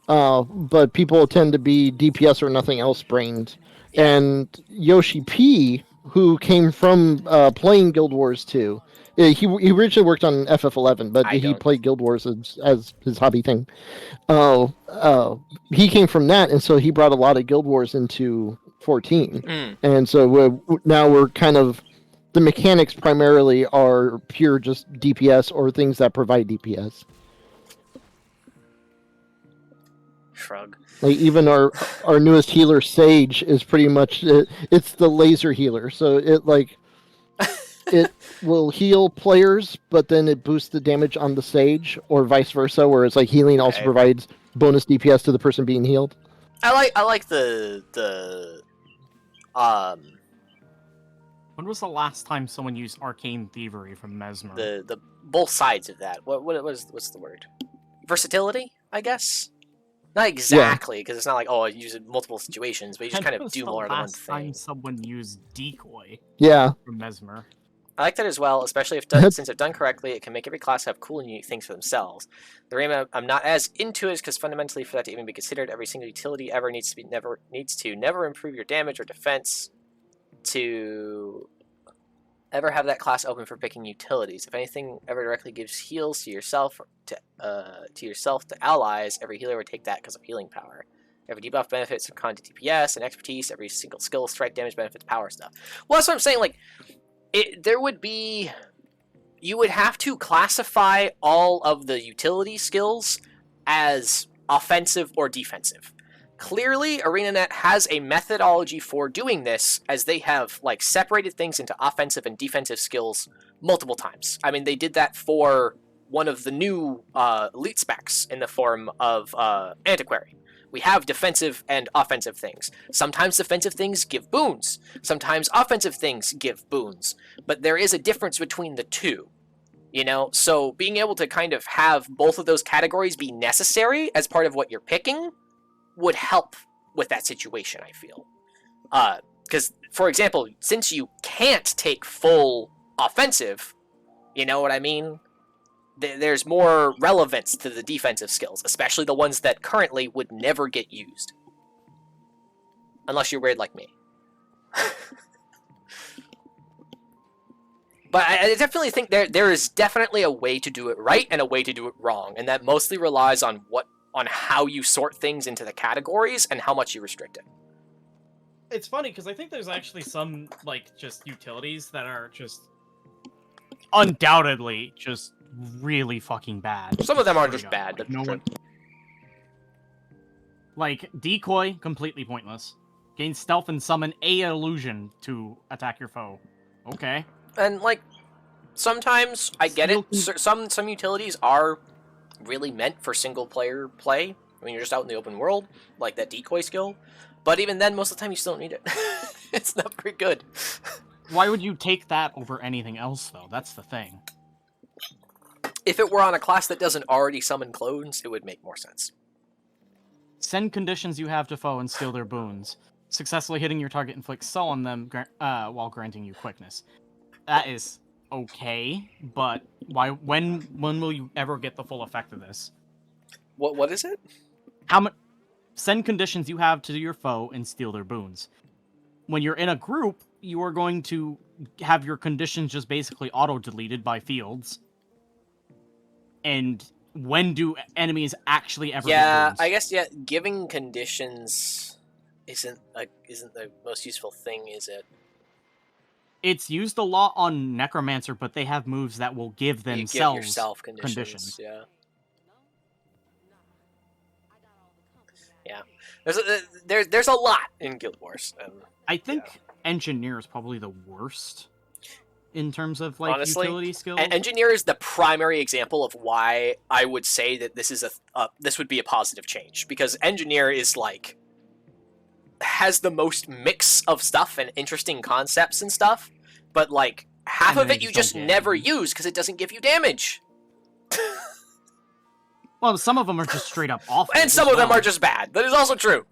but people tend to be DPS or nothing else brained. And Yoshi P, who came from playing Guild Wars 2, he originally worked on FF11, but he played Guild Wars as his hobby thing. He came from that, and so he brought a lot of Guild Wars into 14. And so now we're kind of... The mechanics primarily are pure just DPS or things that provide DPS. Shrug. Like even our newest healer, Sage, is pretty much it's the laser healer. So it will heal players, but then it boosts the damage on the Sage, or vice versa, where it's like healing also provides bonus DPS to the person being healed. When was the last time someone used arcane thievery from Mesmer? The both sides of that. What's the word? Versatility, I guess. Not exactly, because it's not like, oh, I use it in multiple situations, but you just kind of do more than one last time thing. someone used decoy Yeah. from Mesmer? I like that as well, especially if done, since if done correctly, it can make every class have cool and unique things for themselves. The reason I'm not as into it is because fundamentally, for that to even be considered, every single utility ever needs to never improve your damage or defense to ever have that class open for picking utilities. If anything ever directly gives heals to yourself to allies, every healer would take that because of healing power. Every debuff benefits from con to DPS and expertise. Every single skill strike damage benefits power stuff. Well, that's what I'm saying. Like, you would have to classify all of the utility skills as offensive or defensive. Clearly, ArenaNet has a methodology for doing this, as they have like separated things into offensive and defensive skills multiple times. I mean, they did that for one of the new elite specs in the form of Antiquary. We have defensive and offensive things. Sometimes defensive things give boons. Sometimes offensive things give boons. But there is a difference between the two. You know, so being able to kind of have both of those categories be necessary as part of what you're picking would help with that situation, I feel. Because, for example, since you can't take full offensive, you know what I mean? There's more relevance to the defensive skills, especially the ones that currently would never get used. Unless you're weird like me. But I definitely think there is definitely a way to do it right and a way to do it wrong, and that mostly relies on how you sort things into the categories and how much you restrict it. It's funny because I think there's actually some like just utilities that are just undoubtedly just really fucking bad. Some of them are just bad. Like, no one... Like decoy, completely pointless. Gain stealth and summon a illusion to attack your foe. Okay. And like sometimes I get it. Some utilities are really meant for single player play when you're just out in the open world, like that decoy skill. But even then, most of the time you still don't need it. It's not very good. Why would you take that over anything else, though? That's the thing. If it were on a class that doesn't already summon clones, it would make more sense. Send conditions you have to foe and steal their boons. Successfully hitting your target inflicts so on them while granting you quickness. That is okay, but why? When will you ever get the full effect of this? What is it? How much? Send conditions you have to your foe and steal their boons. When you're in a group, you are going to have your conditions just basically auto-deleted by fields. And when do enemies actually ever get boons? I guess giving conditions isn't the most useful thing, is it? It's used a lot on Necromancer, but they have moves that will give themselves you give yourself conditions. Yeah. Yeah. There's a lot in Guild Wars. I think Engineer is probably the worst in terms of like honestly, utility skills. Engineer is the primary example of why I would say that this is this would be a positive change, because Engineer is like has the most mix of stuff and interesting concepts and stuff, but like half of it you just never use because it doesn't give you damage. Well, some of them are just straight up awful. And some of them are just bad. That is also true.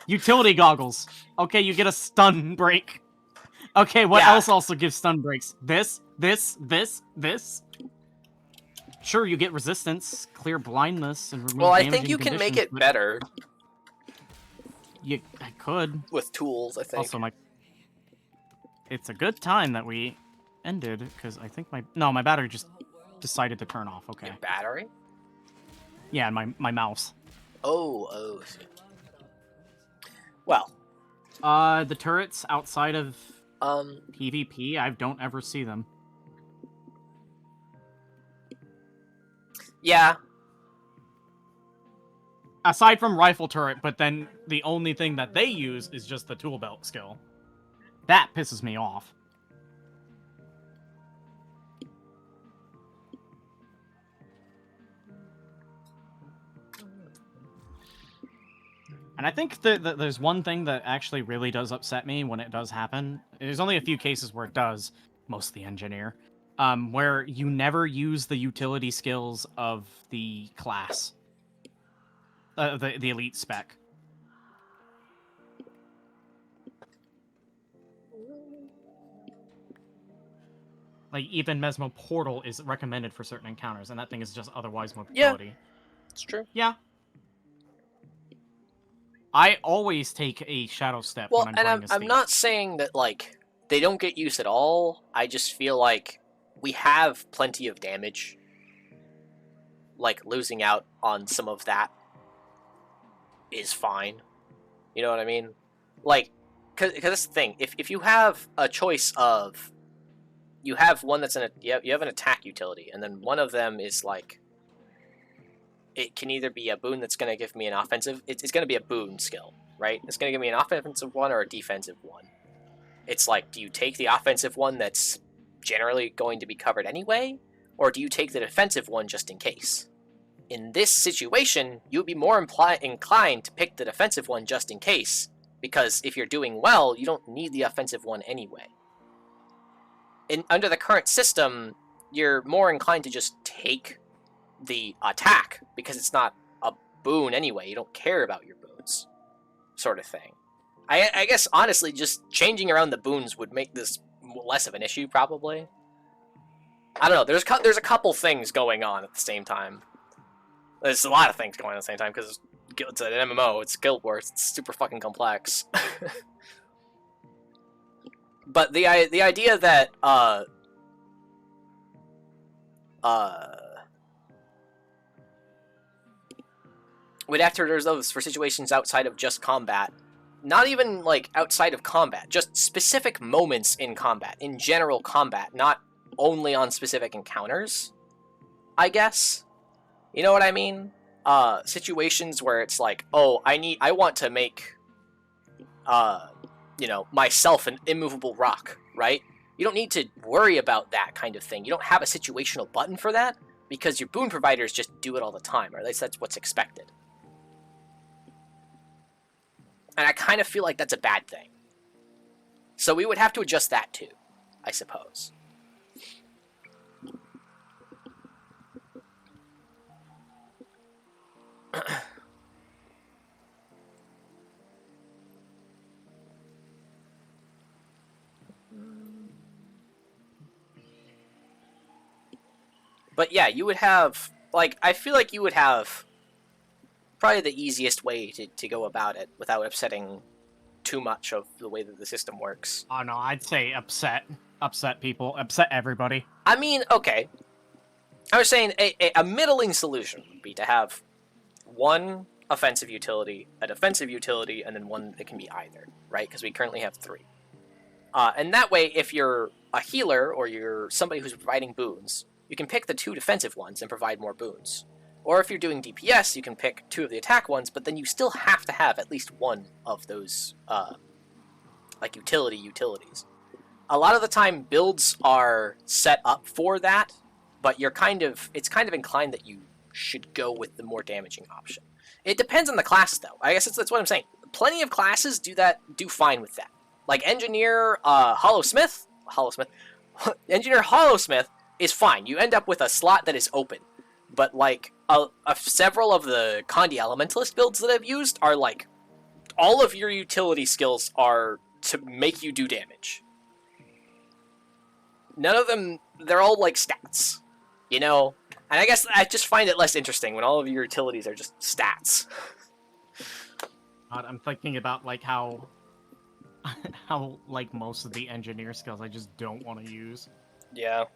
Utility goggles. Okay, you get a stun break. Okay, what else also gives stun breaks? This. Sure, you get resistance, clear blindness, and remove I think you can make it better. I could. With tools, I think. Also, it's a good time that we ended, because I think my battery just decided to turn off. Okay. Your battery? Yeah, and my mouse. Oh. Well. The turrets outside of PvP, I don't ever see them. Yeah. Aside from rifle turret, but then the only thing that they use is just the tool belt skill. That pisses me off. And I think that there's one thing that actually really does upset me when it does happen. There's only a few cases where it does, mostly engineer, where you never use the utility skills of the class, the elite spec. Like, even Mesmo Portal is recommended for certain encounters, and that thing is just otherwise mobility. Yeah, it's true. Yeah. I always take a Shadow Step Well, when I'm and playing I'm not saying that, like, they don't get used at all. I just feel like we have plenty of damage. Like, losing out on some of that is fine. You know what I mean? Like, because that's the thing. If you have a choice of... You have one that's you have an attack utility, and then one of them is, like... It can either be a boon that's going to give me an offensive... It's going to be a boon skill, right? It's going to give me an offensive one or a defensive one. It's like, do you take the offensive one that's generally going to be covered anyway? Or do you take the defensive one just in case? In this situation, you would be more inclined to pick the defensive one just in case, because if you're doing well, you don't need the offensive one anyway. Under the current system, you're more inclined to just take the attack, because it's not a boon anyway. You don't care about your boons, sort of thing. I guess, honestly, just changing around the boons would make this less of an issue, probably. I don't know, there's a couple things going on at the same time. There's a lot of things going on at the same time, because it's an MMO, it's Guild Wars, it's super fucking complex. But the idea that, we'd have to reserve those for situations outside of just combat. Not even, like, outside of combat. Just specific moments in combat. In general combat. Not only on specific encounters, I guess. You know what I mean? Situations where it's like, oh, I want to make, you know, myself an immovable rock, right? You don't need to worry about that kind of thing. You don't have a situational button for that, because your boon providers just do it all the time, or at least that's what's expected. And I kind of feel like that's a bad thing. So we would have to adjust that too, I suppose. But yeah, you would have, like, I feel like you would have probably the easiest way to go about it without upsetting too much of the way that the system works. Oh no, I'd say upset people, upset everybody. I mean, okay. I was saying a middling solution would be to have one offensive utility, a defensive utility, and then one that can be either, right? Because we currently have 3. And that way, if you're a healer or you're somebody who's providing boons, you can pick the 2 defensive ones and provide more boons. Or if you're doing DPS, you can pick 2 of the attack ones, but then you still have to have at least one of those, like, utilities. A lot of the time, builds are set up for that, but it's kind of inclined that you should go with the more damaging option. It depends on the class, though. I guess that's what I'm saying. Plenty of classes do fine with that. Like Engineer Hollowsmith, Engineer Hollowsmith is fine. You end up with a slot that is open. But, like, several of the Condi Elementalist builds that I've used are, like, all of your utility skills are to make you do damage. None of them, they're all, like, stats, you know? And I guess I just find it less interesting when all of your utilities are just stats. God, I'm thinking about, like, how, like, most of the engineer skills I just don't want to use. Yeah.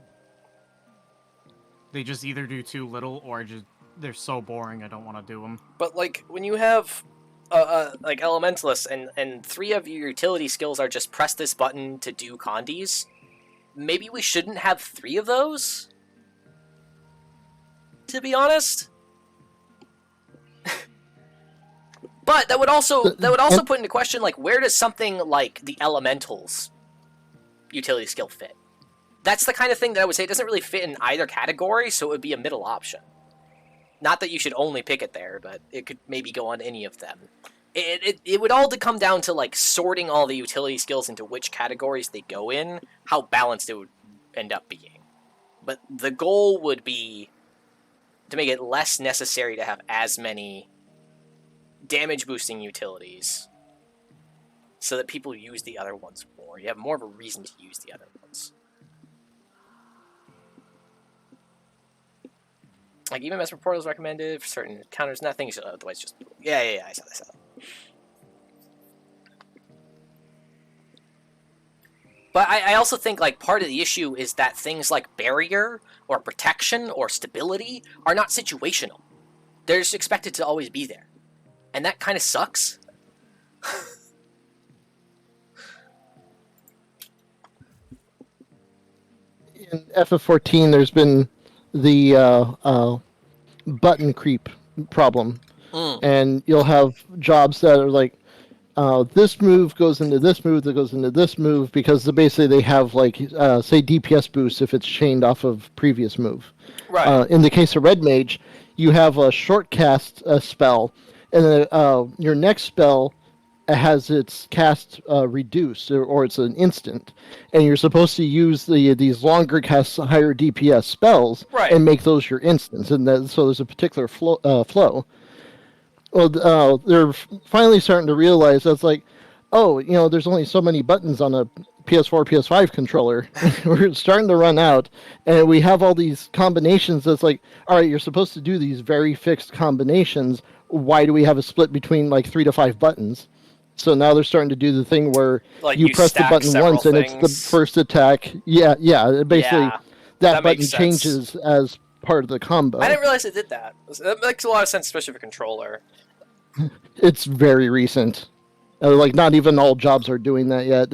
They just either do too little, or they're so boring I don't want to do them. But, like, when you have, like, Elementalists, and 3 of your utility skills are just press this button to do Condis, maybe we shouldn't have 3 of those? To be honest? But that would also put into question, like, where does something like the Elementals utility skill fit? That's the kind of thing that I would say doesn't really fit in either category, so it would be a middle option. Not that you should only pick it there, but it could maybe go on any of them. it would all come down to like sorting all the utility skills into which categories they go in, how balanced it would end up being. But the goal would be to make it less necessary to have as many damage boosting utilities so that people use the other ones more. You have more of a reason to use the other ones. Like, even Mesmer Portal is recommended for certain encounters, nothing, otherwise just... Yeah, I saw that. But I also think, like, part of the issue is that things like barrier, or protection, or stability are not situational. They're just expected to always be there. And that kind of sucks. In FF14, there's been the button creep problem. And you'll have jobs that are like, this move goes into this move that goes into this move, because basically they have, like, say, DPS boost if it's chained off of previous move. Right. In the case of Red Mage, you have a short cast spell, and then your next spell has its cast reduced, or it's an instant, and you're supposed to use these longer casts, higher DPS spells, Right. and make those your instants, and so there's a particular flow. Well, they're finally starting to realize that's like, oh, there's only so many buttons on a PS4, PS5 controller. We're starting to run out, and we have all these combinations that's like, all right, you're supposed to do these very fixed combinations. Why do we have a split between, like, 3 to 5 buttons? So now they're starting to do the thing where Like, you press the stack button several once, and it's the first attack. Yeah, basically, Yeah, that button makes sense. changes as part of the combo. I didn't realize it did that. That makes a lot of sense, especially for controller. It's very recent. Like, not even all jobs are doing that yet.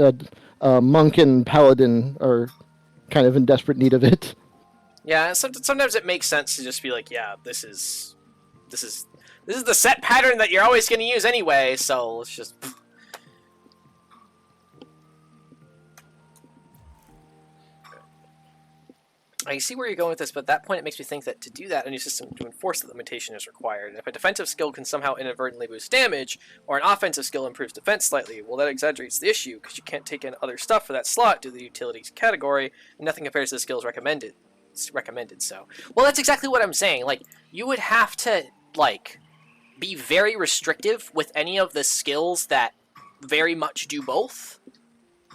Monk and Paladin are kind of in desperate need of it. Yeah, sometimes it makes sense to just be like, yeah, this is the set pattern that you're always going to use anyway, so let's just... I see where you're going with this, but at that point it makes me think that to do that, a new system to enforce the limitation is required. If a defensive skill can somehow inadvertently boost damage, or an offensive skill improves defense slightly, well, that exaggerates the issue, because you can't take in other stuff for that slot due to the utilities category, and nothing compares to the skills recommended. So, well, that's exactly what I'm saying. Like, you would have to, like, be very restrictive with any of the skills that very much do both.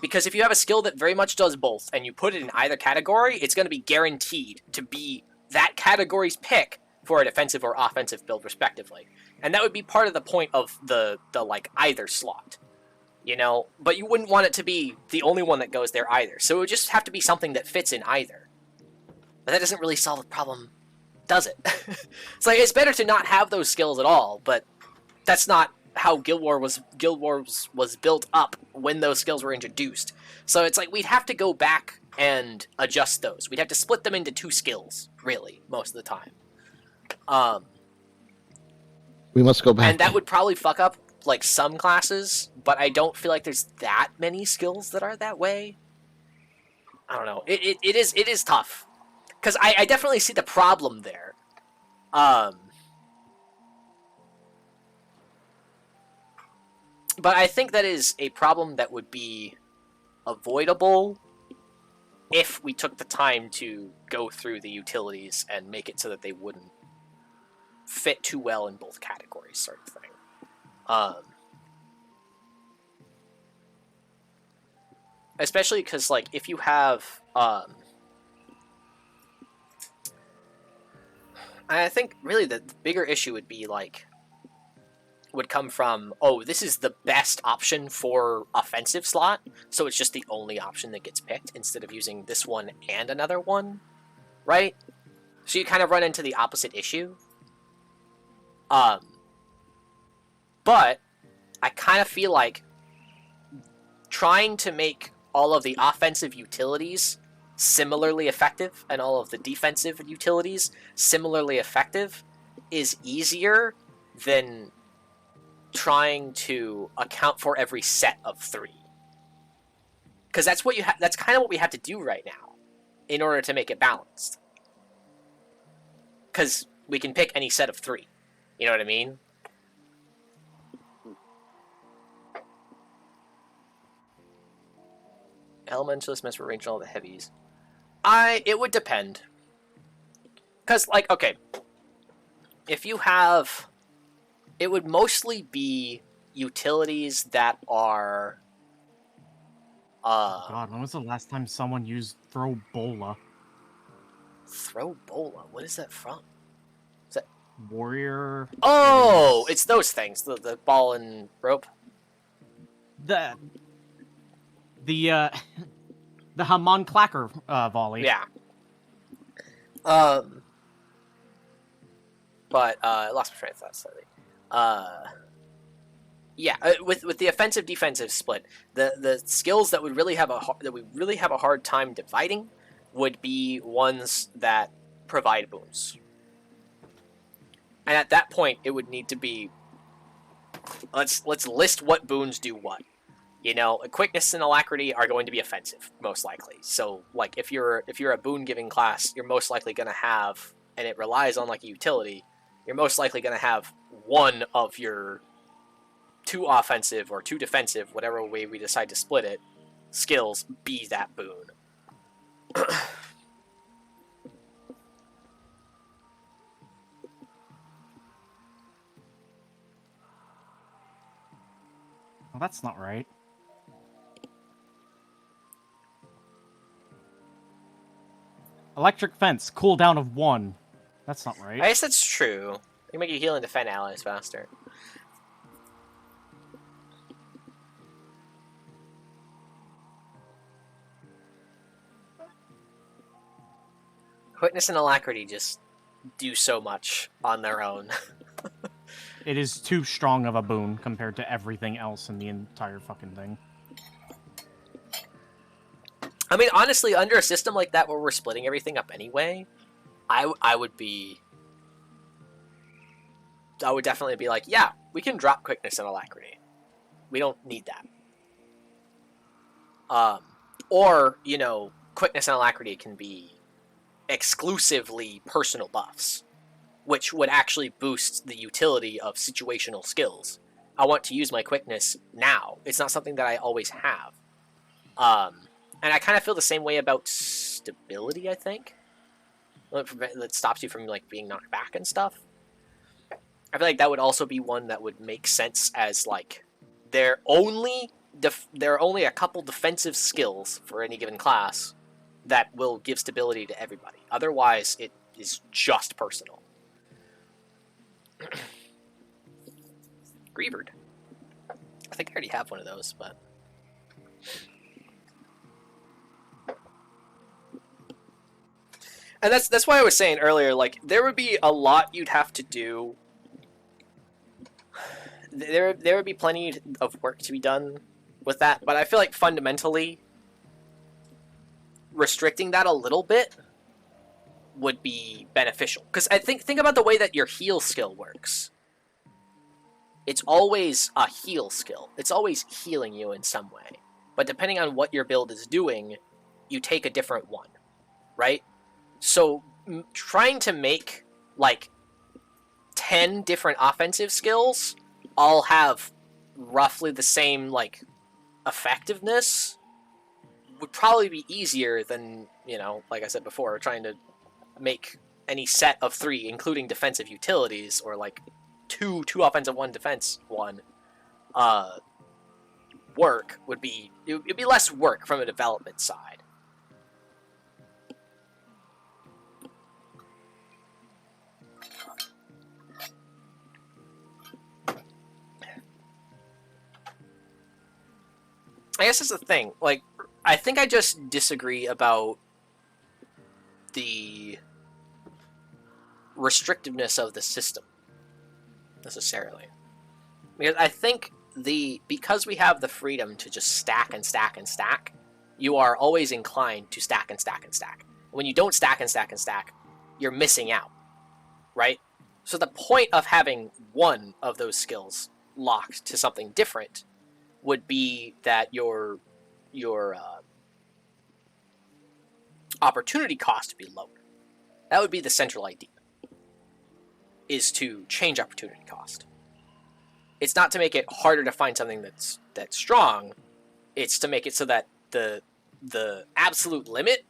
Because if you have a skill that very much does both, and you put it in either category, it's going to be guaranteed to be that category's pick for a defensive or offensive build, respectively. And that would be part of the point of the like, either slot. But you wouldn't want it to be the only one that goes there either. So it would just have to be something that fits in either. But that doesn't really solve the problem, does it? It's like, it's better to not have those skills at all, but that's not how Guild Wars was built up when those skills were introduced. So it's like, we'd have to go back and adjust those. We'd have to split them into 2 skills, really, most of the time. We must go back. And that would probably fuck up, like, some classes, but I don't feel like there's that many skills that are that way. I don't know. It is tough. Because I definitely see the problem there. But I think that is a problem that would be avoidable if we took the time to go through the utilities and make it so that they wouldn't fit too well in both categories, sort of thing. Especially because, like, if you have... I think, really, the bigger issue would be, like... would come from, oh, this is the best option for offensive slot, so it's just the only option that gets picked instead of using this one and another one, right? So you kind of run into the opposite issue. But I kind of feel like trying to make all of the offensive utilities similarly effective and all of the defensive utilities similarly effective is easier than trying to account for every set of 3. Because that's what that's kind of what we have to do right now in order to make it balanced. Because we can pick any set of 3. You know what I mean? elementalist meant for range all the heavies. It would depend. Because, like, okay, if you have, it would mostly be utilities that are, God, when was the last time someone used Throw Bola? Throw Bola? What is that from? Warrior. Oh, it's those things. The ball and rope. The the Haman Clacker volley. Yeah. But I lost my train of thought slightly. Yeah, with the offensive defensive split, the skills that would really have a hard time dividing would be ones that provide boons. And at that point, it would need to be, let's list what boons do what. You know, quickness and alacrity are going to be offensive, most likely. So, like, if you're a boon-giving class, you're most likely going to have, and it relies on, like, a utility, you're most likely going to have one of your 2 offensive or 2 defensive, whatever way we decide to split it, skills be that boon. Well, that's not right. Electric Fence, cooldown of 1. That's not right. I guess that's true. They make you heal and defend allies faster. Quickness and alacrity just do so much on their own. It is too strong of a boon compared to everything else in the entire fucking thing. I mean, honestly, under a system like that where we're splitting everything up anyway, I would definitely be like, yeah, we can drop quickness and alacrity. We don't need that. Or, you know, quickness and alacrity can be exclusively personal buffs, which would actually boost the utility of situational skills. I want to use my quickness now. It's not something that I always have. And I kind of feel the same way about stability, I think. That stops you from, like, being knocked back and stuff. I feel like that would also be one that would make sense as, like, there are only a couple defensive skills for any given class that will give stability to everybody. Otherwise, it is just personal. Grievered. I think I already have one of those, but... And that's why I was saying earlier, like, there would be a lot you'd have to do. There would be plenty of work to be done with that, but I feel like fundamentally restricting that a little bit would be beneficial. Because I think about the way that your heal skill works. It's always a heal skill. It's always healing you in some way. But depending on what your build is doing, you take a different one, right? So trying to make, like, 10 different offensive skills all have roughly the same, like, effectiveness would probably be easier than, you know, like I said before, trying to make any set of 3, including defensive utilities, or, like, two offensive, 1 defense, 1, work would be... It'd be less work from a development side. I guess that's the thing. Like, I think I just disagree about the restrictiveness of the system, necessarily. Because I think because we have the freedom to just stack and stack and stack, you are always inclined to stack and stack and stack. When you don't stack and stack and stack, you're missing out, right? So the point of having one of those skills locked to something different would be that your opportunity cost to be lower. That would be the central idea, is to change opportunity cost. It's not to make it harder to find something that's strong. It's to make it so that the the absolute limit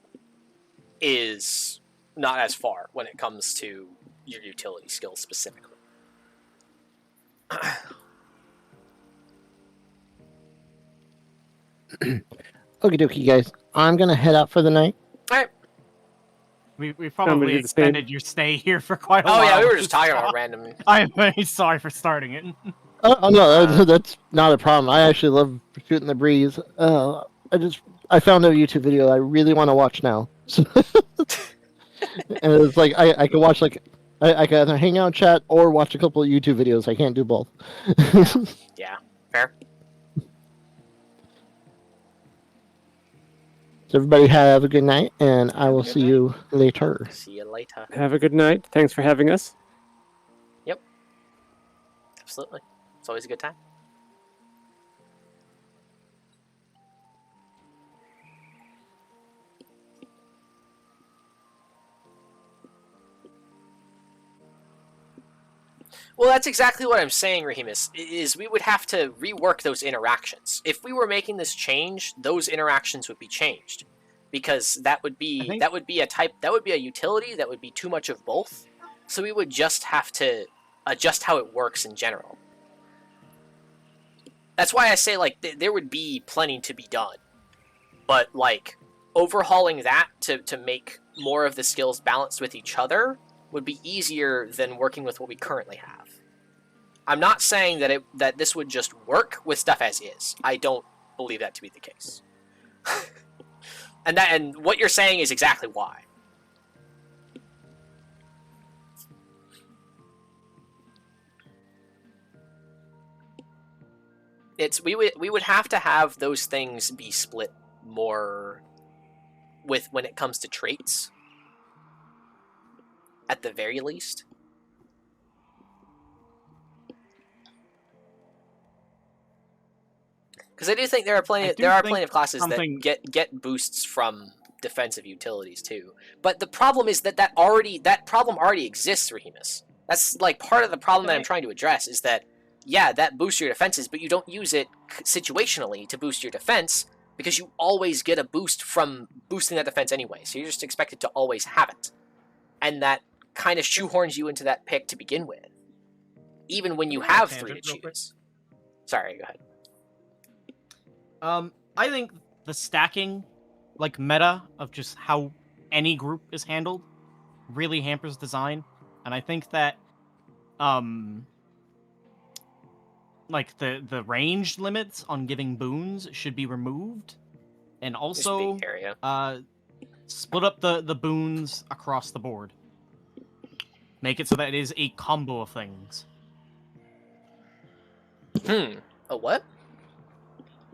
is not as far when it comes to your utility skills specifically. Okie dokie, guys. I'm gonna head out for the night. All right. We gonna probably do the same. extended your stay here for quite a Oh while. yeah, we were with just this talking talk. about random. I'm very sorry for starting it. Oh no, that's not a problem. I actually love shooting the breeze. I found a YouTube video I really want to watch now. And it's like I can watch like I can either hang out and chat or watch a couple of YouTube videos. I can't do both. Yeah, fair. So everybody have a good night, and I will see you later. See you later. Have a good night. Thanks for having us. Absolutely. It's always a good time. Well, that's exactly what I'm saying, Rahemus, is we would have to rework those interactions. If we were making this change, those interactions would be changed. Because that would be a utility that would be too much of both. So we would just have to adjust how it works in general. That's why I say, like, there would be plenty to be done. But, like, overhauling that to make more of the skills balanced with each other would be easier than working with what we currently have. I'm not saying that this would just work with stuff as is. I don't believe that to be the case. And what you're saying is exactly why. We would have to have those things be split more with when it comes to traits. At the very least. Because I do think there are plenty of classes that get boosts from defensive utilities too. But the problem is that problem already exists, Rahemus. That's like part of the problem that I'm trying to address is that yeah, that boosts your defenses, but you don't use it situationally to boost your defense because you always get a boost from boosting that defense anyway. So you're just expected to always have it. And that kind of shoehorns you into that pick to begin with. Even when you have 3 to choose. Sorry, go ahead. I think the stacking, like, meta of just how any group is handled really hampers design. And I think that, like, the range limits on giving boons should be removed. And also, split up the boons across the board. Make it so that it is a combo of things. A what?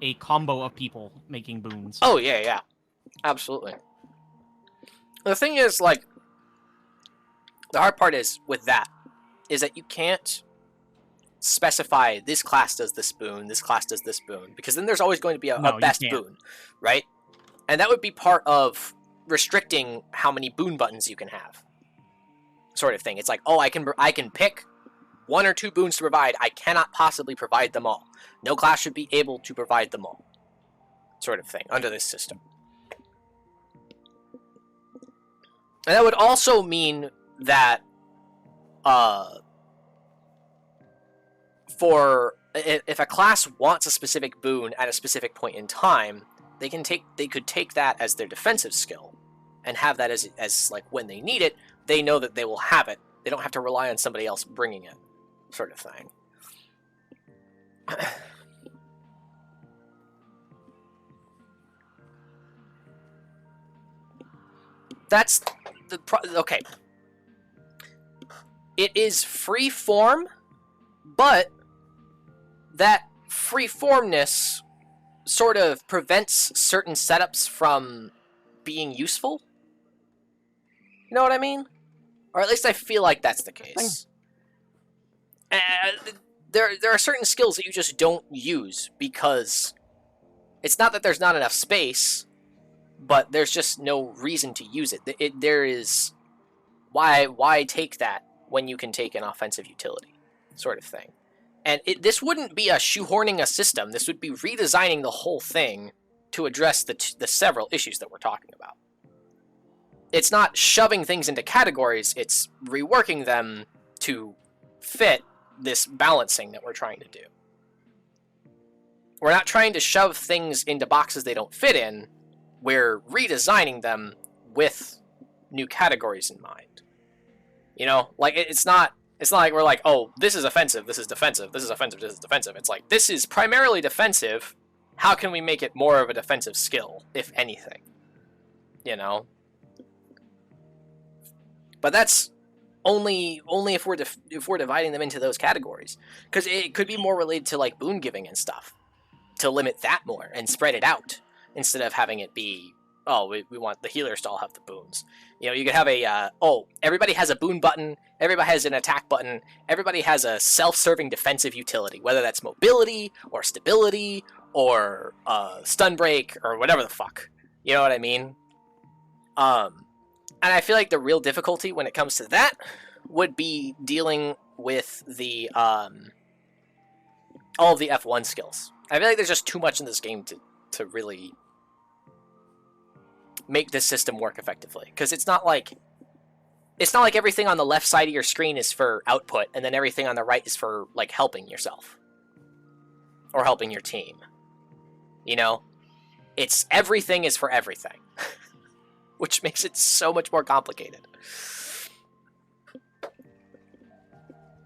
A combo of people making boons. Oh, yeah. Absolutely. The thing is, like, the hard part is, with that, is that you can't specify this class does this boon, this class does this boon, because then there's always going to be a best boon, right? And that would be part of restricting how many boon buttons you can have. Sort of thing. It's like, oh, I can pick 1 or 2 boons to provide. I cannot possibly provide them all. No class should be able to provide them all. Sort of thing, under this system. And that would also mean that, if a class wants a specific boon at a specific point in time, they could take that as their defensive skill, and have that as like when they need it, they know that they will have it. They don't have to rely on somebody else bringing it, sort of thing. That's okay. It is free form, but that free formness sort of prevents certain setups from being useful. You know what I mean? Or at least I feel like that's the case. There are certain skills that you just don't use because it's not that there's not enough space, but there's just no reason to use it. There is why take that when you can take an offensive utility, sort of thing. And this wouldn't be a shoehorning a system. This would be redesigning the whole thing to address the several issues that we're talking about. It's not shoving things into categories, it's reworking them to fit this balancing that we're trying to do. We're not trying to shove things into boxes they don't fit in, we're redesigning them with new categories in mind. You know, like it's not like we're like, oh, this is offensive, this is defensive, this is offensive, this is defensive. It's like, this is primarily defensive, how can we make it more of a defensive skill, if anything? You know? But that's only if we're dividing them into those categories. Because it could be more related to like boon giving and stuff. To limit that more and spread it out. Instead of having it be, oh, we want the healers to all have the boons. You know, you could have a, everybody has a boon button, everybody has an attack button, everybody has a self-serving defensive utility, whether that's mobility, or stability, or stun break, or whatever the fuck. You know what I mean? And I feel like the real difficulty when it comes to that would be dealing with the, all of the F1 skills. I feel like there's just too much in this game to really make this system work effectively. Because it's not like everything on the left side of your screen is for output, and then everything on the right is for, like, helping yourself. Or helping your team. You know? It's everything is for everything. Which makes it so much more complicated.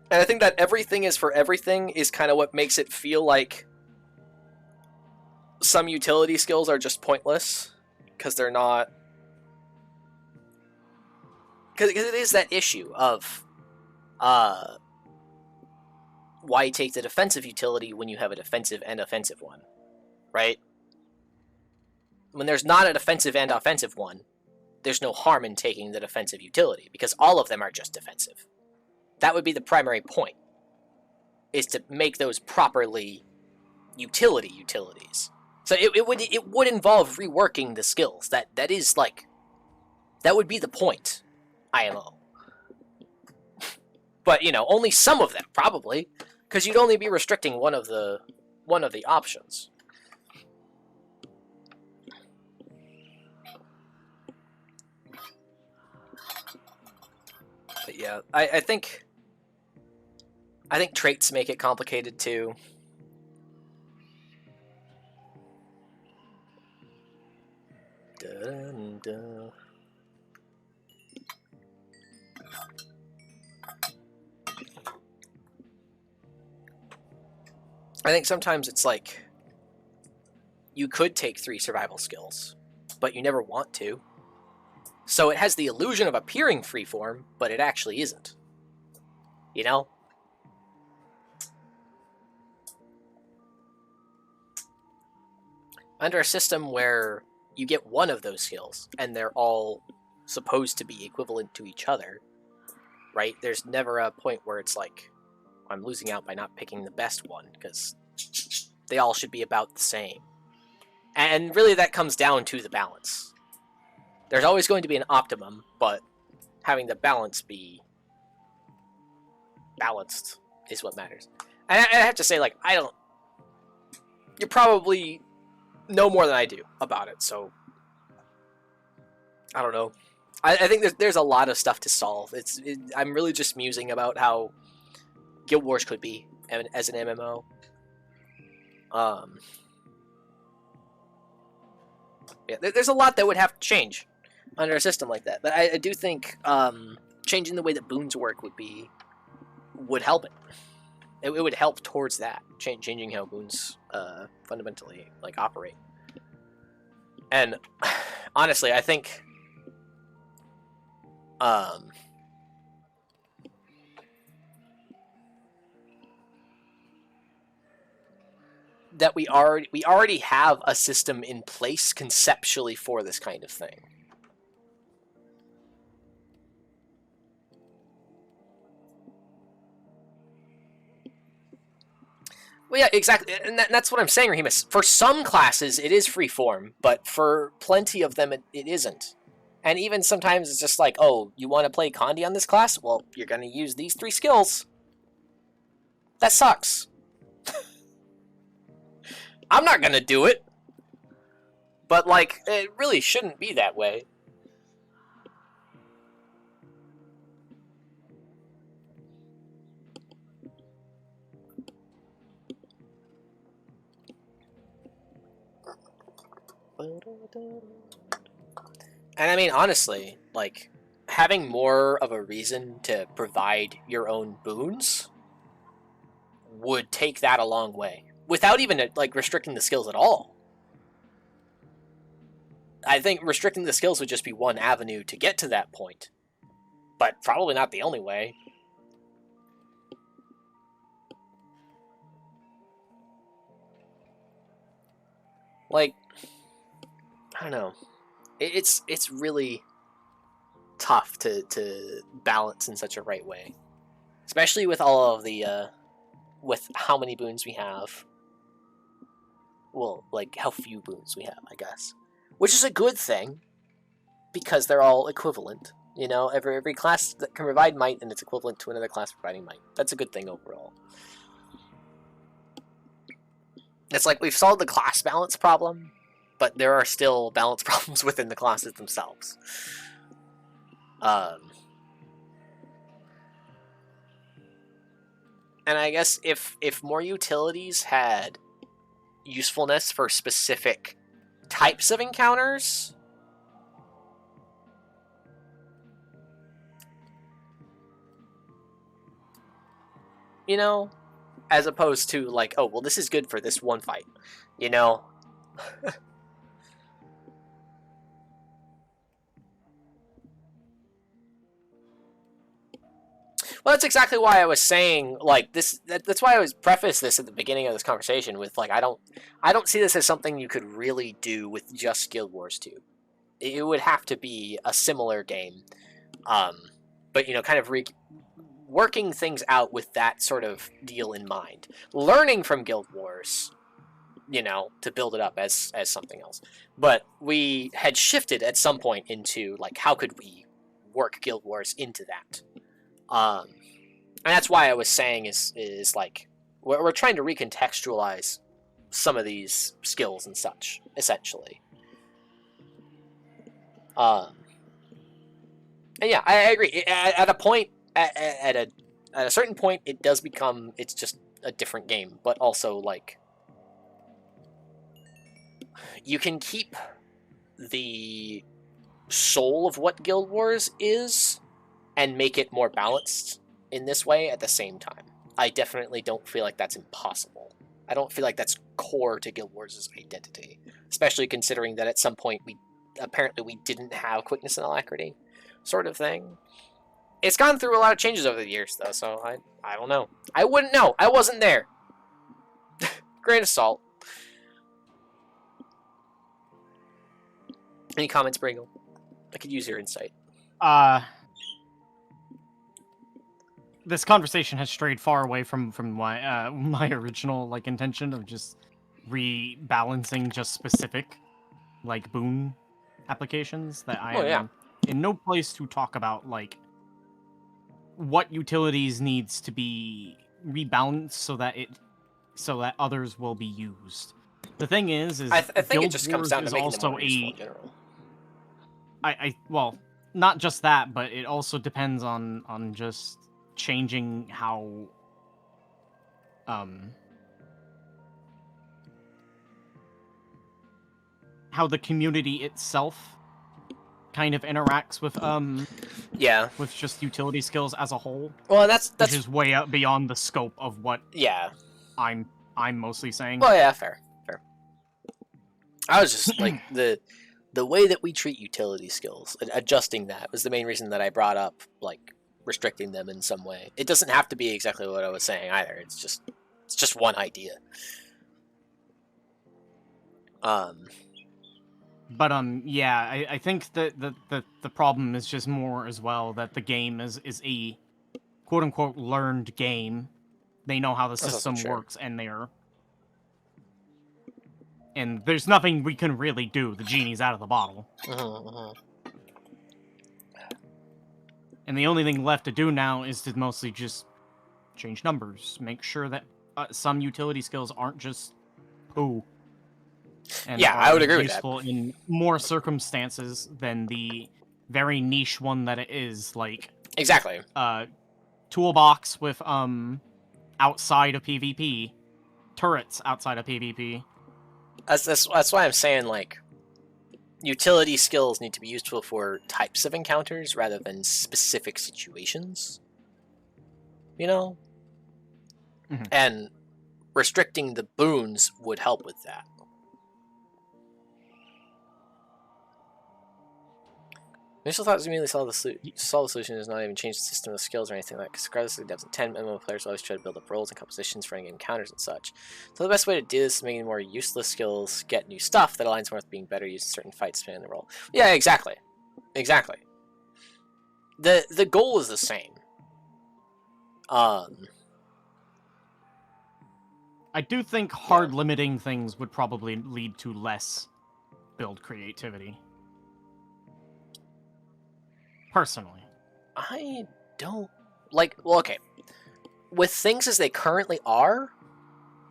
And I think that everything is for everything is kind of what makes it feel like some utility skills are just pointless. Because they're not... Because it is that issue of... why take the defensive utility when you have a defensive and offensive one. Right? When there's not a defensive and offensive one, there's no harm in taking the defensive utility, because all of them are just defensive. That would be the primary point, is to make those properly utilities. So it would involve reworking the skills. That is like, that would be the point, IMO. But, you know, only some of them, probably, because you'd only be restricting one of the options. But yeah, I think traits make it complicated too. Dun-dun. I think sometimes it's like you could take 3 survival skills, but you never want to. So it has the illusion of appearing freeform, but it actually isn't. You know? Under a system where you get one of those skills, and they're all supposed to be equivalent to each other, right? There's never a point where it's like, I'm losing out by not picking the best one, because they all should be about the same. And really that comes down to the balance. There's always going to be an optimum, but having the balance be balanced is what matters. And I have to say, like, you probably know more than I do about it, so I don't know. I think there's a lot of stuff to solve. I'm really just musing about how Guild Wars could be as an MMO. Yeah, there's a lot that would have to change under a system like that. But I do think changing the way that boons work would help it. It would help towards that, changing how boons fundamentally like operate. And honestly, I think that we already have a system in place conceptually for this kind of thing. Well, yeah, exactly, and that's what I'm saying, Rahemus. For some classes, it is freeform, but for plenty of them, it isn't. And even sometimes it's just like, oh, you want to play Condi on this class? Well, you're going to use these 3 skills. That sucks. I'm not going to do it. But, like, it really shouldn't be that way. And I mean, honestly, like, having more of a reason to provide your own boons would take that a long way. Without even, like, restricting the skills at all. I think restricting the skills would just be one avenue to get to that point. But probably not the only way. Like, I don't know. It's really tough to balance in such a right way. Especially with all of the, with how many boons we have. Well, like, how few boons we have, I guess. Which is a good thing, because they're all equivalent. You know, every class that can provide might, and it's equivalent to another class providing might. That's a good thing overall. It's like, we've solved the class balance problem, but there are still balance problems within the classes themselves. And I guess if more utilities had usefulness for specific types of encounters, you know, as opposed to like, oh, well, this is good for this one fight, you know? Well, that's exactly why I was saying, like, this. That's why I was preface this at the beginning of this conversation with, like, I don't see this as something you could really do with just Guild Wars 2. It would have to be a similar game, but, you know, kind of working things out with that sort of deal in mind. Learning from Guild Wars, you know, to build it up as something else. But we had shifted at some point into, like, how could we work Guild Wars into that? And that's why I was saying is like, we're trying to recontextualize some of these skills and such, essentially. And yeah, I agree. At a point, at a certain point, it does become, it's just a different game, but also, like, you can keep the soul of what Guild Wars is and make it more balanced in this way at the same time. I definitely don't feel like that's impossible. I don't feel like that's core to Guild Wars' identity, especially considering that at some point we didn't have quickness and alacrity, sort of thing. It's gone through a lot of changes over the years, though, so I don't know. I wouldn't know. I wasn't there. Grain of salt. Any comments, Bringle? I could use your insight. This conversation has strayed far away from my my original like intention of just rebalancing just specific like boon applications that I am in no place to talk about like what utilities needs to be rebalanced so that others will be used. The thing is I think Guild it just comes down to Wars making also them more useful in general. well, not just that, but it also depends on just changing how the community itself kind of interacts with with just utility skills as a whole. Well, that's which is way out beyond the scope of what I'm mostly saying. Well, yeah, fair. I was just like the way that we treat utility skills, adjusting that was the main reason that I brought up like restricting them in some way. It doesn't have to be exactly what I was saying either. It's just one idea. But yeah, I think that the problem is just more as well that the game is a quote unquote learned game. They know how the system works, and there's nothing we can really do. The genie's out of the bottle. And the only thing left to do now is to mostly just change numbers, make sure that some utility skills aren't just poo. And Yeah, I would are agree with that. useful in more circumstances than the very niche one that it is, like Exactly. toolbox with outside of PvP, turrets outside of PvP. That's why I'm saying, like, utility skills need to be useful for types of encounters rather than specific situations. You know? Mhm. And restricting the boons would help with that. Initial thoughts immediately saw the solution is not even change the system of skills or anything like that, because regardless of the depth of 10 MMO players always try to build up roles and compositions for any encounters and such. So the best way to do this is making more useless skills get new stuff that aligns more with being better used in certain fights spanning the role. Yeah, exactly. Exactly. The goal is the same. I do think hard limiting things would probably lead to less build creativity. Personally. I don't like. Well, okay. With things as they currently are,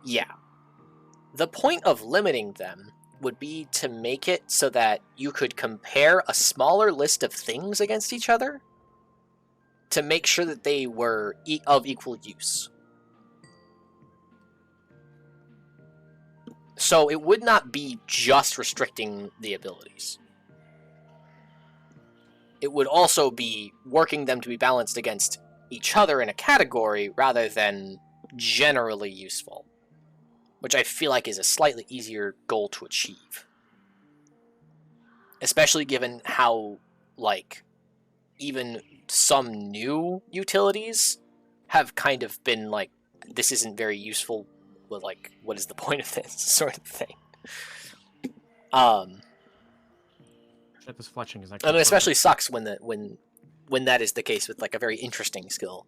yeah. The point of limiting them would be to make it so that you could compare a smaller list of things against each other to make sure that they were of equal use. So it would not be just restricting the abilities. It would also be working them to be balanced against each other in a category rather than generally useful, which I feel like is a slightly easier goal to achieve. Especially given how, like, even some new utilities have kind of been like, this isn't very useful, but like, what is the point of this sort of thing? This fletching is actually and it especially sucks when that is the case with like a very interesting skill.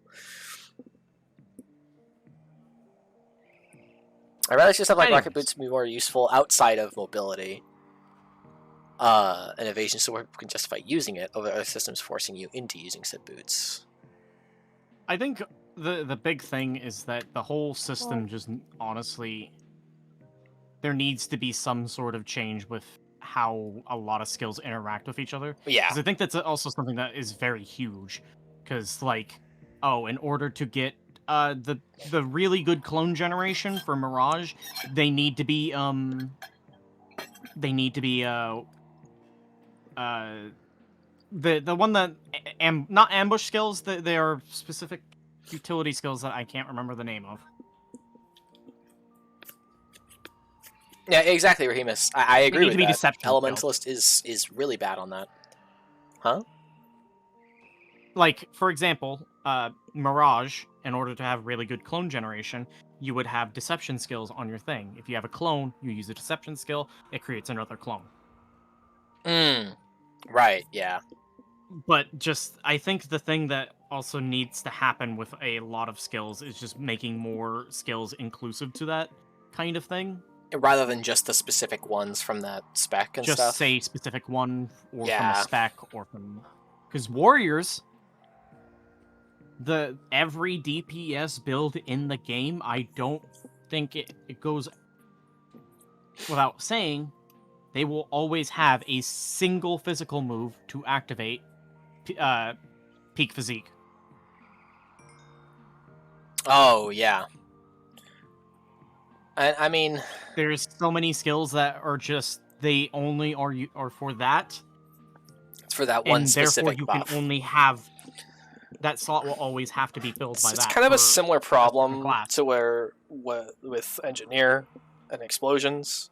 I'd rather just have like rocket boots be more useful outside of mobility and evasion, so people can justify using it over other systems forcing you into using said boots. I think the big thing is that the whole system just honestly, there needs to be some sort of change with how a lot of skills interact with each other. Yeah. Because I think that's also something that is very huge. Because, like, in order to get the really good clone generation for Mirage, they need to be the one that not ambush skills, they are specific utility skills that I can't remember the name of. Yeah, exactly, Rahemus. I agree with that. Deception Elementalist is really bad on that. Huh? Like, for example, Mirage, in order to have really good clone generation, you would have deception skills on your thing. If you have a clone, you use a deception skill, it creates another clone. Right, yeah. But just, I think the thing that also needs to happen with a lot of skills is just making more skills inclusive to that kind of thing. Rather than just the specific ones from that spec and just stuff. Just say specific one, or from a spec, or from... Because Warriors, every DPS build in the game, I don't think it goes without saying, they will always have a single physical move to activate Peak Physique. Oh, yeah. I mean... There's so many skills that are just, they only are for that. It's for that one specific buff. And therefore you can only have... That slot will always have to be filled by that. It's kind of a similar problem to where with Engineer and Explosions,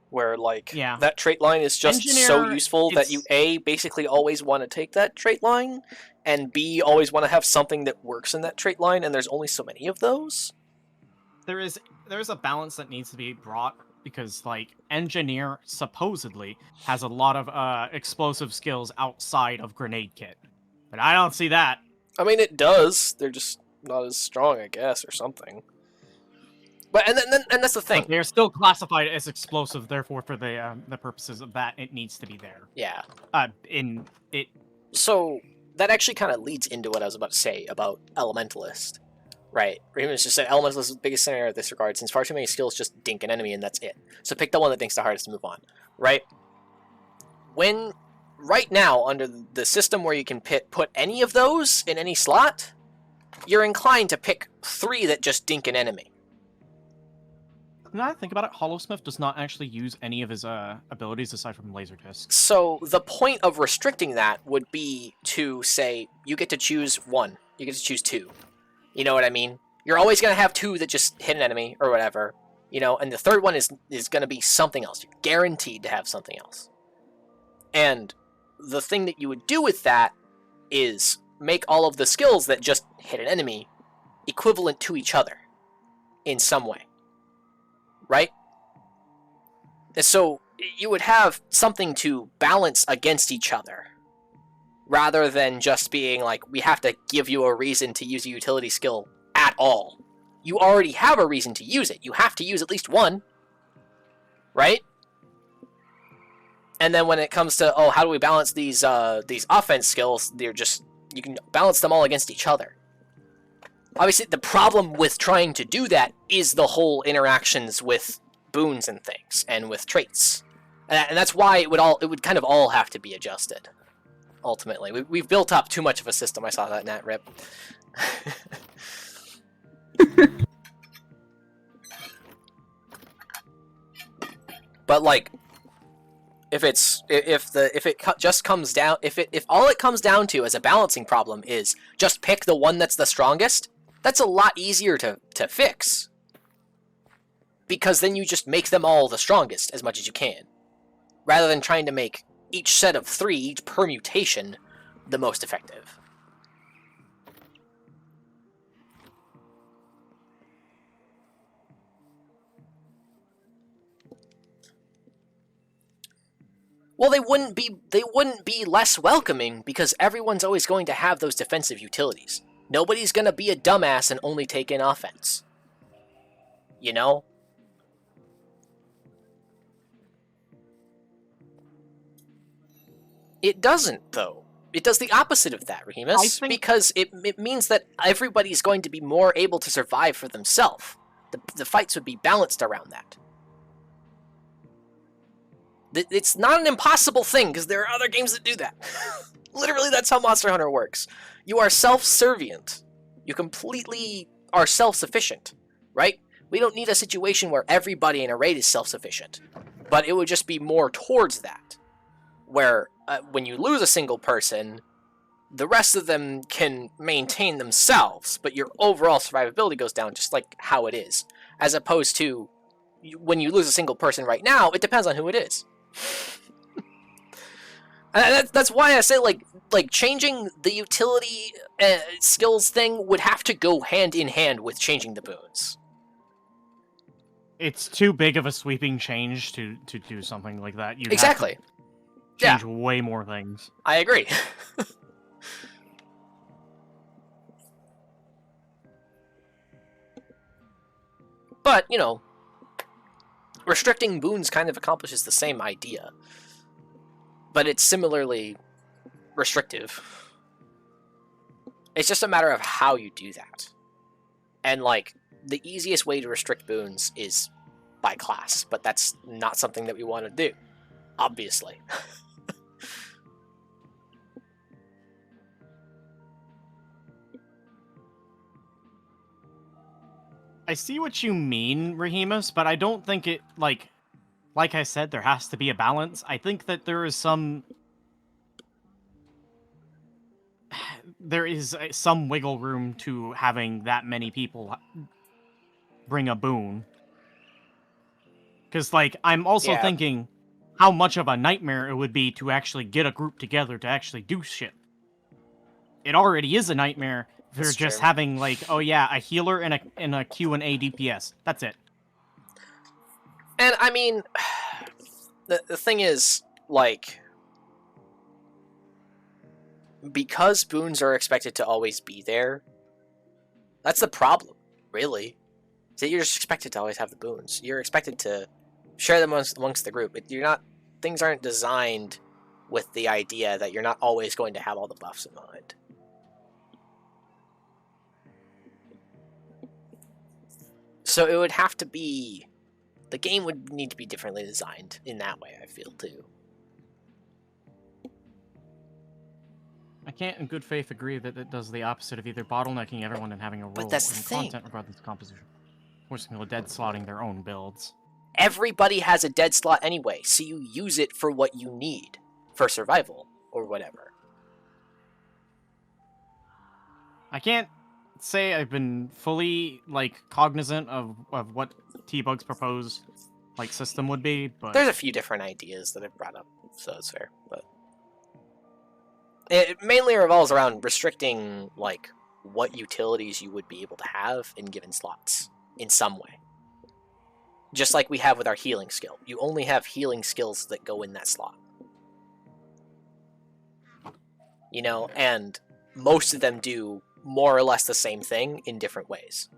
where like that trait line is just so useful that you A, basically always want to take that trait line, and B, always want to have something that works in that trait line, and there's only so many of those. There's a balance that needs to be brought, because like Engineer supposedly has a lot of explosive skills outside of Grenade Kit. But I don't see that. I mean, it does. They're just not as strong, I guess, or something. But and that's the thing. But they're still classified as explosive, therefore, for the purposes of that, it needs to be there. Yeah. So that actually kind of leads into what I was about to say about Elementalist, Right. Raymond's just said Elemental is the biggest scenario in this regard, since far too many skills just dink an enemy and that's it. So pick the one that dinks the hardest to move on. Right? Right now, under the system where you can put any of those in any slot, you're inclined to pick 3 that just dink an enemy. Now that I think about it, Hollowsmith does not actually use any of his abilities aside from laser discs. So the point of restricting that would be to say, you get to choose 1. You get to choose 2. You know what I mean? You're always going to have 2 that just hit an enemy, or whatever. You know, and the third one is going to be something else. You're guaranteed to have something else. And the thing that you would do with that is make all of the skills that just hit an enemy equivalent to each other in some way. Right? And so you would have something to balance against each other, rather than just being like, we have to give you a reason to use a utility skill at all. You already have a reason to use it. You have to use at least 1. Right? And then when it comes to, oh, how do we balance these offense skills, you can balance them all against each other. Obviously, the problem with trying to do that is the whole interactions with boons and things, and with traits. And that's why it would kind of all have to be adjusted, ultimately. We've built up too much of a system. I saw that in that rip. But, like, if all it comes down to as a balancing problem is just pick the one that's the strongest, that's a lot easier to fix. Because then you just make them all the strongest as much as you can. Rather than trying to make each set of 3, each permutation, the most effective. Well, they wouldn't be less welcoming, because everyone's always going to have those defensive utilities. Nobody's gonna be a dumbass and only take in offense. You know? It doesn't, though. It does the opposite of that, Rahemus, because it means that everybody's going to be more able to survive for themselves. The fights would be balanced around that. It's not an impossible thing, because there are other games that do that. Literally, that's how Monster Hunter works. You are self-servient. You completely are self-sufficient, right? We don't need a situation where everybody in a raid is self-sufficient. But it would just be more towards that. Where, when you lose a single person, the rest of them can maintain themselves, but your overall survivability goes down just like how it is. As opposed to, when you lose a single person right now, it depends on who it is. And that's why I say, like changing the utility skills thing would have to go hand in hand with changing the boons. It's too big of a sweeping change to do something like that. You'd exactly. Have to change way more things. I agree. But, you know, restricting boons kind of accomplishes the same idea. But it's similarly restrictive. It's just a matter of how you do that. And, like, the easiest way to restrict boons is by class, but that's not something that we want to do, obviously. I see what you mean, Rahemus, but I don't think it, like I said, there has to be a balance. I think that there is some wiggle room to having that many people bring a boon. Because, like, I'm also thinking how much of a nightmare it would be to actually get a group together to actually do shit. It already is a nightmare. They're just having, like, oh yeah, a healer and a Q and A DPS. That's it. And, I mean, the thing is, like, because boons are expected to always be there, that's the problem, really. So you're just expected to always have the boons. You're expected to share them amongst the group. Things aren't designed with the idea that you're not always going to have all the buffs in mind. So it would have to be... The game would need to be differently designed in that way, I feel, too. I can't in good faith agree that it does the opposite of either bottlenecking everyone and having a role that's the in thing. content regardless of composition, forcing people to dead slotting their own builds. Everybody has a dead slot anyway, so you use it for what you need for survival or whatever. I can't say I've been fully cognizant of what T-Bug's proposed system would be, but There's a few different ideas that I've brought up, so it's fair. But it mainly revolves around restricting what utilities you would be able to have in given slots in some way. Just like we have with our healing skill. You only have healing skills that go in that slot. You know, and most of them do more or less the same thing in different ways.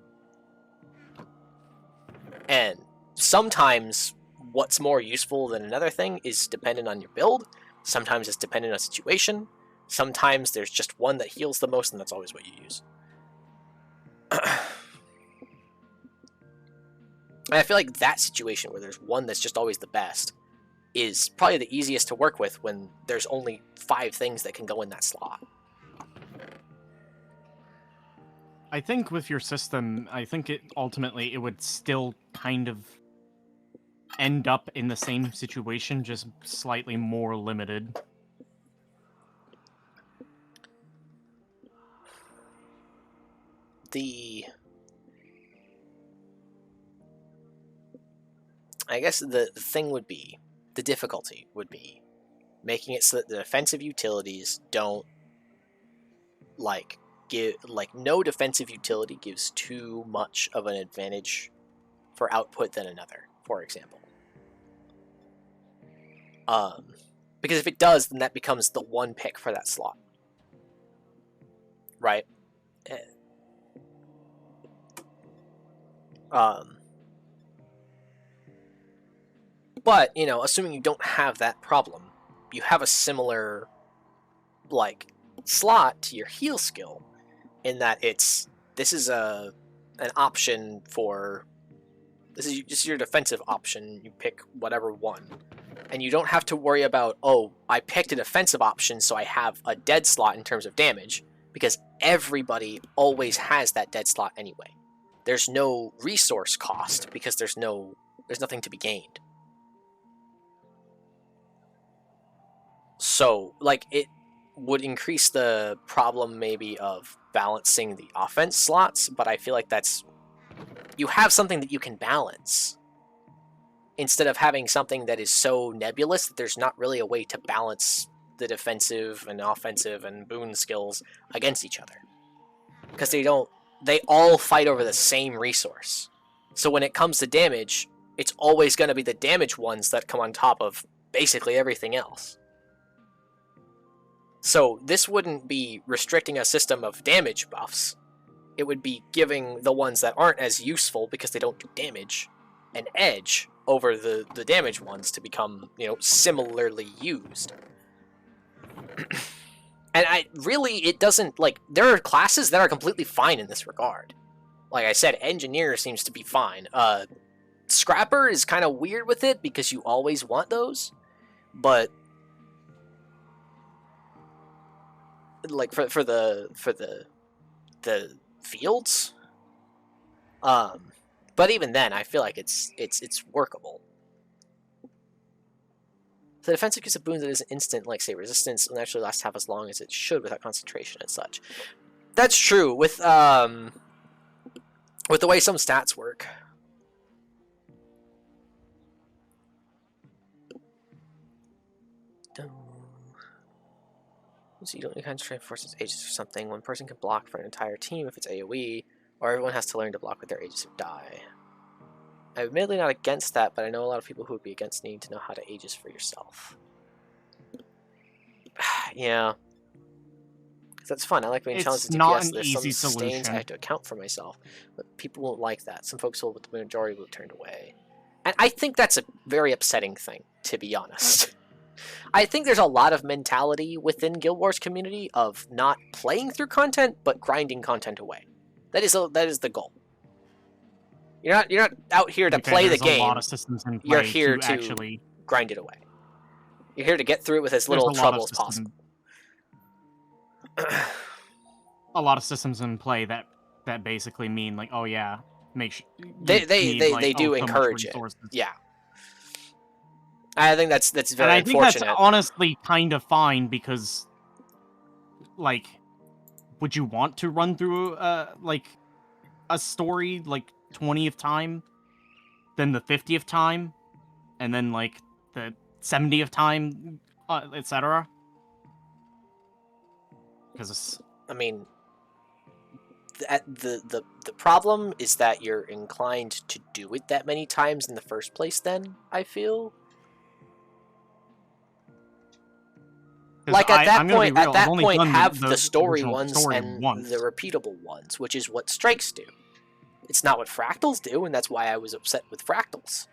And sometimes what's more useful than another thing is dependent on your build. Sometimes it's dependent on situation. Sometimes there's just one that heals the most, and that's always what you use. And I feel like that situation where there's one that's just always the best is probably the easiest to work with when there's only 5 things that can go in that slot. I think with your system, I think ultimately it would still kind of end up in the same situation, just slightly more limited. I guess the thing would be, the difficulty would be making it so that the defensive utilities don't no defensive utility gives too much of an advantage for output than another, for example. Because if it does, then that becomes the one pick for that slot. Right? But, you know, assuming you don't have that problem, you have a similar, slot to your heal skill, in that this is an option for... This is just your defensive option. You pick whatever one. And you don't have to worry about, oh, I picked a defensive option, so I have a dead slot in terms of damage, because everybody always has that dead slot anyway. There's no resource cost, because there's nothing to be gained. So, it would increase the problem maybe of balancing the offense slots, but I feel like you have something that you can balance, instead of having something that is so nebulous that there's not really a way to balance the defensive and offensive and boon skills against each other. Because they all fight over the same resource. So when it comes to damage, it's always going to be the damage ones that come on top of basically everything else. So this wouldn't be restricting a system of damage buffs. It would be giving the ones that aren't as useful because they don't do damage an edge over the damage ones to become, similarly used. And it doesn't, there are classes that are completely fine in this regard. Like I said, Engineer seems to be fine. Scrapper is kind of weird with it because you always want those, but for the fields, but even then, I feel like it's workable. The defensive use of boons that isn't instant, like say resistance, will naturally last half as long as it should without concentration and such. That's true with the way some stats work. So you don't need to concentrate forces Aegis or something. One person can block for an entire team if it's AoE, or everyone has to learn to block with their Aegis or die. I'm admittedly not against that, but I know a lot of people who would be against needing to know how to Aegis for yourself. Yeah. That's fun. I like being challenged with DPS. There's some sustains I have to account for myself, but people won't like that. Some folks will, but the majority will be turned away. And I think that's a very upsetting thing, to be honest. I think there's a lot of mentality within Guild Wars community of not playing through content, but grinding content away. That is the goal. You're not out here to Okay, play the there's game. A lot of systems in play You're here to actually grind it away. You're here to get through it with as there's little a lot trouble of as possible. A lot of systems in play that basically mean like, oh yeah, make sure They do so much encourage it. resources. Yeah. I think that's very And I think unfortunate. that's honestly kind of fine because, like, would you want to run through like a story like 20th time, then the 50th time, and then like the 70th time, etc. Because I mean, the problem is that you're inclined to do it that many times in the first place. Then I feel like at that point, have the story ones and the repeatable ones, which is what strikes do. It's not what fractals do, and that's why I was upset with fractals.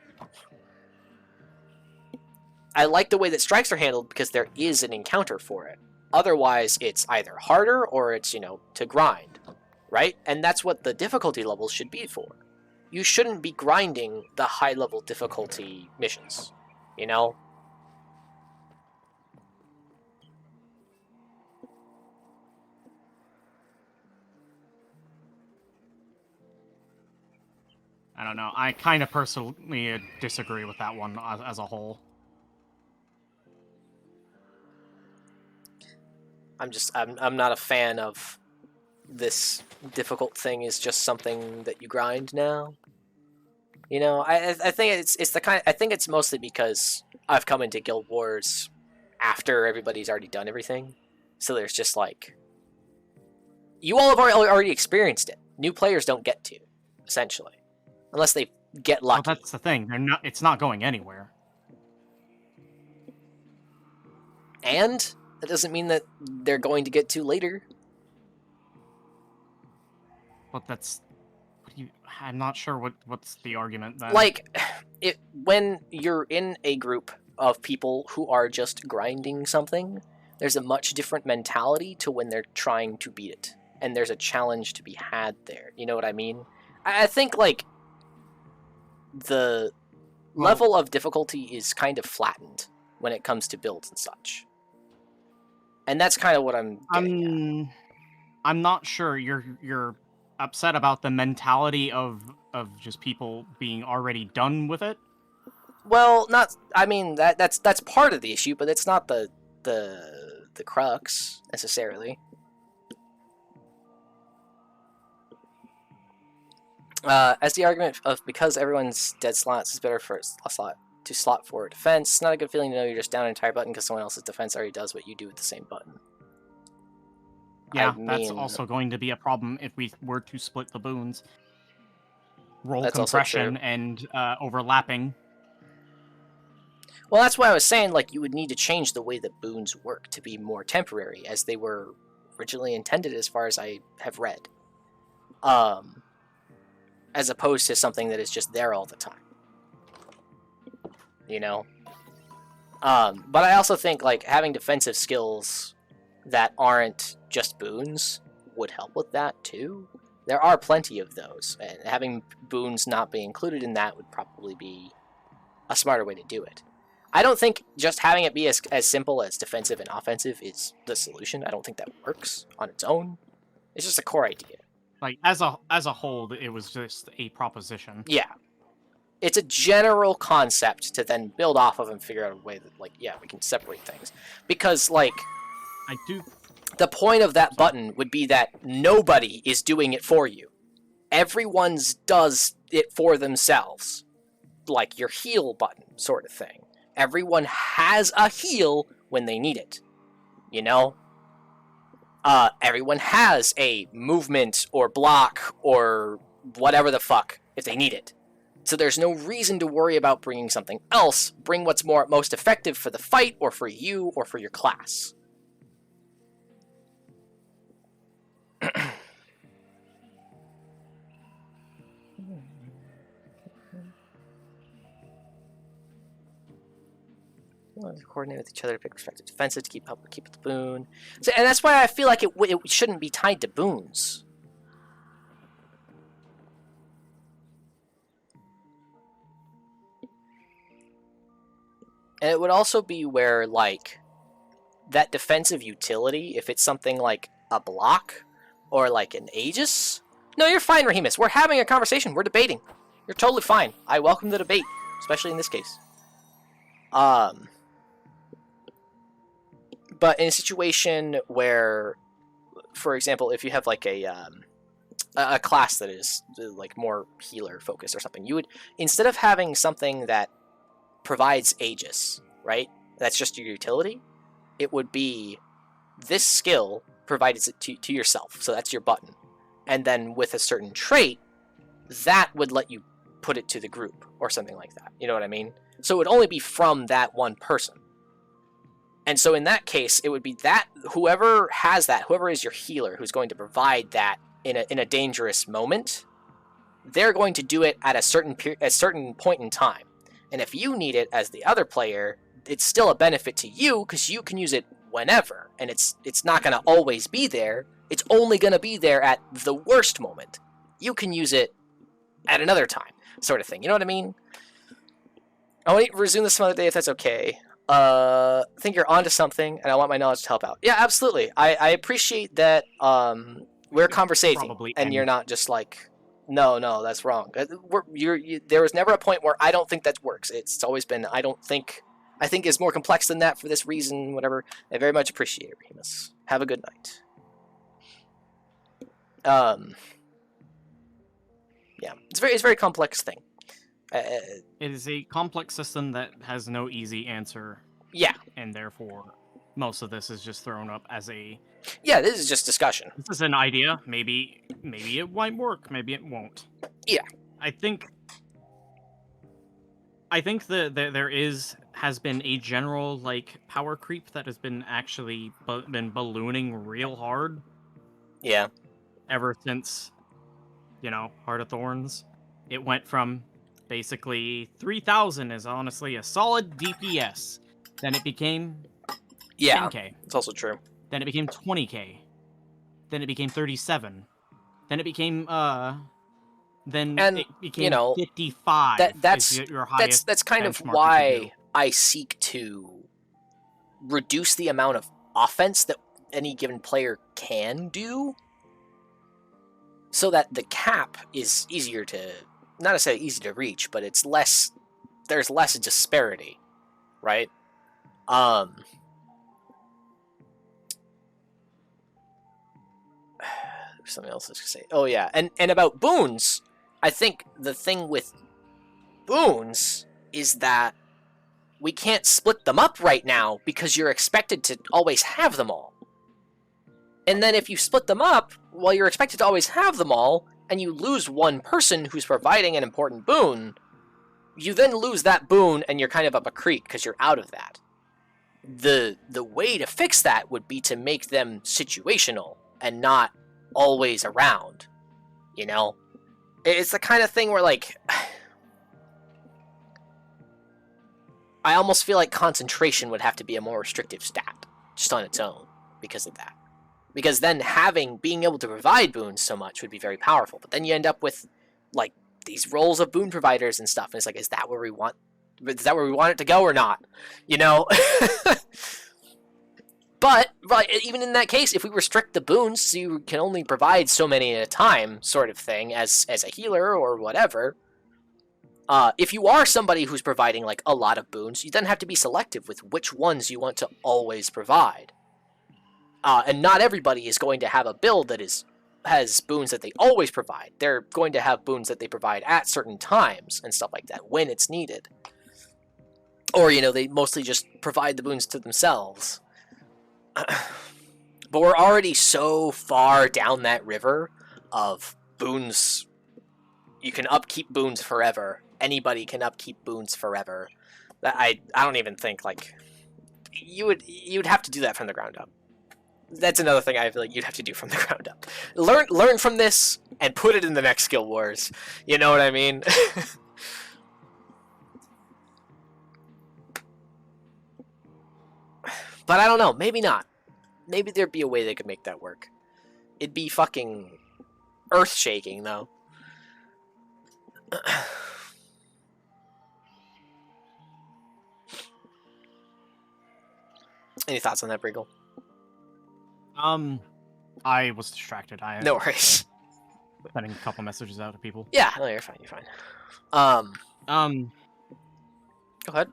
I like the way that strikes are handled because there is an encounter for it. Otherwise, it's either harder or it's, to grind, right? And that's what the difficulty levels should be for. You shouldn't be grinding the high-level difficulty missions, I don't know. I kind of personally disagree with that one as a whole. I'm not a fan of this difficult thing is just something that you grind now. I think it's the kind. I think it's mostly because I've come into Guild Wars after everybody's already done everything, so there's just like you all have already experienced it. New players don't get to, essentially. Unless they get lucky. Well, that's the thing. It's not going anywhere. And that doesn't mean that they're going to get to later. But that's... I'm not sure what's the argument then. Like, when you're in a group of people who are just grinding something, there's a much different mentality to when they're trying to beat it. And there's a challenge to be had there. You know what I mean? I think, like, the level of difficulty is kind of flattened when it comes to builds and such. And that's kind of what I'm getting at. I'm not sure you're upset about the mentality of just people being already done with it. Well, that's part of the issue, but it's not the crux necessarily. As the argument of because everyone's dead slots is better for a slot to slot for defense, it's not a good feeling to know you're just down an entire button because someone else's defense already does what you do with the same button. Yeah, that's also going to be a problem if we were to split the boons. Roll compression and overlapping. Well, that's why I was saying, like, you would need to change the way that boons work to be more temporary, as they were originally intended as far as I have read. As opposed to something that is just there all the time. But I also think, like, having defensive skills that aren't just boons would help with that, too. There are plenty of those, and having boons not be included in that would probably be a smarter way to do it. I don't think just having it be as simple as defensive and offensive is the solution. I don't think that works on its own. It's just a core idea. Like, as a whole, it was just a proposition. Yeah. It's a general concept to then build off of and figure out a way that, like, yeah, we can separate things. Because, like... The point of that button would be that nobody is doing it for you. Everyone does it for themselves. Like your heal button, sort of thing. Everyone has a heal when they need it. Everyone has a movement or block or whatever the fuck if they need it. So there's no reason to worry about bringing something else. Bring what's most effective for the fight or for you or for your class. Coordinate with each other to pick respective defenses to keep up the boon. So, and that's why I feel like it shouldn't be tied to boons. And it would also be where, like, that defensive utility, if it's something like a block or like an Aegis. No, you're fine, Rahemus. We're having a conversation. We're debating. You're totally fine. I welcome the debate, especially in this case. But in a situation where, for example, if you have like a class that is like more healer focused or something, you would, instead of having something that provides Aegis, right? That's just your utility. It would be this skill provides it to yourself, so that's your button. And then with a certain trait, that would let you put it to the group or something like that. You know what I mean? So it would only be from that one person. And so in that case, it would be that whoever has that, whoever is your healer, who's going to provide that in a dangerous moment, they're going to do it at a certain point in time. And if you need it as the other player, it's still a benefit to you because you can use it whenever, and it's not going to always be there. It's only going to be there at the worst moment. You can use it at another time, sort of thing. You know what I mean? I want to resume this some other day if that's okay. I think you're onto something, and I want my knowledge to help out. Yeah, absolutely. I appreciate that we're conversating, and you're not just like, no, that's wrong. There was never a point where I don't think that works. It's always been, I think it's more complex than that for this reason, whatever. I very much appreciate it, Remus. Have a good night. Yeah, it's a very complex thing. It is a complex system that has no easy answer. Yeah. And therefore, most of this is just thrown up as a... Yeah, this is just discussion. This is an idea. Maybe it might work. Maybe it won't. Yeah. I think that there has been a general, like, power creep that has been actually been ballooning real hard. Yeah. Ever since, Heart of Thorns. It went from basically 3,000 is honestly a solid DPS. Then it became 10k. It's also true. Then it became 20k. Then it became 37. Then it became it became 55. That's your highest. That's kind of why I seek to reduce the amount of offense that any given player can do, so that the cap is easier to, not necessarily easy to reach, but it's less. There's less disparity, right? Something else I was gonna say. Oh yeah, and about boons, I think the thing with boons is that we can't split them up right now because you're expected to always have them all. And then if you split them up, well, you're expected to always have them all, and you lose one person who's providing an important boon, you then lose that boon and you're kind of up a creek because you're out of that. The way to fix that would be to make them situational and not always around, It's the kind of thing where, like, I almost feel like concentration would have to be a more restrictive stat, just on its own, because of that. Because then being able to provide boons so much would be very powerful, but then you end up with, like, these roles of boon providers and stuff, and it's like, is that where we want it to go or not? But even in that case, if we restrict the boons so you can only provide so many at a time, sort of thing, as a healer or whatever, if you are somebody who's providing, like, a lot of boons, you then have to be selective with which ones you want to always provide. And not everybody is going to have a build that has boons that they always provide. They're going to have boons that they provide at certain times and stuff like that, when it's needed. Or, they mostly just provide the boons to themselves. But we're already so far down that river of boons. You can upkeep boons forever. Anybody can upkeep boons forever. That I don't even think, like, you'd have to do that from the ground up. That's another thing I feel like you'd have to do from the ground up. Learn from this and put it in the next Skill Wars. You know what I mean? But I don't know. Maybe not. Maybe there'd be a way they could make that work. It'd be fucking earth-shaking, though. Any thoughts on that, Briggle? I was distracted. I No worries. sending a couple messages out to people. Yeah, no, you're fine. You're fine. Go ahead.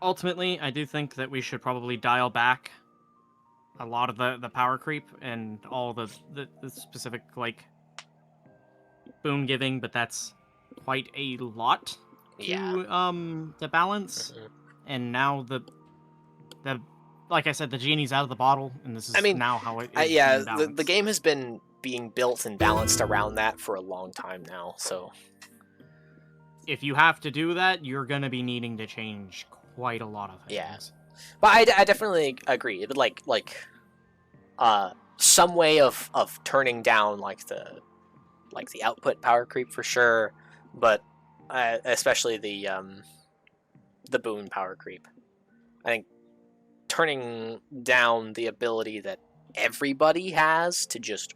Ultimately, I do think that we should probably dial back a lot of the power creep and all the specific, like, boon giving, but that's quite a lot to balance. And now the like I said, the genie's out of the bottle, and this is now how it is being balanced. the game has been being built and balanced around that for a long time now, so... If you have to do that, you're going to be needing to change quite a lot of things. Yeah. But I definitely agree. It would like some way of turning down like the output power creep for sure, but especially the boon power creep. I think turning down the ability that everybody has to just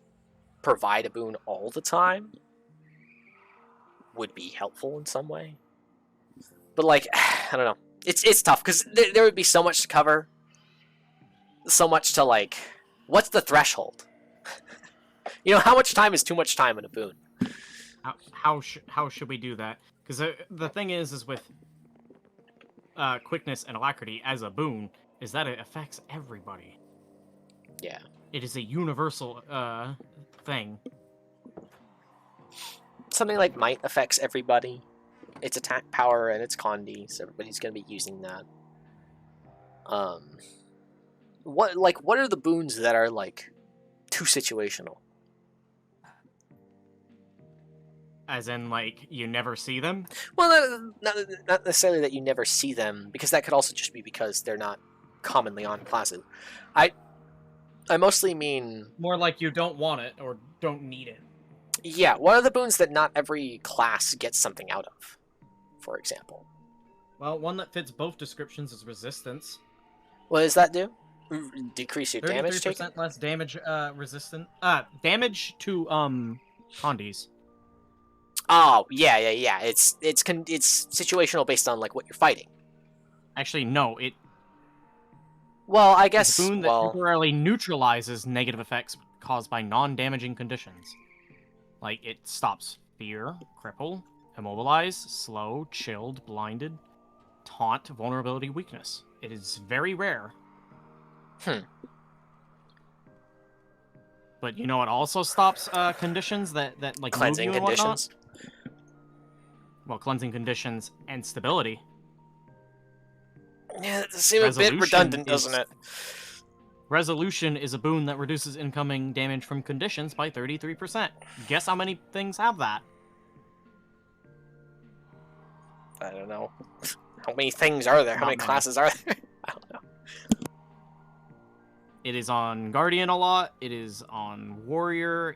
provide a boon all the time would be helpful in some way. But like, I don't know. It's tough because there would be so much to cover, so much to like. What's the threshold? You know, how much time is too much time in a boon? How should we do that? Because the thing is with quickness and alacrity as a boon is that it affects everybody. Yeah. It is a universal thing. Something like might affects everybody. Its attack power and its condi, so everybody's gonna be using that. What are the boons that are like too situational? As in, like, you never see them? Well, not necessarily that you never see them, because that could also just be because they're not commonly on classes. I mostly mean more like you don't want it or don't need it. Yeah, what are the boons that not every class gets something out of, for example? Well, one that fits both descriptions is resistance. What does that do? Decrease your damage taken? 33% less damage resistant. Damage to condis. Oh, yeah. It's situational based on like what you're fighting. Actually, no, it... Well, I guess... It's a boon that temporarily neutralizes negative effects caused by non-damaging conditions. Like, it stops fear, cripple, immobilize, slow, chilled, blinded, taunt, vulnerability, weakness. It is very rare. But you know what also stops conditions that like cleansing move you and conditions? Whatnot? Well, cleansing conditions and stability. Yeah, that seems a bit redundant, doesn't it? Resolution is a boon that reduces incoming damage from conditions by 33%. Guess how many things have that? I don't know. How many things are there? How many classes are there? I don't know. It is on Guardian a lot. It is on Warrior,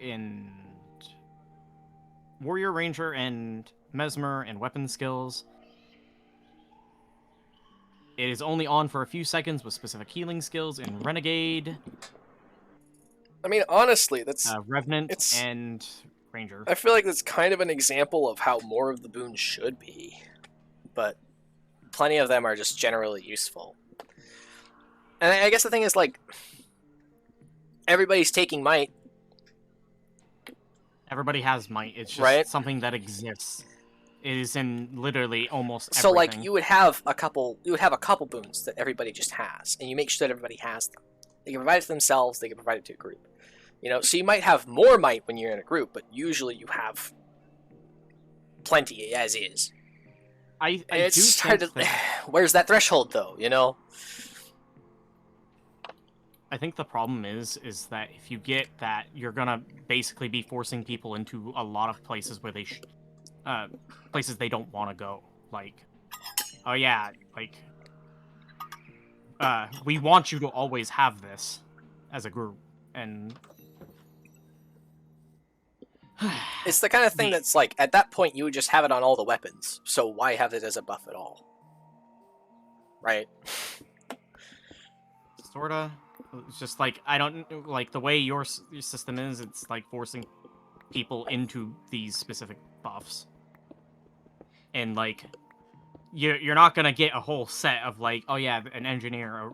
Ranger, and Mesmer, and weapon skills. It is only on for a few seconds with specific healing skills in Renegade. I mean, honestly, that's... Revenant and Ranger. I feel like that's kind of an example of how more of the boons should be. But plenty of them are just generally useful. And I guess the thing is, like, everybody's taking might. Everybody has might. It's just something that exists. It is in literally almost everything. So, like, you would have a couple boons that everybody just has, and you make sure that everybody has them. They can provide it to themselves, they can provide it to a group. You know, so you might have more might when you're in a group, but usually you have plenty as is. I it's hard to... Where's that threshold, though, you know? I think the problem is that if you get that, you're gonna basically be forcing people into a lot of places where they places they don't want to go. Like, oh yeah, like, we want you to always have this as a group, and it's the kind of thing that's like, at that point, you would just have it on all the weapons, so why have it as a buff at all? Right? Sorta. It's just like, I don't, like, the way your system is, it's like forcing people into these specific buffs. And, like, you're not gonna get a whole set of like, oh yeah, an engineer,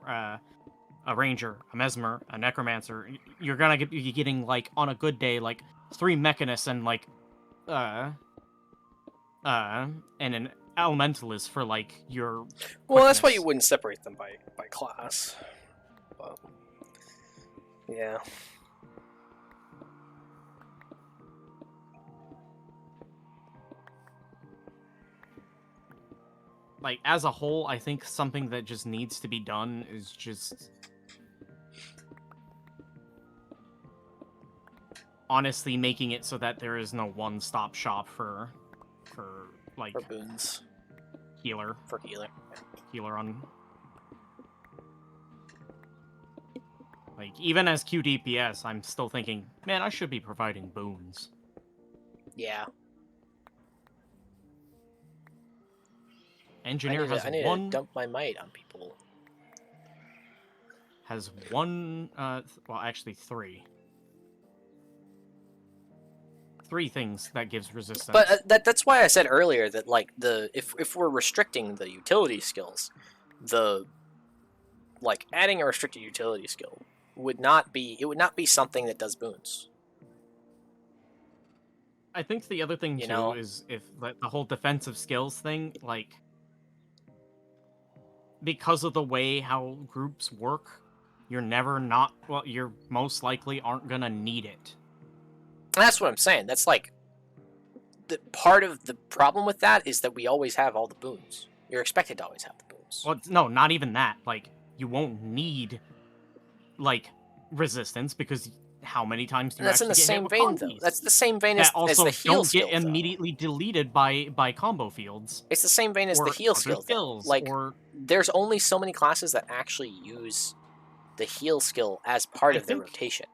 a ranger, a mesmer, a necromancer. You're gonna be getting like on a good day like 3 mechanists and like and an elementalist for like your. Well, that's why you quickness. wouldn't separate them by class. But, yeah. Like as a whole, I think something that just needs to be done is just honestly making it so that there is no one-stop shop for like For boons. healer For healer. on like even as QDPS, I'm still thinking, man, I should be providing boons. Yeah. Engineer I need one to dump my might on people. has one well actually 3 things that gives resistance. But that's why I said earlier that like if we're restricting the utility skills, the like adding a restricted utility skill would not be something that does boons. I think the other thing too is if the whole defensive skills thing, like because of the way how groups work, you're most likely aren't gonna need it. That's what I'm saying. That's like the part of the problem with that is that we always have all the boons. You're expected to always have the boons. Well, no, not even that. Like you won't need like resistance because how many times do you That's in the same vein, though. That's the same vein as the heal skill. Don't get immediately deleted by combo fields. It's the same vein as the heal skill. Like, there's only so many classes that actually use the heal skill as part of their rotation.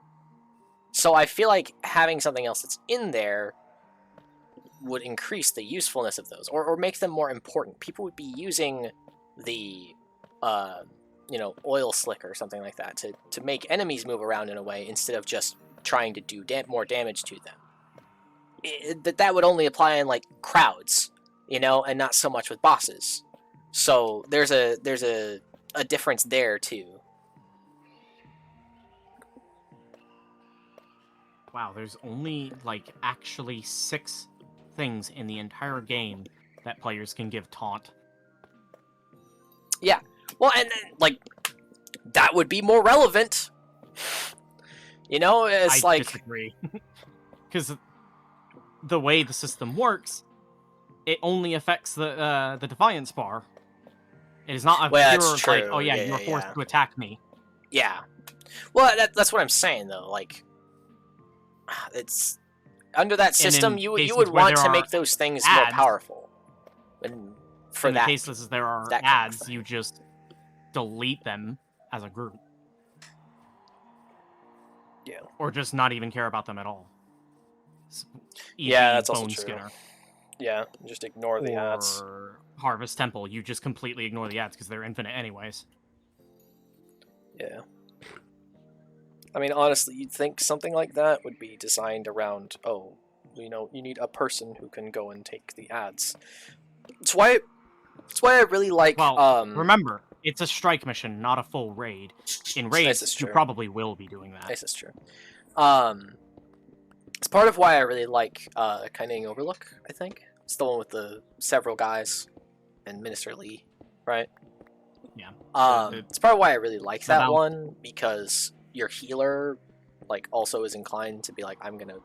So I feel like having something else that's in there would increase the usefulness of those, or make them more important. People would be using the oil slick or something like that to make enemies move around in a way instead of just trying to do more damage to them. That would only apply in like crowds, and not so much with bosses. So there's a difference there too. Wow, there's only like actually 6 things in the entire game that players can give taunt. Yeah. Well, and then, like, that would be more relevant. It's I like... disagree. Because the way the system works, it only affects the Defiance bar. It is not a pure, like, oh yeah, you're forced to attack me. Yeah. Well, that's what I'm saying, though. Like, it's... Under that system, you would want to make those things more powerful. And in the cases there are ads, you just delete them as a group. Yeah. Or just not even care about them at all. Yeah, that's also true. Skinner. Yeah, just ignore the ads. Or Harvest Temple, you just completely ignore the ads because they're infinite anyways. Yeah. I mean, honestly, you'd think something like that would be designed around, you need a person who can go and take the ads. That's why I really like... Well, remember, it's a strike mission, not a full raid. In raids, you probably will be doing that. This is true. It's part of why I really like Kaining Overlook, I think. It's the one with the several guys and Minister Lee, right? Yeah. It's part of why I really like that one, because your healer also is inclined to be like, I'm gonna,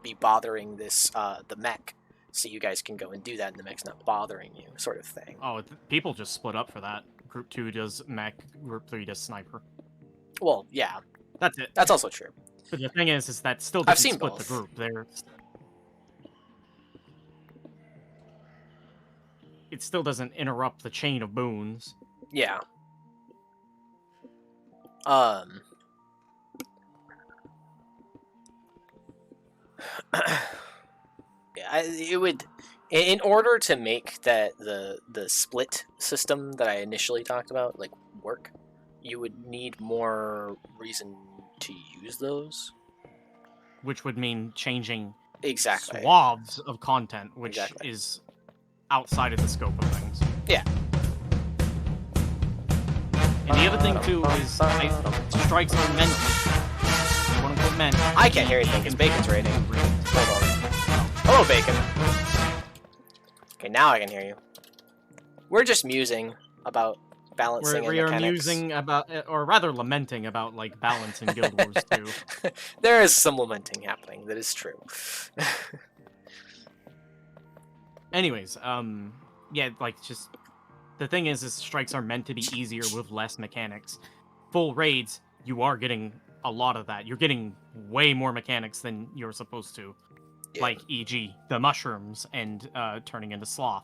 be bothering this the mech, so you guys can go and do that, and the mech's not bothering you, sort of thing. Oh, people just split up for that. Group 2 does mech, Group 3 does sniper. Well, yeah. That's it. That's also true. But the thing is that still doesn't split both. the group. It still doesn't interrupt the chain of boons. Yeah. It would, in order to make the split system that I initially talked about work, you would need more reason to use those. Which would mean changing exactly swaths of content, which is outside of the scope of things. Yeah. And the other thing too is strikes are meant, quote unquote meant. I can't hear anything because Bacon's raiding. Hold on. Hello, Bacon. Okay, now I can hear you. We're just musing about balancing We and are mechanics. musing about, or rather lamenting about, like, balancing Guild Wars 2. There is some lamenting happening, that is true. Anyways, yeah, like, just, the thing is strikes are meant to be easier with less mechanics. Full raids, you are getting a lot of that. You're getting way more mechanics than you're supposed to. Yeah. Like, e.g., the mushrooms and turning into sloth.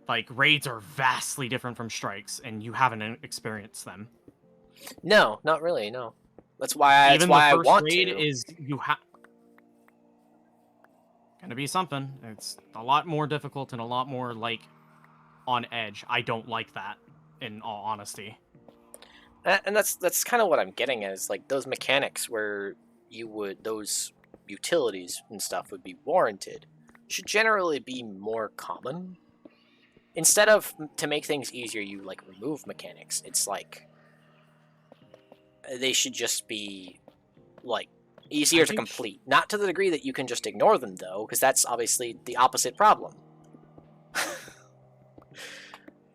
Like, raids are vastly different from strikes, and you haven't experienced them. No, not really, no. That's why, Even I the first want raid to. is, you have... Gonna be something. It's a lot more difficult and a lot more, like, on edge. I don't like that, in all honesty. And that's kind of what I'm getting at, is, like, those mechanics where those utilities and stuff would be warranted should generally be more common. Instead of, to make things easier, you, like, remove mechanics. It's like, they should just be, like, easier to complete. Not to the degree that you can just ignore them, though, because that's obviously the opposite problem.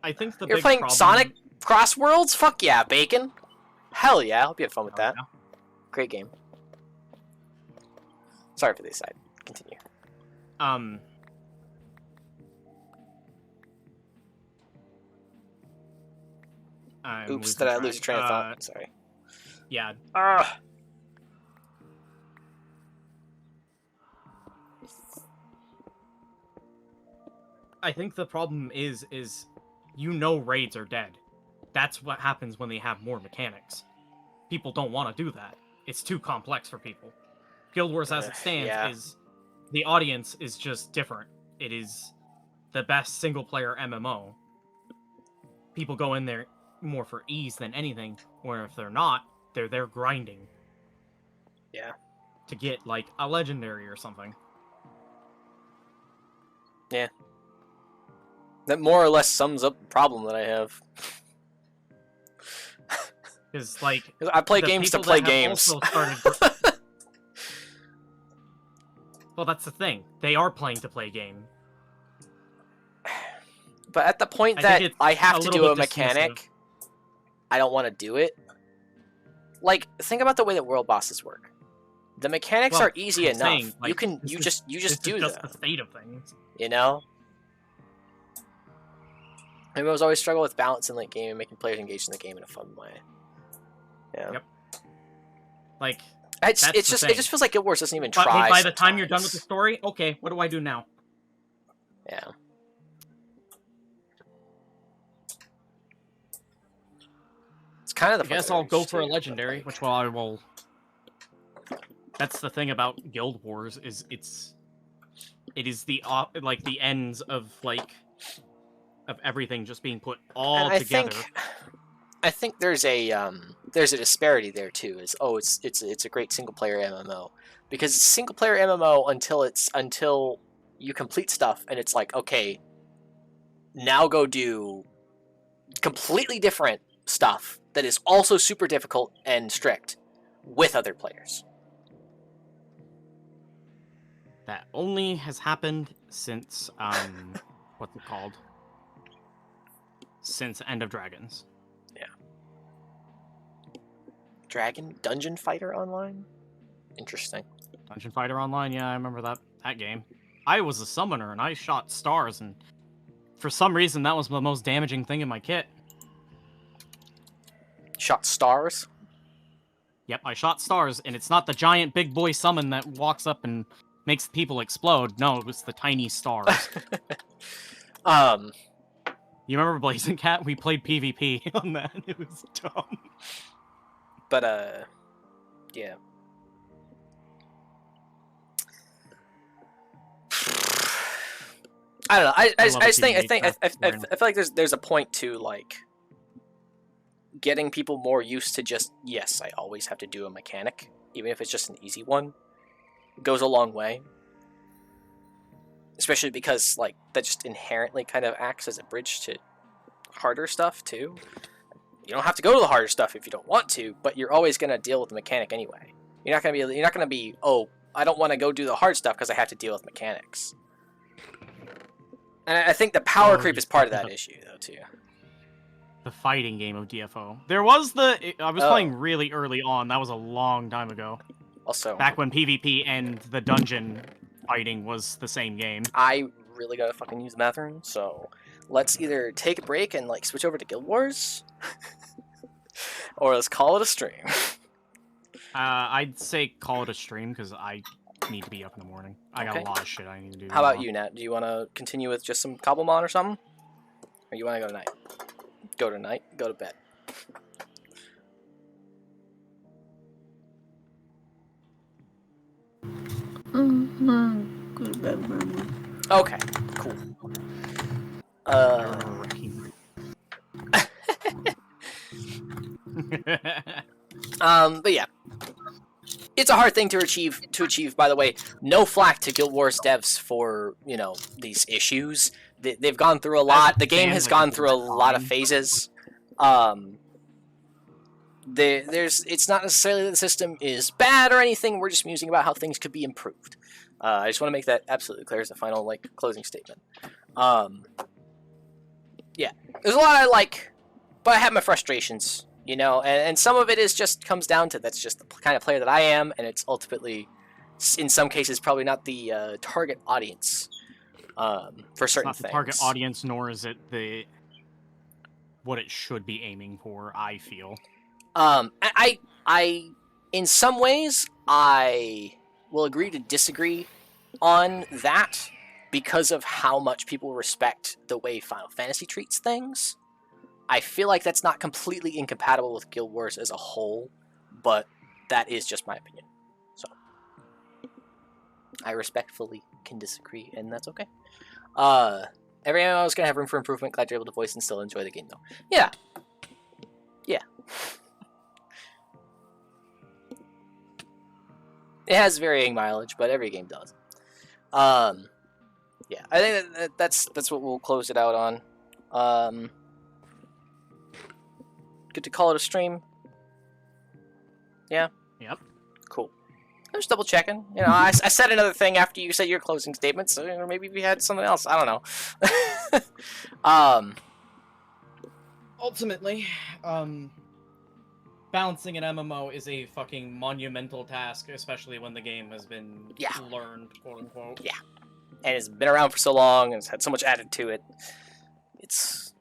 I think the You're big playing problem... Sonic Cross Worlds? Fuck yeah, Bacon. Hell yeah, I hope you had fun with that. Yeah. Great game. Sorry for the aside. Continue. Oops, did I lose a train of thought? Sorry. Yeah. I think the problem is you know raids are dead. That's what happens when they have more mechanics. People don't want to do that. It's too complex for people. Guild Wars as it stands is... The audience is just different. It is the best single-player MMO. People go in there more for ease than anything, or if they're not, they're there grinding. Yeah. To get, like, a legendary or something. Yeah. That more or less sums up the problem that I have. Because, like... I play games to play games. Well, that's the thing. They are playing to play game. But at the point that I have to do a mechanic, I don't want to do it. Like, think about the way that world bosses work. The mechanics are easy enough. Saying, like, you just do them. The state of things. You know? I always struggle with balance in late game and making players engage in the game in a fun way. Yeah. Yep. Like, it just feels like Guild Wars doesn't even try. By the time you're done with the story, okay, what do I do now? Yeah. It's kind of the. I guess I'll go for a legendary, which I will. That's the thing about Guild Wars is it is the like the ends of of everything just being put all together. I think there's a disparity there too. It's a great single player MMO because it's single player MMO until you complete stuff and it's like, okay, now go do completely different stuff that is also super difficult and strict with other players. That only has happened since what's it called? Since End of Dragons. Yeah. Dungeon Fighter Online? Interesting. Dungeon Fighter Online, yeah, I remember that game. I was a summoner and I shot stars, and for some reason that was the most damaging thing in my kit. Shot stars? Yep, I shot stars, and it's not the giant big boy summon that walks up and makes people explode. No, it was the tiny stars. You remember Blazing Cat? We played PvP on that. It was dumb. But, yeah. I don't know. I feel like there's a point to, like, getting people more used to just, yes, I always have to do a mechanic, even if it's just an easy one. It goes a long way. especially because like that just inherently kind of acts as a bridge to harder stuff too. You don't have to go to the harder stuff if you don't want to, but you're always gonna deal with the mechanic anyway. You're not gonna be oh, I don't want to go do the hard stuff because I have to deal with mechanics. And I think the power creep is part of that issue though too. The fighting game of DFO. There was I was playing really early on. That was a long time ago. Also, back when PvP and the dungeon fighting was the same game. I really gotta fucking use the bathroom, so let's either take a break and like switch over to Guild Wars, or let's call it a stream. I'd say call it a stream because I need to be up in the morning. I got a lot of shit I need to do. How about you, Nat? Do you want to continue with just some KEPblemon or something, or you want to go tonight? Go tonight. Go to bed. Go to bed, Mama. Okay, cool. But yeah, it's a hard thing to achieve. By the way, no flack to Guild Wars devs for these issues. They've gone through a lot. The game has gone through a lot of phases. It's not necessarily that the system is bad or anything. We're just musing about how things could be improved. I just want to make that absolutely clear as a final closing statement. Yeah, there's a lot I like, but I have my frustrations, and some of it comes down to that's just the kind of player that I am, and it's ultimately, in some cases, probably not the target audience for certain things. It's not the target audience, nor is it what it should be aiming for, I feel. I in some ways, I will agree to disagree on that because of how much people respect the way Final Fantasy treats things. I feel like that's not completely incompatible with Guild Wars as a whole, but that is just my opinion. So, I respectfully can disagree, and that's okay. Every MMO is going to have room for improvement. Glad you're able to voice and still enjoy the game, though. Yeah. Yeah. It has varying mileage, but every game does. Yeah, I think that's what we'll close it out on. Good to call it a stream. Yeah? Yep. Cool. I'm just double checking. I said another thing after you said your closing statement, so maybe we had something else. I don't know. Ultimately, balancing an MMO is a fucking monumental task, especially when the game has been learned, quote unquote. Yeah. And it's been around for so long, and it's had so much added to it. It's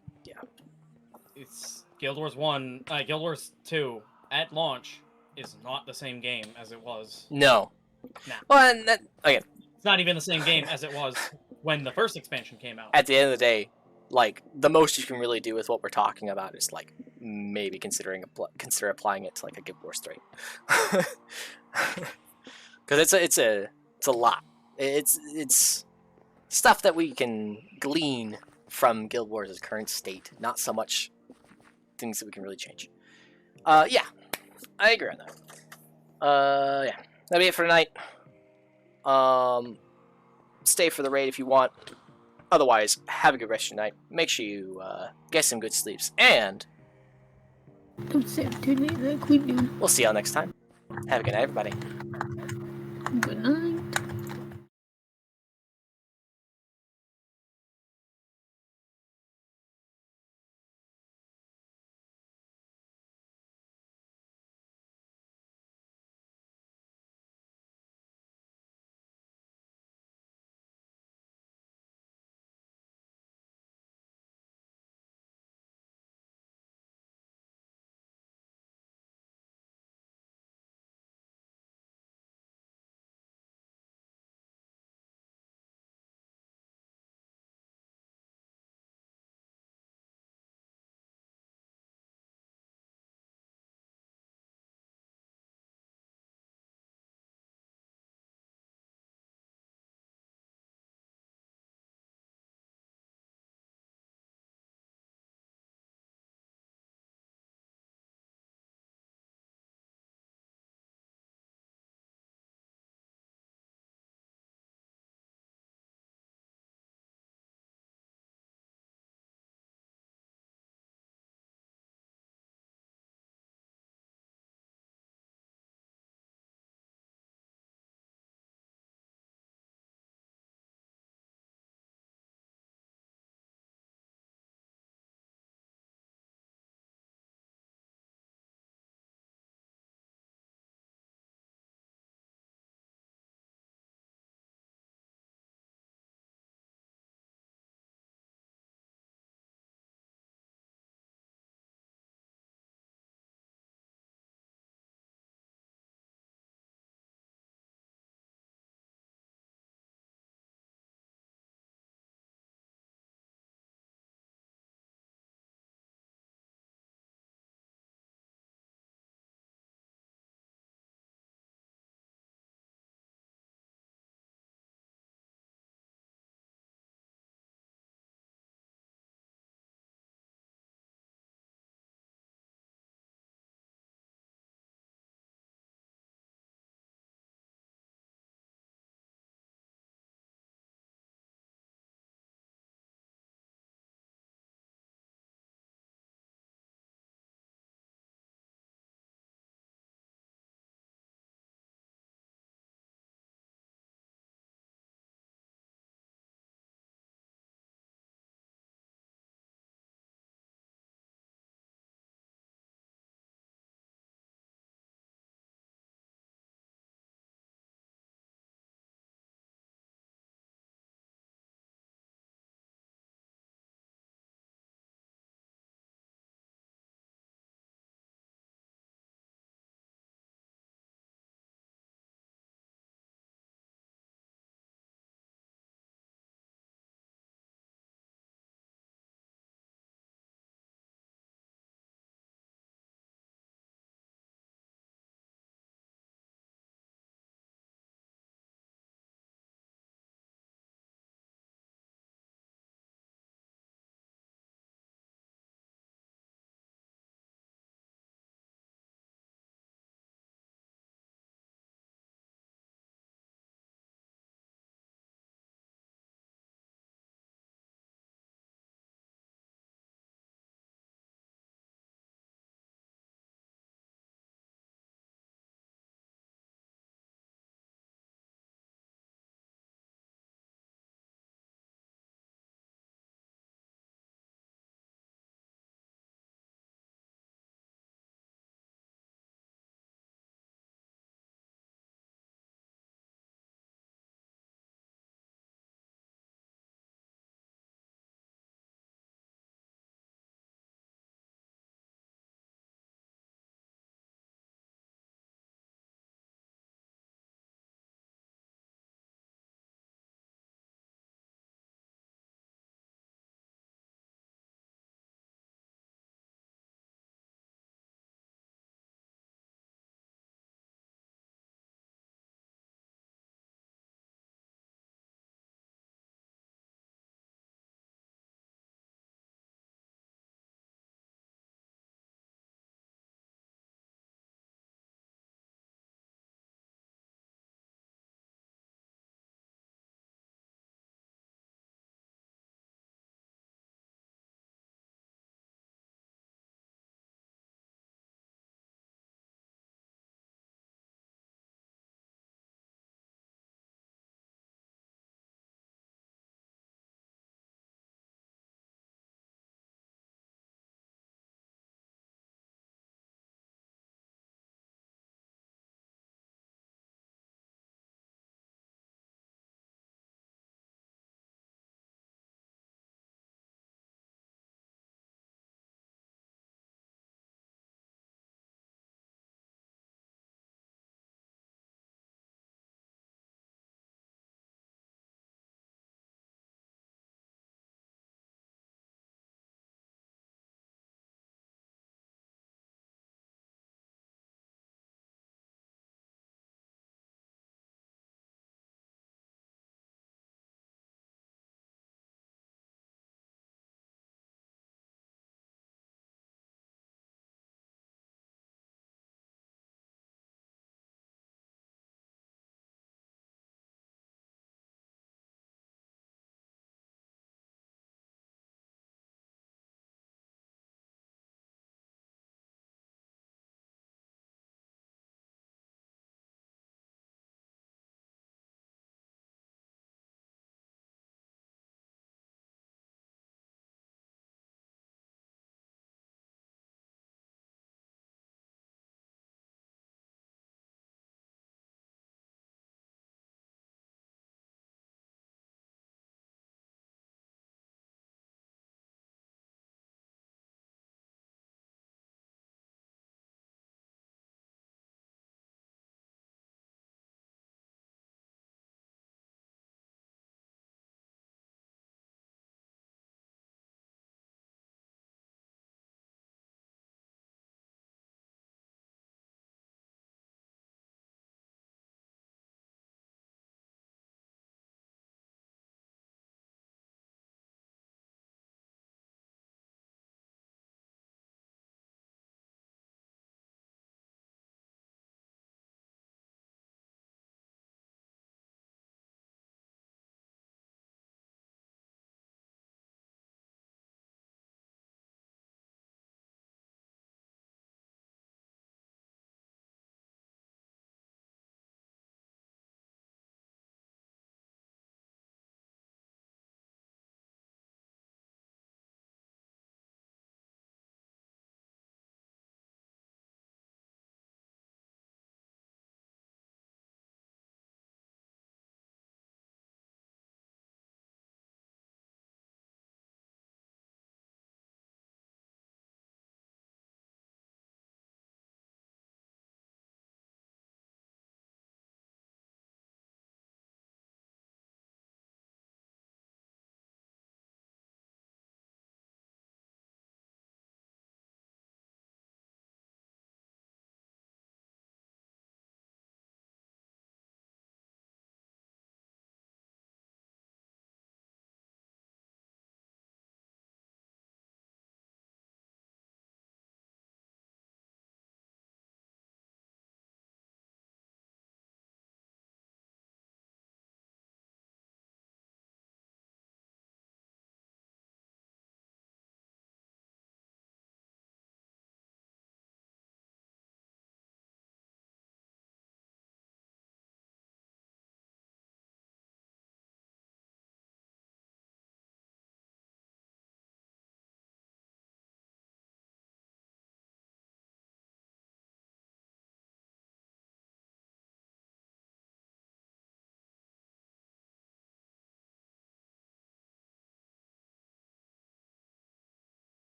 Guild Wars 1, Guild Wars 2, at launch, is not the same game as it was. No. Nah. Well, and again, it's not even the same game as it was when the first expansion came out. At the end of the day, the most you can really do with what we're talking about is, maybe consider applying it to, a Guild Wars 3. Because it's a lot. It's stuff that we can glean from Guild Wars' current state, not so much things that we can really change. Yeah, I agree on that. Yeah, that'll be it for tonight. Stay for the raid if you want. Otherwise, have a good rest of your night. Make sure you get some good sleeps, and don't say too late like we do. We'll see y'all next time. Have a good night, everybody. Good night.